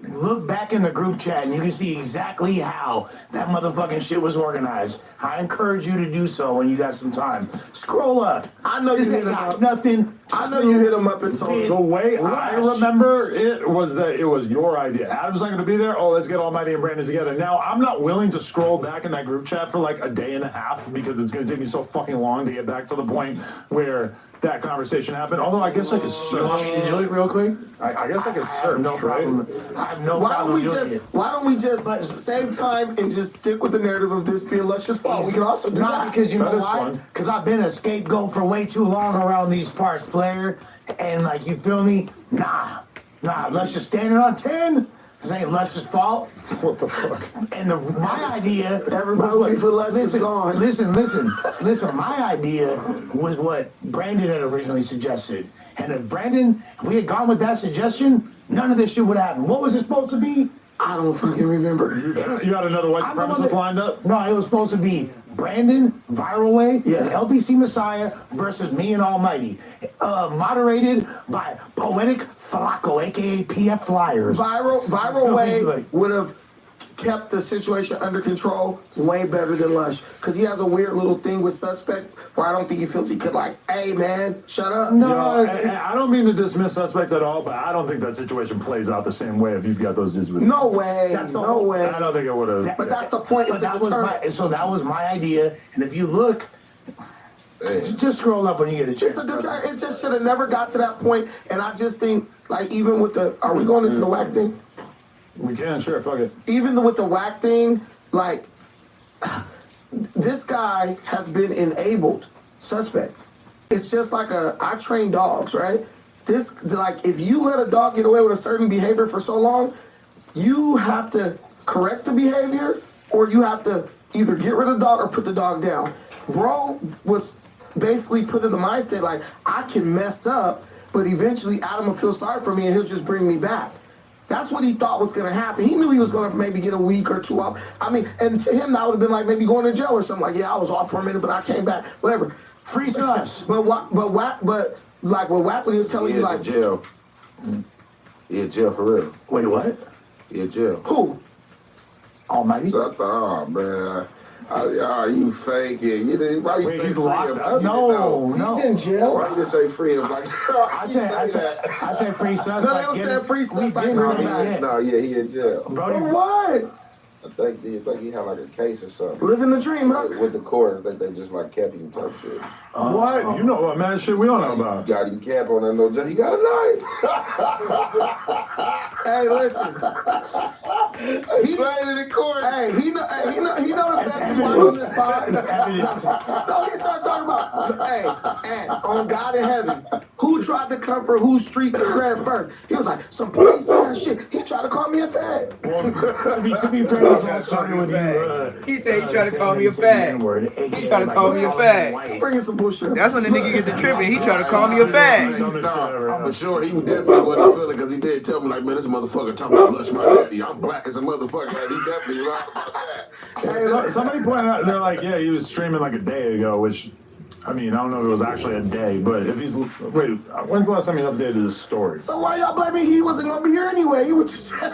[SPEAKER 21] Look back in the group chat and you can see exactly how that motherfucking shit was organized. I encourage you to do so when you got some time. Scroll up.
[SPEAKER 17] I know you hit him up.
[SPEAKER 21] Nothing.
[SPEAKER 17] I know you hit him up and told him.
[SPEAKER 19] The way I remember it was that it was your idea. Adam's not going to be there. Oh, let's get Almighty and Brandon together. Now, I'm not willing to scroll back in that group chat for like a day and a half because it's going to take me so fucking long to get back to the point where that conversation happened. Although I guess I could search.
[SPEAKER 21] Can you do it real quick?
[SPEAKER 19] I guess I could search.
[SPEAKER 21] No problem. I have no problem doing it.
[SPEAKER 17] Why don't we just save time and just stick with the narrative of this being Lush's fault? We can also do that.
[SPEAKER 21] Because you know why? Because I've been a scapegoat for way too long around these parts, player. And like, you feel me? Nah. Lush is standing on 10. This ain't Lush's fault.
[SPEAKER 19] What the fuck?
[SPEAKER 21] And my idea,
[SPEAKER 17] everybody for Lush is gone.
[SPEAKER 21] Listen. My idea was what Brandon had originally suggested. And if we had gone with that suggestion, none of this shit would happen. What was it supposed to be?
[SPEAKER 17] I don't fucking remember.
[SPEAKER 19] You had another white supremacist lined up?
[SPEAKER 21] No, it was supposed to be Brandon, Viral Way, and LBC Messiah versus me and Almighty. Moderated by Poetic Flaco, a.k.a. PF Flyers.
[SPEAKER 17] Viral Way would have kept the situation under control way better than Lush. Because he has a weird little thing with Suspect where I don't think he feels he could like, hey man, shut up.
[SPEAKER 19] No, I don't mean to dismiss Suspect at all, but I don't think that situation plays out the same way if you've got those dudes with you.
[SPEAKER 17] No way. No way.
[SPEAKER 19] I don't think it would have.
[SPEAKER 17] But that's the point.
[SPEAKER 21] So that was my idea. And if you look, just scroll up when you get a chance.
[SPEAKER 17] It just should have never got to that point. And I just think, like, even with are we going into the whack thing?
[SPEAKER 19] We can, sure, fuck it.
[SPEAKER 17] Even with the whack thing, like, this guy has been enabled, Suspect. It's just like I train dogs, right? If you let a dog get away with a certain behavior for so long, you have to correct the behavior or you have to either get rid of the dog or put the dog down. Bro was basically put in the mind state like, I can mess up, but eventually Adam will feel sorry for me and he'll just bring me back. That's what he thought was going to happen. He knew he was going to maybe get a week or two off. I mean, and to him, that would have been like maybe going to jail or something. Like, yeah, I was off for a minute, but I came back. Whatever.
[SPEAKER 21] Free sus.
[SPEAKER 17] But like what Wack when he was telling you, like
[SPEAKER 5] jail. Yeah, jail for real.
[SPEAKER 21] Wait, what?
[SPEAKER 5] Yeah, jail.
[SPEAKER 17] Who?
[SPEAKER 21] Almighty.
[SPEAKER 5] So I thought, oh man, you faking? Why you
[SPEAKER 21] Wait,
[SPEAKER 5] say
[SPEAKER 21] he's
[SPEAKER 5] free
[SPEAKER 21] locked
[SPEAKER 5] him?
[SPEAKER 21] up? No.
[SPEAKER 17] He's in jail.
[SPEAKER 5] Why you just say free him? Like
[SPEAKER 21] I said free sus.
[SPEAKER 17] No, they
[SPEAKER 21] like,
[SPEAKER 17] don't
[SPEAKER 21] get
[SPEAKER 17] say
[SPEAKER 21] him-
[SPEAKER 17] free
[SPEAKER 21] we
[SPEAKER 17] sus like
[SPEAKER 21] get
[SPEAKER 17] bring
[SPEAKER 21] him
[SPEAKER 17] him
[SPEAKER 21] back.
[SPEAKER 17] back.
[SPEAKER 5] No, yeah, he in jail.
[SPEAKER 21] Brody,
[SPEAKER 17] For what?
[SPEAKER 5] I think he had like a case or something.
[SPEAKER 17] Living the dream, huh?
[SPEAKER 5] With the court, I think they just like kept him type shit.
[SPEAKER 19] What? You know what, man? Shit we don't know about.
[SPEAKER 5] Got him cap on that no jail. He got a knife.
[SPEAKER 17] Hey, listen.
[SPEAKER 5] He played in the court.
[SPEAKER 17] Hey, he noticed that he watching this pod. No, he started talking about, and on God in heaven, who tried to come for whose street to grab first? He was like, some police and shit. He tried to call me a fag.
[SPEAKER 21] to be fair, this all started with you.
[SPEAKER 2] He said he tried to call me a fag. He tried to call me a fag.
[SPEAKER 17] Bringing some bullshit.
[SPEAKER 2] That's when the nigga get the tripping. He tried to call me a fag.
[SPEAKER 5] I'm for sure he was definitely wasn't feeling because he did tell me like, man, this motherfucker talking about Lush my daddy. I'm black as a motherfucker. And he definitely lied about that.
[SPEAKER 19] Hey, somebody pointed out, they're like, yeah, he was streaming like a day ago, which, I mean, I don't know if it was actually a day, but if he's, wait, when's the last time he updated his story?
[SPEAKER 17] So why y'all blaming he wasn't gonna be here anyway? He was just hey,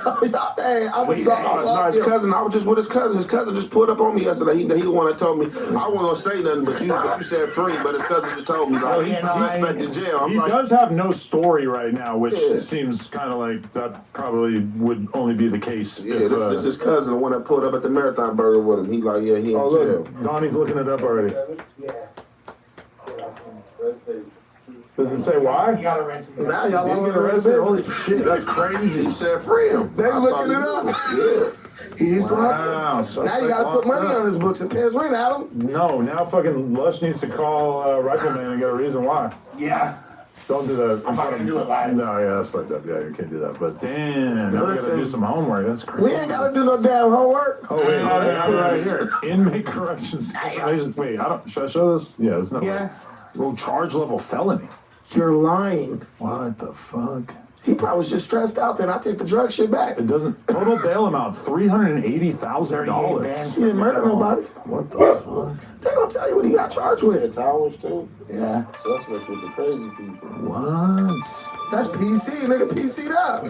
[SPEAKER 17] I was
[SPEAKER 5] No, his cousin. I was just with his cousin. His cousin just pulled up on me yesterday. He the one that told me I wasn't gonna say nothing, but you said free. But his cousin just told me like he expected jail. I'm
[SPEAKER 19] He
[SPEAKER 5] like,
[SPEAKER 19] does have no story right now, which seems kind of like that probably would only be the case.
[SPEAKER 5] yeah,
[SPEAKER 19] if,
[SPEAKER 5] this is his cousin, the one that pulled up at the Marathon Burger with him. He like, yeah, he in
[SPEAKER 19] oh,
[SPEAKER 5] jail.
[SPEAKER 19] look, Donnie's looking it up already. Does it say why?
[SPEAKER 17] Now y'all all
[SPEAKER 19] get
[SPEAKER 17] get arrested.
[SPEAKER 19] Holy shit, that's crazy.
[SPEAKER 5] He said free him.
[SPEAKER 17] They looking it up.
[SPEAKER 5] Yeah.
[SPEAKER 17] He's
[SPEAKER 19] Wow,
[SPEAKER 17] locked. Now you gotta put money on his books and pay his rent, Adam.
[SPEAKER 19] No, now fucking Lush needs to call Rifleman and get a reason why.
[SPEAKER 21] Yeah.
[SPEAKER 19] Don't do that.
[SPEAKER 21] I'm not gonna do it live.
[SPEAKER 19] No, yeah, that's fucked up. Yeah, you can't do that. But damn, now we gotta
[SPEAKER 17] Listen,
[SPEAKER 19] do some homework. That's crazy.
[SPEAKER 17] We ain't gotta do no damn homework.
[SPEAKER 19] Oh wait, they have it right here. Inmate corrections. Wait, should I show this? Yeah, it's not.
[SPEAKER 17] Yeah.
[SPEAKER 19] Well, charge level felony.
[SPEAKER 17] You're lying.
[SPEAKER 19] What the fuck?
[SPEAKER 17] He probably was just stressed out. Then I take the drug shit back.
[SPEAKER 19] It doesn't. Total bail amount $380,000.
[SPEAKER 17] He didn't murder nobody.
[SPEAKER 19] What the fuck?
[SPEAKER 17] They gonna tell you what he got charged with.
[SPEAKER 5] Towers too.
[SPEAKER 17] Yeah.
[SPEAKER 5] Suspect with the crazy people.
[SPEAKER 19] What?
[SPEAKER 17] That's PC. Nigga PC'd up. Oh,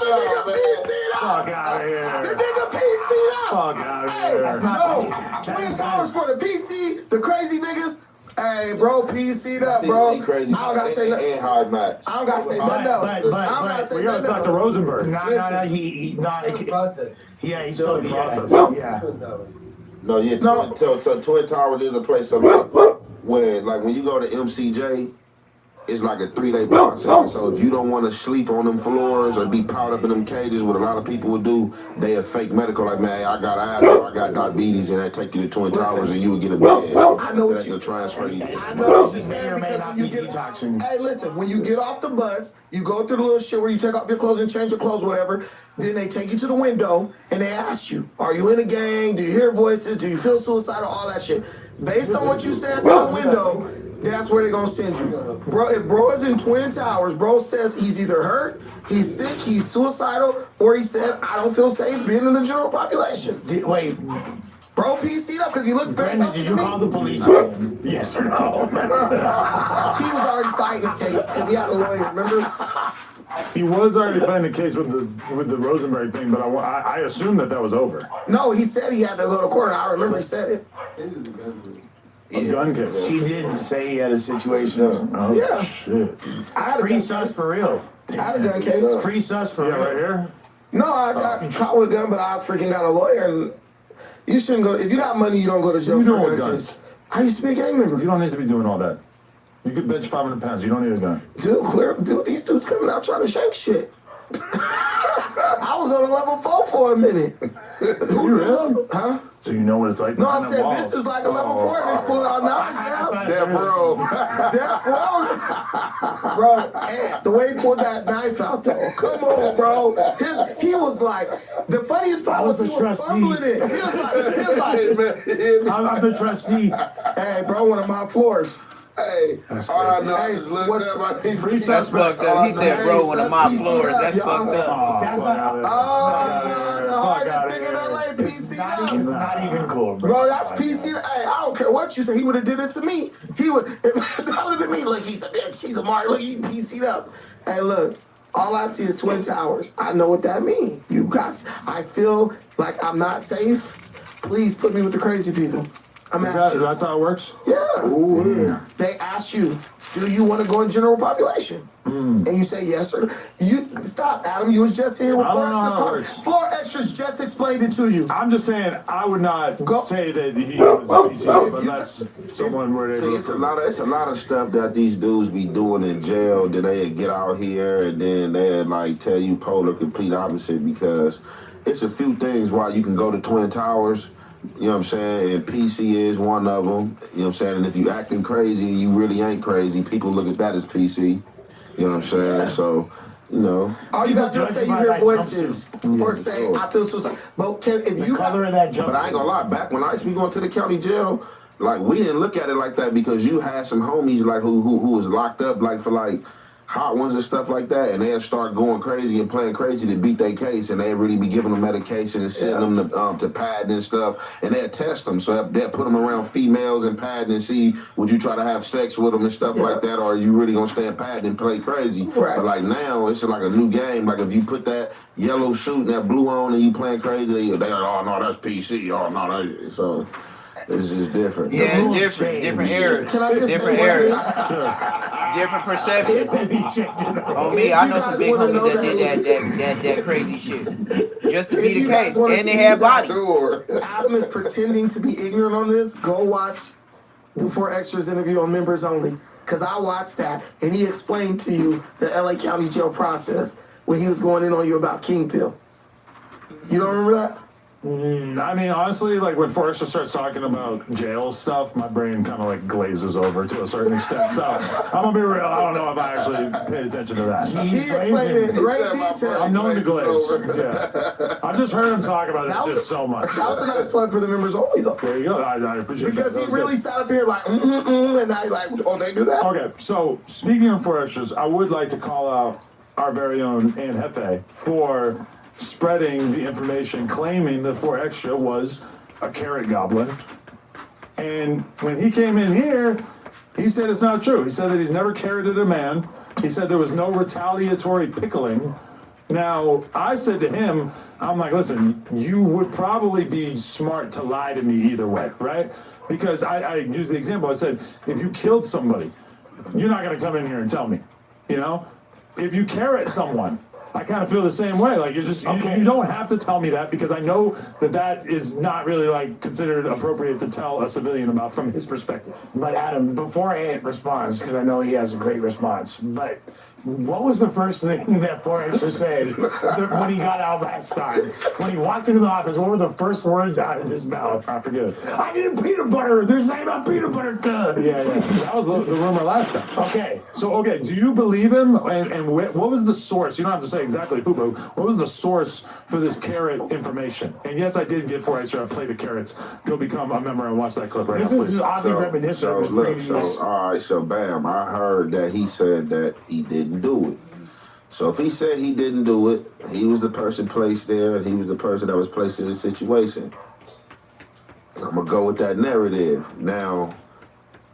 [SPEAKER 17] the nigga PC'd up.
[SPEAKER 19] Fuck out of here.
[SPEAKER 17] The nigga PC'd up.
[SPEAKER 19] Fuck out of
[SPEAKER 17] Hey,
[SPEAKER 19] here.
[SPEAKER 17] no. $20 for the PC, the crazy niggas. Hey, bro, PC'd up, bro.
[SPEAKER 5] He crazy.
[SPEAKER 17] I don't gotta say nothing.
[SPEAKER 5] And high max.
[SPEAKER 17] I don't gotta say nothing else. I don't gotta say
[SPEAKER 19] We gotta
[SPEAKER 17] nothing
[SPEAKER 19] talk to
[SPEAKER 17] else.
[SPEAKER 19] Rosenberg.
[SPEAKER 21] No, he process. Yeah, he's still in process. Yeah.
[SPEAKER 5] No, yeah.
[SPEAKER 17] No.
[SPEAKER 5] So Twin Towers is a place so like when you go to MCJ, it's like a 3-day process. So if you don't want to sleep on them floors or be piled up in them cages, what a lot of people would do, they have fake medical. Like, man, I got asthma, I got diabetes, and they take you to Twin Towers and you would get a bed.
[SPEAKER 17] I know what
[SPEAKER 5] so
[SPEAKER 17] you.
[SPEAKER 5] transfer you.
[SPEAKER 17] I know what you're saying because when you get hey, listen, when you get off the bus, you go through the little shit where you take off your clothes and change your clothes, whatever. Then they take you to the window and they ask you, "Are you in a gang? Do you hear voices? Do you feel suicidal? All that shit." Based on what you said through the window, that's where they're gonna send you. Bro, if bro is in Twin Towers, bro says he's either hurt, he's sick, he's suicidal, or he said, I don't feel safe being in the general population.
[SPEAKER 21] Wait.
[SPEAKER 17] Bro PC'd up because he looked very
[SPEAKER 21] Brandon, did you call the police? Yes or no?
[SPEAKER 17] He was already fighting the case because he had a lawyer, remember?
[SPEAKER 19] He was already fighting the case with the Rosenberg thing, but I assumed that was over.
[SPEAKER 17] No, he said he had to go to court. I remember he said it.
[SPEAKER 19] A gun case.
[SPEAKER 21] He did say he had a situation.
[SPEAKER 19] Oh,
[SPEAKER 17] Yeah.
[SPEAKER 19] shit.
[SPEAKER 17] I had a
[SPEAKER 21] Free
[SPEAKER 17] gun
[SPEAKER 21] sus
[SPEAKER 17] case.
[SPEAKER 21] for real.
[SPEAKER 17] I had a gun case.
[SPEAKER 21] Free sus for
[SPEAKER 19] Yeah,
[SPEAKER 21] real.
[SPEAKER 19] right here.
[SPEAKER 17] No, I got caught with a gun, but I freaking got a lawyer. And you shouldn't go. If you got money, you don't go to jail
[SPEAKER 19] What
[SPEAKER 17] for
[SPEAKER 19] are you
[SPEAKER 17] a
[SPEAKER 19] doing
[SPEAKER 17] gun
[SPEAKER 19] with
[SPEAKER 17] case. I used to be a gang member.
[SPEAKER 19] You don't need to be doing all that. You could bench 500 pounds. You don't need a gun.
[SPEAKER 17] Dude, these dudes coming out trying to shank shit. I was on a level 4 for a minute.
[SPEAKER 19] You really?
[SPEAKER 17] Huh?
[SPEAKER 19] So you know what it's like?
[SPEAKER 17] No, I'm
[SPEAKER 19] behind
[SPEAKER 17] saying
[SPEAKER 19] them
[SPEAKER 17] this
[SPEAKER 19] walls.
[SPEAKER 17] is like a level 4 and they pulling out knives now.
[SPEAKER 5] Death row.
[SPEAKER 17] Death row. Bro, hey, the way he pulled that knife out though. Come on, bro. He was like, the funniest part was he was fumbling it. He was like,
[SPEAKER 21] I'm the trustee.
[SPEAKER 17] hey, bro, one of my floors.
[SPEAKER 5] Hey, all I know is look up.
[SPEAKER 2] That's fucked up. He said, bro, one of my floors. That's fucked up.
[SPEAKER 21] That's not.
[SPEAKER 17] The hardest nigga in LA, PC up.
[SPEAKER 21] Not even cool, bro.
[SPEAKER 17] Bro, that's PC. Hey, I don't care what you say. He would have did it to me. He would. That would have been me. Look, he said, bitch, he's a mark. Look, he PC'd up. Hey, look. All I see is Twin Towers. I know what that means. You guys, I feel like I'm not safe. Please put me with the crazy people.
[SPEAKER 19] That's how it works?
[SPEAKER 17] Yeah.
[SPEAKER 19] Ooh.
[SPEAKER 17] They ask you, do you want to go in general population? And you say yes or no. You stop, Adam. You was just here with
[SPEAKER 19] I
[SPEAKER 17] Floor
[SPEAKER 19] don't know how it
[SPEAKER 17] Extras.
[SPEAKER 19] works.
[SPEAKER 17] Floor Extras just explained it to you.
[SPEAKER 19] I'm just saying I would not say that he was PC unless someone were able
[SPEAKER 5] See,
[SPEAKER 19] to.
[SPEAKER 5] it's a lot of stuff that these dudes be doing in jail. Then they get out here and then they like tell you polar complete opposite because it's a few things why you can go to Twin Towers. You know what I'm saying? And PC is one of them. You know what I'm saying? And if you acting crazy and you really ain't crazy, people look at that as PC. You know what I'm saying? So, you know.
[SPEAKER 17] All you got to do is say you hear voices or say,
[SPEAKER 5] sure.
[SPEAKER 17] I feel suicide. But if you
[SPEAKER 21] color of that jump.
[SPEAKER 5] But I ain't gonna lie, back when I used to be going to the county jail, like we didn't look at it like that because you had some homies like who was locked up like for like hot ones and stuff like that, and they'd start going crazy and playing crazy to beat their case, and they'd really be giving them medication and sending them to padding and stuff, and they'd test them. So they'd put them around females and padding and see, would you try to have sex with them and stuff like that, or are you really gonna stand padding and play crazy?
[SPEAKER 17] Right.
[SPEAKER 5] But like now, it's like a new game. Like if you put that yellow suit and that blue on and you playing crazy, they're like, oh no, that's PC. Oh no, that. So it's just different.
[SPEAKER 2] Yeah, it's different. Different eras. Different eras. Different perception. On me, I know some big homies that did that crazy shit. Just to be the case. And they had bodies.
[SPEAKER 17] Adam is pretending to be ignorant on this. Go watch the 4 Extras interview on Members Only. Because I watched that, and he explained to you the LA County jail process when he was going in on you about King Pill. You don't remember that?
[SPEAKER 19] I mean, honestly, like when Forrester starts talking about jail stuff, my brain kind of like glazes over to a certain extent. So I'm gonna be real. I don't know if I actually paid attention to that.
[SPEAKER 17] He explained it in great detail.
[SPEAKER 19] I'm known to glaze. Yeah, I just heard him talk about it just so much.
[SPEAKER 17] That was a nice plug for the Members Only, though.
[SPEAKER 19] There you go. I appreciate
[SPEAKER 17] because
[SPEAKER 19] that.
[SPEAKER 17] Because he really sat up here like, and I like, oh, they do that?
[SPEAKER 19] Okay, so speaking of Foresters, I would like to call out our very own Aunt Hefe for spreading the information claiming that 4 Extra was a carrot goblin. And when he came in here, he said it's not true. He said that he's never carroted a man. He said there was no retaliatory pickling. Now, I said to him, I'm like, listen, you would probably be smart to lie to me either way, right? Because I used the example. I said, if you killed somebody, you're not going to come in here and tell me, you know? If you carrot someone, I kind of feel the same way. Like, you don't have to tell me that because I know that is not really like considered appropriate to tell a civilian about from his perspective.
[SPEAKER 21] But Adam, before Ant responds, because I know he has a great response, but what was the first thing that 4 Extra said when he got out last time? When he walked into the office, what were the first words out of his mouth?
[SPEAKER 19] I forget.
[SPEAKER 21] I need peanut butter. They're saying about peanut butter.
[SPEAKER 19] Yeah. That was the rumor last time.
[SPEAKER 21] Okay.
[SPEAKER 19] So, do you believe him? And what was the source? You don't have to say exactly who, but what was the source for this carrot information? And yes, I did get 4 Extra. I played the carrots. Go become a member and watch that clip right now, please.
[SPEAKER 21] This is oddly reminiscent of his previous.
[SPEAKER 5] All right, so bam, I heard that he said that he didn't do it. So if he said he didn't do it, he was the person placed there, and he was the person that was placed in the situation. I'm gonna go with that narrative. Now,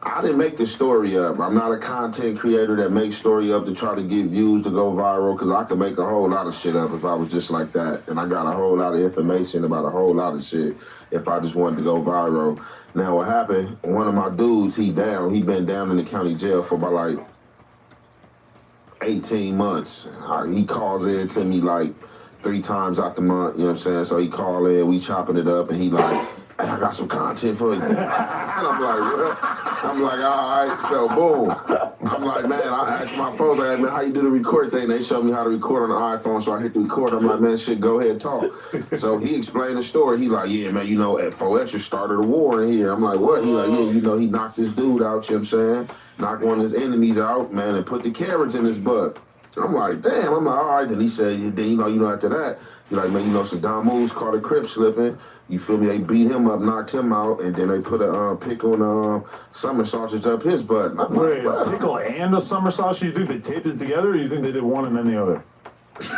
[SPEAKER 5] I didn't make the story up. I'm not a content creator that makes story up to try to get views to go viral, because I could make a whole lot of shit up if I was just like that. And I got a whole lot of information about a whole lot of shit if I just wanted to go viral. Now what happened, one of my dudes, he been down in the county jail for about like 18 months. He calls in to me like 3 times out the month, you know what I'm saying? So he call in, we chopping it up, and he like, hey, I got some content for you. And I'm like, what? I'm like, all right, so boom. I'm like, man, I asked my folks, I asked, man, how you do the record thing? They showed me how to record on the iPhone, so I hit the record. I'm like, man, shit, go ahead, talk. So he explained the story. He like, yeah, man, you know, at 4 Extra started a war in here. I'm like, what? He like, yeah, you know, he knocked this dude out, you know what I'm saying? Knocked one of his enemies out, man, and put the carrots in his butt. I'm like, damn. I'm like, all right. Then he said, then, you know, after that, he like, man, you know, some dumb moves called a crip slipping. You feel me? They beat him up, knocked him out, and then they put a pickle and summer sausage up his butt.
[SPEAKER 19] Wait, a pickle and a summer sausage? You think they taped it together, or you think they did one and then the other?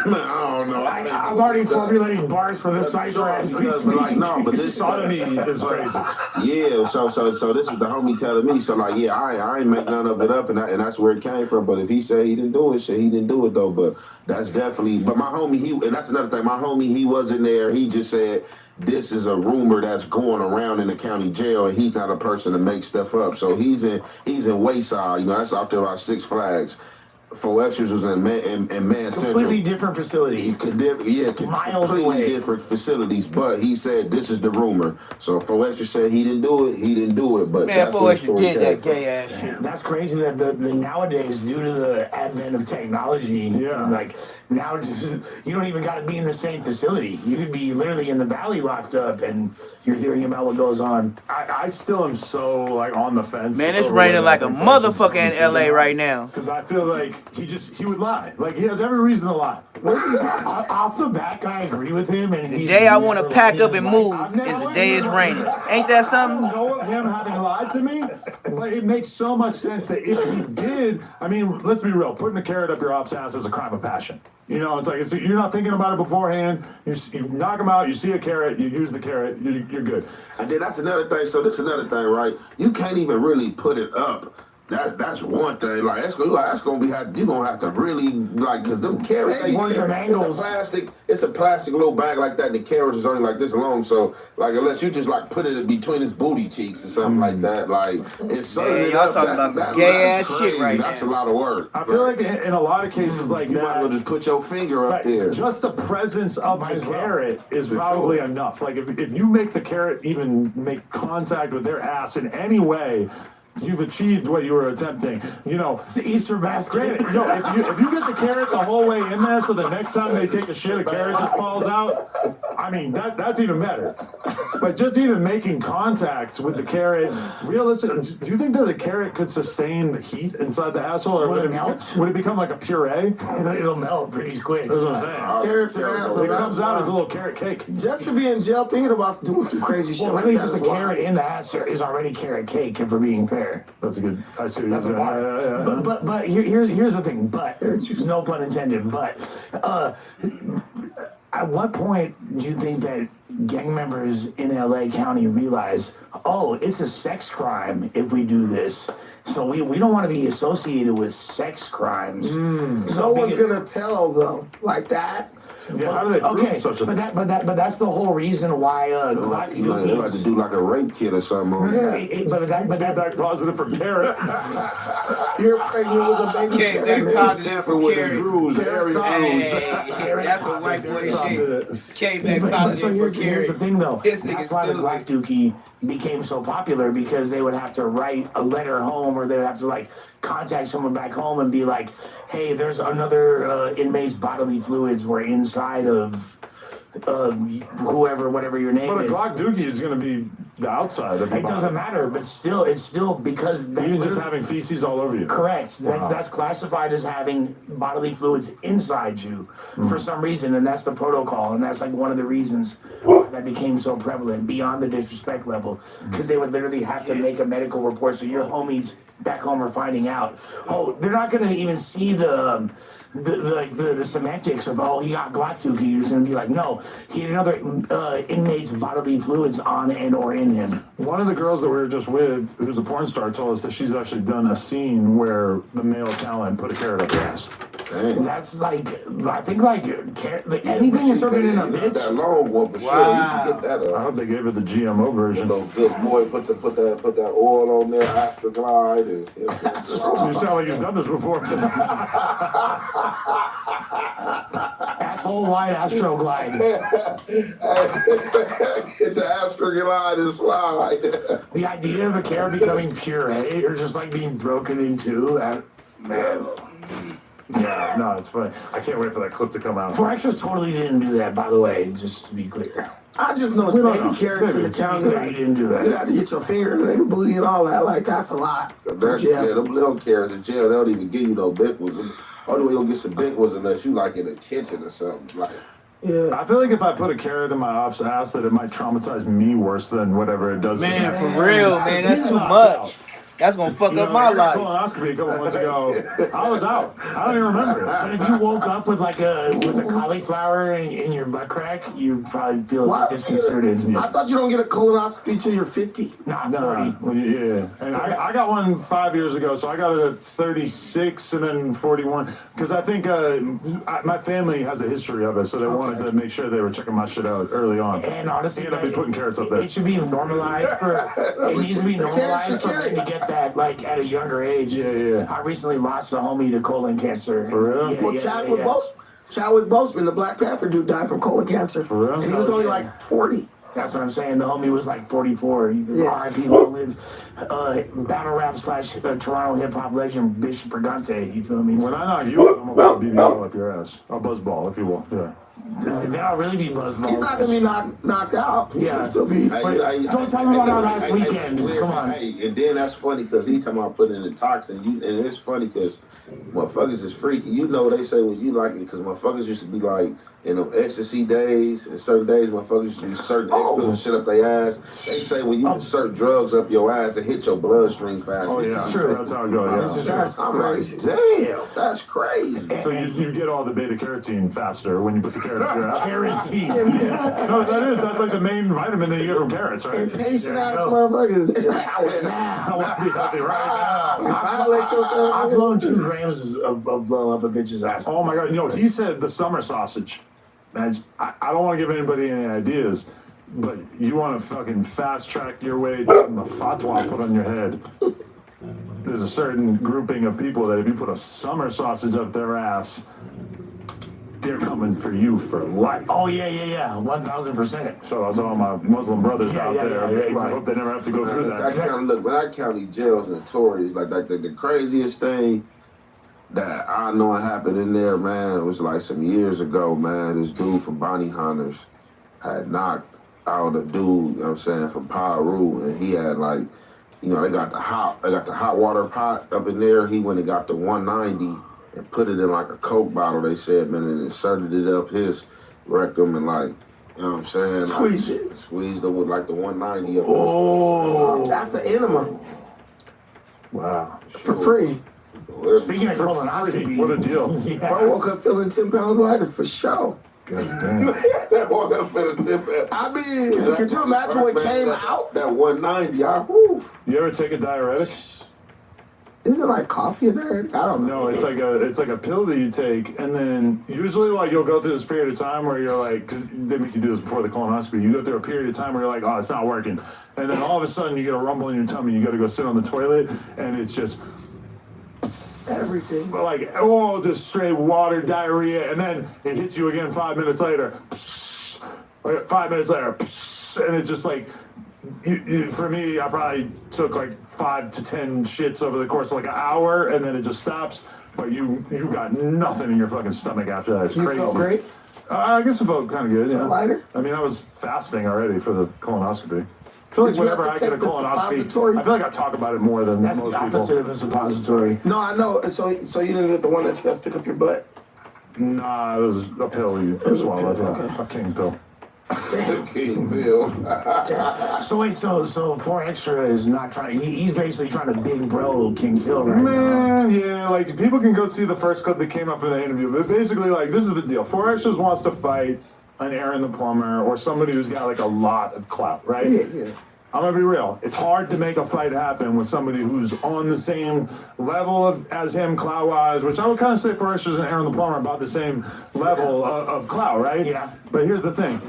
[SPEAKER 5] Man, I don't know.
[SPEAKER 21] I'm already formulating bars for this cipher as we speak.
[SPEAKER 5] Like, no, but this
[SPEAKER 19] sodomy is crazy.
[SPEAKER 5] Yeah, so this was the homie telling me. So like, yeah, I ain't make none of it up, and that's where it came from. But if he said he didn't do it, shit, he didn't do it though. But that's definitely. But my homie, and that's another thing. My homie, he wasn't there. He just said this is a rumor that's going around in the county jail, and he's not a person to make stuff up. So he's in Wayside. You know, that's out there by Six Flags. Foextras was in Man Central.
[SPEAKER 21] Completely different facility.
[SPEAKER 5] Miles away. Different facilities, but he said this is the rumor. So Foextras said he didn't do it. He didn't do it, but
[SPEAKER 2] man, Foextras did that gay ass shit.
[SPEAKER 21] That's crazy that the nowadays, due to the advent of technology, like now you don't even got to be in the same facility. You could be literally in the valley locked up, and you're hearing about what goes on.
[SPEAKER 19] I still am so like on the fence.
[SPEAKER 2] Man, it's raining like a motherfucker in LA right now.
[SPEAKER 19] Because I feel like he would lie. Like, he has every reason to lie.
[SPEAKER 21] Off the back, I agree with him. And
[SPEAKER 2] the day I want to pack up and move is the day it's raining. Ain't that something?
[SPEAKER 19] I don't know of him having lied to me, but it makes so much sense that if he did, I mean, let's be real, putting a carrot up your op's ass is a crime of passion. You know, it's like you're not thinking about it beforehand. You knock him out, you see a carrot, you use the carrot, you're good.
[SPEAKER 5] And then that's another thing. So this is another thing, right? You can't even really put it up. That's one thing. Like that's gonna be you're gonna have to really like because them carrots it's a plastic little bag like that. And the carrot is only like this long. So like unless you just like put it between his booty cheeks or something like that, like it's
[SPEAKER 2] y'all talking about some gay ass shit right now.
[SPEAKER 5] That's a lot of work.
[SPEAKER 19] I feel like in a lot of cases like
[SPEAKER 5] you
[SPEAKER 19] that,
[SPEAKER 5] might as well just put your finger up there.
[SPEAKER 19] Just the presence of the carrot is probably enough. Like if you make the carrot even make contact with their ass in any way, you've achieved what you were attempting. You know,
[SPEAKER 21] it's the Easter basket.
[SPEAKER 19] No, if you get the carrot the whole way in there, so the next time they take a shit, a carrot just falls out. I mean, that's even better. But just even making contact with the carrot, realistic. Do you think that the carrot could sustain the heat inside the asshole, or would it become like a puree?
[SPEAKER 21] It'll melt pretty quick.
[SPEAKER 19] That's what I'm saying.
[SPEAKER 17] Carrots and asshole.
[SPEAKER 19] It comes out as a little carrot cake.
[SPEAKER 17] Just to be in jail, thinking about doing some crazy shit.
[SPEAKER 21] Well, really, just a carrot in the ass is already carrot cake, if we're being fair.
[SPEAKER 19] That's a good. I see what you're saying.
[SPEAKER 21] But here's the thing. But no pun intended. But at what point do you think that gang members in LA County realize, oh, it's a sex crime if we do this? So we don't want to be associated with sex crimes. So
[SPEAKER 17] no one's gonna tell though like that.
[SPEAKER 19] Yeah, how do they prove such a thing?
[SPEAKER 21] But that's the whole reason why
[SPEAKER 5] you like to do like a rape kit or something.
[SPEAKER 21] But
[SPEAKER 19] that positive for carrot.
[SPEAKER 17] You're pregnant with a baby carrot.
[SPEAKER 5] Tamper with his bruise,
[SPEAKER 2] that's what white boy shit. Came back positive for carrot.
[SPEAKER 21] Here's the thing though. That's why the Black Dookie became so popular, because they would have to write a letter home, or they would have to like contact someone back home and be like, hey, there's another inmate's bodily fluids were inside of whoever, whatever your name is.
[SPEAKER 19] But a Glock Dookie is going to be the outside of your
[SPEAKER 21] It doesn't matter, but it's still because that's
[SPEAKER 19] even just having feces all over you.
[SPEAKER 21] Correct. That's classified as having bodily fluids inside you for some reason, and that's the protocol, and that's like one of the reasons that became so prevalent beyond the disrespect level, because they would literally have to make a medical report, so your homies back home are finding out. Oh, they're not going to even see the semantics of, oh, he got Glock Dookie. You're just going to be like, no, he had another inmate's bodily fluids on and or in him.
[SPEAKER 19] One of the girls that we were just with, who's a porn star, told us that she's actually done a scene where the male talent put a carrot up her ass.
[SPEAKER 21] That's like, I think anything is serving in a bitch.
[SPEAKER 5] That long one for sure. You can get that up.
[SPEAKER 19] I hope they gave her the GMO version.
[SPEAKER 5] Good boy, put that oil on there, Astroglide.
[SPEAKER 19] You sound like you've done this before.
[SPEAKER 21] Asshole wide Astroglide.
[SPEAKER 5] Get the Astroglide and slide.
[SPEAKER 21] The idea of a carrot becoming puree or just like being broken in two, man.
[SPEAKER 19] Yeah, no, it's funny. I can't wait for that clip to come out.
[SPEAKER 21] Foextras totally didn't do that, by the way, just to be clear.
[SPEAKER 17] I just know it's baby carrots in the county.
[SPEAKER 21] You didn't do that.
[SPEAKER 17] You got to get your finger in the booty and all that. Like, that's a lot.
[SPEAKER 5] Yeah, them little carrots in jail, they don't even give you no big ones. Only way you'll get some big ones unless you like in the kitchen or something. Like,
[SPEAKER 17] yeah.
[SPEAKER 19] I feel like if I put a carrot in my op's ass, that it might traumatize me worse than whatever it does.
[SPEAKER 2] Man, for real, man, that's too much. That's gonna fuck up my
[SPEAKER 19] I got
[SPEAKER 2] life.
[SPEAKER 19] colonoscopy a couple months ago. I was out. I don't even remember it.
[SPEAKER 21] But if you woke up with like a cauliflower in your butt crack, you'd probably feel
[SPEAKER 17] Why?
[SPEAKER 21] disconcerted.
[SPEAKER 17] I thought you don't get a colonoscopy till you're 50.
[SPEAKER 21] Not 40.
[SPEAKER 19] Well, yeah. And I got one 5 years ago, so I got it at 36 and then 41. Because I think my family has a history of it, so they wanted to make sure they were checking my shit out early on.
[SPEAKER 21] And honestly,
[SPEAKER 19] I'd be putting carrots up there.
[SPEAKER 21] It should be normalized it needs to be normalized for men to get that like at a younger age.
[SPEAKER 19] Yeah.
[SPEAKER 21] I recently lost a homie to colon cancer.
[SPEAKER 19] For real?
[SPEAKER 21] Yeah,
[SPEAKER 17] Well, Chadwick Boseman, the Black Panther dude, died from colon cancer.
[SPEAKER 19] For real?
[SPEAKER 17] And he was only like 40.
[SPEAKER 21] That's what I'm saying. The homie was like 44. R.I.P. long live battle rap / Toronto hip hop legend Bishop Brigante. You feel me?
[SPEAKER 19] When I knock you out, I'm about to BBL up your ass. A buzzball, if you will. Yeah.
[SPEAKER 21] They'll really be buzzballs.
[SPEAKER 17] He's not gonna be knocked out.
[SPEAKER 21] Yeah.
[SPEAKER 17] He'll still be.
[SPEAKER 21] Don't tell me about our last weekend. Come on.
[SPEAKER 5] And then that's funny because he talking about putting in the toxin. And it's funny because motherfuckers is freaky. You know they say when you like it because motherfuckers used to be like in them ecstasy days and certain days motherfuckers used to be certain pills and shit up their ass. They say when you insert drugs up your ass, it hit your bloodstream fast.
[SPEAKER 19] Oh yeah, true. That's how it goes. Yeah.
[SPEAKER 5] I'm like, damn, that's crazy.
[SPEAKER 19] So you get all the beta carotene faster when you put the carrot up your ass.
[SPEAKER 21] Carotene.
[SPEAKER 19] No, that's like the main vitamin that you get from carrots, right?
[SPEAKER 17] And patient ass motherfuckers.
[SPEAKER 19] I want to be healthy right now.
[SPEAKER 17] Violate yourself.
[SPEAKER 21] I've blown 2 grams of blow up a bitch's ass.
[SPEAKER 19] Oh my god, he said the summer sausage. Man, I don't want to give anybody any ideas, but you want to fucking fast track your way to the fatwa put on your head. There's a certain grouping of people that if you put a summer sausage up their ass, they're coming for you for life.
[SPEAKER 21] Oh yeah, 1000%.
[SPEAKER 19] So that's all my Muslim brothers out there.
[SPEAKER 21] Yeah,
[SPEAKER 19] I hope they never have to go through that.
[SPEAKER 5] That county jail is notorious. Like the craziest thing that I know happened in there, man, it was like some years ago, man. This dude from Bounty Hunters had knocked out a dude, you know what I'm saying, from Peru, and he had like, they got the hot water pot up in there. He went and got the 190 and put it in like a Coke bottle, they said, man, and inserted it up his rectum and like, you know what I'm saying? Squeezed it with like the 190 up.
[SPEAKER 17] Oh, that's an enema.
[SPEAKER 19] Wow.
[SPEAKER 17] For free.
[SPEAKER 21] Speaking of colonoscopy,
[SPEAKER 19] what a deal.
[SPEAKER 17] I woke up feeling 10 pounds lighter for sure.
[SPEAKER 19] God damn.
[SPEAKER 5] That woke up feeling 10 pounds.
[SPEAKER 17] I mean, could you imagine what came out?
[SPEAKER 5] That 190,
[SPEAKER 19] You ever take a diuretic?
[SPEAKER 17] Is it like coffee in there? I don't know.
[SPEAKER 19] No, it's like a pill that you take, and then usually like you'll go through this period of time where you're like, because they make you do this before the colonoscopy, you go through a period of time where you're like, oh, it's not working, and then all of a sudden you get a rumble in your tummy, you got to go sit on the toilet, and it's just
[SPEAKER 17] everything.
[SPEAKER 19] Like, just straight water, diarrhea, and then it hits you again 5 minutes later. 5 minutes later, and it's just like, for me, I probably took like 5 to 10 shits over the course of like an hour, and then it just stops. But you got nothing in your fucking stomach after that. It's crazy.
[SPEAKER 17] You felt great?
[SPEAKER 19] I guess it felt kind of good. Yeah.
[SPEAKER 17] Lighter?
[SPEAKER 19] I mean, I was fasting already for the colonoscopy. I feel like whenever I get a colonoscopy, I feel like I talk about it more than most people.
[SPEAKER 21] That's the opposite of a suppository.
[SPEAKER 17] No, I know. So you didn't get the one that you got to stick up your butt?
[SPEAKER 19] Nah, it was a pill you swallow. A king pill.
[SPEAKER 5] King pill.
[SPEAKER 21] So wait, so 4 Extra is not trying. He's basically trying to big bro King Pill right now.
[SPEAKER 19] Man, yeah, like people can go see the first clip that came out for the interview, but basically, like, this is the deal. 4 Extras wants to fight an Aaron the Plumber or somebody who's got like a lot of clout, right?
[SPEAKER 17] Yeah.
[SPEAKER 19] I'm gonna be real. It's hard to make a fight happen with somebody who's on the same level as him clout-wise, which I would kind of say 4 Extras and Aaron the Plumber are about the same level of clout, right?
[SPEAKER 21] Yeah.
[SPEAKER 19] But here's the thing.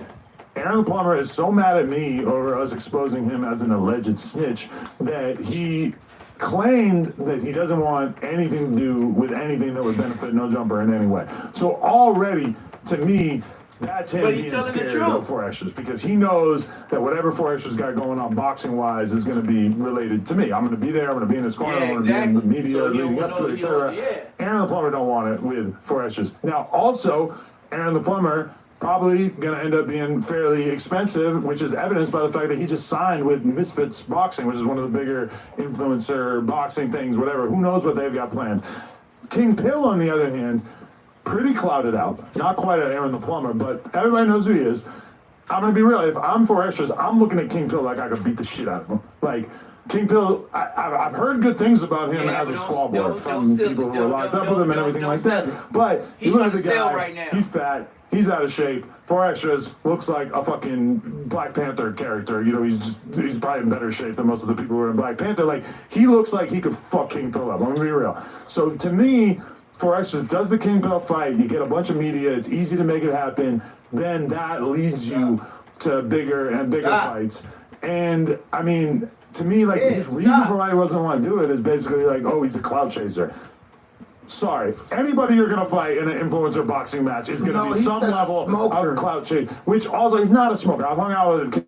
[SPEAKER 19] Aaron the Plumber is so mad at me over us exposing him as an alleged snitch that he claimed that he doesn't want anything to do with anything that would benefit No Jumper in any way. So already, to me, that's him being scared of 4 Extras because he knows that whatever 4 Extras got going on boxing-wise is going to be related to me. I'm going to be there. I'm going to be in his corner. I'm going to be in the media leading up to it, etc. Aaron the Plumber don't want it with 4 Extras. Now, also, Aaron the Plumber probably going to end up being fairly expensive, which is evidenced by the fact that he just signed with Misfits Boxing, which is one of the bigger influencer boxing things, whatever. Who knows what they've got planned. King Pill, on the other hand, pretty clouded out. Not quite at Aaron the Plumber, but everybody knows who he is. I'm gonna be real. If I'm 4 Extras, I'm looking at King Pill like I could beat the shit out of him. Like King Pill, I've heard good things about him as a squad boy from people who are locked up with him and everything like that. But you look at the guy, he's fat, he's out of shape. 4 Extras looks like a fucking Black Panther character. You know, he's probably in better shape than most of the people who are in Black Panther. Like, he looks like he could fuck King Pill up. I'm gonna be real. So to me, 4 Extras does the King Pill fight. You get a bunch of media. It's easy to make it happen. Then that leads you to bigger and bigger fights. And I mean, to me, like, his reason for why he doesn't want to do it is basically like, oh, he's a clout chaser. Sorry, anybody you're gonna fight in an influencer boxing match is gonna be some level of clout chase. Which also, he's not a smoker. I've hung out with